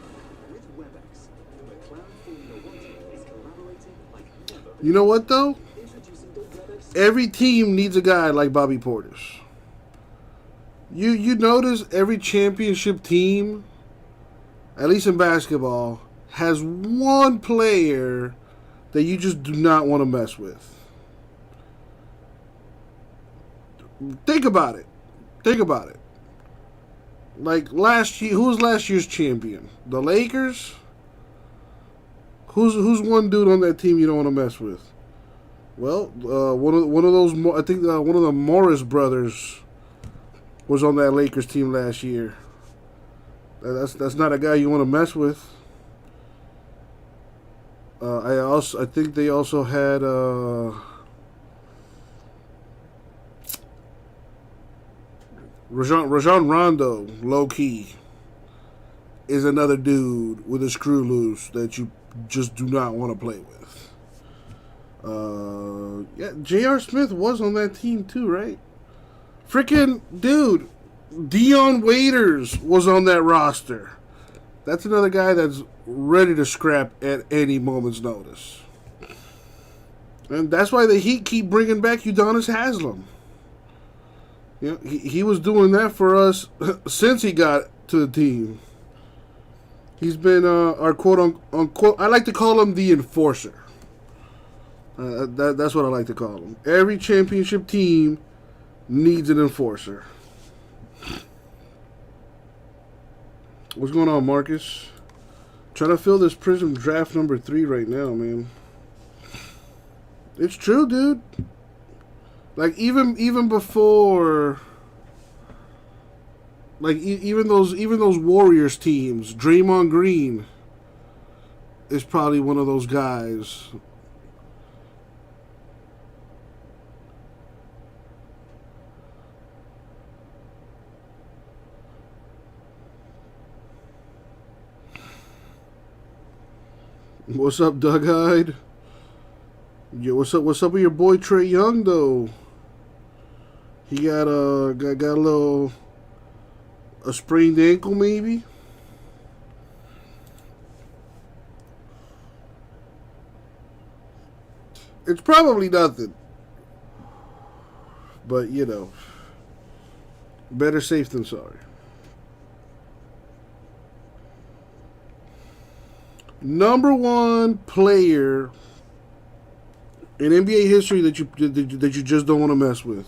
With WebEx, the McLaren Formula One team is collaborating like never. You know what, though? Every team needs a guy like Bobby Portis. You notice every championship team, at least in basketball, has one player that you just do not want to mess with. Think about it. Think about it. Like last year, who was last year's champion? The Lakers? Who's one dude on that team you don't want to mess with? Well, one of those, I think one of the Morris brothers was on that Lakers team last year. That's not a guy you want to mess with. I think they also had Rajon Rondo, low key, is another dude with a screw loose that you just do not want to play with. Yeah, J.R. Smith was on that team too, right? Freaking dude, Dion Waiters was on that roster. That's another guy that's ready to scrap at any moment's notice. And that's why the Heat keep bringing back Udonis Haslem. You know, he was doing that for us since he got to the team. He's been our quote-unquote, I like to call him the enforcer. That's what I like to call him. Every championship team needs an enforcer. What's going on, Marcus? Trying to fill this Prism draft number 3 right now, man. It's true, dude. Like even before, like even those Warriors teams, Draymond Green is probably one of those guys. What's up, Doug Hyde? Yeah, what's up with your boy Trae Young though? He got a sprained ankle maybe. It's probably nothing. But you know, better safe than sorry. Number one player in NBA history that you just don't want to mess with.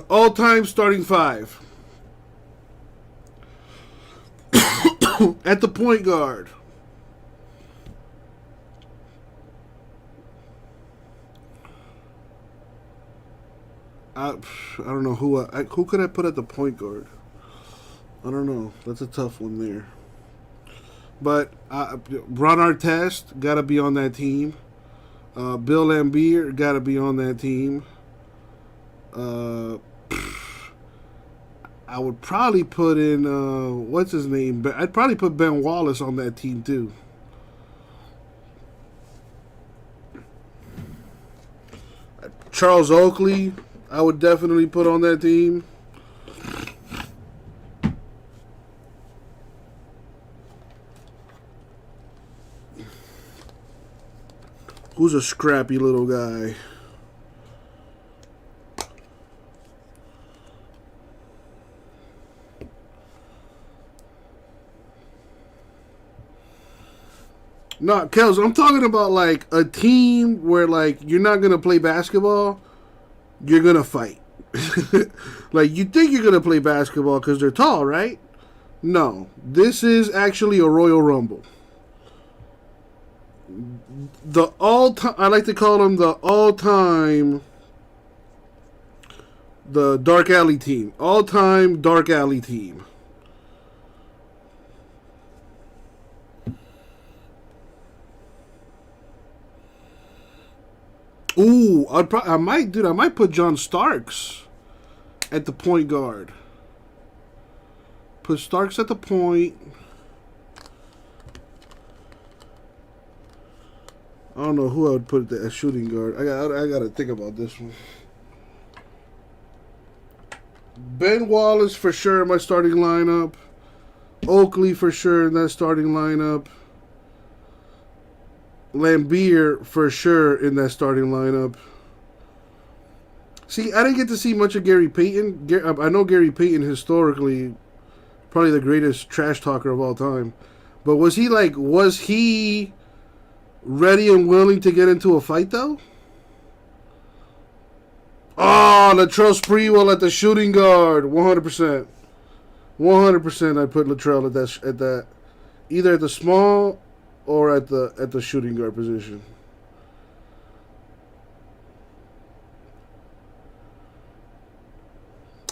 All-time starting 5. At the point guard. I don't know who could I put at the point guard. I don't know. That's a tough one there. But Ron Artest got to be on that team. Bill Laimbeer got to be on that team. I would probably put in what's his name? I'd probably put Ben Wallace on that team too. Charles Oakley, I would definitely put on that team. Who's a scrappy little guy? No, Kels, I'm talking about like a team where like you're not gonna play basketball, you're gonna fight. Like you think you're gonna play basketball because they're tall, right? No, this is actually a Royal Rumble. The all-time, I like to call them the all-time, the Dark Alley team, all-time Dark Alley team. Ooh, I might put John Starks at the point guard. Put Starks at the point. I don't know who I would put at shooting guard. I gotta think about this one. Ben Wallace for sure in my starting lineup. Oakley for sure in that starting lineup. Lambeer for sure in that starting lineup. See, I didn't get to see much of Gary Payton. I know Gary Payton historically, probably the greatest trash talker of all time. But was he ready and willing to get into a fight though? Oh, Latrell Sprewell at the shooting guard, 100%. 100% I put Latrell at that, either at the small or at the shooting guard position.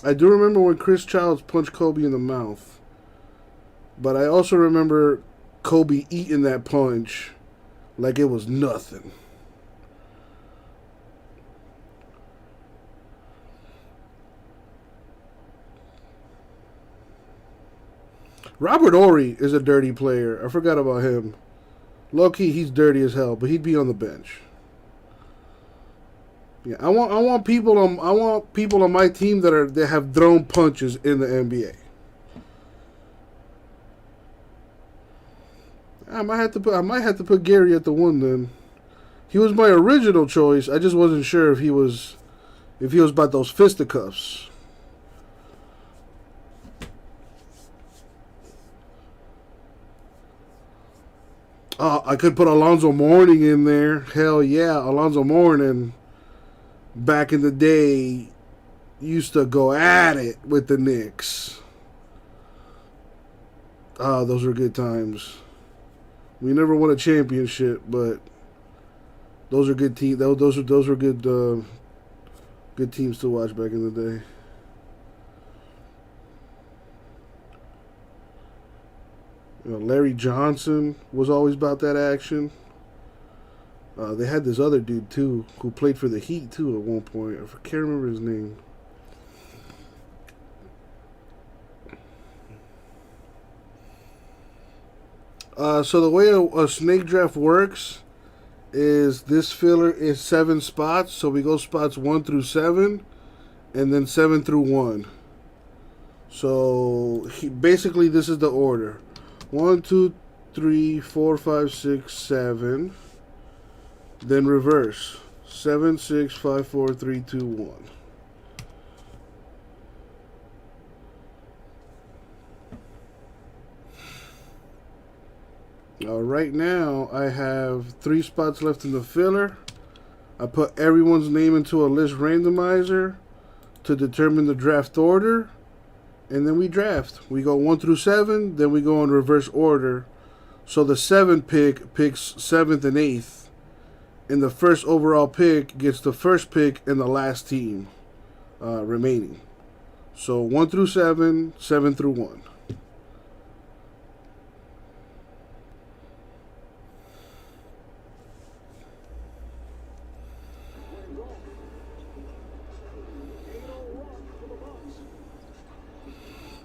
I do remember when Chris Childs punched Kobe in the mouth. But I also remember Kobe eating that punch like it was nothing. Robert Horry is a dirty player. I forgot about him. Low-key, he's dirty as hell, but he'd be on the bench. Yeah, I want people on my team that have thrown punches in the NBA. I might have to put Gary at the 1 then. He was my original choice. I just wasn't sure if he was about those fisticuffs. I could put Alonzo Mourning in there. Hell yeah, Alonzo Mourning. Back in the day, used to go at it with the Knicks. Those were good times. We never won a championship, but those are good teams. Those were good good teams to watch back in the day. You know, Larry Johnson was always about that action. They had this other dude too who played for the Heat too at one point. I can't remember his name. So the way a snake draft works is this filler is 7 spots. So we go spots 1 through 7, and then 7 through 1. So basically this is the order: 1, 2, 3, 4, 5, 6, 7. Then reverse: 7, 6, 5, 4, 3, 2, 1. Right now, I have 3 spots left in the filler. I put everyone's name into a list randomizer to determine the draft order, and then we draft. We go 1 through 7, then we go in reverse order. So the 7 pick picks 7th and 8th, and the first overall pick gets the first pick and the last team remaining. So 1 through 7, 7 through 1.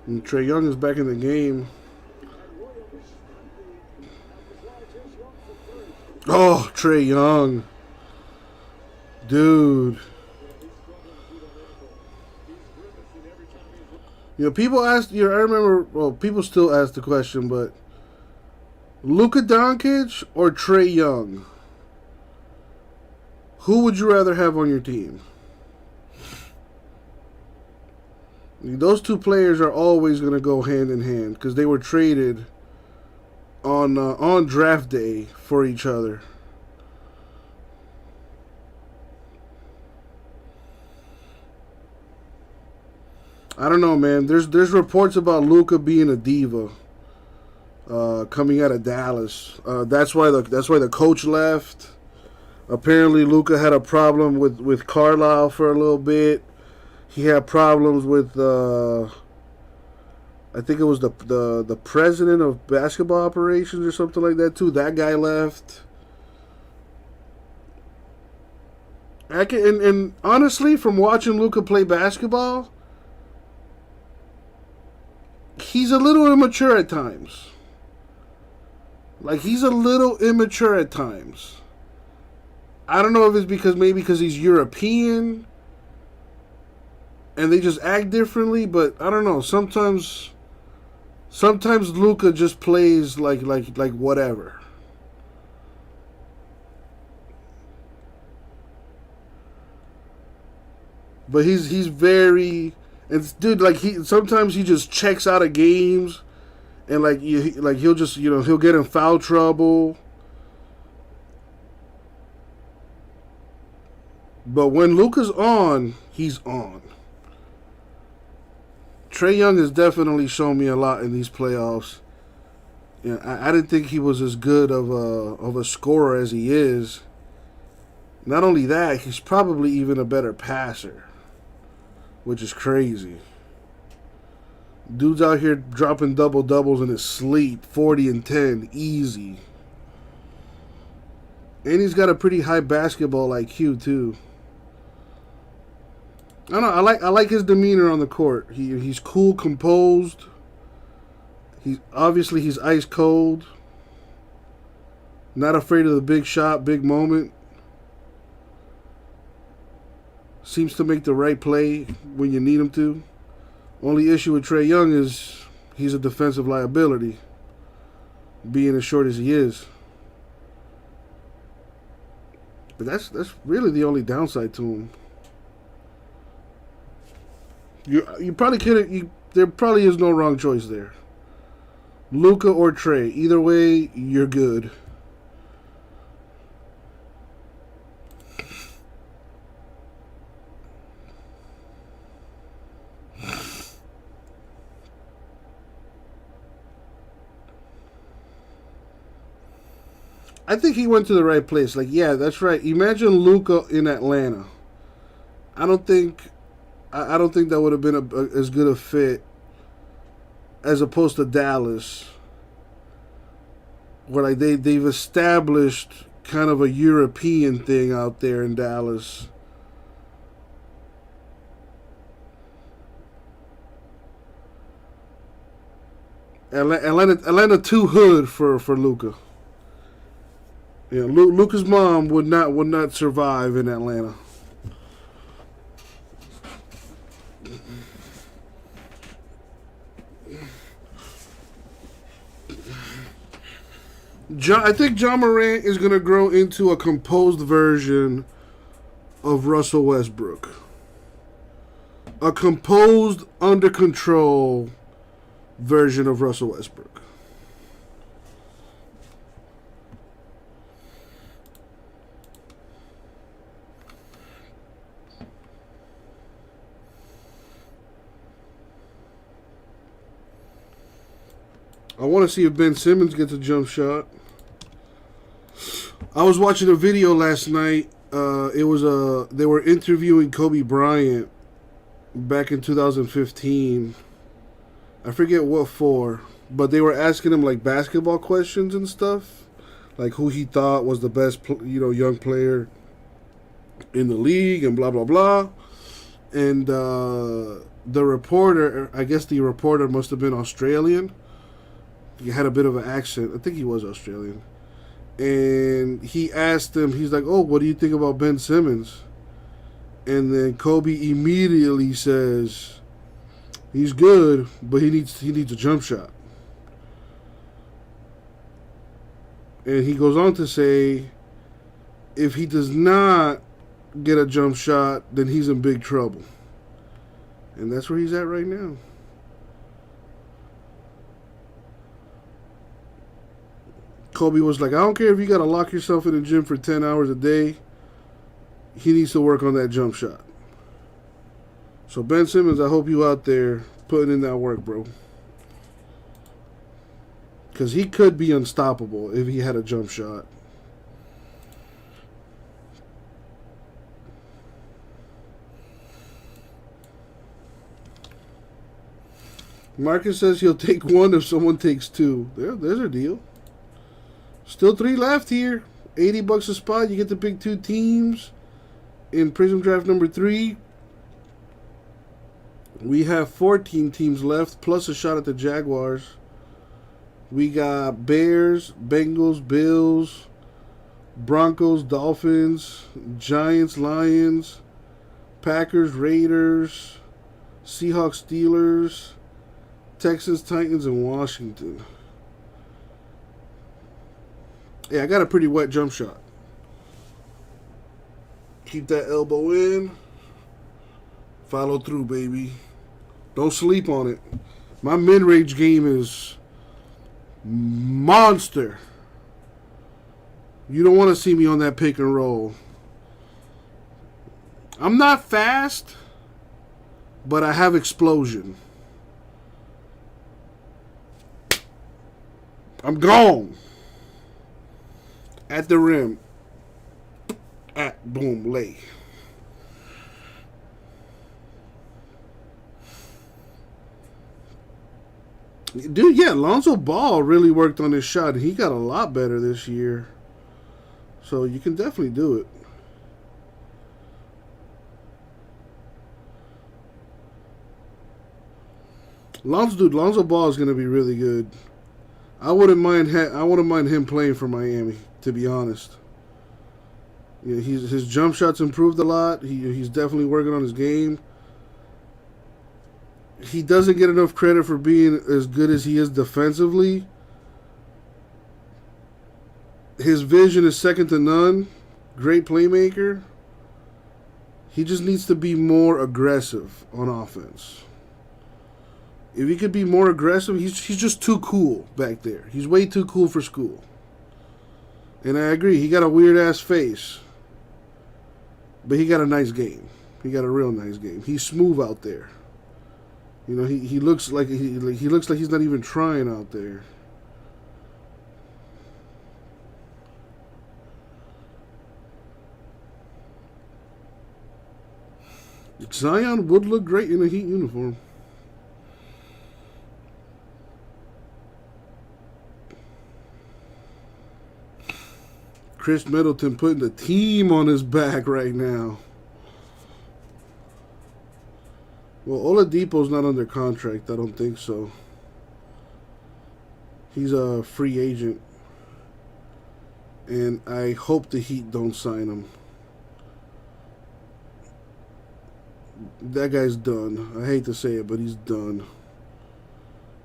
And Trae Young is back in the game. Oh, Trae Young. Dude. You know, people ask, I remember, well, people still ask the question, but Luka Doncic or Trae Young? Who would you rather have on your team? Those two players are always going to go hand in hand because they were traded on draft day for each other. I don't know, man. There's reports about Luka being a diva coming out of Dallas. That's why the coach left. Apparently, Luka had a problem with Carlisle for a little bit. He had problems with I think it was the president of basketball operations or something like that too. That guy left. And honestly, from watching Luka play basketball, he's a little immature at times. Like, he's a little immature at times. I don't know if it's because he's European and they just act differently, but I don't know. Sometimes Luka just plays like whatever. But he's very, and dude, like, sometimes he just checks out of games, and he'll just, he'll get in foul trouble. But when Luka's on, he's on. Trae Young has definitely shown me a lot in these playoffs. I didn't think he was as good of a scorer as he is. Not only that, he's probably even a better passer, which is crazy. Dude's out here dropping double-doubles in his sleep, 40 and 10, easy. And he's got a pretty high basketball IQ too. I don't know. I like his demeanor on the court. He's cool, composed. He's ice cold. Not afraid of the big shot, big moment. Seems to make the right play when you need him to. Only issue with Trae Young is he's a defensive liability, being as short as he is. But that's really the only downside to him. You probably couldn't. There probably is no wrong choice there. Luka or Trae. Either way, you're good. I think he went to the right place. Like, yeah, that's right. Imagine Luka in Atlanta. I don't think that would have been as good a fit as opposed to Dallas, where like they've established kind of a European thing out there in Dallas. Atlanta too hood for Luka. Yeah, Luka's mom would not survive in Atlanta. I think John Morant is going to grow into a composed version of Russell Westbrook. A composed, under control version of Russell Westbrook. I want to see if Ben Simmons gets a jump shot. I was watching a video last night. They were interviewing Kobe Bryant back in 2015. I forget what for, but they were asking him like basketball questions and stuff, like who he thought was the best, young player in the league and blah blah blah. And the reporter, I guess the reporter must have been Australian. He had a bit of an accent. I think he was Australian. And he asked him, he's like, "Oh, what do you think about Ben Simmons?" And then Kobe immediately says, "He's good, but he needs a jump shot." And he goes on to say, if he does not get a jump shot, then he's in big trouble. And that's where he's at right now. Kobe was like, I don't care if you got to lock yourself in the gym for 10 hours a day. He needs to work on that jump shot. So, Ben Simmons, I hope you out there putting in that work, bro. Because he could be unstoppable if he had a jump shot. Marcus says he'll take one if someone takes two. There's a deal. Still 3 left here. $80 a spot. You get to pick 2 teams in Prism Draft number 3. We have 14 teams left, plus a shot at the Jaguars. We got Bears, Bengals, Bills, Broncos, Dolphins, Giants, Lions, Packers, Raiders, Seahawks, Steelers, Texans, Titans, and Washington. Yeah, I got a pretty wet jump shot. Keep that elbow in. Follow through, baby. Don't sleep on it. My mid-range game is monster. You don't want to see me on that pick and roll. I'm not fast, but I have explosion. I'm gone. At the rim. Boom, lay. Dude, yeah, Lonzo Ball really worked on his shot. He got a lot better this year. So you can definitely do it. Lonzo Ball is going to be really good. I wouldn't mind him playing for Miami, to be honest. Yeah, his jump shots improved a lot. He's definitely working on his game. He doesn't get enough credit for being as good as he is defensively. His vision is second to none. Great playmaker. He just needs to be more aggressive on offense. If he could be more aggressive, he's just too cool back there. He's way too cool for school. And I agree, he got a weird-ass face. But he got a nice game. He got a real nice game. He's smooth out there. You know, he looks like he looks like he's not even trying out there. Zion would look great in a Heat uniform. Chris Middleton putting the team on his back right now. Well, Oladipo's not under contract. I don't think so. He's a free agent. And I hope the Heat don't sign him. That guy's done. I hate to say it, but he's done.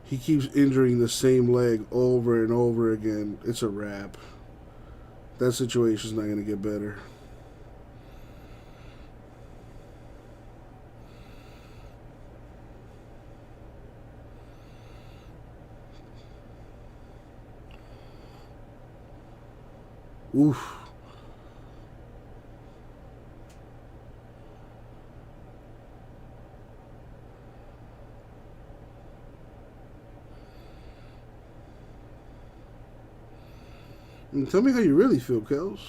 He keeps injuring the same leg over and over again. It's a wrap. That situation's not going to get better. Oof. And tell me how you really feel, Kels.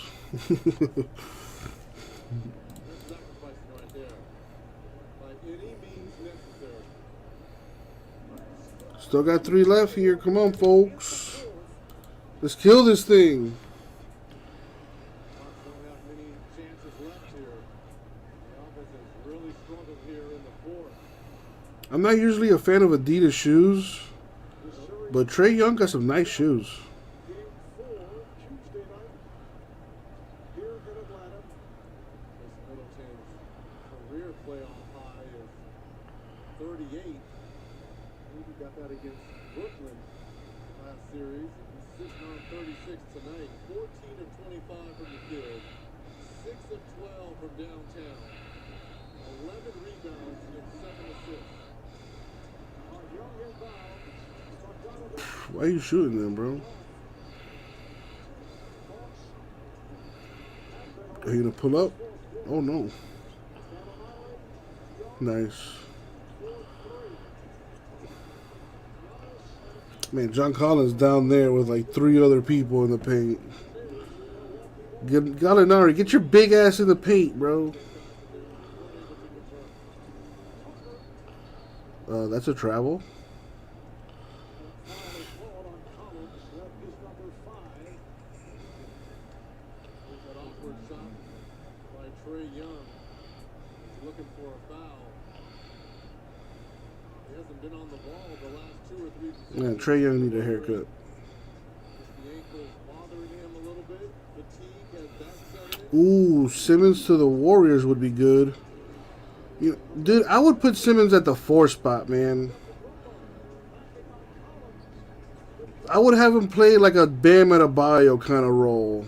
Still got 3 left here. Come on, folks. Let's kill this thing. I'm not usually a fan of Adidas shoes, but Trae Young got some nice shoes. Why are you shooting them, bro? Are you gonna pull up? Oh no. Nice. Man, John Collins down there with like 3 other people in the paint. Gallinari, get your big ass in the paint, bro. That's a travel. Man, Trae Young need a haircut. Ooh, Simmons to the Warriors would be good. Dude, I would put Simmons at the 4 spot, man. I would have him play like a Bam Adebayo kind of role.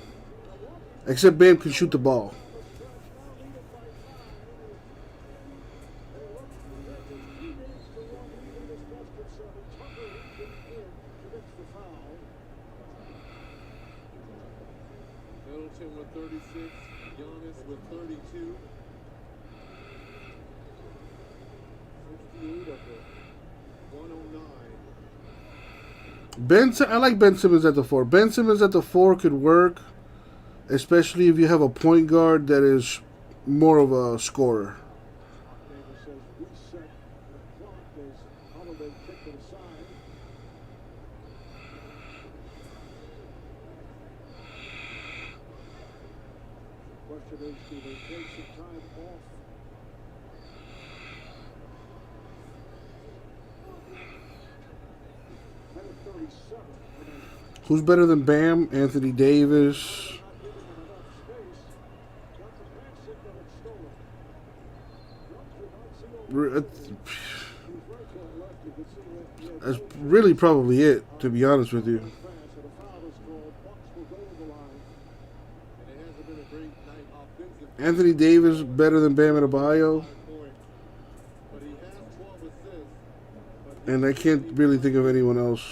Except Bam can shoot the ball. Middleton with 36, Giannis with 32. 68 of the 109. I like Ben Simmons at the 4. Ben Simmons at the 4 could work, especially if you have a point guard that is more of a scorer. Who's better than Bam? Anthony Davis. That's really probably it, to be honest with you. Anthony Davis better than Bam Adebayo. And I can't really think of anyone else.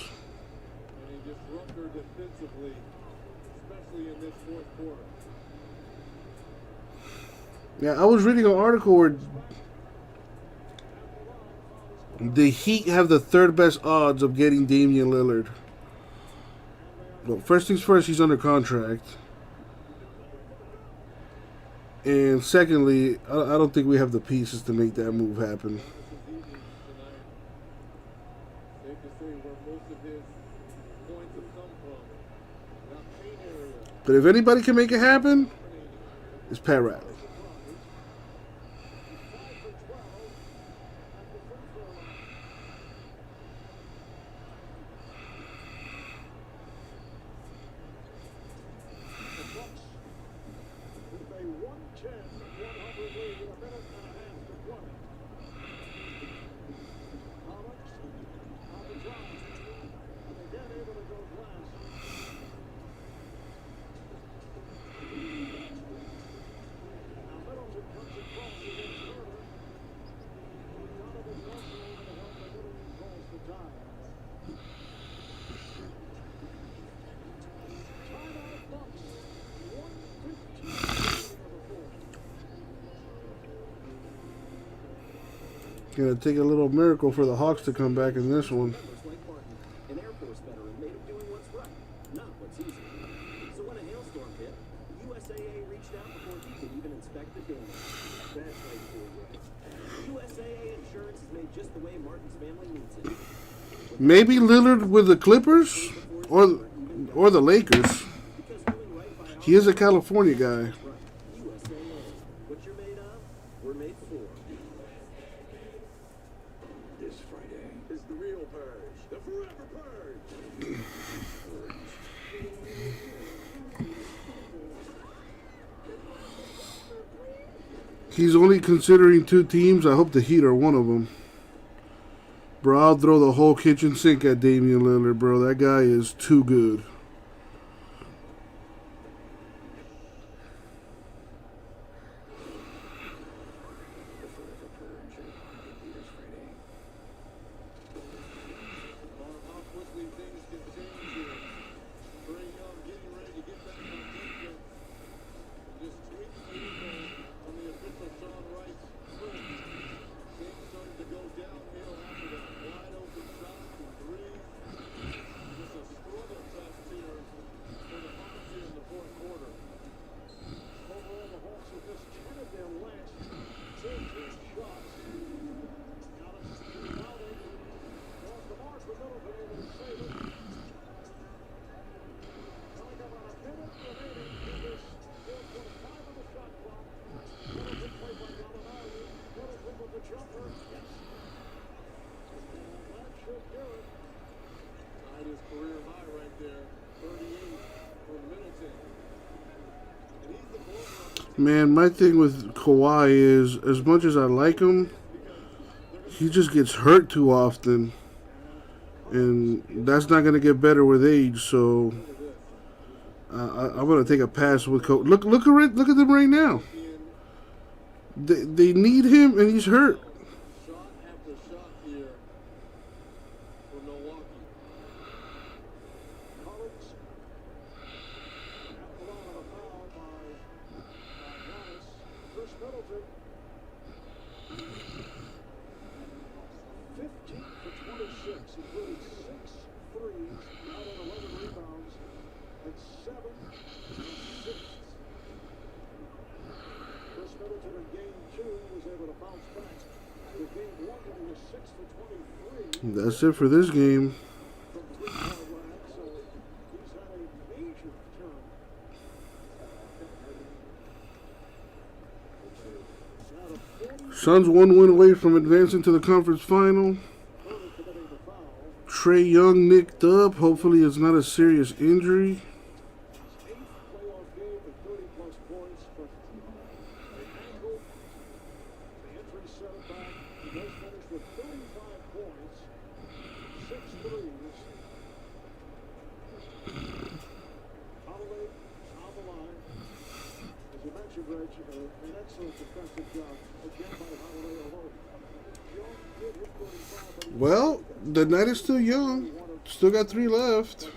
Yeah, I was reading an article where the Heat have the 3rd best odds of getting Damian Lillard. Well, first things first, he's under contract. And secondly, I don't think we have the pieces to make that move happen. But if anybody can make it happen, it's Pat Riley. Gonna take a little miracle for the Hawks to come back in this one. An Air Force veteran made of doing what's right, not what's easy. So when a hailstorm hit, USAA reached out before he could even inspect the damage. That's right for you. USAA insurance is made just the way Martin's family needs it. Maybe Lillard with the Clippers or the Lakers. He is a California guy. What you're made of, we're made for. This Friday is the real purge, the forever purge. He's only considering 2 teams. I hope the Heat are one of them. Bro, I'll throw the whole kitchen sink at Damian Lillard, bro. That guy is too good. Man, my thing with Kawhi is, as much as I like him, he just gets hurt too often. And that's not going to get better with age, so I'm going to take a pass with Kawhi. Look at them right now. They need him, and he's hurt. Shot after shot here for Milwaukee. Collins. Out the line of a foul by Giannis. Chris Middleton. 15 for 26, including 6 threes, out on 11 rebounds, and 7 assists. Chris Middleton in game 2 was able to bounce back to game 1 when he was 6 for 23 That's it for this game. from 3-point land, so he's had a major turn. Suns 1 win away from advancing to the conference final. Trae Young nicked up. Hopefully it's not a serious injury. Playoff game with 30-plus points, but the ankle, the injury set him back. He does finish with 35 points, 6 threes. Holiday on the line. As you mentioned, Reg, an excellent defensive job again by Holiday, although Young did hit 45, but he Well, the night is still young. Still got 3 left.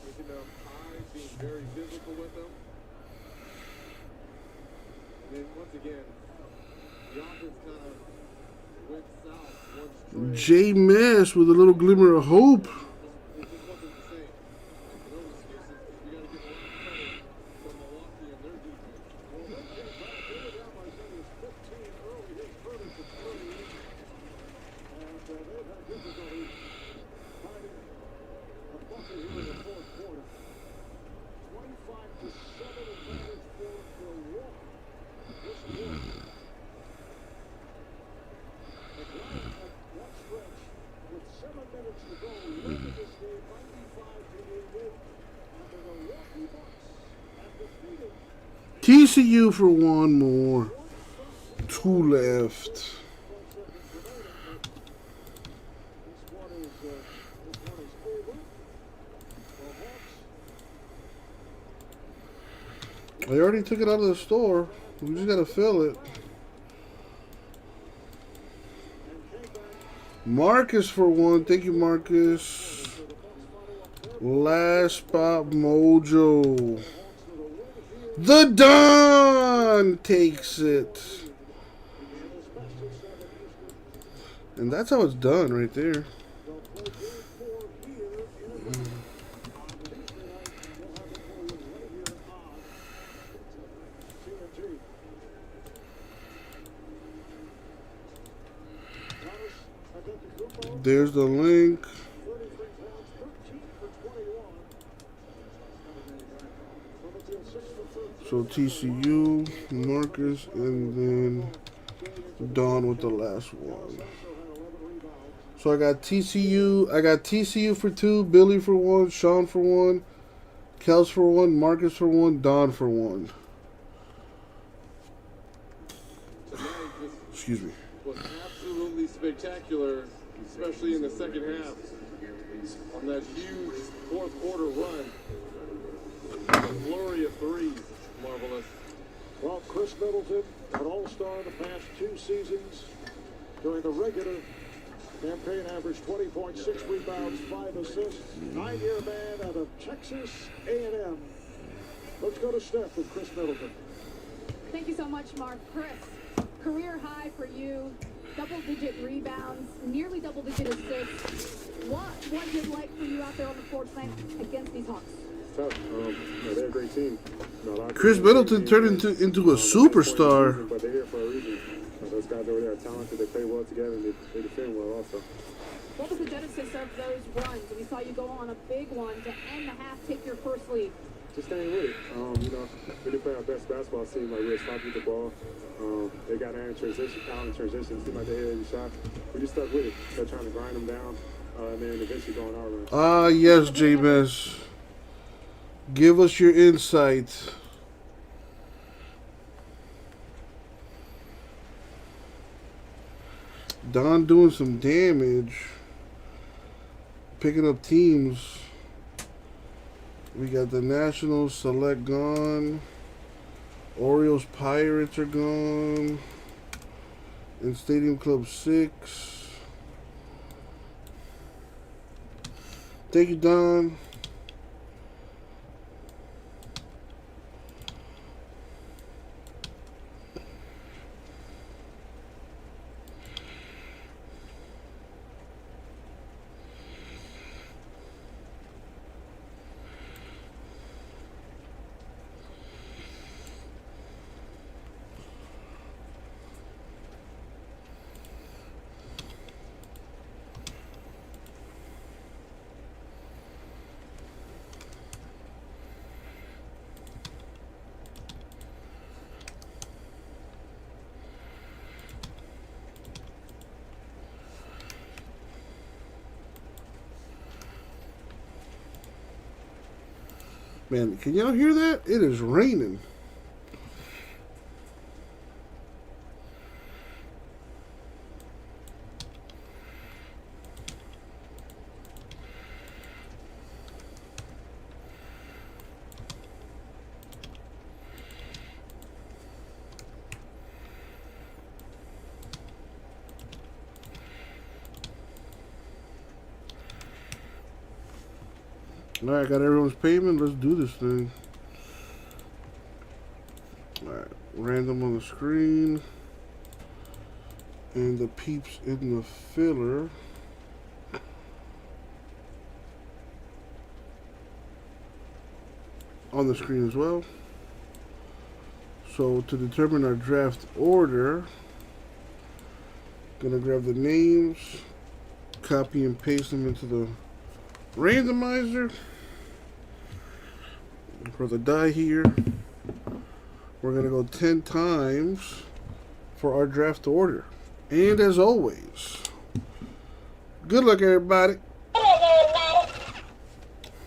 Making them eyes, being very physical with them. And then once again, the offense kind of went south once J Mess with a little glimmer of hope. it just wasn't the same. No excuses. We got to give a lot of credit to Milwaukee and their defense. Well, they came back. They were down by as many as 15 early. His 30 for 3. And they've had difficulty finding a bucket here in the fourth quarter. 25-7 advantage for Milwaukee this quarter. Atlanta at one stretch with 7 minutes to go led this game 95-88. And the Milwaukee Bucks have defeated TCU for 1 more. 2 left. This one is over. The Hawks I already took it out of the store. We just gotta fill it. Marcus for 1. Thank you, Marcus. Last spot mojo. The Don takes it. And that's how it's done right there. There's the link. So TCU, Marcus, and then Don with the last one. So I got TCU for 2, Billy for 1, Sean for 1, Kels for 1, Marcus for 1, Don for 1. Excuse me. Was absolutely spectacular, especially in the second half. On that huge fourth quarter run. A flurry of threes. Marvelous. Well, Chris Middleton, an all-star in the past 2 seasons. During the regular campaign, averaged 20.6 rebounds, 5 assists. 9-year man out of Texas A&M. Let's go to Steph with Chris Middleton. Thank you so much, Mark. Chris, career high for you. Double-digit rebounds, nearly double-digit assists. What was it like for you out there on the court tonight against these Hawks? Tough. They're a great team. Chris Middleton turned into a superstar. But they're here for a reason. Those guys over there are talented. They play well together, and they defend well also. What was the genesis of those runs? We saw you go on a big one to end the half, take your first lead. Just staying with it. We didn't play our best basketball team. Like, we were sloppy with the ball. They got out in transition. Seemed like they hit every shot. We just stuck with it. Kept trying to grind them down, and then eventually going our run. Ah, yes, J-Mess. Give us your insight. Don doing some damage. Picking up teams. We got the Nationals Select gone. Orioles Pirates are gone. And Stadium Club 6. Thank you, Don. Man, can y'all hear that? It is raining. Alright, got everyone's payment. Let's do this thing. Alright, random on the screen. And the peeps in the filler. On the screen as well. So to determine our draft order, gonna grab the names, copy and paste them into the randomizer. For the die here, we're going to go 10 times for our draft order. And as always, good luck, everybody.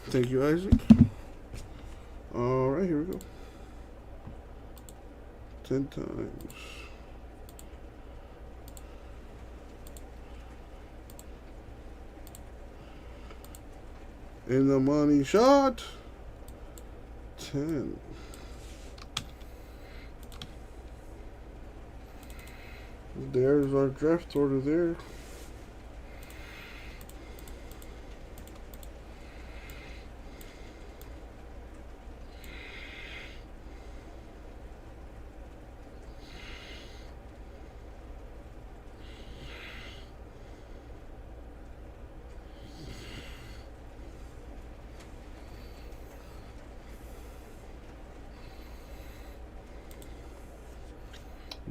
Thank you, Isaac. All right, here we go. 10 times. In the money shot. 10. There's our draft order there.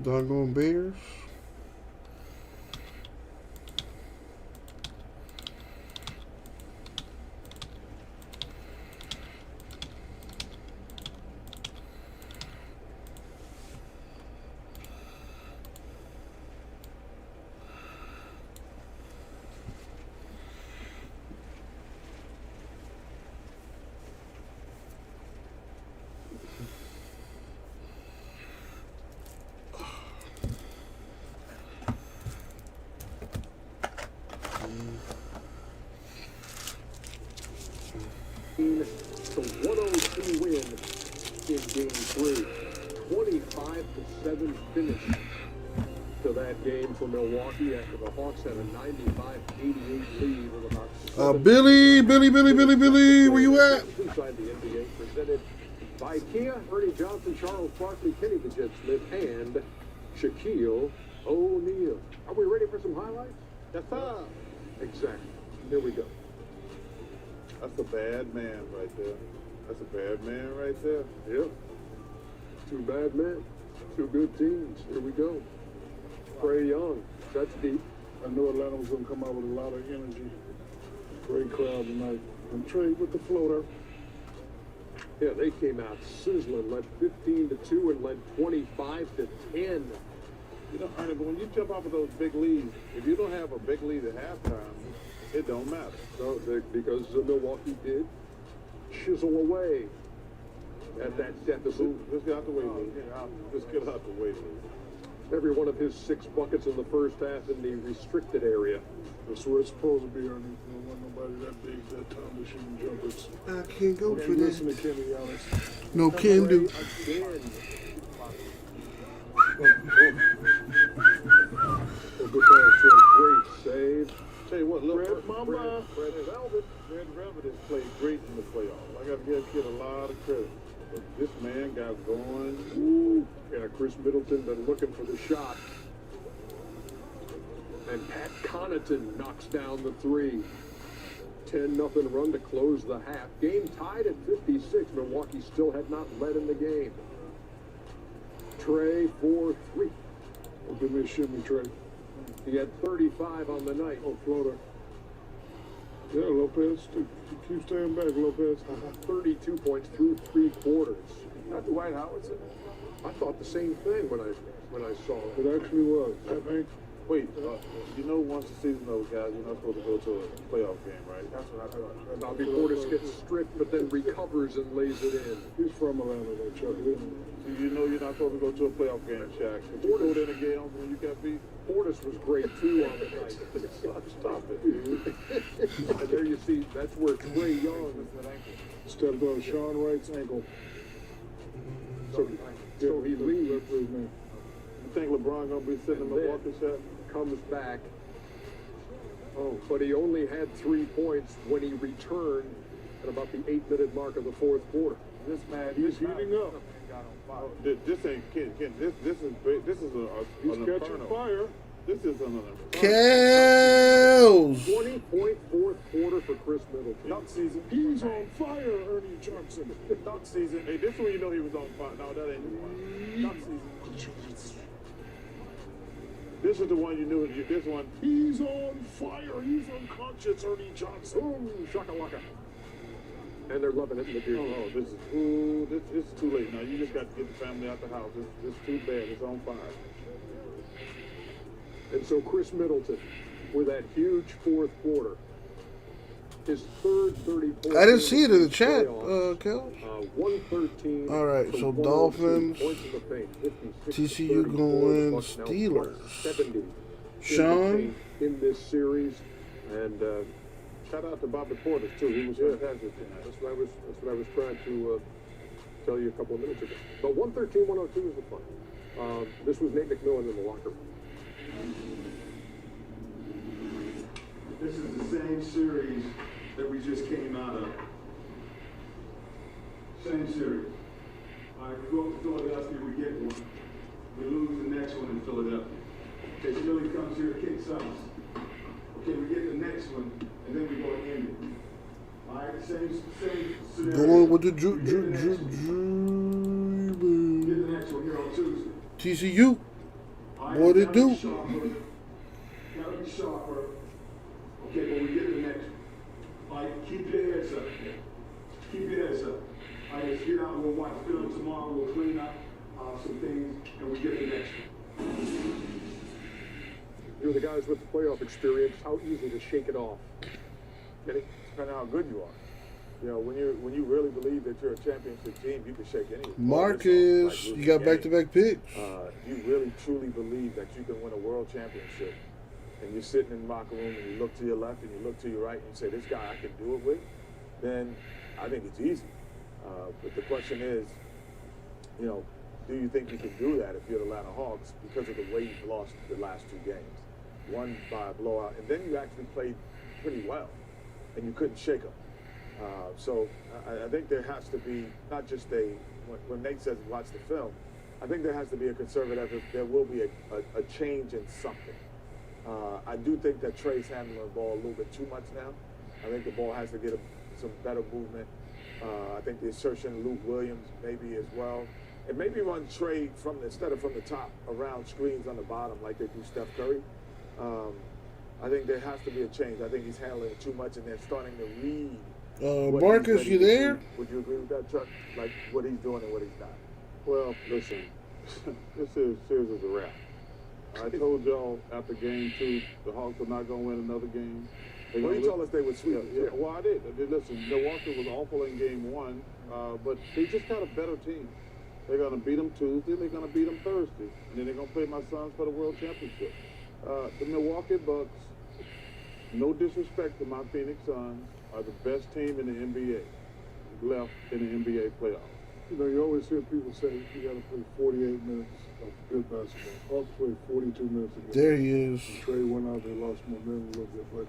Doggone Bears. The 102 win in Game 3. 25-7 finish to that game for Milwaukee after the Hawks had a 95-88 lead with about Billy, where you at? Inside the NBA, presented by Kia, Ernie Johnson, Charles Barkley, Kenny the Jet Smith, and Shaquille O'Neal. Are we ready for some highlights? Yes, sir. Exactly. Here we go. That's a bad man right there. That's a bad man right there. Yep. Two bad men. Two good teams. Here we go. Trae Young. That's deep. I knew Atlanta was going to come out with a lot of energy. Great crowd tonight. And Trae with the floater. Yeah, they came out sizzling, led 15-2 and led 25-10. You know, Ernie, but when you jump off of those big leads, if you don't have a big lead at halftime, it don't matter. So, because Milwaukee did chisel away at that deficit. Let's get out the way, Lee. Let's get out the way, Lee. Every one of his 6 buckets in the first half in the restricted area. That's where it's supposed to be, Ernie. You don't want nobody that big that time to shooting jumpers. I can't go for Listen that. to Kenny, Giannis. No can do. Again. Good pass, great save. Tell you what, look, Red Mamba. Red Velvet has played great in the playoffs. I got to give kid a lot of credit. But this man got going. Woo. Yeah, Chris Middleton been looking for the shot. And Pat Connaughton knocks down the 3. 10-0 run to close the half. Game tied at 56. Milwaukee still had not led in the game. Trey for 3. Oh, give me a shimmy, Trey. He had 35 on the night. Oh, floater. Yeah, Lopez. Keep staying back, Lopez. 32 points through 3 quarters. Not Dwight Howard sitting I thought the same thing when I saw it. It actually was. Wait, you know, once a season, those guys, you're not supposed to go to a playoff game, right? That's what I thought. Bobby Portis gets stripped, but then recovers and lays it in. He's from Atlanta, though, Chuck. You know you're not supposed to go to a playoff game, Shaq. If you go there in a game when you got beat, Portis was great too on the night. Stop it, dude. And there you see, that's where Trae Young stepped on Sean Wright's ankle. So he leaves. You think LeBron gonna be sitting in Milwaukee, Shaq? Comes back. Oh, but he only had 3 points when he returned at about the 8-minute mark of the 4th quarter. This man, He's heating up. This ain't Ken. This is He's an catching inferno. fire. This is an Kells. 20-point 4th quarter for Chris Middleton. Dunk season. He's on fire, Ernie Johnson. Dunk season. Hey, this one you know he was on fire. No, that ain't the one. Dunk season. This is the one you knew. This one. He's on fire. He's unconscious, Ernie Johnson. Boom, shakalaka. And they're loving it in the beer. Oh, this is too late now. You just got to get the family out the house. It's too bad. It's on fire. And so Chris Middleton, with that huge 4th quarter, his third 30-point. I didn't see it in the chat, Kells. 113. All right, so Dolphins, TCU going Steelers. 70 Sean in this series, and shout out to Bobby Portis too. He was fantastic. That's what I was trying to tell you a couple of minutes ago. But 113-102 is the fun. This was Nate McMillan in the locker room. This is the same series that we just came out of. Same series. All right, we go up to Philadelphia, we get one. We lose the next one in Philadelphia. Okay, Philly comes here, kicks us. Okay, we get the next one, and then we go to Indy. All right, same scenario. Going with the Get the next one here on Tuesday. TCU. All right, What it gotta do? be sharper. Gotta be sharper. Okay, but we get the next one. All right, keep your heads up. Keep your heads up. All right, let's get out. We'll watch film tomorrow. We'll clean up some things, and we get the next one. You're the guys with the playoff experience. How easy to shake it off? Depending on how good you are. You know, when you really believe that you're a championship team, you can shake any. Marcus, you got back-to-back picks. You really truly believe that you can win a world championship, and you're sitting in the locker room and you look to your left and you look to your right and you say, "This guy I can do it with," then I think it's easy. But the question is, you know, do you think you can do that if you're the Atlanta Hawks because of the way you've lost the last 2 games? One by a blowout, and then you actually played pretty well, and you couldn't shake them. So I think there has to be not just when Nate says watch the film, I think there has to be a conservative, there will be a change in something. I do think that Trey's handling the ball a little bit too much now. I think the ball has to get some better movement. I think the assertion of Luke Williams maybe as well. And maybe run Trey instead of from the top around screens on the bottom like they do Steph Curry. I think there has to be a change. I think he's handling it too much and they're starting to read. Marcus, you there? Would you agree with that, Chuck? Like what he's doing and what he's not? Well, listen, this series is a wrap. I told y'all after game 2, the Hawks are not going to win another game. Well, you you told us they would sweep. Yeah, well, I did. Listen, Milwaukee was awful in game one, but they just got a better team. They're going to beat them Tuesday, they're going to beat them Thursday, and then they're going to play my Suns for the World Championship. The Milwaukee Bucks, no disrespect to my Phoenix Suns, are the best team in the NBA left in the NBA playoffs. You know, you always hear people say you got to play 48 minutes of good basketball. Hawks played 42 minutes of good There he is. Trey went out there, lost momentum a little bit, but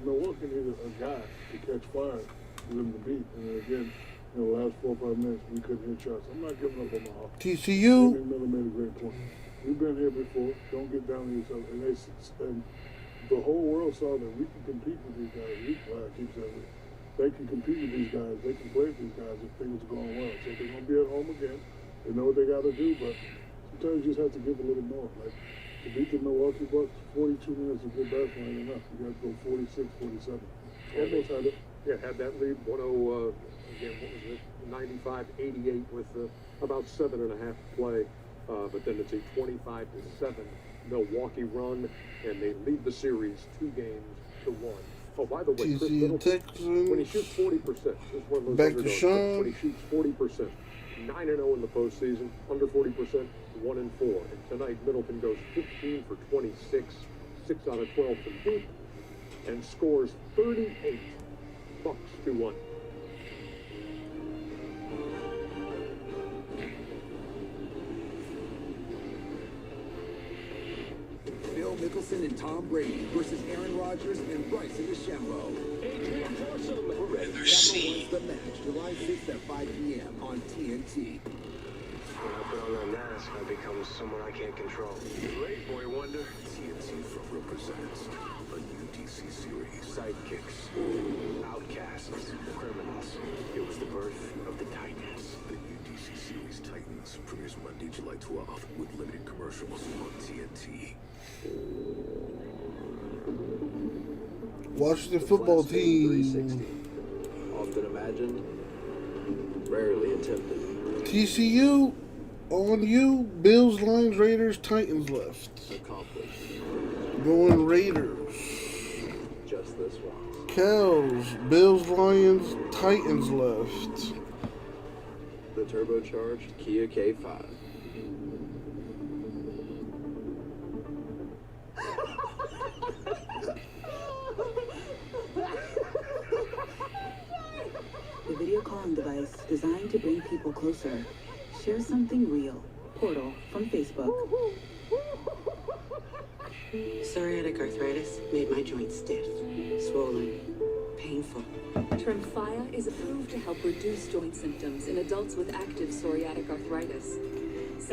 Milwaukee needed a guy to catch fire for them to beat. And then again, in the last 4 or 5 minutes, we couldn't hit shots. I'm not giving up on my Hawks. TCU. Damian Miller made a great point. We've been here before. Don't get down on yourself. And the whole world saw that we can compete with these guys. I keep saying it. They can compete with these guys. They can play with these guys if things are going well. So they're going to be at home again. They know what they got to do, but sometimes you just have to give a little more. Like, to beat the Milwaukee Bucks, 42 minutes of good basketball ain't enough. You got to go 46, 47. Almost had it. Yeah, had that lead 10, again, what was it, 95-88 with about 7.5 to play. But then it's a 25-7 Milwaukee run, and they lead the series 2 games to 1. Oh, by the way, Chris Middleton, when he shoots 40%, just one of those Back to underdogs, Sean. when he shoots 40%, 9-0 in the postseason, under 40%, 1-4. And tonight, Middleton goes 15 for 26, 6 out of 12 from deep, and scores 38. Bucks 2-1. Phil Mickelson and Tom Brady versus Aaron Rodgers and Bryson DeChambeau. Adrian Marshall. Rather see. The match, July 6th at 5 p.m. on TNT. When I put on that mask, I become someone I can't control. Great boy wonder. TNT Front presents a UDC series. Sidekicks, outcasts, criminals. It was the birth of the Titans. The UDC series Titans premieres Monday, July 12th with limited commercials on TNT. Washington football team. Often imagined, rarely attempted. TCU on you. Bills, Lions, Raiders, Titans left. Accomplished. Going Raiders. Just this once. Cows, Bills, Lions, Titans left. The turbocharged Kia K5. The video calling device designed to bring people closer. Share something real. Portal from Facebook. Psoriatic arthritis made my joints stiff, swollen, painful. Tremfya is approved to help reduce joint symptoms in adults with active psoriatic arthritis.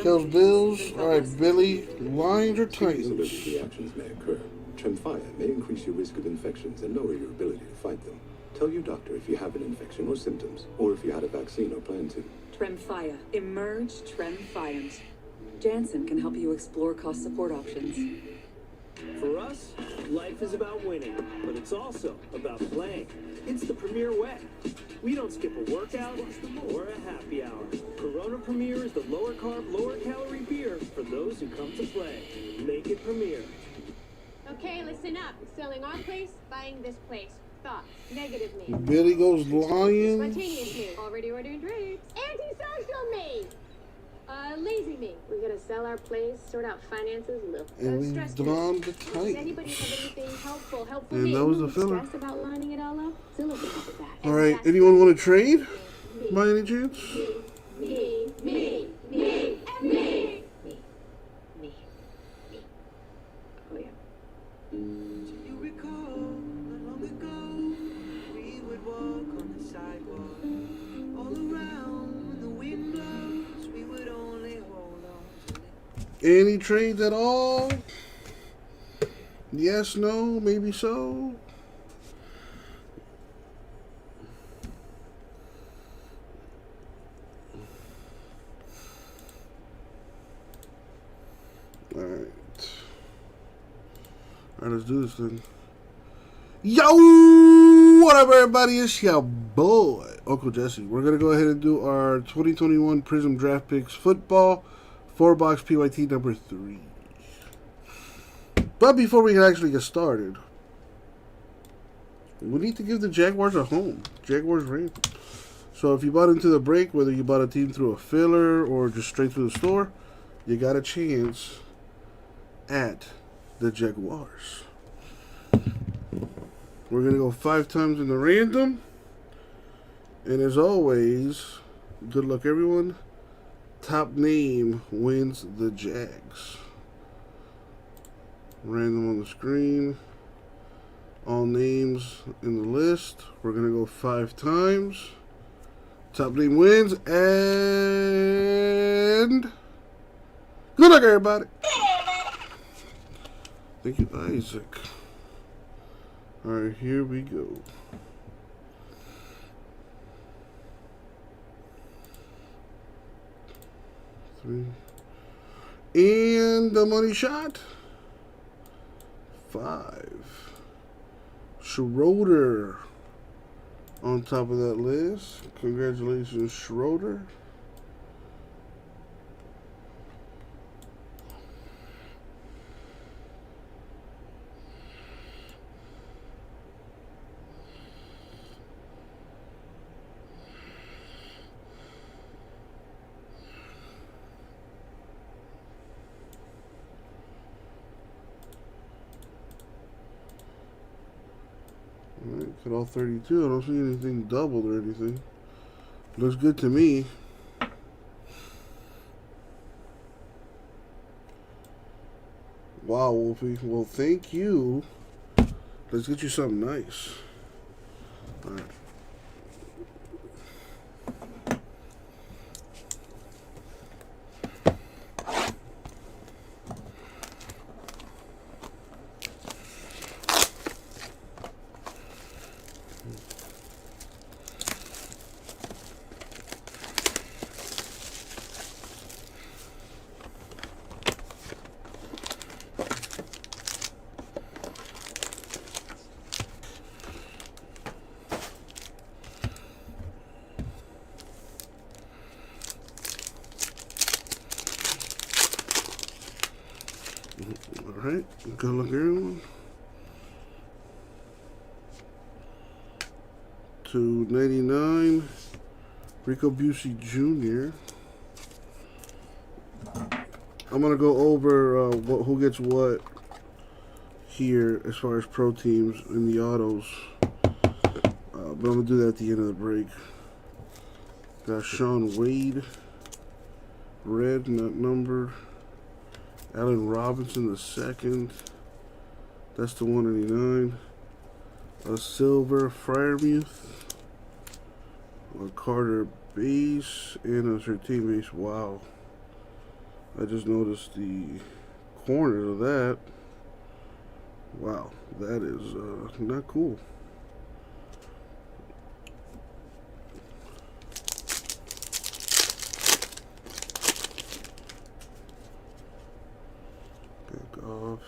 Cows, Bills. All right, Billy, Lions or Serious Titans? allergic reactions may occur. Tremfya may increase your risk of infections and lower your ability to fight them. Tell your doctor if you have an infection or symptoms, or if you had a vaccine or plan to. Tremfya. Emerge Tremfyant. Janssen can help you explore cost support options. For us, life is about winning, but it's also about playing. It's the Premier way. We don't skip a workout or a happy hour. Corona Premier is the lower carb, lower calorie beer for those who come to play. Make it Premier. Okay, listen up. Selling our place, buying this place. Thoughts? Negative me. Billy goes Lions. Spontaneous me. Already ordering drinks. Antisocial me. Lazy me. We're gonna sell our place, sort out finances, look. And we stress drawn the Does Titans. anybody have anything helpful And me? that was the filler. Stress about lining it all up? Zillow can help with that. All right, anyone want to trade? By any chance? Me, me, me, and me. Oh yeah. You recall not long ago we would walk on the sidewalk all around when the wind blows we would only hold on. Any trades at all? Yes, no, maybe so. All right. All right, let's do this thing. Yo, what up, everybody? It's your boy, Uncle Jesse. We're going to go ahead and do our 2021 Prism Draft Picks Football 4-box PYT number 3. But before we can actually get started, We need to give the Jaguars a home. Jaguars ring. So if you bought into the break, whether you bought a team through a filler or just straight through the store, you got a chance at the Jaguars. We're going to go 5 times in the random. And as always, good luck everyone. Top name wins the Jags. Random on the screen. All names in the list. We're going to go 5 times. Top name wins. And good luck, everybody. Thank you, Isaac. All right, here we go. And the money shot. 5. Schroeder on top of that list. Congratulations, Schroeder. Alright, got all 32. I don't see anything doubled or anything. Looks good to me. Wow, Wolfie. Well, thank you. Let's get you something nice. Alright. Alright, good luck everyone. /99, Rico Busey Jr. I'm going to go over who gets what here as far as pro teams in the autos. But I'm going to do that at the end of the break. Got Sean Wade, red, not numbered. Allen Robinson the second. That's the 189. A silver Freiermuth. A Carter base and a Surtain base. Wow. I just noticed the corner of that. Wow. That is not cool. Off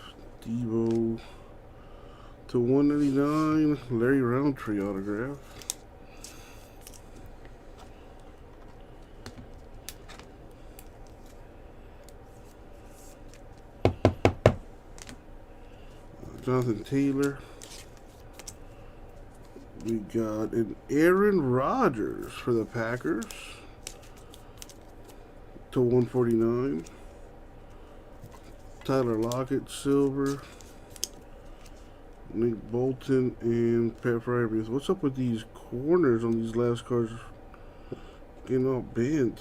Devo to 199, Larry Roundtree autograph. Jonathan Taylor. We got an Aaron Rodgers for the Packers to 149. Tyler Lockett, silver. Nick Bolton and Pat Freiermuth. What's up with these corners on these last cards? Getting all bent.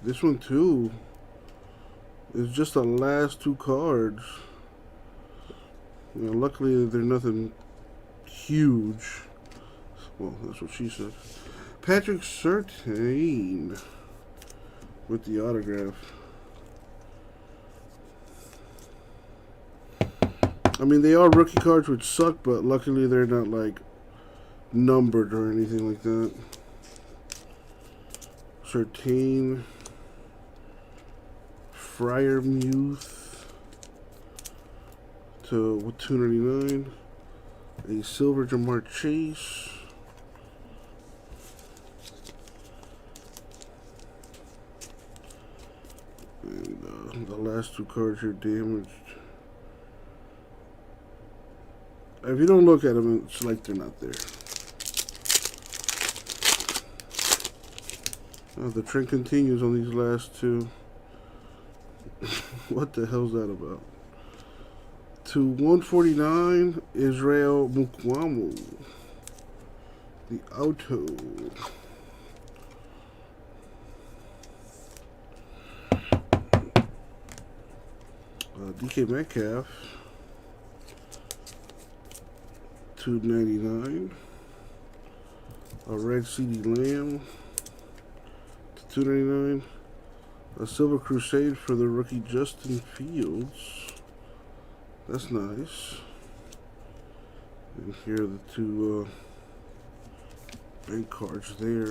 This one too is just the last 2 cards. You know, luckily they're nothing huge. Well, that's what she said. Patrick Surtain with the autograph. I mean, they are rookie cards, which suck, but luckily they're not like numbered or anything like that. Surtain, Freiermuth to 299. A silver Jamar Chase. And the last 2 cards are damaged. If you don't look at them, it's like they're not there. The trend continues on these last two. What the hell's that about? To 149, Israel Mukwamu. The auto. DK Metcalf. 299. A red CD Lamb. 299. A Silver Crusade for the rookie Justin Fields. That's nice. And here are the two bank cards there.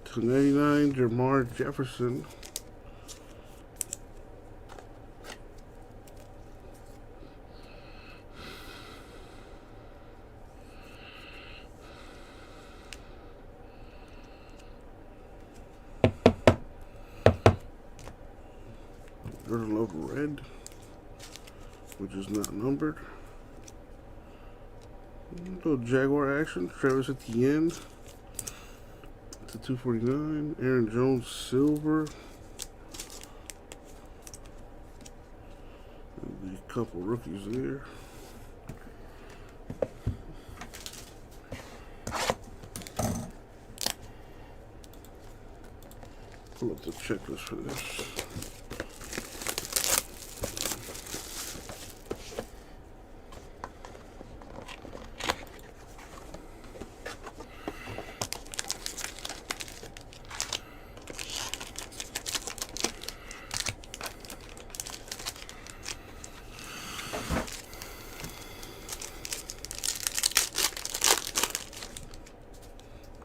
$2.99, Jamar Jefferson. Jordan Love red, which is not numbered. Little Jaguar action. Travis Etienne to 249. Aaron Jones silver. And a couple rookies there. Pull up the checklist for this.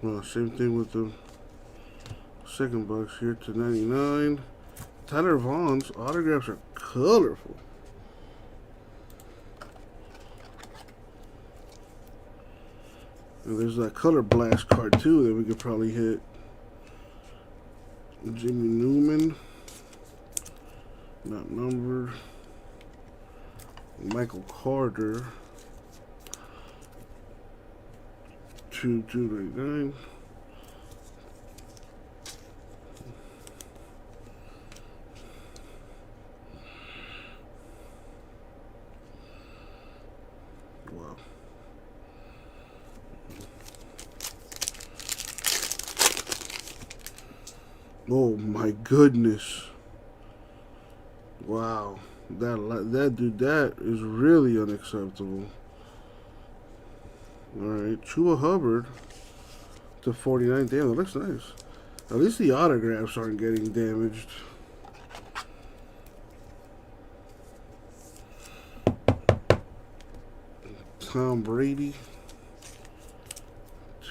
Well, same thing with the second box here to 99. Tyler Vaughn's autographs are colorful. And there's that color blast card too that we could probably hit. Jimmy Newman, not numbered. Michael Carter. 299. Wow. Oh my goodness. Wow. That dude, that is really unacceptable. Alright, Chuba Hubbard to 49. Damn, that looks nice. At least the autographs aren't getting damaged. Tom Brady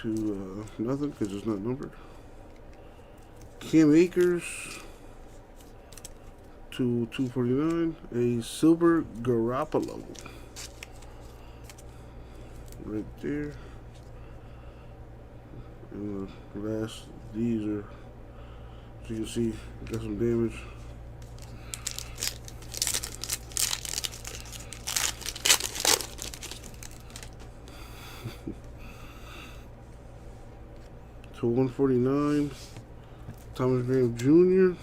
to nothing because it's not numbered. Cam Akers to 249. A silver Garoppolo. Right there. And the last, these are, as you can see, got some damage. To 149, Thomas Graham Jr.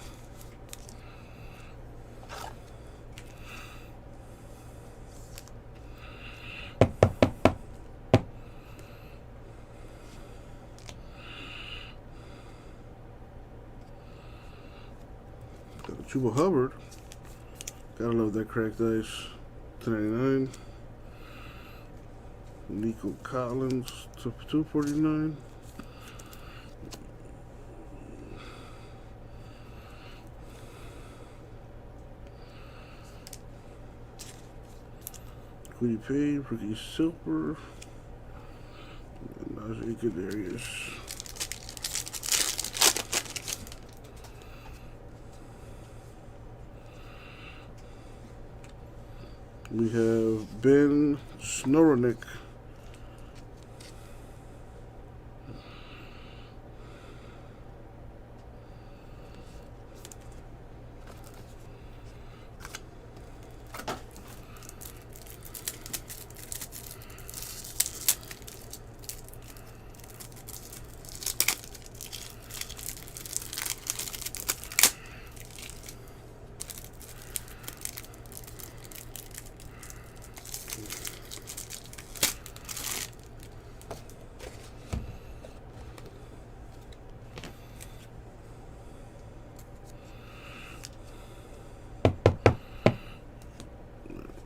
Chuba Hubbard. Gotta love that cracked ice. 299. Nico Collins to 249. Quiddy Pay, Ricky Silver. And Najee Kadarius. We have Ben Skowronek.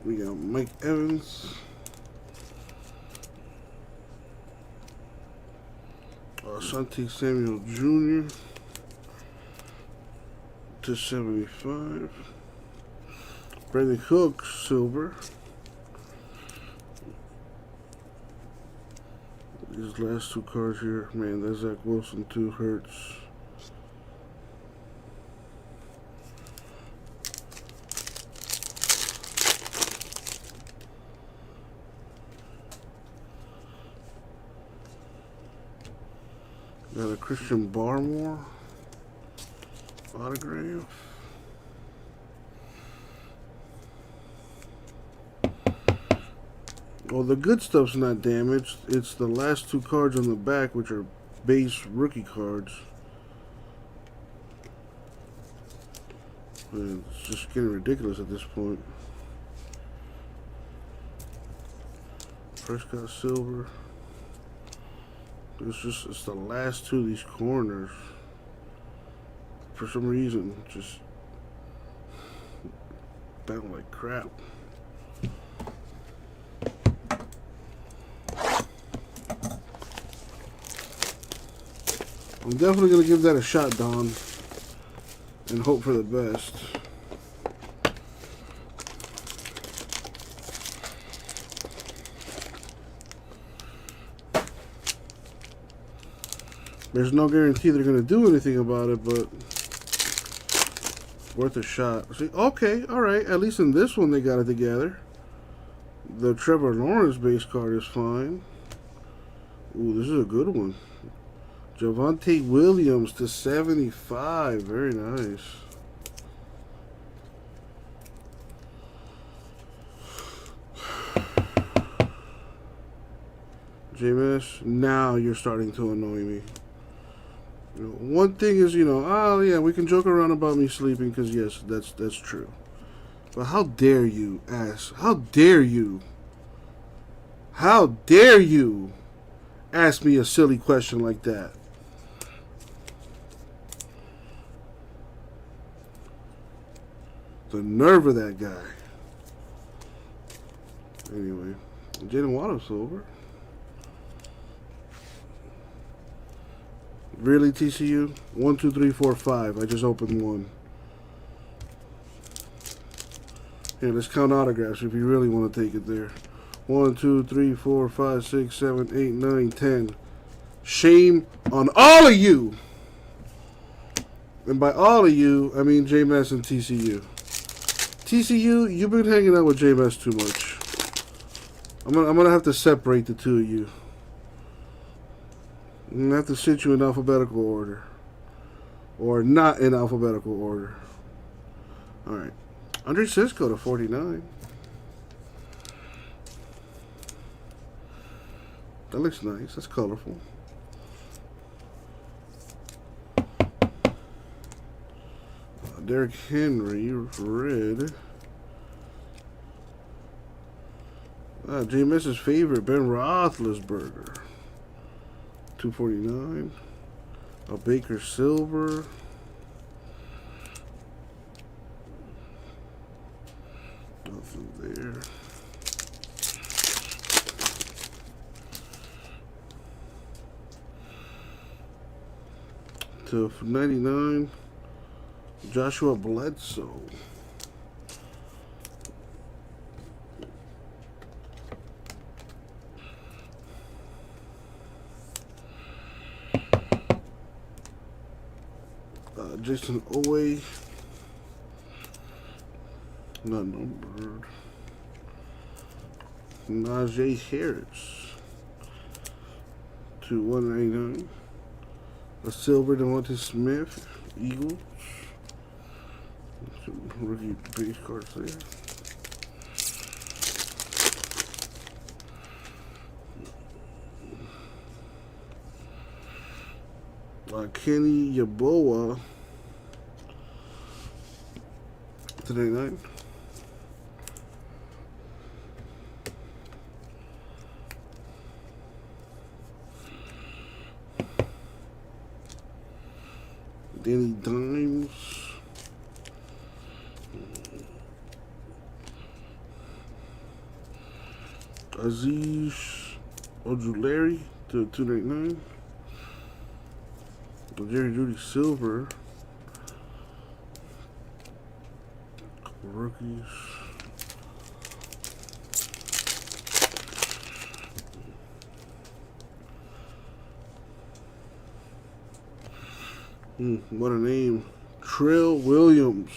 We got Mike Evans. Asante Samuel Jr. to 75. Brandon Cooks, silver. These last two cards here, man, that Zach Wilson 2 hurts. Got a Christian Barmore autograph. Well, the good stuff's not damaged. It's the last two cards on the back, which are base rookie cards. And it's just getting ridiculous at this point. Prescott silver. It's the last two of these corners. For some reason, just bound like crap. I'm definitely going to give that a shot, Don, and hope for the best. There's no guarantee they're going to do anything about it, but worth a shot. See, okay, all right. At least in this one they got it together. The Trevor Lawrence base card is fine. Ooh, this is a good one. Javonte Williams to 75. Very nice. Jameis, now you're starting to annoy me. You know, one thing is, oh yeah, we can joke around about me sleeping because yes, that's true. But how dare you ask? How dare you? How dare you ask me a silly question like that? The nerve of that guy. Anyway, Jalen Waddle's over. Really, TCU? 1, 2, 3, 4, 5. I just opened one. Here, let's count autographs if you really want to take it there. 1, 2, 3, 4, 5, 6, 7, 8, 9, 10. Shame on all of you. And by all of you, I mean J-Mass and TCU. TCU, you've been hanging out with J-Mass too much. I'm gonna have to separate the two of you. I'm going to have to sit you in alphabetical order. Or not in alphabetical order. Alright. Andre Cisco to 49. That looks nice. That's colorful. Derrick Henry, red. J-Miss's favorite, Ben Roethlisberger. 249. A Baker silver. Nothing there. To 99. Joshua Bledsoe. Jason Owe, not numbered. Najee Harris to 199. A silver Devontae Smith, Eagles. Some rookie base cards there. Kenny Yeboah. 99. Danny Dimes. Aziz Ojulari to 299. Jerry Judy Silver. Couple rookies. What a name. Trill Williams.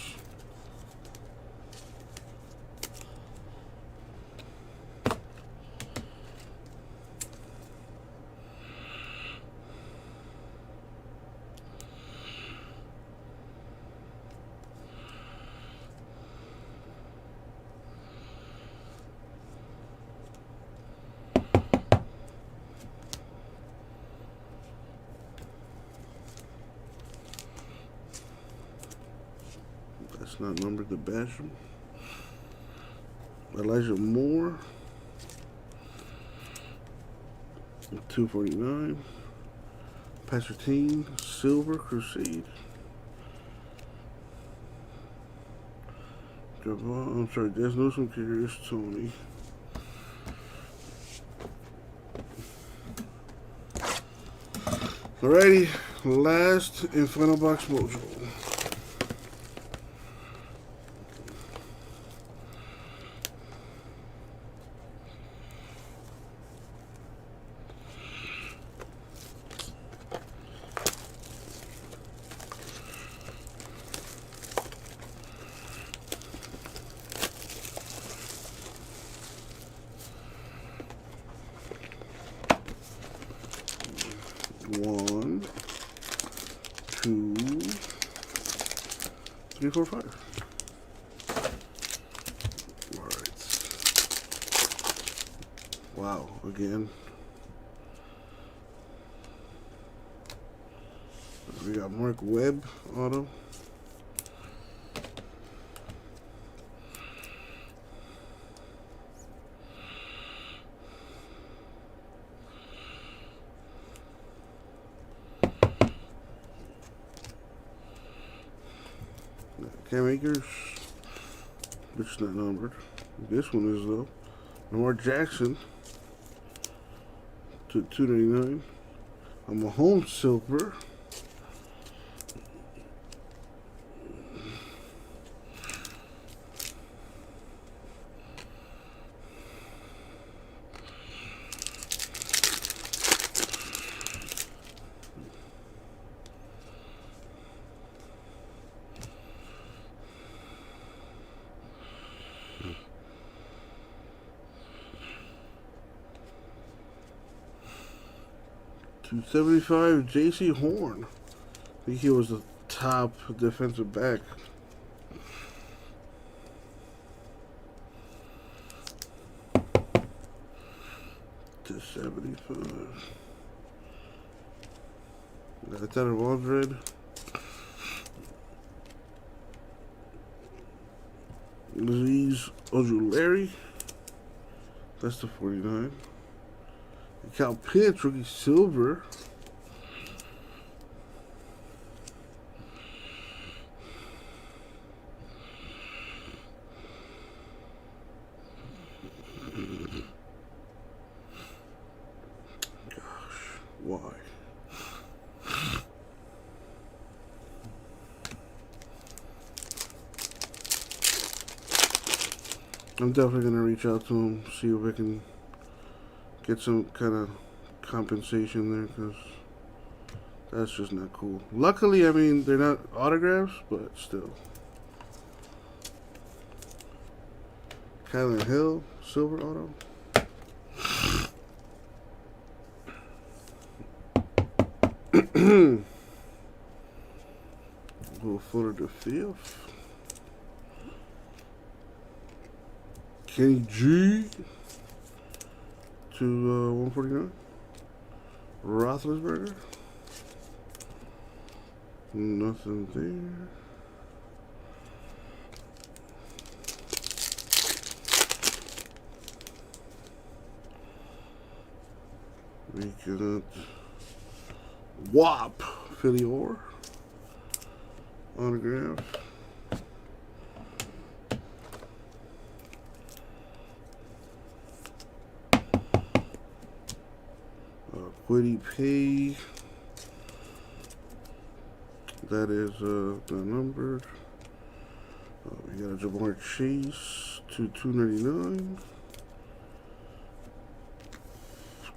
That's not numbered to Basham. Elijah Moore. 249. Patrick Silver Crusade. I'm sorry, there's no some kickers. Tony. Alrighty, last and final box mojo. One, two, three, four, five. All right. Wow, again. We got Mark Webb auto. Cam Akers, which is not numbered. This one is though. Lamar Jackson to 299. A Mahomes Silver. $275 J.C. Horn. I think he was the top defensive back. $275. Got that of Aldred. Aziz Ojulari. That's the 49. Cal Pitts, rookie silver. Gosh, why? I'm definitely gonna reach out to him, see if I can get some kind of compensation there, because that's just not cool. Luckily, I mean, they're not autographs, but still. Kylan Hill, silver auto. Will Fuller to 5th. Kenny G to 149. Roethlisberger. Nothing there. We got WAP Philly Orr autograph. Kwity Paye. That is not numbered. We got a Jamar Chase to 299.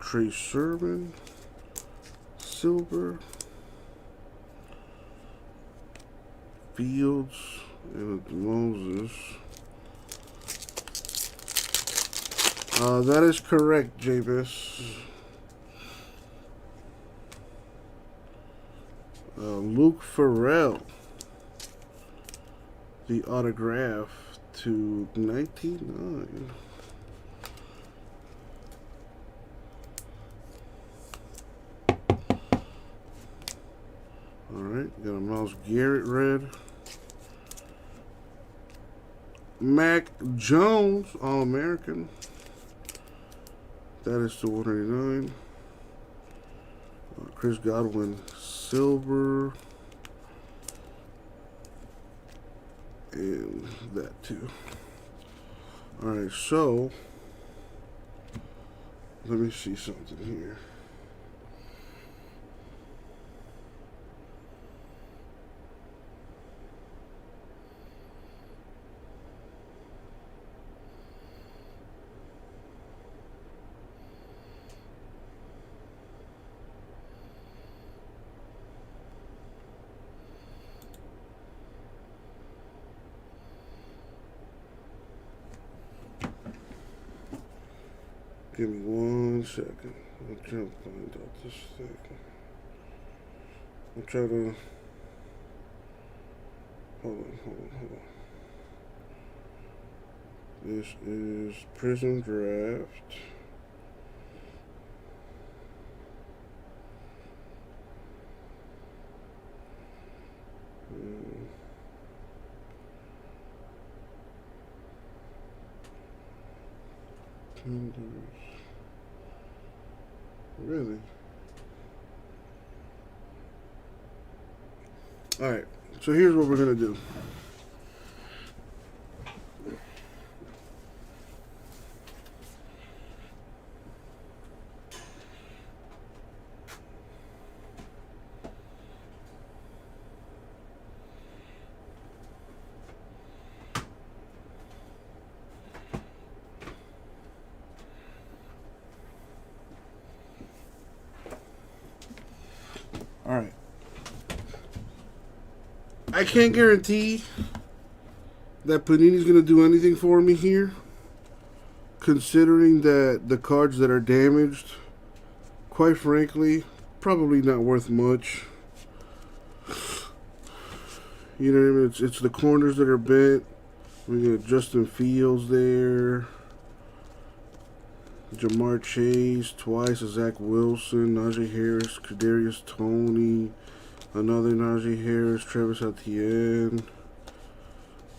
Trey Sermon, silver. Fields and Moses. That is correct, Javis. Luke Farrell, the autograph to 99. All right, got a Myles Garrett red. Mac Jones, All-American. That is to 199. Chris Godwin, silver. And that too. Alright, so let me see something here. Give me 1 second. I'm trying to find out this thing. I'm trying to. Hold on. This is Prism Draft. Really? Alright, so here's what we're going to do. All right. I can't guarantee that Panini's going to do anything for me here, considering that the cards that are damaged, quite frankly, probably not worth much. You know what I mean? It's the corners that are bent. We got Justin Fields there. Jamar Chase, twice, Zach Wilson, Najee Harris, Kadarius Toney, another Najee Harris, Travis Etienne,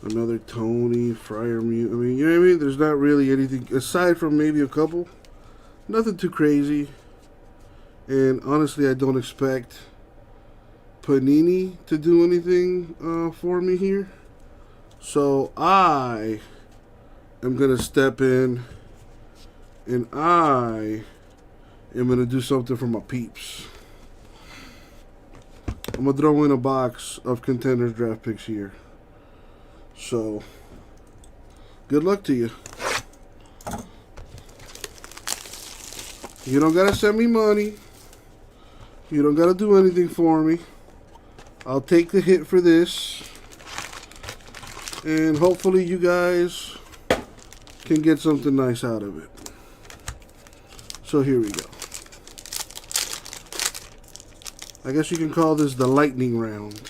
another Toney, Freiermuth. I mean, you know what I mean? There's not really anything, aside from maybe a couple, nothing too crazy. And honestly, I don't expect Panini to do anything for me here. So I am going to step in. And I am going to do something for my peeps. I'm going to throw in a box of Contenders draft picks here. So, good luck to you. You don't got to send me money. You don't got to do anything for me. I'll take the hit for this. And hopefully you guys can get something nice out of it. So here we go. I guess you can call this the lightning round.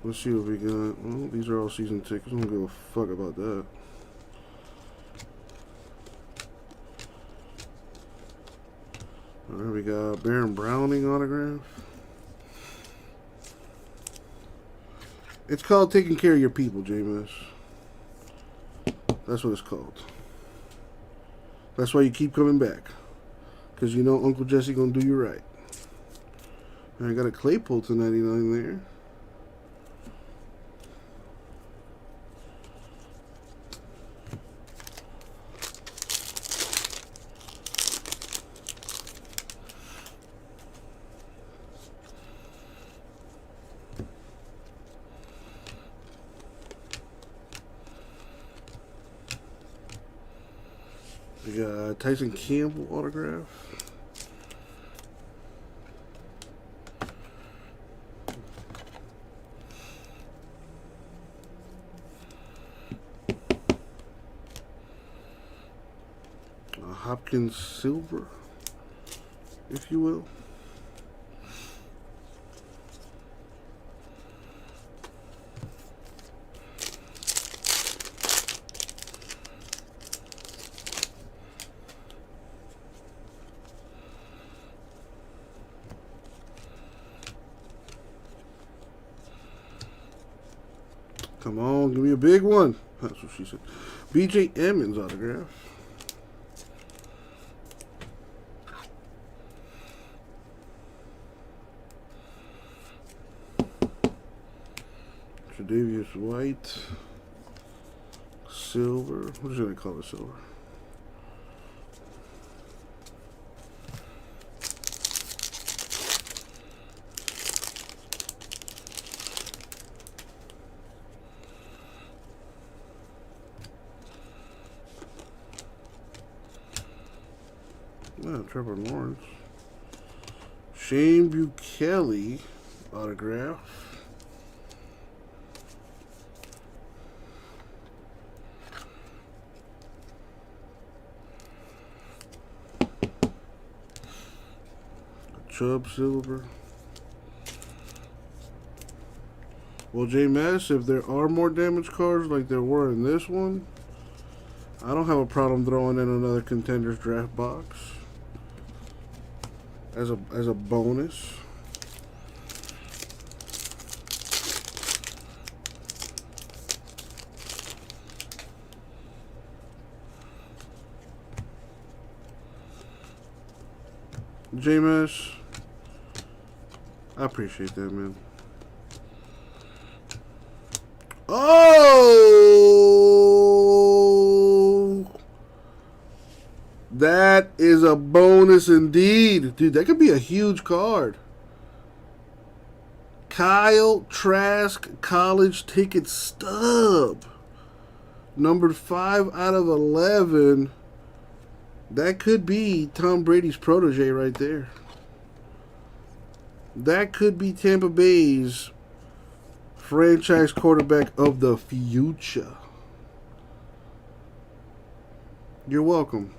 Let's see what we got. Well, these are all season tickets. I don't give a fuck about that. Alright, we got Baron Browning autograph. It's called taking care of your people, Jameis. That's what it's called. That's why you keep coming back. Because you know Uncle Jesse going to do you right. I got a Claypool to 99 there. We got Tyson Campbell autograph. Hopkins silver, if you will. Come on, give me a big one. That's what she said. BJ Emmons autograph. Tre'Davious White, silver. What should I call it? Silver. Trevor Lawrence. Shane Buechele autograph. Chubb silver. Well, J-Mass, if there are more damaged cards like there were in this one, I don't have a problem throwing in another Contenders draft box as a bonus. J-Mass, I appreciate that, man. Oh! That is a bonus indeed. Dude, that could be a huge card. Kyle Trask college ticket stub. Numbered 5 out of 11. That could be Tom Brady's protege right there. That could be Tampa Bay's franchise quarterback of the future. You're welcome.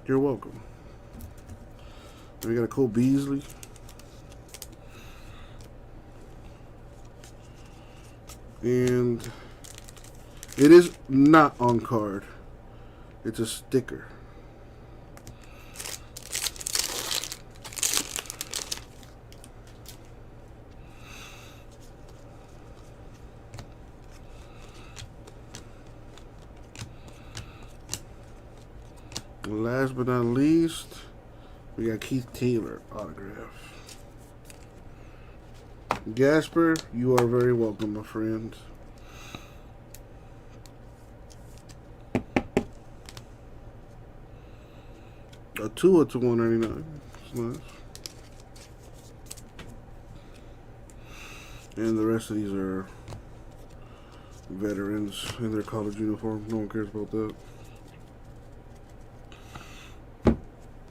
You're welcome. We got a Cole Beasley. And it is not on card. It's a sticker. Last but not least, we got Keith Taylor autograph. Gasper, you are very welcome, my friend. A Tua to 199. That's nice. And the rest of these are veterans in their college uniform. No one cares about that.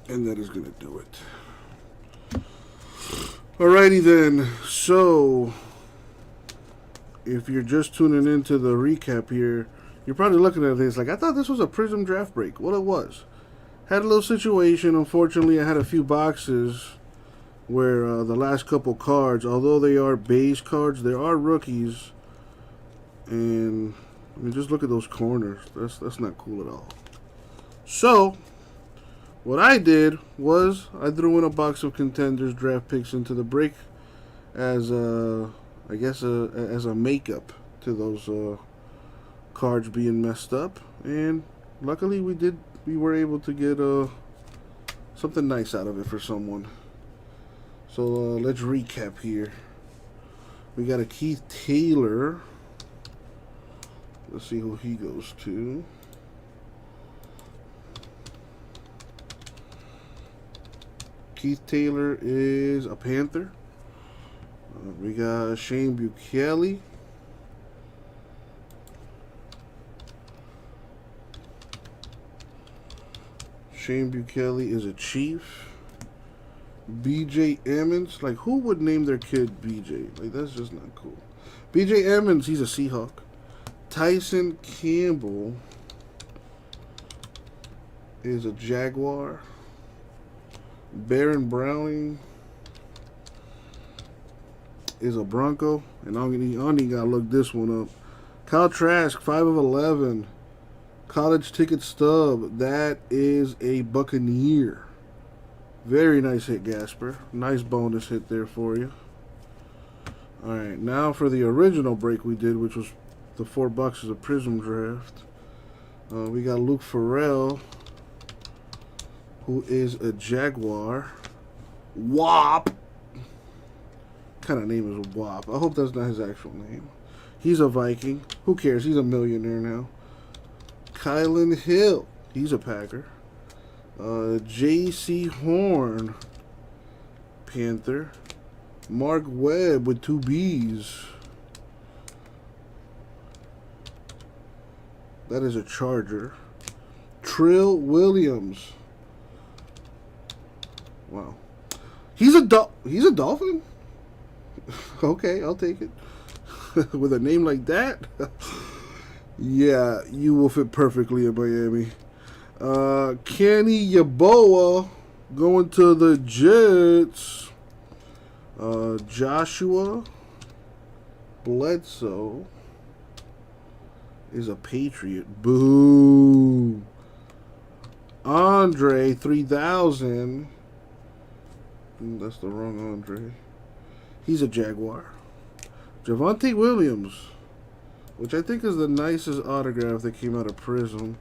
And that is going to do it. Alrighty then. So, if you're just tuning into the recap here, you're probably looking at this like, I thought this was a Prism draft break. Well, it was. Had a little situation. Unfortunately, I had a few boxes where the last couple cards, although they are base cards, there are rookies. And, I mean, just look at those corners. That's not cool at all. So, what I did was I threw in a box of Contenders draft picks into the break as I guess as a makeup to those cards being messed up, and luckily we were able to get something nice out of it for someone. So let's recap here. We got a Keith Taylor. Let's see who he goes to. Keith Taylor is a Panther. We got Shane Buechele. Shane Bukele is a Chief. BJ Emmons, like who would name their kid BJ? Like that's just not cool. BJ Emmons, he's a Seahawk. Tyson Campbell is a Jaguar. Baron Browning is a Bronco. And I only gotta look this one up. Kyle Trask, 5 of 11. College ticket stub. That is a Buccaneer. Very nice hit, Gasper. Nice bonus hit there for you. Alright, now for the original break we did, which was the 4 boxes of Prism Draft. We got Luke Farrell, who is a Jaguar. Wop! What kind of name is Wop? I hope that's not his actual name. He's a Viking. Who cares? He's a millionaire now. Kylan Hill. He's a Packer. J.C. Horn. Panther. Mark Webb with 2 B's. That is a Charger. Trill Williams. Wow. He's a Dolphin? Okay, I'll take it. With a name like that? Yeah, you will fit perfectly in Miami. Kenny Yeboah going to the Jets. Joshua Bledsoe is a Patriot. Boo. Andre 3000. That's the wrong Andre. He's a Jaguar. Javonte Williams, which I think is the nicest autograph that came out of Prism.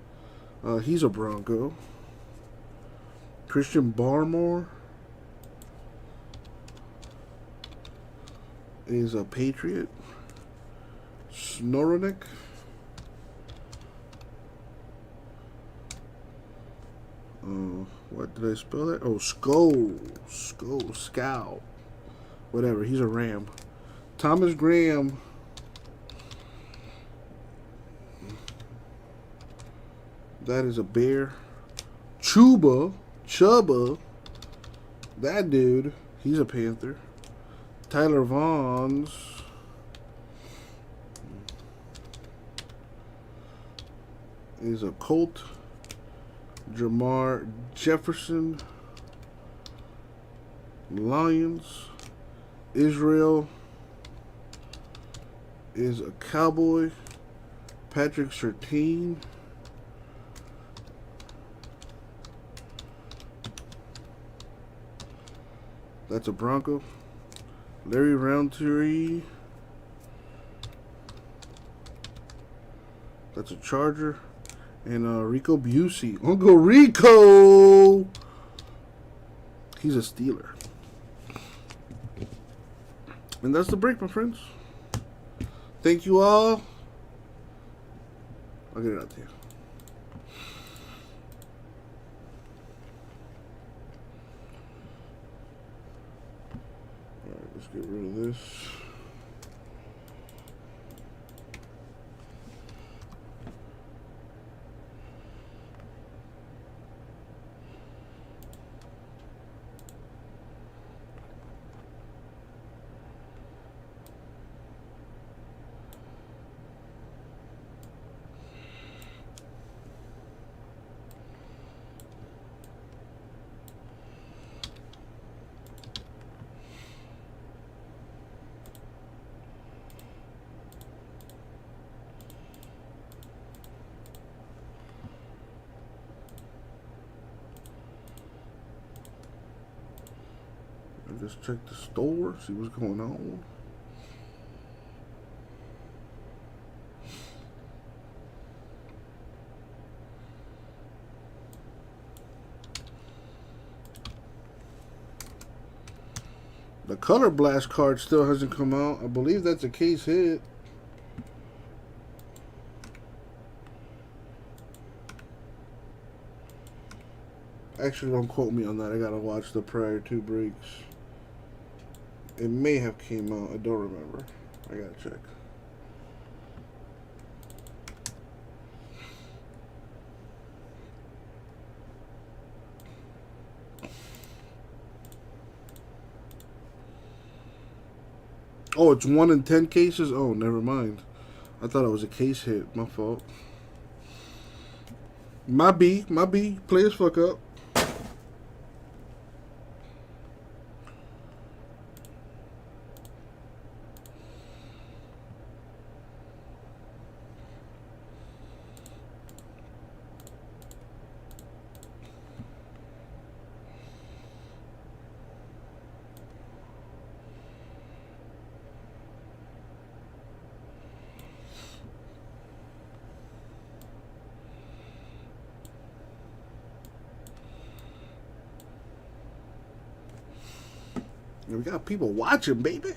He's a Bronco. Christian Barmore is a Patriot. Snoronic. What did I spell that? Oh, Scout. Whatever, he's a Ram. Thomas Graham. That is a Bear. Chubba. That dude, he's a Panther. Tyler Vaughns. Is a Colt. Jamar Jefferson. Lions. Israel is a Cowboy. Patrick Surtain. That's a Bronco. Larry Roundtree. That's a Charger. And Rico Busey. Uncle Rico! He's a Steeler. And that's the break, my friends. Thank you all. I'll get it out to you. Alright, let's get rid of this. Just check the store, see what's going on. The Color Blast card still hasn't come out. I believe that's a case hit. Actually, don't quote me on that. I gotta watch the prior 2 breaks. It may have came out. I don't remember. I gotta check. Oh, it's 1 in 10 cases? Oh, never mind. I thought it was a case hit. My fault. My B. Players fuck up. We got people watching, baby.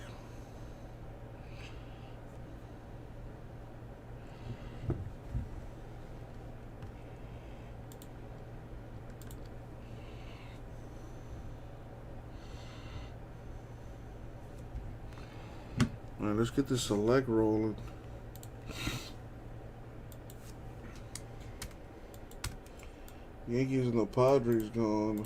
All right, let's get this select rolling. Yankees and the Padres gone.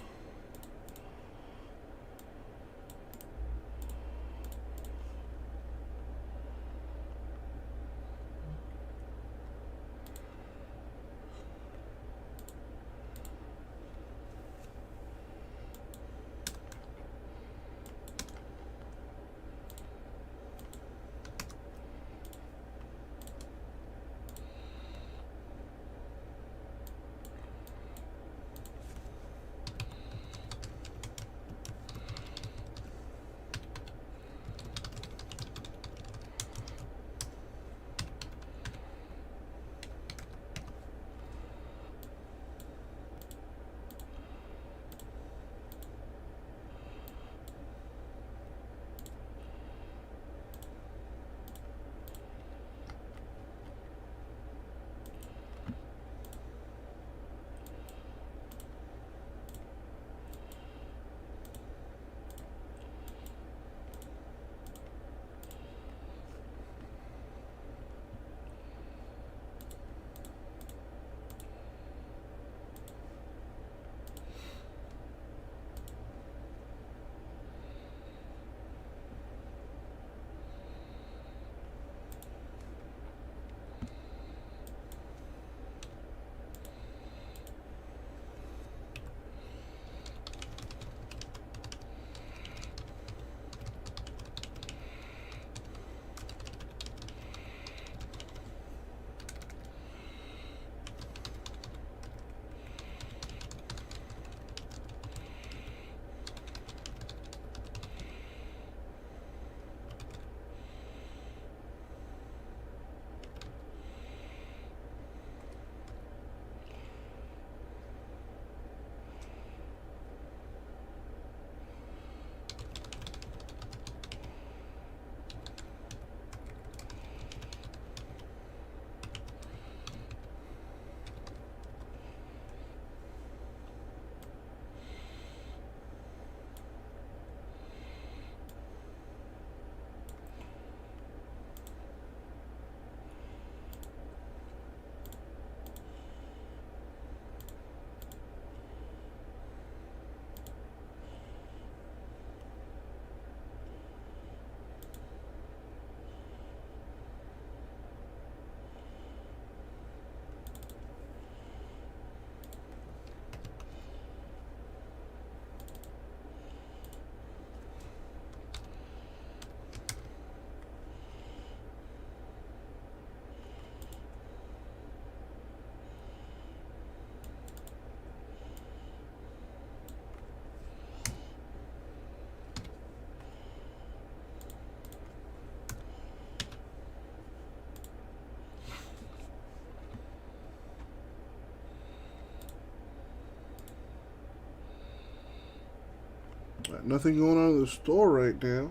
Nothing going on in the store right now.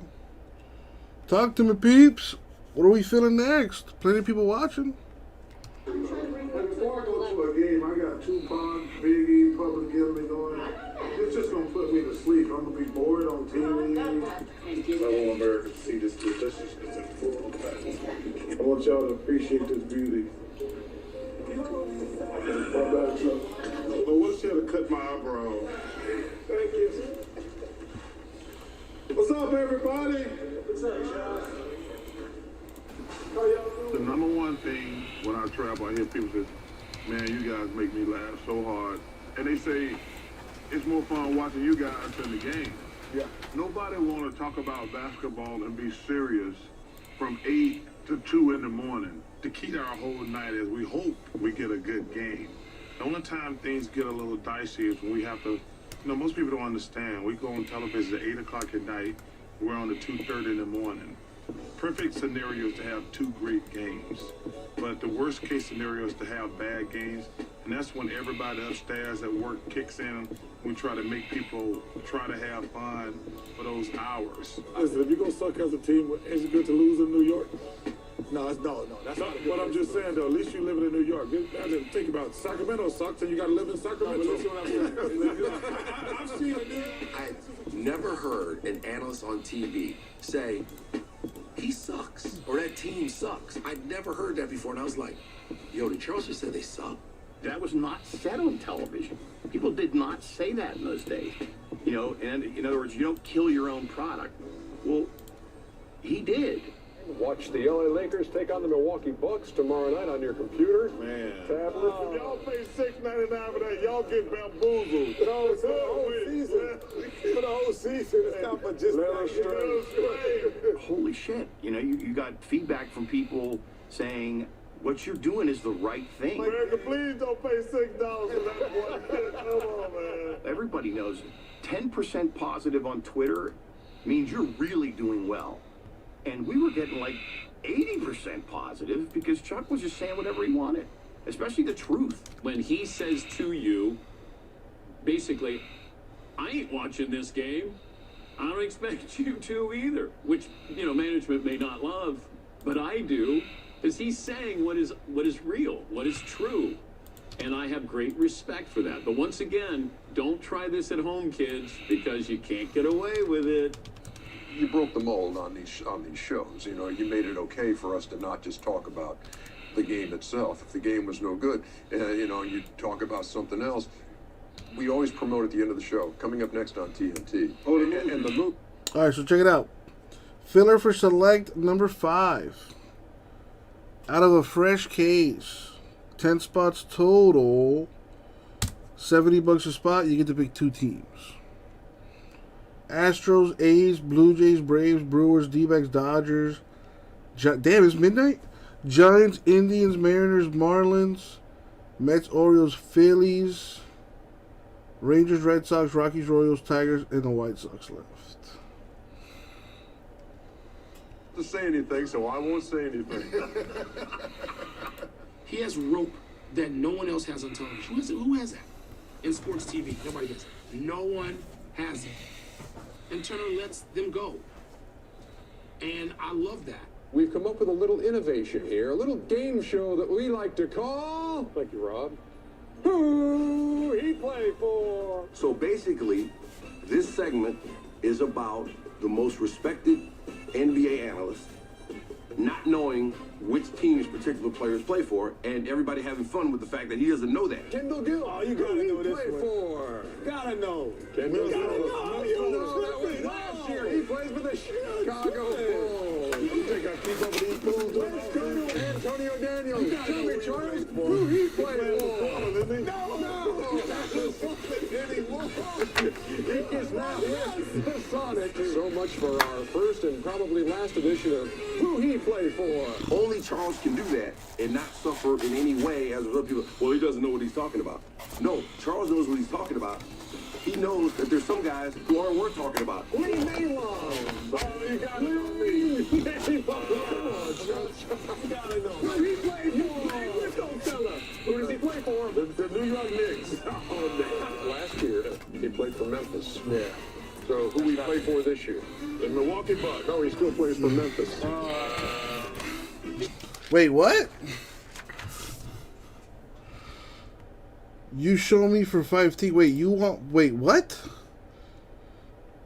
Talk to me, peeps. What are we feeling next? Plenty of people watching. Before I go to a game, I got Tupac, Biggie, Public Enemy going. It's just gonna put me to sleep. I'm gonna be bored on TV. I want America to see this delicious football practice. I want y'all to appreciate this beauty. But what's here to cut my eyebrow? Thank you. What's up, everybody? What's up, y'all? travel, I hear people say, man, you guys make me laugh so hard. And they say, it's more fun watching you guys than the game. Yeah. Nobody want to talk about basketball and be serious from 8 to 2 in the morning to keep our whole night as we hope we get a good game. The only time things get a little dicey is when we have to, you know, most people don't understand. We go on television at 8 o'clock at night, we're on at 2:30 in the morning. Perfect scenario is to have 2 great games. But the worst case scenario is to have bad games. And that's when everybody upstairs at work kicks in. We try to make people try to have fun for those hours. Listen, if you're going to suck as a team, is it good to lose in New York? No, that's not a good. But I'm just saying, though, at least you live in New York. I didn't think about it. Sacramento sucks, and you got to live in Sacramento. No, but listen what I'm saying. I've seen it, dude. I've never heard an analyst on TV say, he sucks, or that team sucks. I'd never heard that before, and I was like, yo, did Charles just say they suck? That was not said on television. People did not say that in those days. You know, and in other words, you don't kill your own product. Well, he did. Watch the LA Lakers take on the Milwaukee Bucks tomorrow night on your computer, tablet. If y'all pay $6.99 for that, y'all get bamboozled. No, it's for the whole season. For the whole season. It's not for just that. Holy shit. You know, you got feedback from people saying what you're doing is the right thing. America, please don't pay $6 for that boy. Come on, man. Everybody knows 10% positive on Twitter means you're really doing well. And we were getting like 80% positive because Chuck was just saying whatever he wanted, especially the truth. When he says to you, basically, I ain't watching this game. I don't expect you to either, which, you know, management may not love, but I do, because he's saying what is real, what is true. And I have great respect for that. But once again, don't try this at home, kids, because you can't get away with it. You broke the mold on these shows. You know, you made it okay for us to not just talk about the game itself. If the game was no good, you know, you talk about something else. We always promote at the end of the show. Coming up next on TNT. Oh, and the movie. All right, so check it out. Filler for select number 5. Out of a fresh case, 10 spots total, $70 a spot. You get to pick 2 teams. Astros, A's, Blue Jays, Braves, Brewers, D-backs, Dodgers. Damn, it's midnight? Giants, Indians, Mariners, Marlins, Mets, Orioles, Phillies, Rangers, Red Sox, Rockies, Royals, Tigers, and the White Sox left. To say anything, so I won't say anything. He has rope that no one else has on television. Who has that? In sports TV, nobody gets it. No one has it. And Turner lets them go. And I love that. We've come up with a little innovation here, a little game show that we like to call... Thank you, Rob. Who he play for? So basically, this segment is about the most respected NBA analyst not knowing which teams particular players play for, and everybody having fun with the fact that he doesn't know that. Kendall Gill. Oh, you gotta know this one. For? Gotta know. Kendall Gill. Gotta know. Last year, he plays for the Chicago Bulls. You think I keep up with these fools? Antonio Daniels. Tell me, Charles, who he played for? No. He is now with the Sonic. So much for our first and probably last edition of Who He Played For. Only Charles can do that and not suffer in any way as other people. Well, he doesn't know what he's talking about. No, Charles knows what he's talking about. He knows that there's some guys who aren't worth talking about. Lee Maylon. Oh, you gotta know me. Come on, Chuck. You gotta know. Who he played for? Let's go, fella. Who does he play for? The New York Knicks. Last year, he played for Memphis. Yeah. So who he play for this year? The Milwaukee Bucks. No, he still plays for Memphis. Wait, what? You show me for 5T. Wait, you want... Wait, what?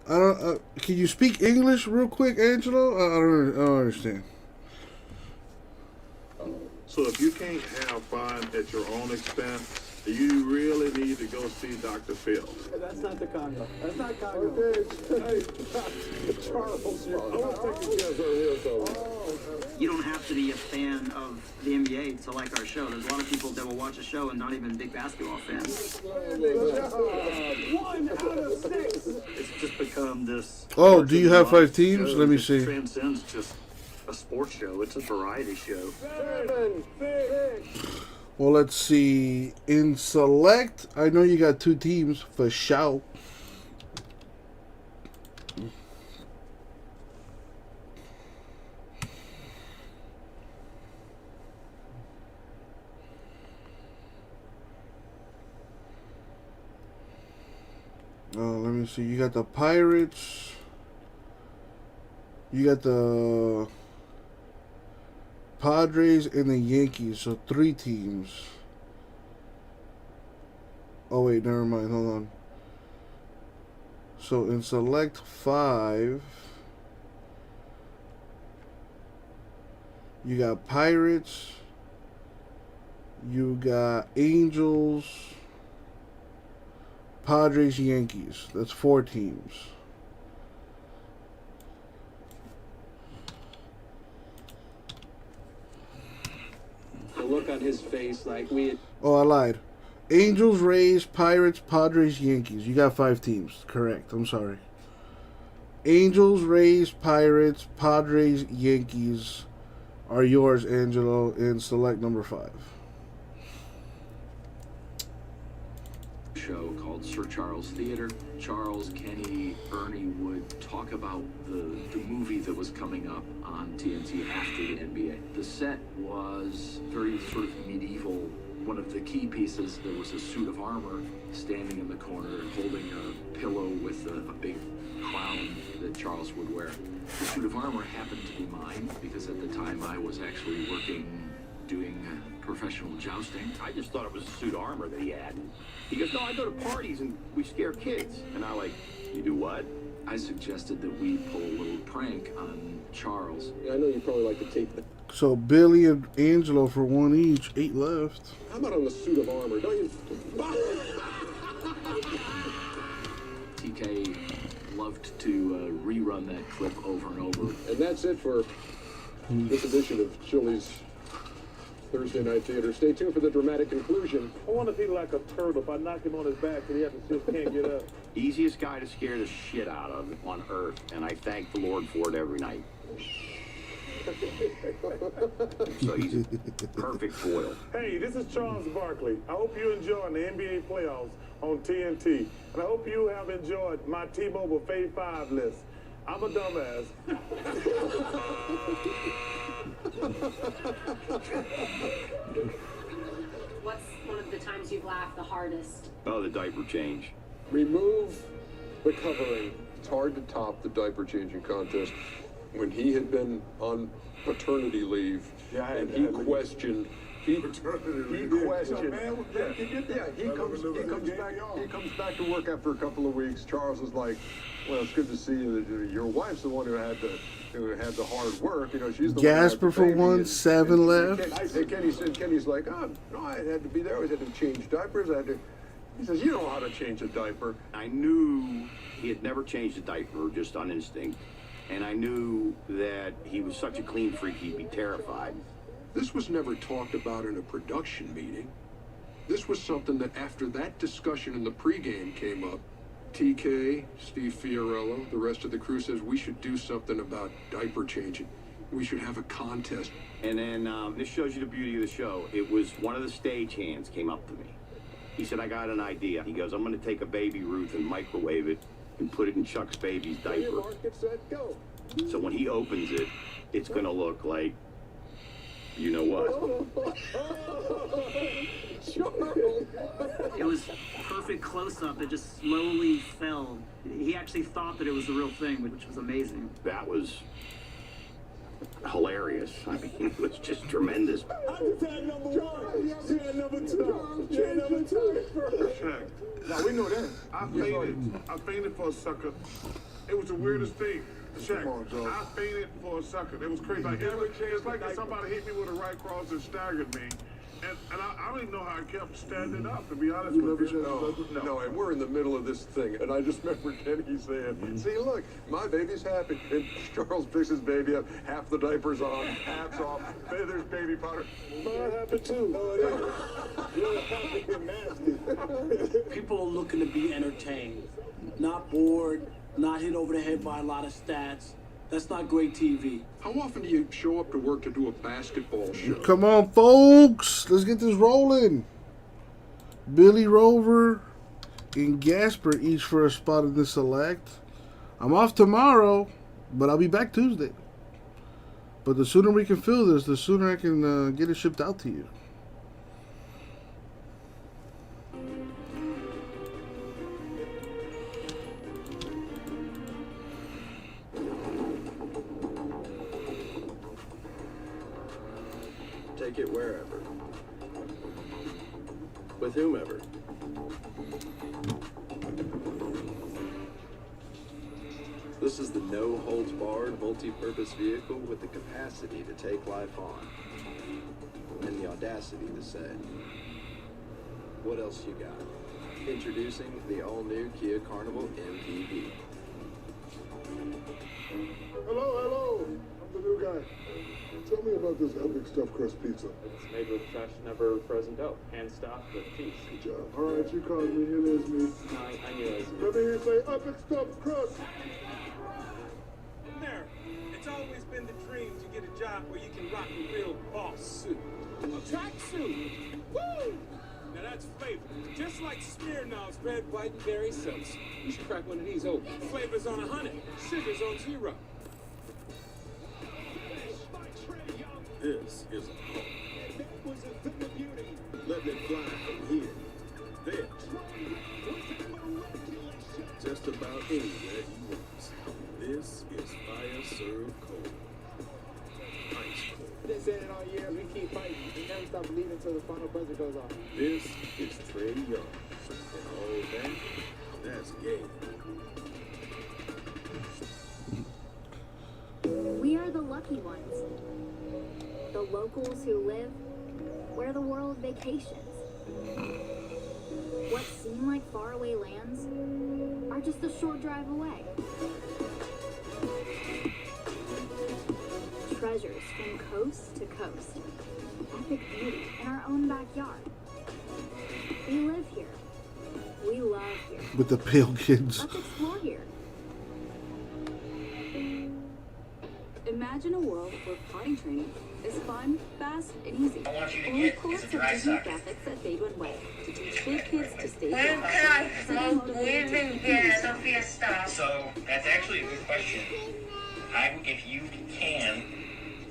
I don't... can you speak English real quick, Angelo? I don't understand. So if you can't have fun at your own expense, you really need to go see Dr. Phil. That's not the Congo. That's not Congo. Okay. Hey, Charles. I was taking care of her here, so. You don't have to be a fan of the NBA to like our show. There's a lot of people that will watch a show and not even big basketball fans. 1 out of 6. It's just become this. Oh, do you have 5 teams? Let me see. Transcends just a sports show. It's a variety show. 7, 6. Well, let's see. In select, I know you got 2 teams for show. Let me see. You got the Pirates. You got the Padres and the Yankees. So 3 teams. Oh, wait. Never mind. Hold on. So in select 5, you got Pirates. You got Angels. Padres, Yankees. That's 4 teams. The look on his face, like we had. Oh, I lied. Angels, Rays, Pirates, Padres, Yankees. You got 5 teams. Correct. I'm sorry. Angels, Rays, Pirates, Padres, Yankees are yours, Angelo, in select number 5. Show called Sir Charles Theater. Charles, Kenny, Ernie would talk about the movie that was coming up on TNT after the NBA. The set was very sort of medieval. One of the key pieces, there was a suit of armor standing in the corner holding a pillow with a big crown that Charles would wear. The suit of armor happened to be mine because at the time I was actually working doing professional jousting. I just thought it was a suit of armor that he had. He goes, no, I go to parties and we scare kids. And I like, you do what? I suggested that we pull a little prank on Charles. I know you probably like to take the. So Billy and Angelo for 1 each. 8 left. How about on the suit of armor? Don't you? TK loved to rerun that clip over and over. And that's it for this edition of Chili's Thursday Night Theater. Stay tuned for the dramatic conclusion. I want to be like a turtle. If I knock him on his back and he just can't get up. Easiest guy to scare the shit out of on earth, and I thank the Lord for it every night. So he's a perfect foil. Hey, this is Charles Barkley. I hope you enjoyed the NBA playoffs on TNT. And I hope you have enjoyed my T-Mobile Fave 5 list. I'm a dumbass. What's one of the times you've laughed the hardest? Oh, the diaper change. Remove the covering. It's hard to top the diaper changing contest. When he had been on paternity leave, and he questioned. He questioned. He comes back to work after a couple of weeks. Charles was like, "Well, it's good to see you. Your wife's the one who had the hard work. You know, she's the Gasper one for 1, 7 left. Kenny's like, "Oh, no, I had to be there. I had to change diapers. He says, "You know how to change a diaper." I knew he had never changed a diaper just on instinct, and I knew that he was such a clean freak he'd be terrified. This was never talked about in a production meeting. This was something that after that discussion in the pregame came up, TK, Steve Fiorello, the rest of the crew says we should do something about diaper changing. We should have a contest. And then this shows you the beauty of the show. It was one of the stagehands came up to me. He said, "I got an idea." He goes, "I'm going to take a Baby Ruth and microwave it and put it in Chuck's baby's diaper. So when he opens it, it's going to look like, you know what?" It was perfect close-up. It just slowly fell. He actually thought that it was the real thing, which was amazing. That was hilarious. I mean, it was just tremendous. Chair number 1. Chair number 2. Chair number 2. Check. Now we know that. I fainted for a sucker. It was the weirdest thing. Check. I fainted for a sucker. It was crazy. Like, it's like if somebody hit me with a right cross and staggered me. And I don't even know how I kept standing up, to be honest You with never you. said No, and we're in the middle of this thing, and I just remember Kenny saying, "See, look, my baby's happy." And Charles picks his baby up, half the diapers on, hats off, there's baby powder. Mine happened too. You're happy and nasty. People are looking to be entertained, not bored, not hit over the head by a lot of stats. That's not great TV. How often do you show up to work to do a basketball show? Come on, folks. Let's get this rolling. Billy Rover and Gasper each for a spot in the select. I'm off tomorrow, but I'll be back Tuesday. But the sooner we can fill this, the sooner I can get it shipped out to you. Take it wherever. With whomever. This is the no-holds-barred multi-purpose vehicle with the capacity to take life on. And the audacity to say, what else you got? Introducing the all-new Kia Carnival MPV. Hello. I'm the new guy. Tell me about this epic stuffed crust pizza. It's made with fresh, never frozen dough, hand stuffed with cheese. Good job. All right, you called me. It is me. No, I knew it was me. Let me hear you say epic stuffed crust. There. It's always been the dream to get a job where you can rock a real boss suit. A track suit. Woo! Now that's flavor. Just like Smirnoff's red, white, and berry soaps. You should crack one of these open. Flavors on 100, sugars on 0. This is a home. Letting it fly from here, there, just about anywhere you want. This is fire served cold. Ice cold. Been saying it all year. We keep fighting. We never stop believing until the final buzzer goes off. This is Trey Young. And all that, that's game. We are the lucky ones. The locals who live where the world vacations. What seem like faraway lands are just a short drive away. Treasures from coast to coast. Epic beauty in our own backyard. We live here. We love here. With the pale kids. Let's explore here. Imagine a world where potty training is fun, fast, and easy. I want you to Or we get pull is up a some dry Disney socket. graphics at Fade Way to teach big kids to stay When calm. can I Setting smoke motivated weed and to get do a fiesta? So that's actually a good question. If you can,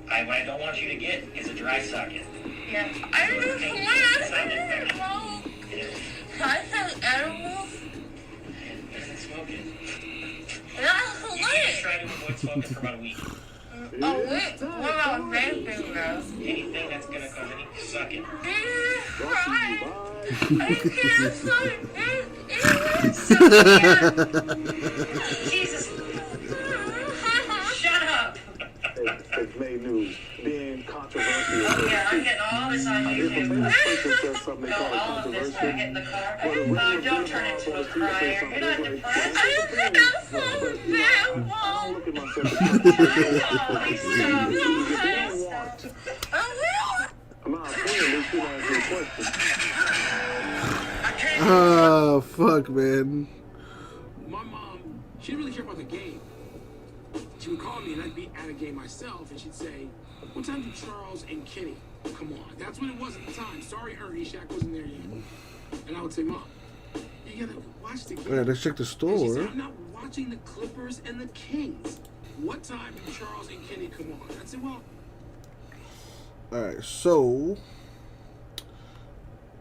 what I don't want you to get is a dry socket. Yeah. I don't want to smoke. I have edibles. Doesn't smoke it. You should just try to avoid smoking for about a week. Oh, wait. What about vaping, though? Anything that's gonna cause any suck it. I can't suck it. Jesus. Shut up. It's made news, being controversial. Oh, yeah, I'm getting all this on If a YouTube. famous person says something they No, call it all of this when I get in the car. but a Oh, regular don't turn female into a says something crier. You're not like, depressed. I don't think I'm so bad. I don't look at myself as I'm not saying this should answer your question. Ah, fuck, man. My mom, she didn't really care about the game. She would call me and I'd be at a game myself and she'd say, what time do Charles and Kenny come on? That's what it was at the time. Sorry, Ernie, Shaq wasn't there yet. And I would say, Mom, you gotta watch the game. Yeah, let's check the And she said, store. I'm not watching the Clippers and the Kings. What time do Charles and Kenny come on? I'd say, well, Alright, so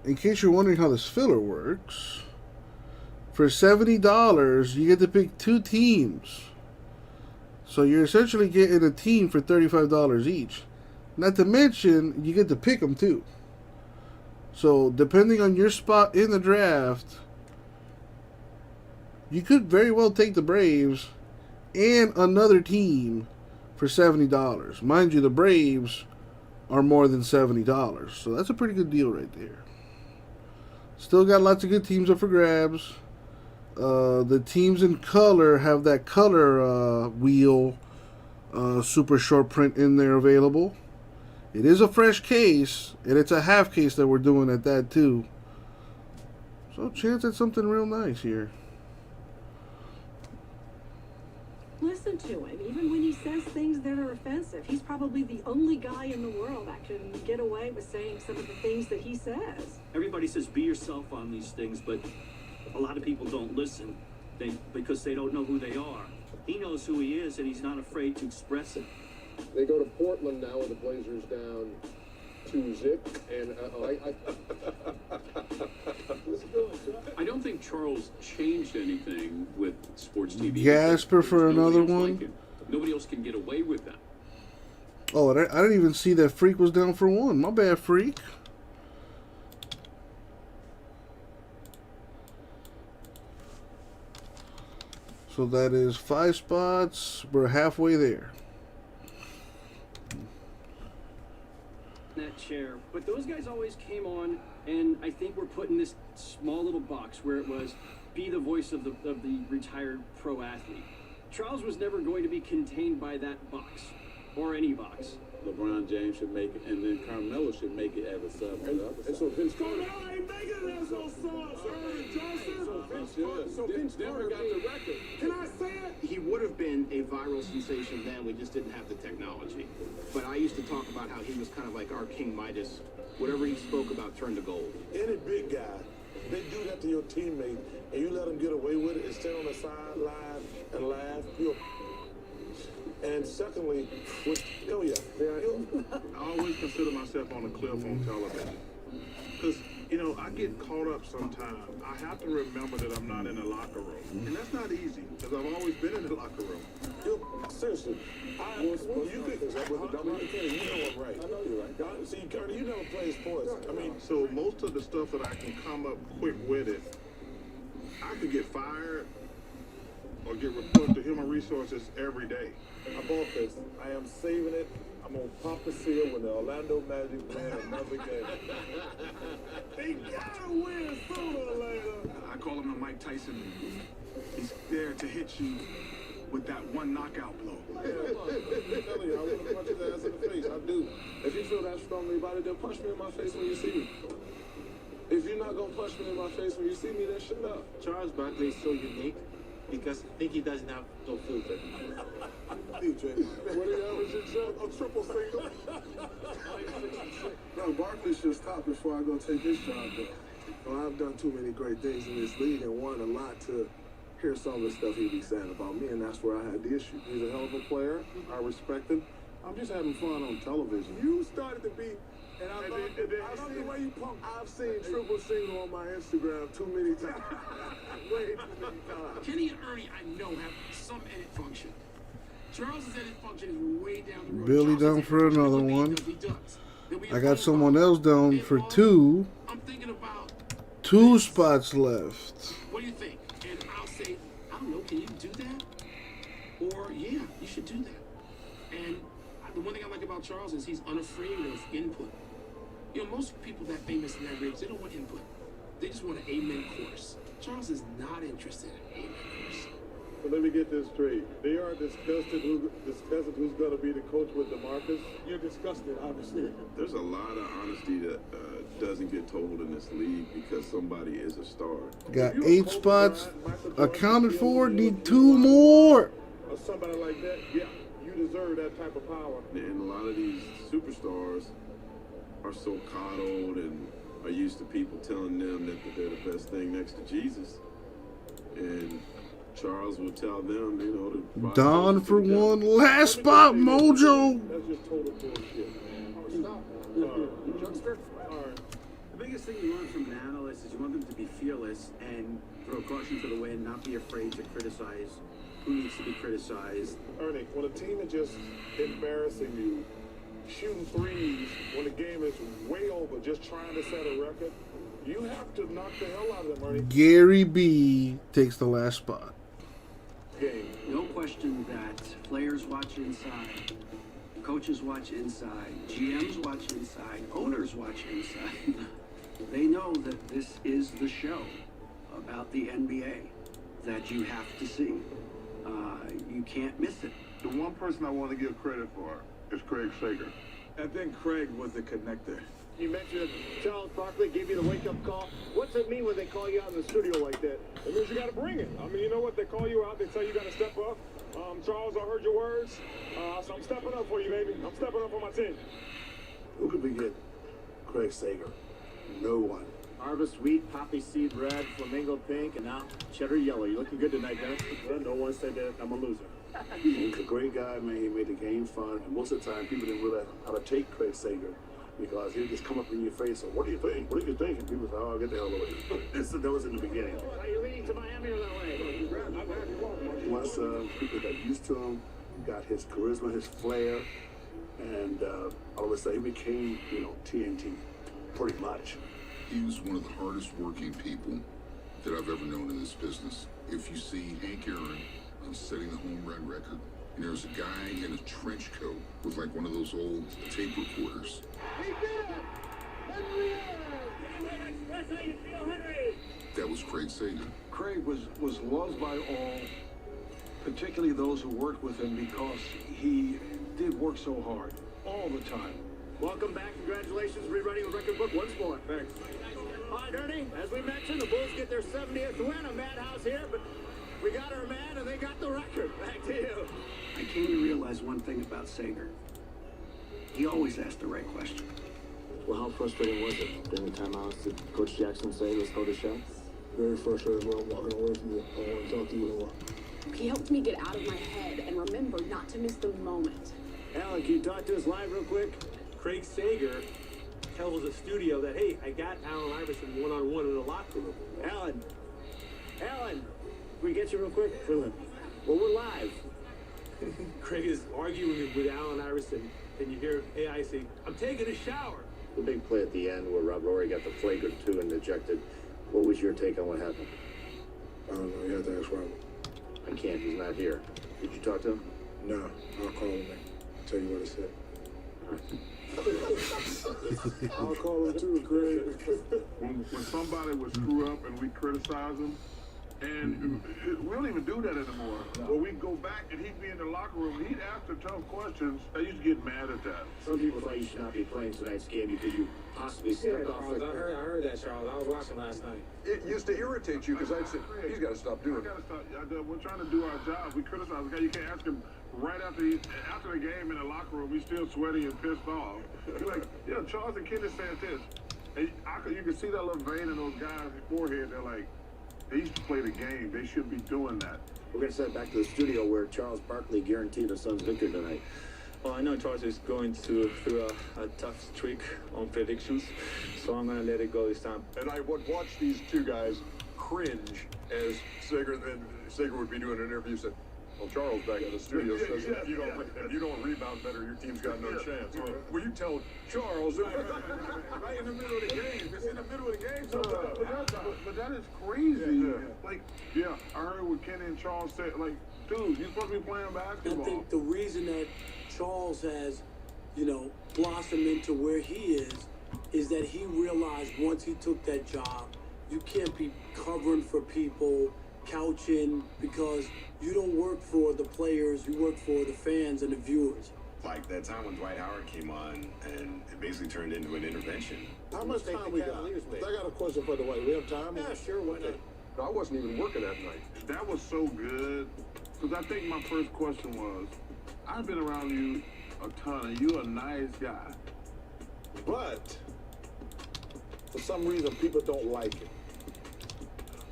in case you're wondering how this filler works, for $70 you get to pick 2 teams. So you're essentially getting a team for $35 each. Not to mention you get to pick them too. So depending on your spot in the draft, you could very well take the Braves and another team for $70. Mind you, the Braves are more than $70. So that's a pretty good deal right there. Still got lots of good teams up for grabs. The teams in color have that color wheel super short print in there available. It is a fresh case, and it's a half case that we're doing at that too. So chance at something real nice here. Listen to him. Even when he says things that are offensive, he's probably the only guy in the world that can get away with saying some of the things that he says. Everybody says be yourself on these things, but a lot of people don't listen because they don't know who they are. He knows who he is, and he's not afraid to express it. They go to Portland now with the Blazers down 2-0, and I don't think Charles changed anything with sports TV. Gasper for another one. Like nobody else can get away with that. Oh, I didn't even see that Freak was down for one. My bad, Freak. So that is 5 spots. We're halfway there. That chair, but those guys always came on, and I think we're put in this small little box where it was be the voice of the retired pro athlete. Charles was never going to be contained by that box or any box. LeBron James should make it, and then Carmelo should make it as a sub. And so Vince Carter. So Vince never got the record. Can I say it? He would have been a viral sensation then. We just didn't have the technology. But I used to talk about how he was kind of like our King Midas. Whatever he spoke about turned to gold. Any big guy, they do that to your teammate, and you let them get away with it and stand on the sideline and laugh. And secondly, I always consider myself on a cliff on television. Because, I get caught up sometimes. I have to remember that I'm not in the locker room. And that's not easy, because I've always been in the locker room. Seriously. You know I'm right. I know you're right. See, Curtis, you never play sports. So most of the stuff that I can come up quick with it, I could get fired or get reported to human resources every day. I bought this. I am saving it. I'm going to pop the seal when the Orlando Magic win another game. They got to win sooner or later. I call him the Mike Tyson. He's there to hit you with that one knockout blow. I'm telling you, I want to punch his ass in the face. I do. If you feel that strongly about it, then punch me in my face when you see me. If you're not going to punch me in my face when you see me, then shut up. Charles Barkley is so unique because I think he doesn't have no filter. What do you average a triple single? No, Barkley should stop before I go take his job. I've done too many great things in this league and won a lot to hear some of the stuff he be saying about me, and that's where I had the issue. He's a hell of a player. I respect him. I'm just having fun on television. You started to be, and I love the way you pump. I've seen triple single on my Instagram too many times. Way too many times. Kenny and Ernie, I know, have some edit function. Charles' edit function is way down the road. Billy down for another one. I got someone else down for 2. I'm thinking about 2 spots left. What do you think? And I'll say, I don't know, can you do that? Or, yeah, you should do that. And the one thing I like about Charles is he's unafraid of input. Most people that famous and that rich, they don't want input. They just want an amen course. Charles is not interested in an amen course. So let me get this straight. They are discussing who's going to be the coach with DeMarcus. You're disgusted, obviously. There's a lot of honesty that doesn't get told in this league because somebody is a star. Got 8 spots accounted for. Need 2 more. Or somebody like that, yeah, you deserve that type of power. And a lot of these superstars are so coddled and are used to people telling them that they're the best thing next to Jesus. And Charles will tell them, to Don for one. Last spot, Mojo. That's just total bullshit. The biggest thing you want from an analyst is you want them to be fearless and throw caution to the wind, not be afraid to criticize who needs to be criticized. Ernie, when a team is just embarrassing you, shooting threes when the game is way over, just trying to set a record, you have to knock the hell out of them, Ernie. Gary B takes the last spot. No question that players watch inside, Coaches watch inside, GMs watch inside, owners watch inside. They know that this is the show about the NBA that you have to see. You can't miss it. The one person I want to give credit for is Craig Sager. I think Craig was the connector. You mentioned that Charles Barkley gave you the wake-up call. What's it mean when they call you out in the studio like that? It means you got to bring it. I mean, you know what? They call you out. They tell you got to step up. Charles, I heard your words. So I'm stepping up for you, baby. I'm stepping up for my team. Who could forget Craig Sager? No one. Harvest wheat, poppy seed red, flamingo pink, and now cheddar yellow. You're looking good tonight, Dennis. Well, no one said that I'm a loser. He's a great guy, man. He made the game fun. And most of the time, people didn't realize how to take Craig Sager because he would just come up in your face and, what do you think? What do you think? And people say, oh, get the hell away. So that was in the beginning. Are you leading to Miami or LA? Once people got used to him, got his charisma, his flair, and all of a sudden he became, TNT, pretty much. He was one of the hardest working people that I've ever known in this business. If you see Hank Aaron setting the home run record, and there's a guy in a trench coat with like one of those old tape recorders. That was Craig Sager. Craig was loved by all, particularly those who worked with him, because he did work so hard all the time. Welcome back. Congratulations, rewriting the record book once more. Thanks. All right, Ernie, as we mentioned, the Bulls get their 70th win. A madhouse here, but we got our man, and they got the record. Back to you. I came to realize one thing about Sager. He always asked the right question. Well, how frustrating was it during the timeouts? Did Coach Jackson say, let's go to show? Very frustrating when I'm walking away from you. I don't want to talk to you anymore. He helped me get out of my head and remember not to miss the moment. Alan, can you talk to us live real quick? Craig Sager tells the studio that, hey, I got Allen Iverson one-on-one in the locker room. Alan, can we get you real quick? Well, we're live. Craig is arguing with Allen Iverson, and you hear AI say, I'm taking a shower. The big play at the end where Rob Rory got the flagrant 2 and ejected. What was your take on what happened? I don't know. You have to ask Rob. I can't. He's not here. Did you talk to him? No. I'll call him and tell you what he said. I'll call him too, Craig. When somebody would screw up and we criticize them, and we don't even do that anymore. When we go back and he'd be in the locker room, he'd ask the tough questions. I used to get mad at that. Some people thought you should not be playing tonight's game because you possibly stepped off the court. I heard that, Charles. I was watching last night. It used to irritate you because I'd say, he's got to stop doing it. We're trying to do our job. We criticize the guy. You can't ask him right after the game in the locker room. He's still sweaty and pissed off. You're like, yeah, Charles and Kenny said this. And you can see that little vein in those guys' forehead. They're like, they used to play the game. They shouldn't be doing that. We're going to send it back to the studio where Charles Barkley guaranteed the Suns victory tonight. Well, I know Charles is going through a tough streak on predictions, so I'm going to let it go this time. And I would watch these two guys cringe as Sager would be doing an interview, said, well, Charles back in the studio says if you don't rebound better, your team's got no chance. Will you tell Charles? Right in the middle of the game. It's in the middle of the game sometimes. But that is crazy. I heard what Kenny and Charles said. Like, dude, you're supposed to be playing basketball. I think the reason that Charles has, blossomed into where he is that he realized once he took that job, you can't be covering for people, couching, because you don't work for the players, you work for the fans and the viewers. Like that time when Dwight Howard came on and it basically turned into an intervention. How much time we got? I got a question for Dwight. We have time? Yeah, sure, why not? I wasn't even working that night. That was so good. Because I think my first question was, I've been around you a ton and you're a nice guy. But for some reason, people don't like it.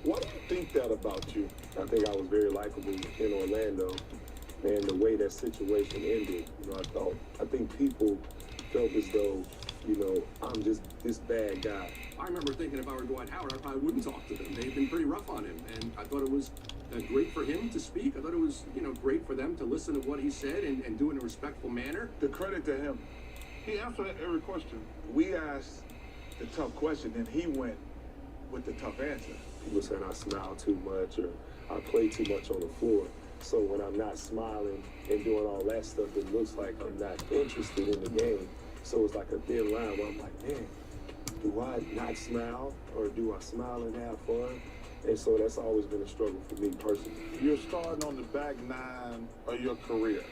Why do you think that about you? I think I was very likable in Orlando, and the way that situation ended, I think people felt as though, I'm just this bad guy. I remember thinking if I were Dwight Howard, I probably wouldn't talk to them. They've been pretty rough on him, and I thought it was great for him to speak. I thought it was, great for them to listen to what he said and do it in a respectful manner. The credit to him. He answered every question. We asked the tough question, and he went with the tough answer. People saying I smile too much or I play too much on the floor. So when I'm not smiling and doing all that stuff, it looks like I'm not interested in the game. So it's like a thin line where I'm like, man, do I not smile or do I smile and have fun? And so that's always been a struggle for me personally. You're starting on the back nine of your career.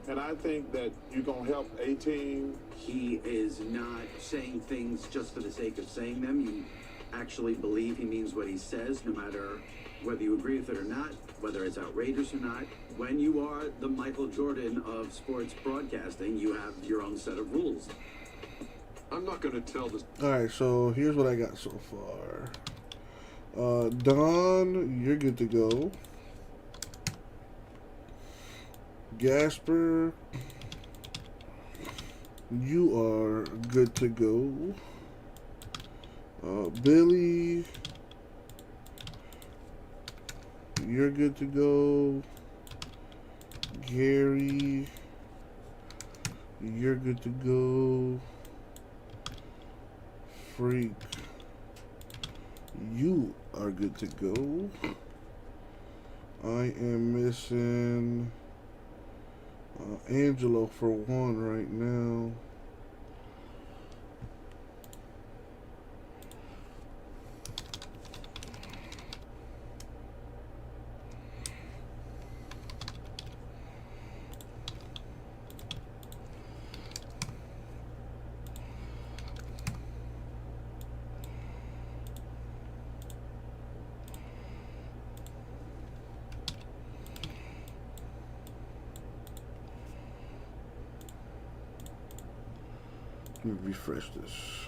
And I think that you're going to help a team. He is not saying things just for the sake of saying them. You actually believe he means what he says, no matter whether you agree with it or not, whether it's outrageous or not. When you are the Michael Jordan of sports broadcasting, you have your own set of rules. I'm not going to tell this. All right, so here's what I got so far. Don, you're good to go. Gasper, you are good to go. Billy, you're good to go. Gary, you're good to go. Freak, you are good to go. I am missing Angelo for one right now. Let me refresh this.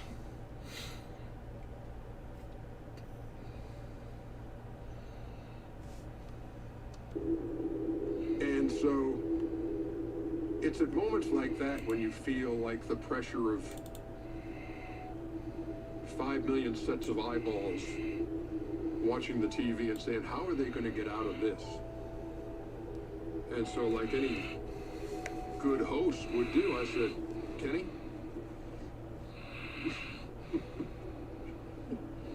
And so it's at moments like that when you feel like the pressure of 5 million sets of eyeballs watching the TV and saying, how are they going to get out of this? And so like any good host would do, I said, Kenny?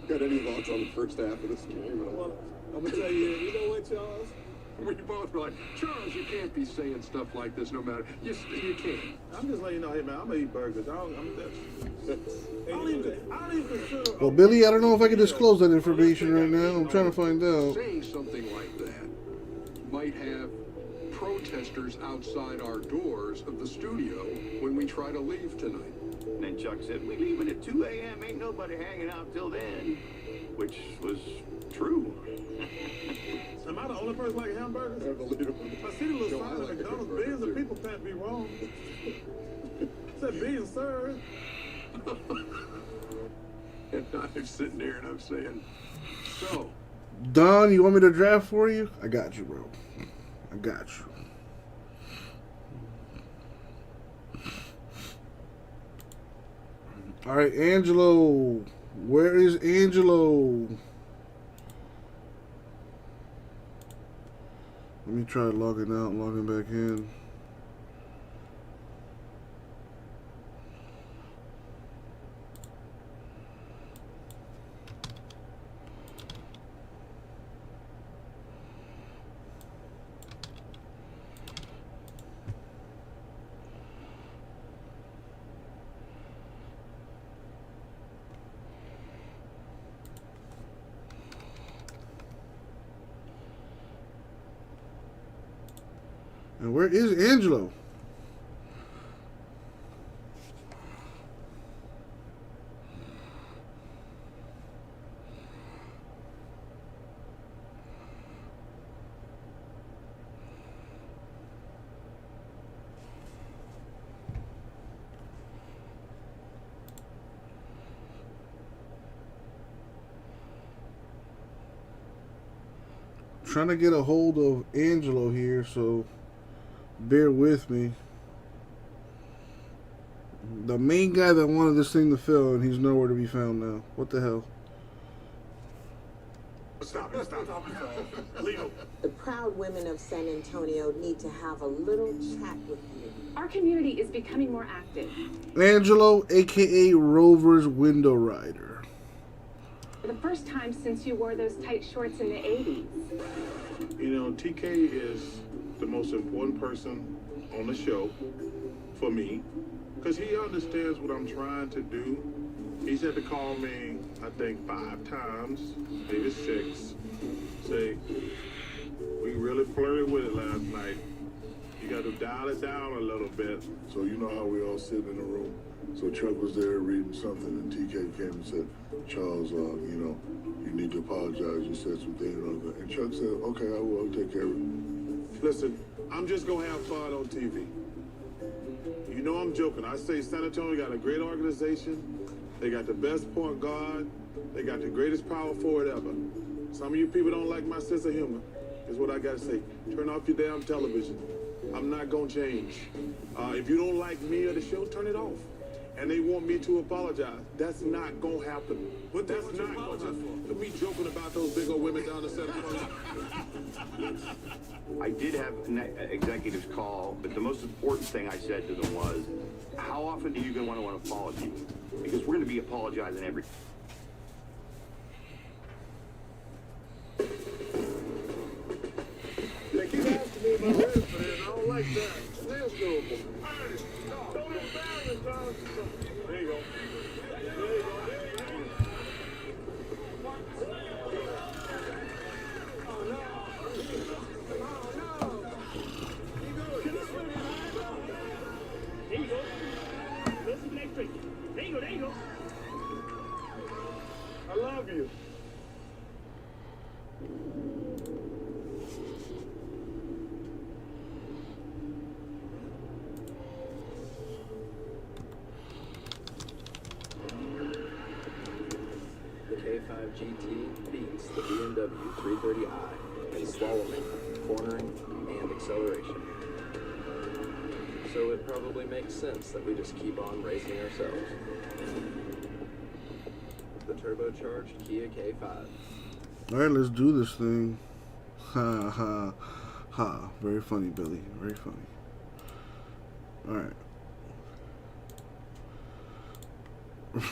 Got any thoughts on the first half of this game? Well, I'm going to tell you, you know what, Charles? We both were like, Charles, you can't be saying stuff like this no matter. You can't. I'm just letting you know, hey, man, I'm going to eat burgers. I don't even consider... Well, Billy, I don't know if I can disclose that information right now. I'm trying to find out. Saying something like that might have protesters outside our doors of the studio when we try to leave tonight. And then Chuck said, we leaving at 2 a.m. Ain't nobody hanging out till then. Which was true. Am I the only person like hamburgers? Unbelievable. I see the little sign at McDonald's. Billions of people can't be wrong. It said being served. And I'm sitting there and I'm saying, so. Don, you want me to draft for you? I got you, bro. I got you. All right, Angelo. Where is Angelo? Let me try logging out, logging back in. And where is Angelo? Trying to get a hold of Angelo here, so bear with me. The main guy that wanted this thing to fill, and he's nowhere to be found now. What the hell? Stop it. Leo. The proud women of San Antonio need to have a little chat with you. Our community is becoming more active. Angelo, a.k.a. Rover's Window Rider. For the first time since you wore those tight shorts in the 80s. You know, TK is the most important person on the show for me because he understands what I'm trying to do. He's had to call me, I think, 5 times, maybe 6. Say, we really flirted with it last night. You got to dial it down a little bit. So you know how we all sit in a room. So Chuck was there reading something, and TK came and said, Charles, you need to apologize. You said some things. And Chuck said, okay, I will. I'll take care of it. Listen, I'm just going to have fun on TV. You know I'm joking. I say San Antonio got a great organization. They got the best point guard. They got the greatest power forward ever. Some of you people don't like my sense of humor, is what I got to say. Turn off your damn television. I'm not going to change. If you don't like me or the show, turn it off. And they want me to apologize. That's not going to happen. But that's not going to happen. Look at me joking about those big old women down the 7th. I did have an executives call, but the most important thing I said to them was, how often do you going to want an apology? Because we're going to be apologizing every... They keep asking me my wrist, man. I don't like that. Feels doable. Don't embarrass us. There you go. There you go. I love you. The K5 GT beats the BMW 330i in slaloming, cornering, and acceleration. So it probably makes sense that we just keep on racing ourselves. The turbocharged Kia K5. All right, let's do this thing. Ha ha ha. Very funny, Billy. Very funny. All right.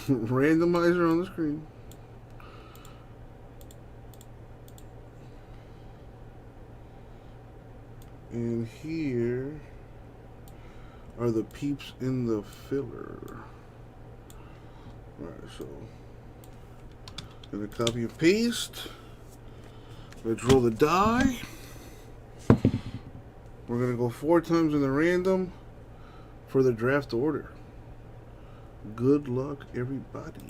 Randomizer on the screen. And here are the peeps in the filler. All right, so gonna copy and paste. Let's roll the die. We're gonna go 4 times in the random for the draft order. Good luck, everybody.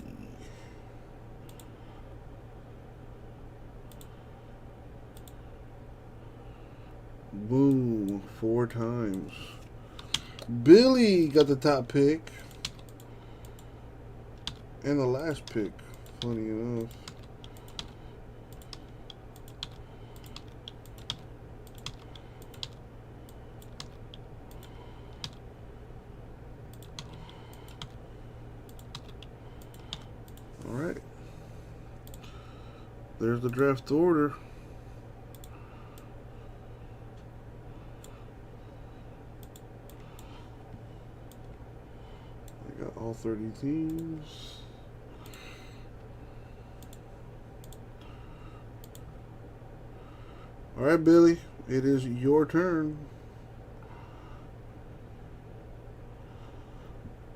Boom, 4 times. Billy got the top pick. And the last pick, funny enough. All right. There's the draft order. I got all 30 teams. All right, Billy, it is your turn.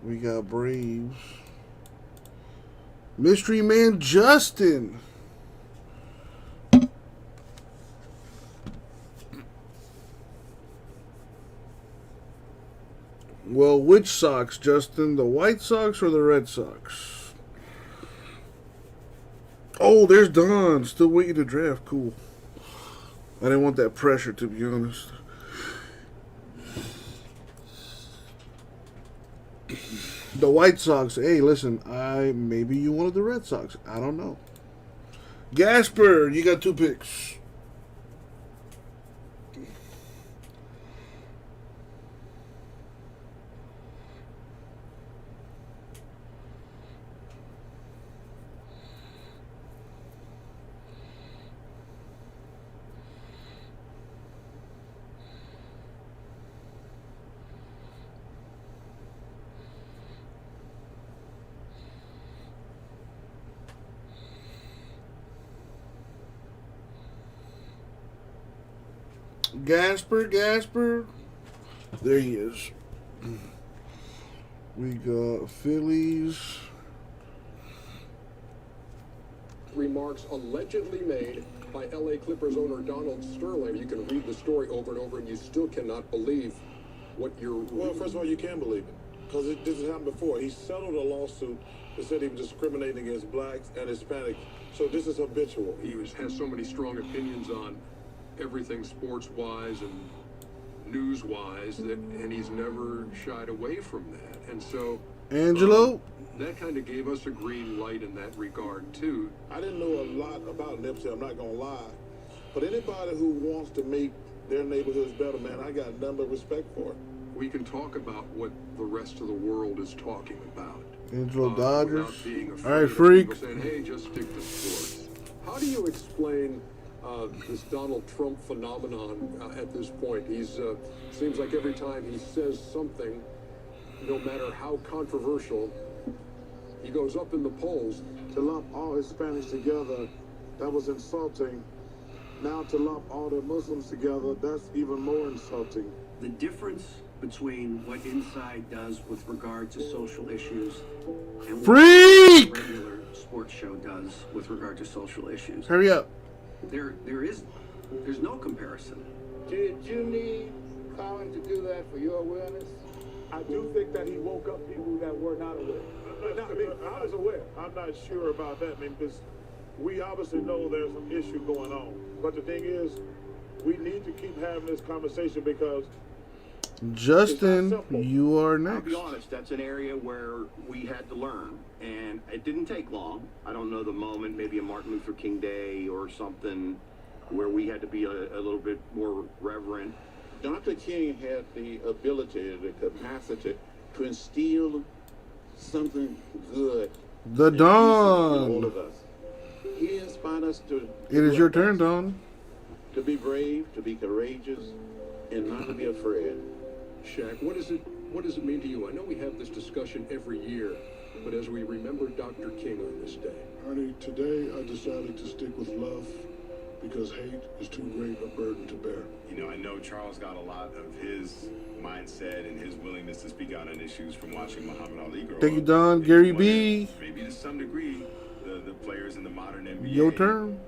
We got Braves. Mystery Man Justin. Well, which Sox, Justin? The White Sox or the Red Sox? Oh, there's Don. Still waiting to draft. Cool. I didn't want that pressure, to be honest. The White Sox. Hey, listen. Maybe you wanted the Red Sox. I don't know. Gasper, you got 2 picks. Gasper. There he is. We got Phillies. Remarks allegedly made by LA Clippers owner Donald Sterling. You can read the story over and over, and you still cannot believe what you're. Well, first of all, you can believe it because this has happened before. He settled a lawsuit that said he was discriminating against blacks and Hispanics. So this is habitual. He has so many strong opinions on everything sports-wise and news-wise and he's never shied away from that. And so, Angelo. That kind of gave us a green light in that regard too. I didn't know a lot about Nipsey, I'm not gonna lie. But anybody who wants to make their neighborhoods better, man, I got nothing but respect for it. We can talk about what the rest of the world is talking about. Angelo Dodgers. Without being afraid All right, of freak. people saying, hey, just stick to sports. How do you explain this Donald Trump phenomenon at this point? He's seems like every time he says something, no matter how controversial, he goes up in the polls. To lump all Hispanics together, that was insulting. Now to lump all the Muslims together, that's even more insulting. The difference between what Inside does with regard to social issues and what a regular sports show does with regard to social issues. Hurry up. There's no comparison. Did you need Colin to do that for your awareness? I do think that he woke up people that were not aware. I was aware. I'm not sure about that, man, because we obviously know there's an issue going on. But the thing is, we need to keep having this conversation because Justin, you are I'll next. be honest, that's an area where we had to learn, and it didn't take long. I don't know the moment, maybe a Martin Luther King Day or something, where we had to be a little bit more reverent. Dr. King had the ability, the capacity to instill something good. The in all Dawn. of us. He inspired us to. It is your turn, Dawn. To be brave, to be courageous, and not to be afraid. Shaq, what does it mean to you? I know we have this discussion every year, but as we remember Dr. King on this day. Ernie, today I decided to stick with love because hate is too great a burden to bear. You know, I know Charles got a lot of his mindset and his willingness to speak out on issues from watching Muhammad Ali grow Thank you, up. Don. Gary B. Maybe to some degree, the players in the modern NBA Your turn.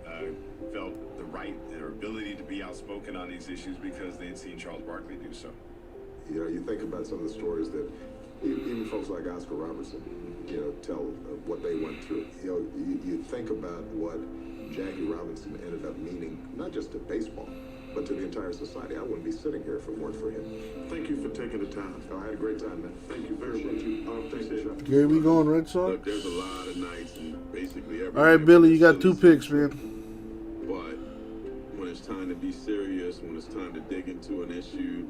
Felt the right, their ability to be outspoken on these issues because they had seen Charles Barkley do so. You know, you think about some of the stories that even folks like Oscar Robertson, you know, tell of what they went through. You know, you think about what Jackie Robinson ended up meaning, not just to baseball, but to the entire society. I wouldn't be sitting here if it weren't for him. Thank you for taking the time. Oh, I had a great time, man. Thank you very much. Thanks, Sean. Gary B going Red Sox. Look, there's a lot of nights and basically every All right, night Billy, when you got the 2 sun picks, is man. But when it's time to be serious, when it's time to dig into an issue,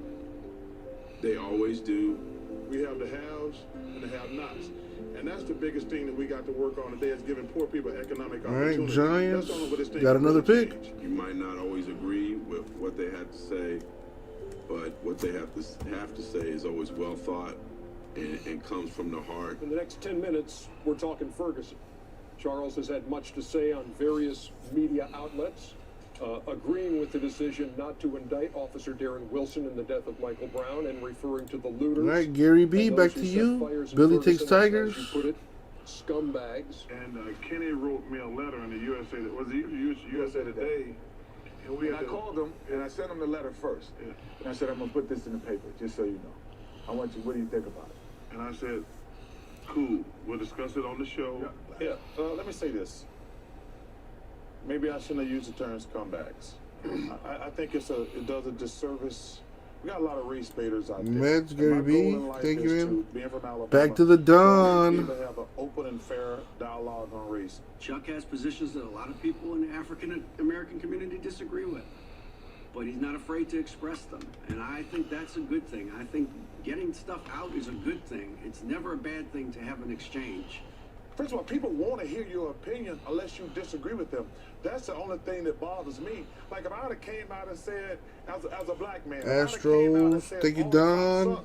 they always do. We have the haves and the have-nots. And that's the biggest thing that we got to work on today is giving poor people economic All right, opportunity. Giants. That's the only way this thing Got can another really pick. change. You might not always agree with what they have to say, but what they have to say is always well thought and comes from the heart. In the next 10 minutes, we're talking Ferguson. Charles has had much to say on various media outlets, agreeing with the decision not to indict Officer Darren Wilson in the death of Michael Brown and referring to the looters. All right, Gary B, and back those to who set you. fires in Billy Ferguson takes as, Tigers. as you put it, scumbags. And Kenny wrote me a letter in the USA, was it USA Today? And we And had I to- called him and I sent him the letter first. Yeah. And I said, I'm gonna put this in the paper, just so you know. I want you, what do you think about it? And I said, cool, we'll discuss it on the show. Yeah, let me say this. Maybe I shouldn't have used the term scumbags. I think it does a disservice. We got a lot of race baiters out there. Mets, And Gary my B. goal in life Thank you, is man. to, being from Alabama, Back to the Don. to have an open and fair dialogue on race. Chuck has positions that a lot of people in the African American community disagree with, but he's not afraid to express them, and I think that's a good thing. I think getting stuff out is a good thing. It's never a bad thing to have an exchange. First of all, people want to hear your opinion unless you disagree with them. That's the only thing that bothers me. Like if I would have came out and said, as a black man, if I would've came out and Astros. said, Thank you, all the cops Don. suck,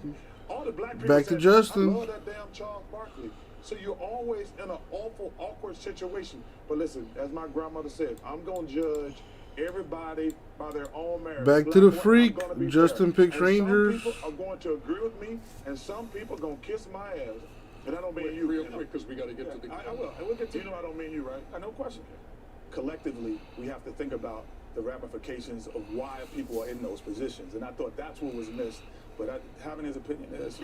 all the black people Back to said, Justin. I love that damn Charles Barkley. So you're always in an awful, awkward situation. But listen, as my grandmother said, I'm going to judge everybody by their own merit. Back to the Black, freak. I'm gonna be Justin fair. picks And Rangers. Some people are going to agree with me, and some people are going to kiss my ass. And I don't mean you. Real quick, because we got to get to the. I will. And we'll get to you. Know I don't mean you, right? I no question. Collectively, we have to think about the ramifications of why people are in those positions, and I thought that's what was missed. But having his opinion is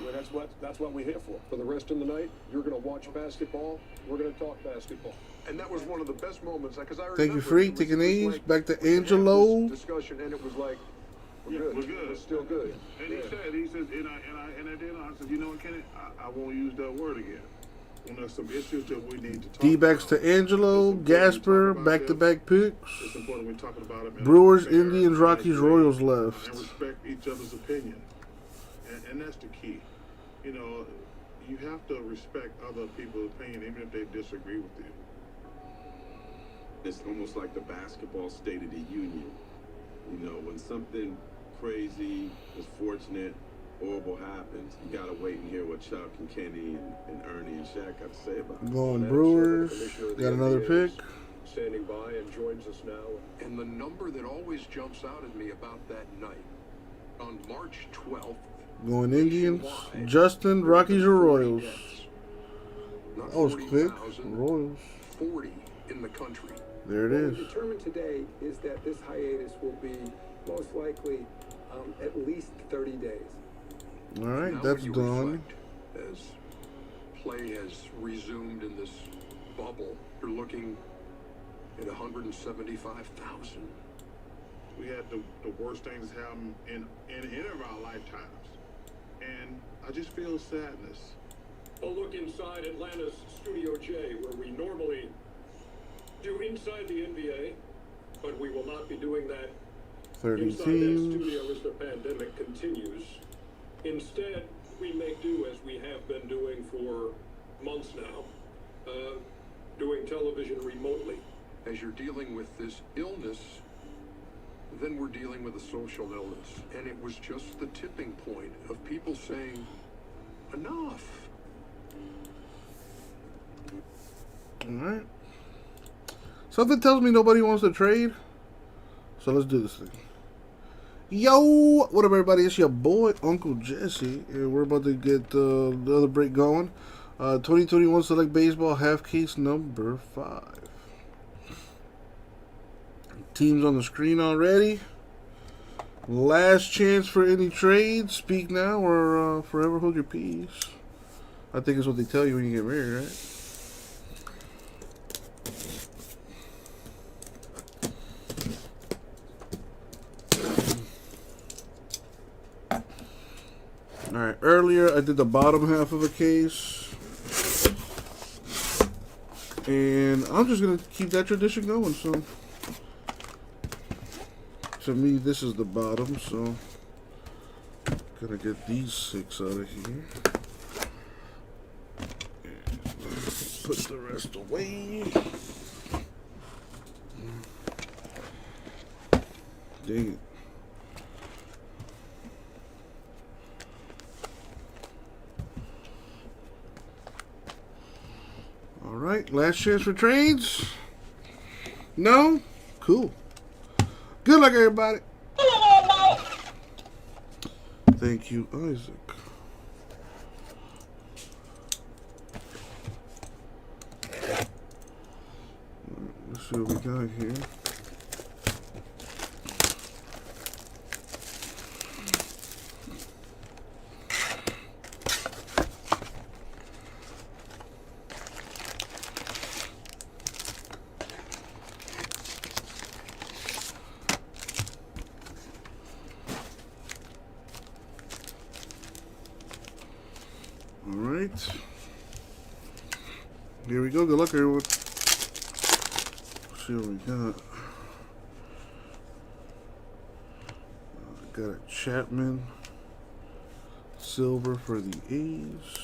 that's what we're here for. For the rest of the night, you're going to watch basketball. We're going to talk basketball. And that was one of the best moments because I Thank you, remember Freak. it was Taking A's. like, Back to we had Angelo. this discussion, and it was like, we're Yeah, good. we're good. We're still good. And he said, and I did. I said, you know what, Kenny? I won't use that word again. When there's some issues that we need to talk D-backs about. to Angelo. Gasper. Back-to-back picks. It's important we're talking about it. Brewers, Indians, Rockies, Royals left. And respect each other's opinion. And that's the key. You know, you have to respect other people's opinion, even if they disagree with you. It's almost like the basketball State of the Union. You know, when something crazy, misfortunate, horrible happens, you gotta wait and hear what Chuck and Kenny and Ernie and Shaq got to say about it. Going Brewers. Got another pick. Standing by and joins us now. And the number that always jumps out at me about that night, on March 12th, Going Indians. Justin, Rockies or Royals? not That was quick. 40,000, Royals. 40 in the country. There it What is. we determined today is that this hiatus will be most likely at least 30 days. All right, Now that's when you done. reflect, as play has resumed in this bubble, you're looking at 175,000. We had the worst things happen in any of our lifetimes. And I just feel sadness. A look inside Atlanta's Studio J, where we normally do Inside the NBA, but we will not be doing that 30 inside teams. that studio as the pandemic continues. Instead, we make do as we have been doing for months now, doing television remotely. As you're dealing with this illness, then we're dealing with a social illness. And it was just the tipping point of people saying, enough. All right. Something tells me nobody wants to trade. So let's do this thing. Yo, what up, everybody? It's your boy, Uncle Jesse. And we're about to get the other break going. 2021 Select Baseball half case number 5. Teams on the screen already. Last chance for any trades. Speak now or forever hold your peace. I think it's what they tell you when you get married, right? Alright, earlier I did the bottom half of a case. And I'm just going to keep that tradition going, so. To me, this is the bottom, so. Gonna get these 6 out of here. And put the rest away. Dang it. Alright, last chance for trades. No? Cool. Good luck, everybody. Thank you, Isaac. Let's see what we got here. Alright. Here we go. Good luck, everyone. Let's see what we got. Got a Chapman. Silver for the A's.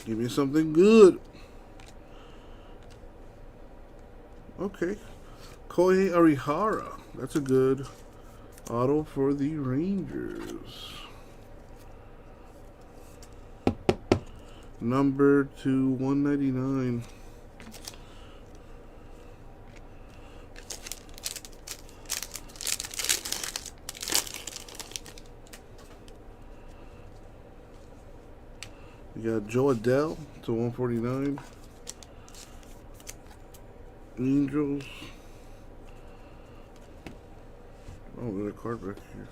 Give me something good. Okay. Kohei Arihara. That's a good auto for the Rangers. Number to 199. We got Joe Adele to 149. Angels. Oh, there's a card back here.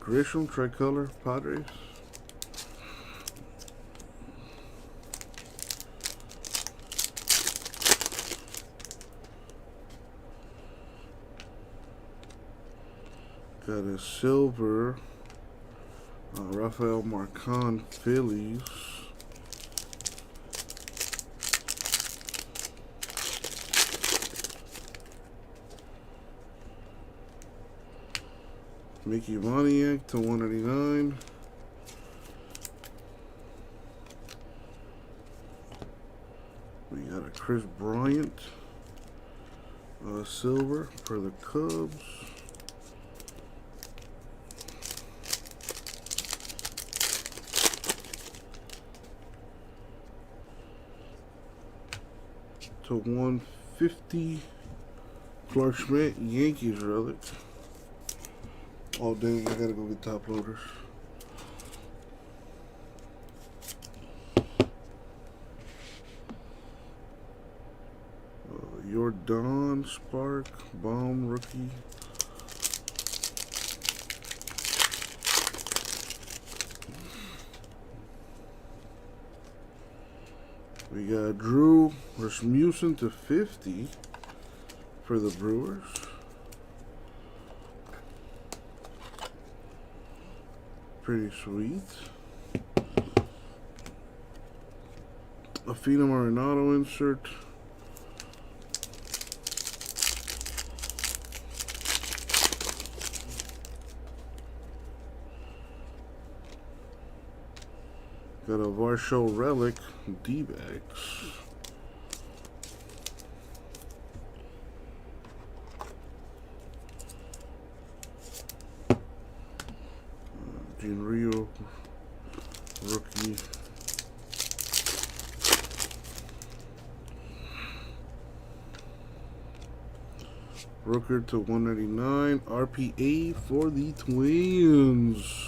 Grisham, tricolor, Padres. Got a silver. Rafael Marcon, Phillies. Mickey Moniak to 199. We got a Chris Bryant, silver for the Cubs. To 150, Clark Schmidt, Yankees relic. Oh dang, I gotta go get top loaders. Jordan Spark, Baum rookie. We got Drew Rasmussen to 50 for the Brewers. Pretty sweet. Afina Marinado insert. Got a Varsho relic, D-backs. Gene Rio, rookie. Rooker to 199. RPA for the Twins.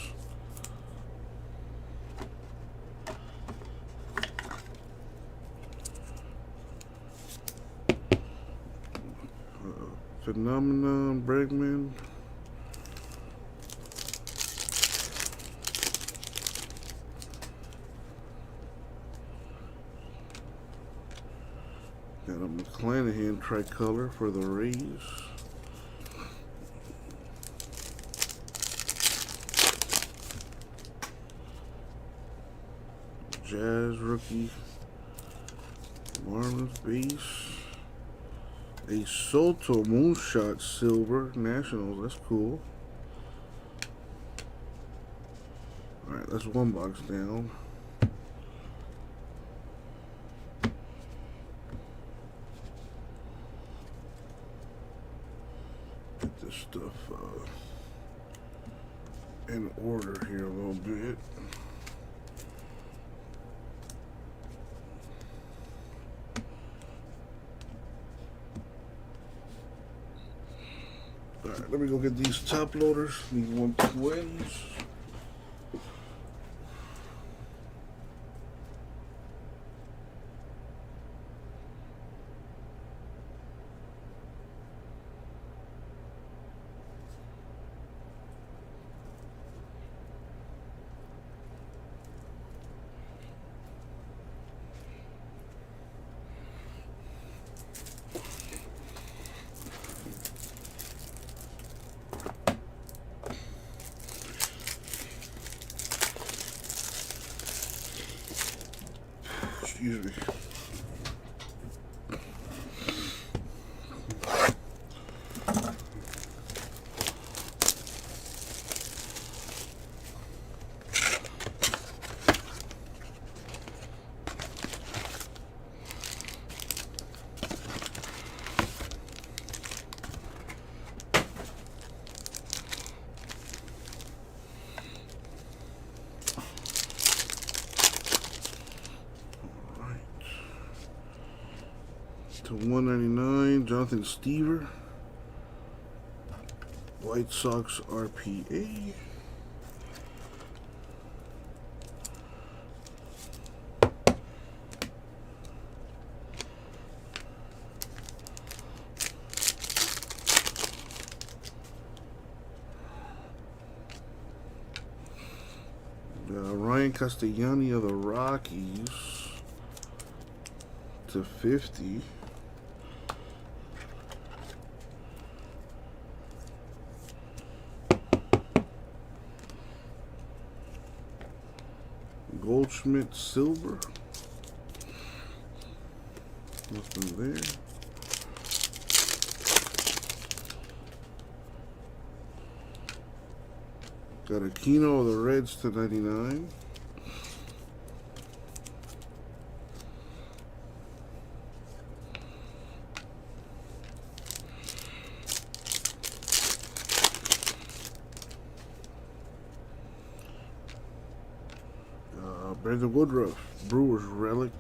Phenomenon, Bregman. Got a McClanahan tricolor for the Rays. Jazz rookie. Marlins base. A Soto Moonshot silver Nationals. That's cool. Alright, that's one box down. Get this stuff in order here a little bit. Alright, let me go get these top loaders, these 120s. Excuse me. to 199, Jonathan Stever. White Sox RPA. Ryan Castellani of the Rockies to 50. Goldschmidt silver. Nothing there. Got Aquino of the Reds to 99. Brandon Woodruff, Brewers relic.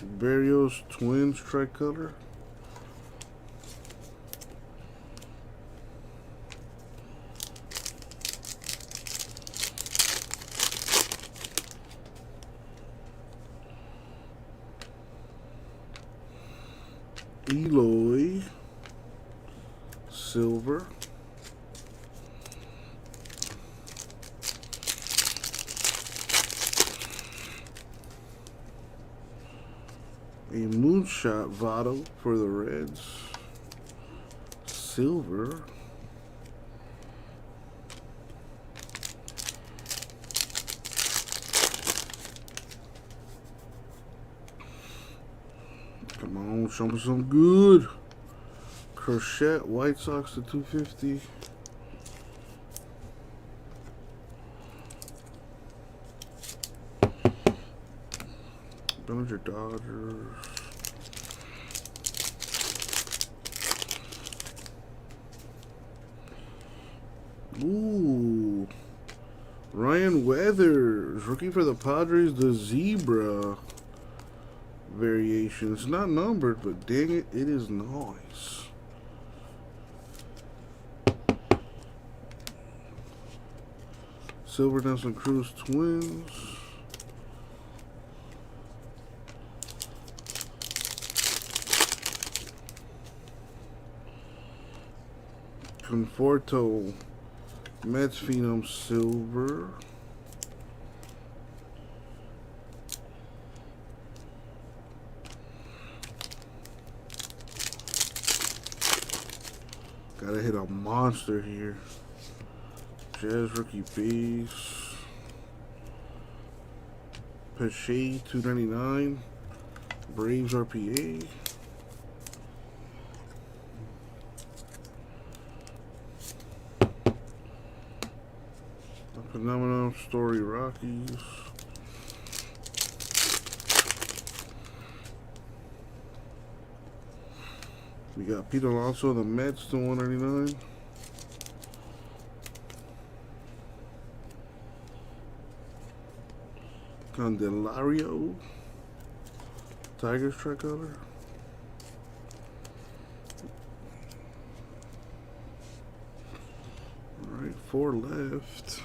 Barrios Twins tricolor. Eloy silver. A moonshot Votto for the Reds. Silver. Come on, show me some good. Crochet, White Sox to 250. Bellinger Dodgers. Ooh. Ryan Weathers, rookie for the Padres, the zebra variation. It's not numbered, but dang it, it is nice. Silver Nelson Cruz Twins. Conforto Mets Phenom silver. Gotta hit a monster here. Jazz rookie base. Pache 299. Braves RPA. Phenomenal Story Rockies. We got Pete Alonso, the Mets to 199. Candelario, Tigers tricolor. All right, 4 left.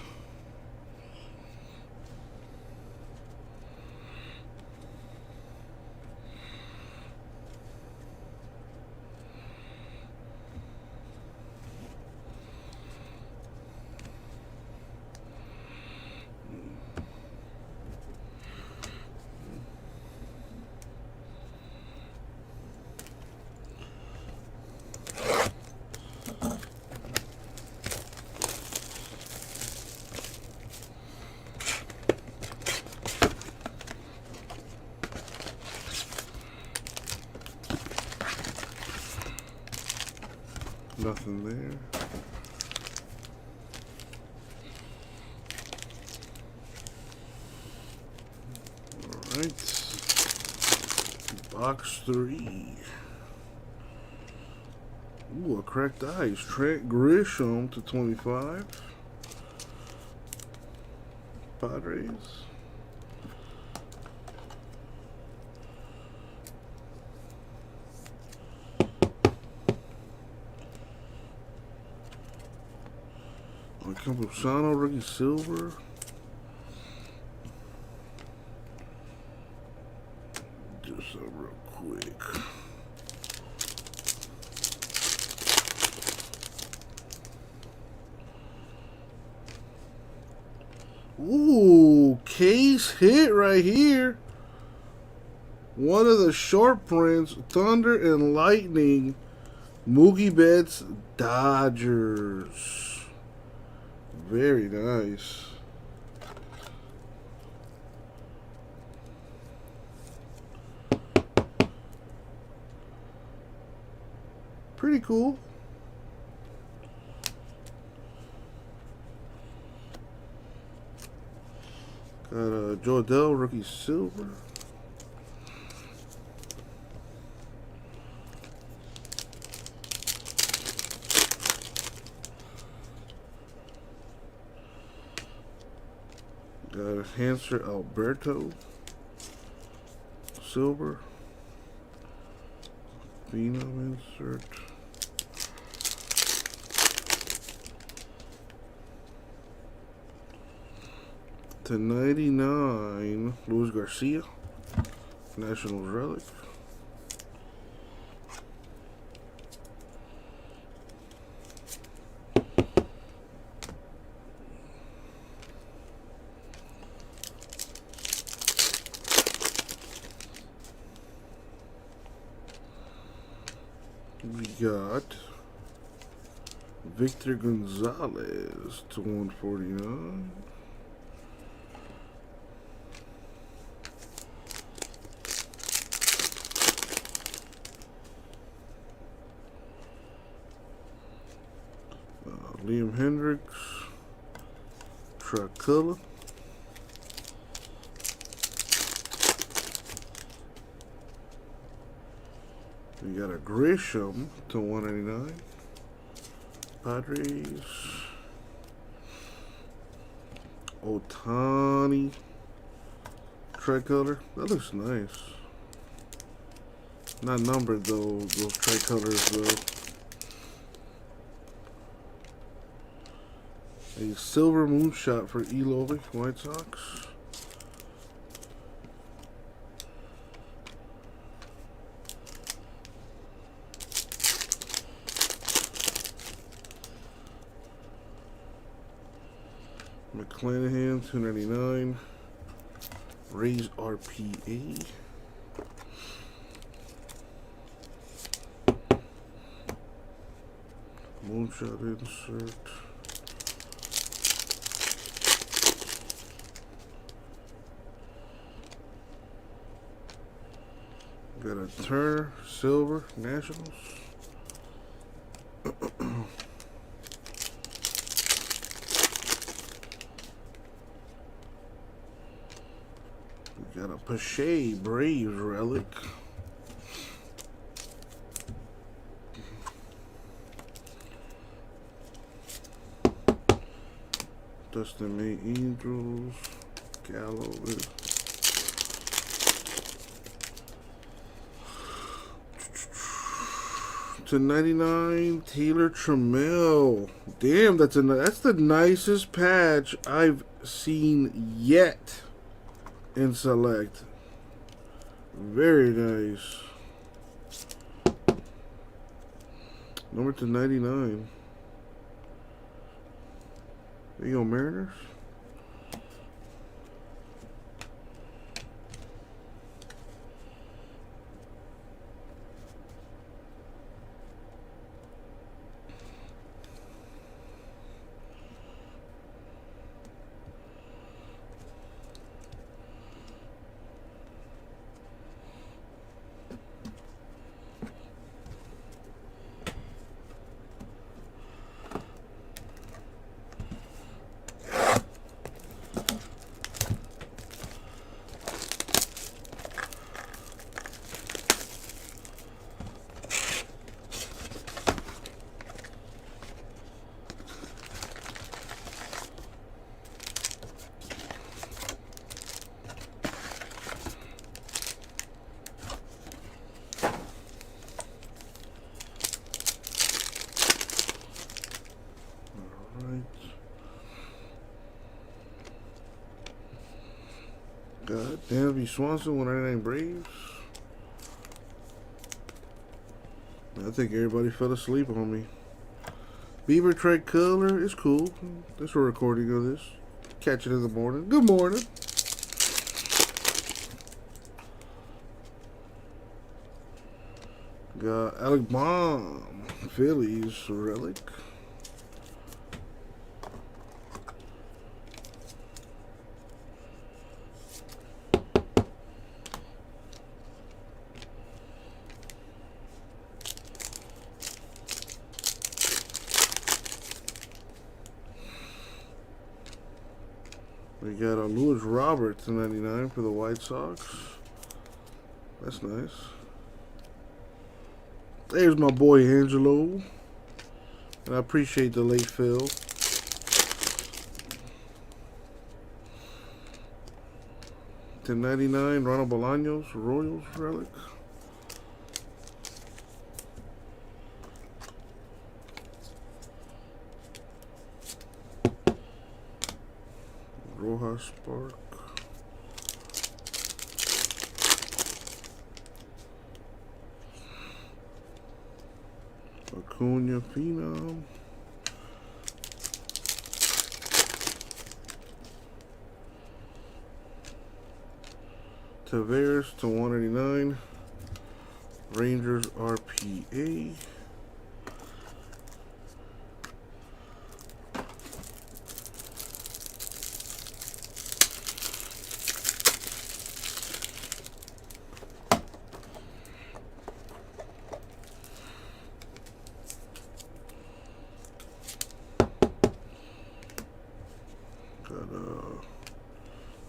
Nothing there. Alright. Box 3. Ooh, a cracked ice. Trent Grisham to 25. Padres. Campusano, rookie silver. Just real quick. Ooh, case hit right here. One of the short prints, Thunder and Lightning, Mookie Betts, Dodgers. Very nice. Pretty cool. Got a Jordell rookie silver. Got a Hanser Alberto silver. Phenom insert. To 99, Luis Garcia, Nationals relic. We got Victor Gonzalez to 149. Liam Hendricks, Tricolor. We got a Grisham to 199. Padres. Ohtani. Tricolor. That looks nice. Not numbered though, those tricolors though. A silver moonshot for Eloy, White Sox. McClanahan, 299. Rays RPA. Moonshot insert. Got a Turner, silver, Nationals. We got a Pache, Braves relic. Dustin May, Angels, Gallo. To 99, Taylor Trammell. Damn, that's the nicest patch I've seen yet in Select. Very nice. Number to 99. There you go, Mariners. Got Dansby Swanson, 199 Braves. I think everybody fell asleep on me. Beaver Tricolor is cool. That's a recording of this. Catch it in the morning. Good morning. Got Alec Baum, Phillies relic. We got a Lewis Roberts /99 for the White Sox. That's nice. There's my boy Angelo. And I appreciate the late fill. /99 Ronald Bolaños, Royals relic. Rojas Spark. Acuna Phenom. Taveras /189. Rangers RPA.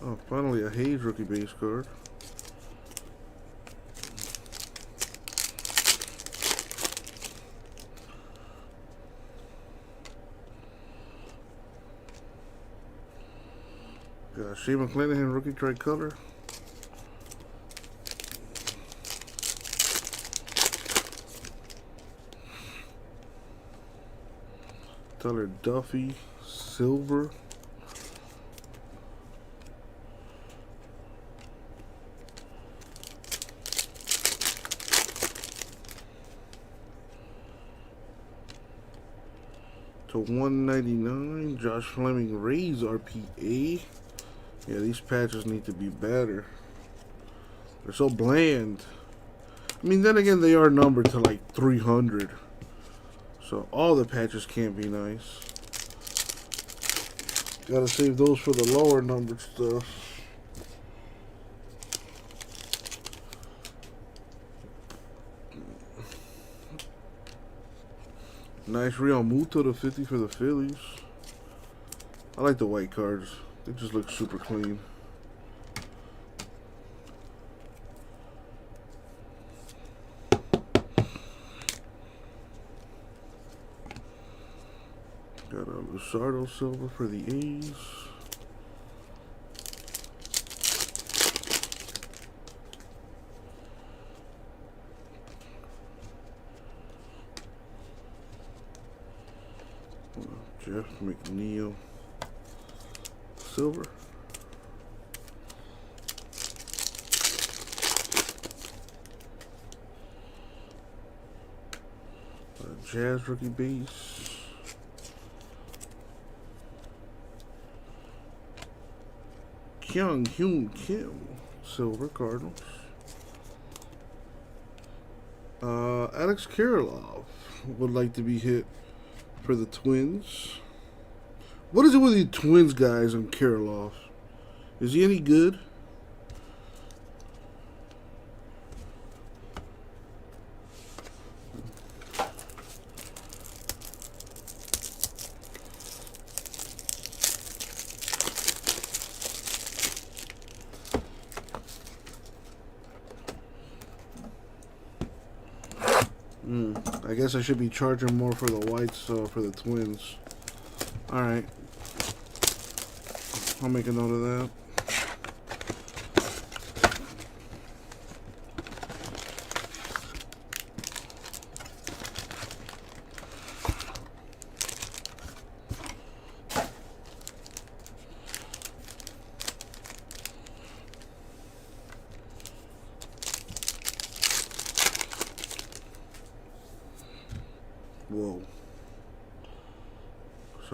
Oh, finally a Hayes rookie base card. Got Shea McClanahan rookie tricolor. Tyler Duffy silver. /199 Josh Fleming Rays RPA. Yeah, these patches need to be better. They're so bland. I mean, then again, they are numbered to like 300. So all the patches can't be nice. Gotta save those for the lower numbered stuff. Nice Real Muto /50 for the Phillies. I like the white cards. They just look super clean. Got a Luzardo silver for the A's. Jeff McNeil silver. Jazz rookie base. Kyung Hyun Kim silver Cardinals. Alex Kirilloff would like to be hit for the Twins. What is it with the Twins guys and Kirilloff? Is he any good? I guess I should be charging more for the whites, for the Twins. Alright. I'll make a note of that.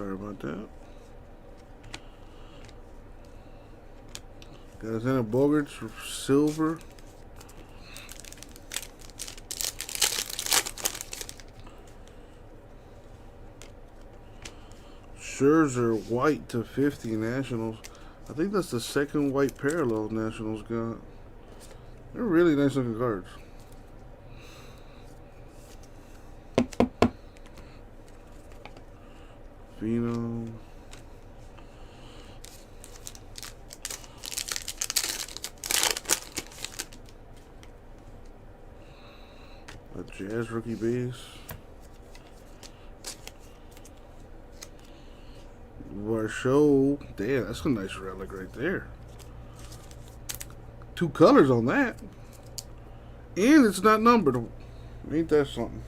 Sorry about that. Got Xander Bogaerts for silver. Scherzer white to 50 Nationals. I think that's the second white parallel Nationals got. They're really nice looking cards. Phenom. A Jazz rookie base. Varsho. Damn, that's a nice relic right there. 2 colors on that. And it's not numbered. Ain't that something?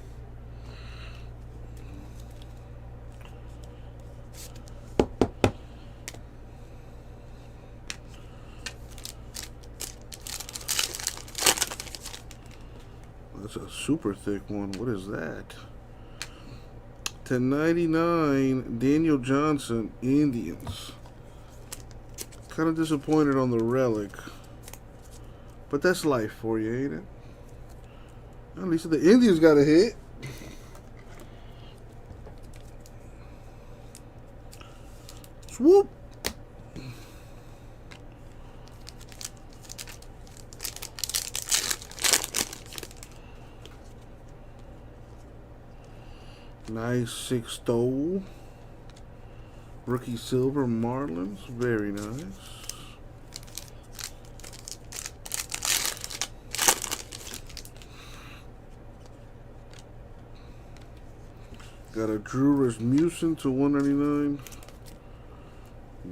That's a super thick one. What is that? /99 Daniel Johnson, Indians. Kind of disappointed on the relic. But that's life for you, ain't it? At least the Indians got a hit. Swoop. Nice 6-stole. Rookie silver Marlins. Very nice. Got a Drew Rasmussen to 199.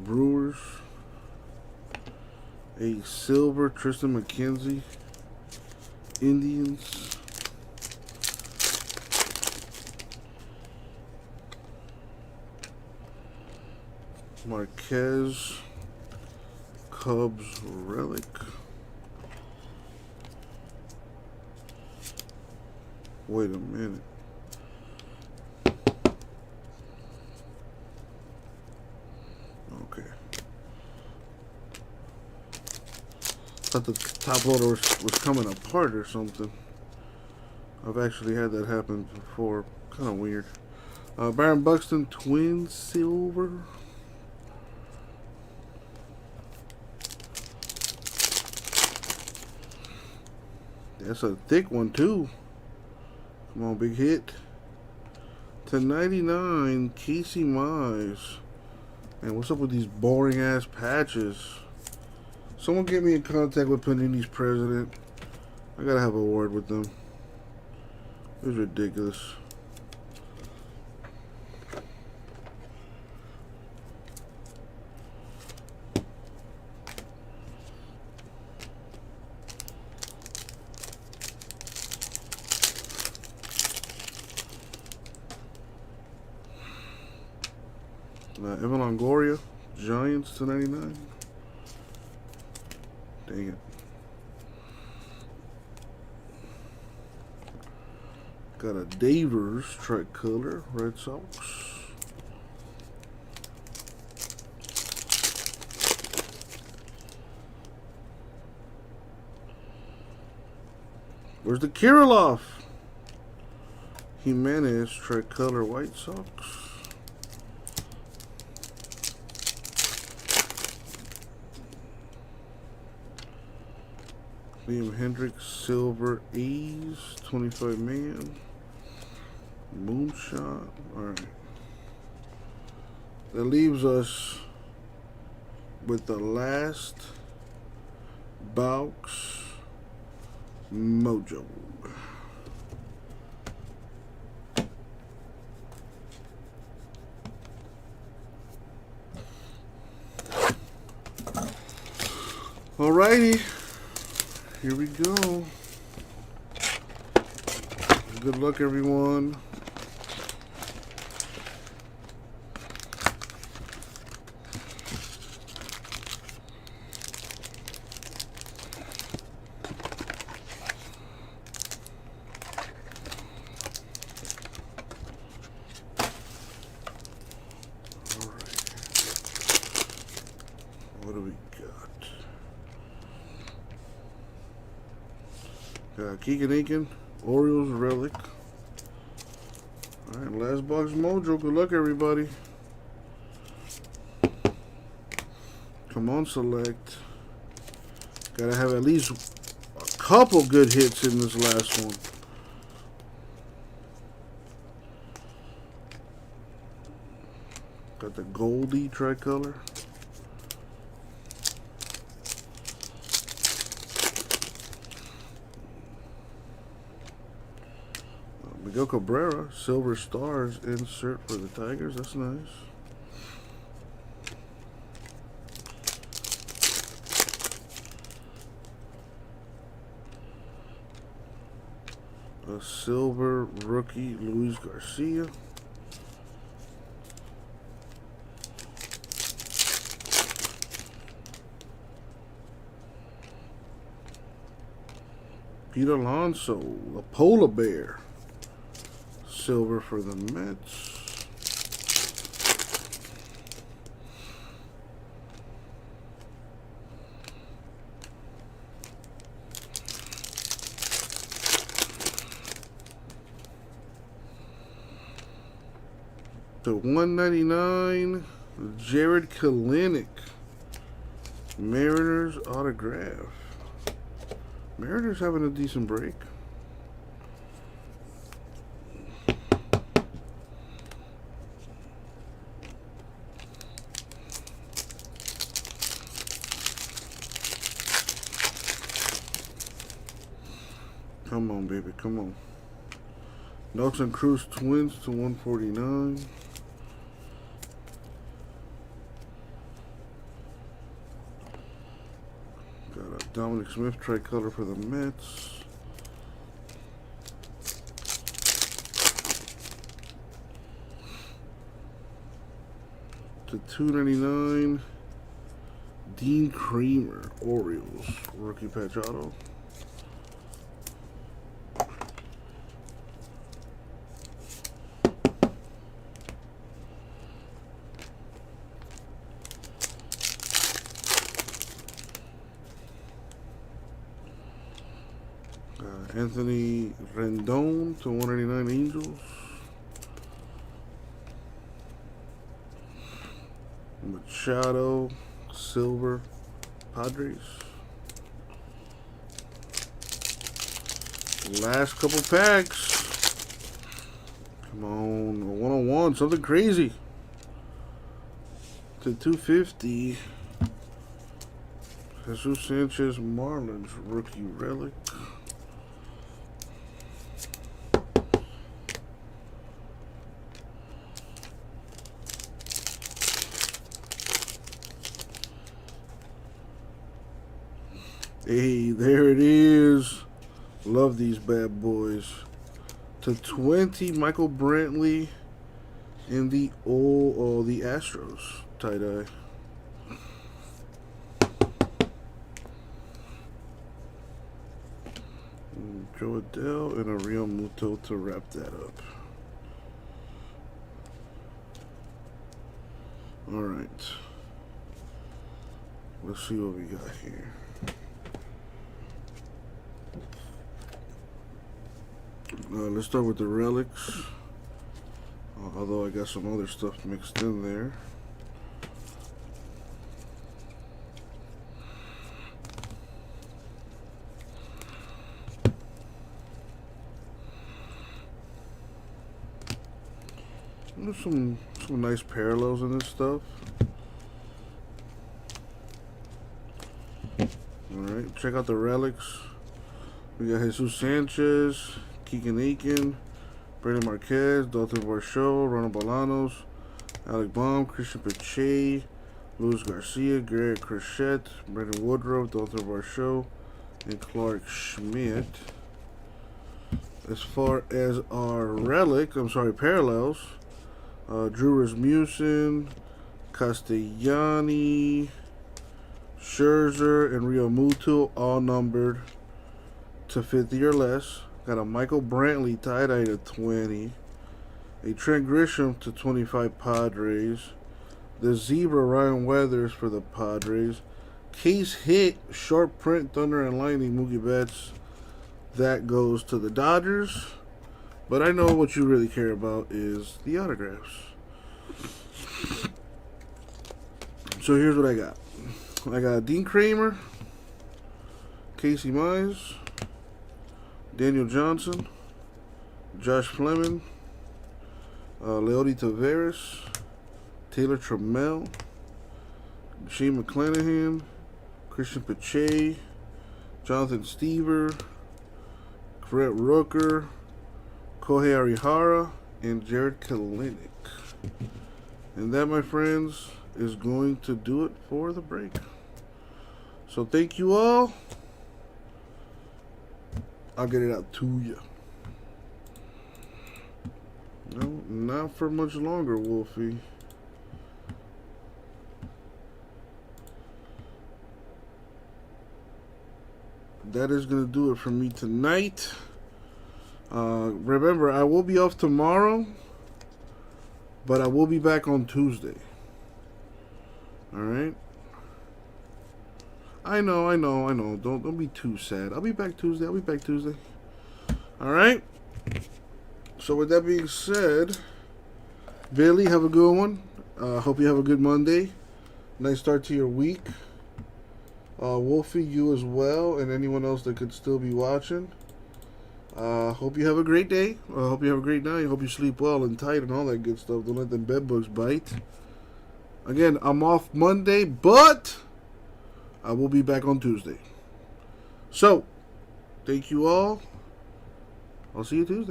Brewers. A silver Tristan McKenzie. Indians. Marquez, Cubs relic. Wait a minute. Okay. Thought the top loader was coming apart or something. I've actually had that happen before. Kind of weird. Byron Buxton, twin silver. That's a thick one too. Come on, big hit. /99 Casey Mize. Man, what's up with these boring ass patches? Someone get me in contact with Panini's president. I gotta have a word with them. It's ridiculous. Evan Longoria, Giants /99. Dang it. Got a Davers tricolor, Red Sox. Where's the Kirilloff? Jimenez tricolor, White Sox. Liam Hendricks, silver A's, 25 man. Moonshot. Alright. That leaves us with the last box Mojo. Alrighty. Here we go. Good luck, everyone. What do we got? Keegan Aiken, Orioles relic. Alright, last box mojo. Good luck, everybody. Come on, select. Gotta have at least a couple good hits in this last one. Got the Goldie tricolor. Miguel Cabrera, Silver Stars insert for the Tigers. That's nice. A silver rookie, Luis Garcia. Pete Alonso, a polar bear. Silver for the Mets. To 199, Jared Kelenic, Mariners autograph. Mariners having a decent break. Come on, baby, come on. Nelson Cruz Twins to 149. Got a Dominic Smith tricolor for the Mets. To 299, Dean Kramer, Orioles, rookie patch auto. Anthony Rendon to 199 Angels. Machado, silver, Padres. Last couple packs. Come on, a 101, something crazy. To 250. Jesus Sanchez, Marlins, rookie relic. Hey, there it is. Love these bad boys. To 20, Michael Brantley in the the Astros tie-dye. Joe Adele and a Real Muto to wrap that up. All right. Let's see what we got here. Let's start with the relics, although I got some other stuff mixed in there. There's some nice parallels in this stuff. Alright, check out the relics. We got Jesus Sanchez, Keegan Aiken, Brandon Marquez, Dalton Varsho, Ronald Bolanos, Alec Baum, Christian Pache, Luis Garcia, Garrett Crochet, Brandon Woodruff, Dalton Varsho, and Clark Schmidt. As far as our parallels, Drew Rasmussen, Castellani, Scherzer, and Real Muto, all numbered to 50 or less. Got a Michael Brantley tie-dye to 20. A Trent Grisham to 25 Padres. The Zebra, Ryan Weathers for the Padres. Case hit, short print, Thunder and Lightning, Mookie Betts. That goes to the Dodgers. But I know what you really care about is the autographs. So here's what I got. I got Dean Kramer, Casey Mize, Daniel Johnson, Josh Fleming, Leody Taveras, Taylor Trammell, Shane McClanahan, Christian Pache, Jonathan Stever, Brett Rooker, Kohei Arihara, and Jared Kelenic. And that, my friends, is going to do it for the break. So thank you all. I'll get it out to you. No, not for much longer, Wolfie. That is going to do it for me tonight. Remember, I will be off tomorrow, but I will be back on Tuesday. Alright? I know. Don't be too sad. I'll be back Tuesday. Alright? So with that being said, Billy, have a good one. Hope you have a good Monday. Nice start to your week. Wolfie, you as well, and anyone else that could still be watching. Hope you have a great day. Hope you have a great night. Hope you sleep well and tight and all that good stuff. Don't let them bed bugs bite. Again, I'm off Monday, but I will be back on Tuesday. So, thank you all. I'll see you Tuesday.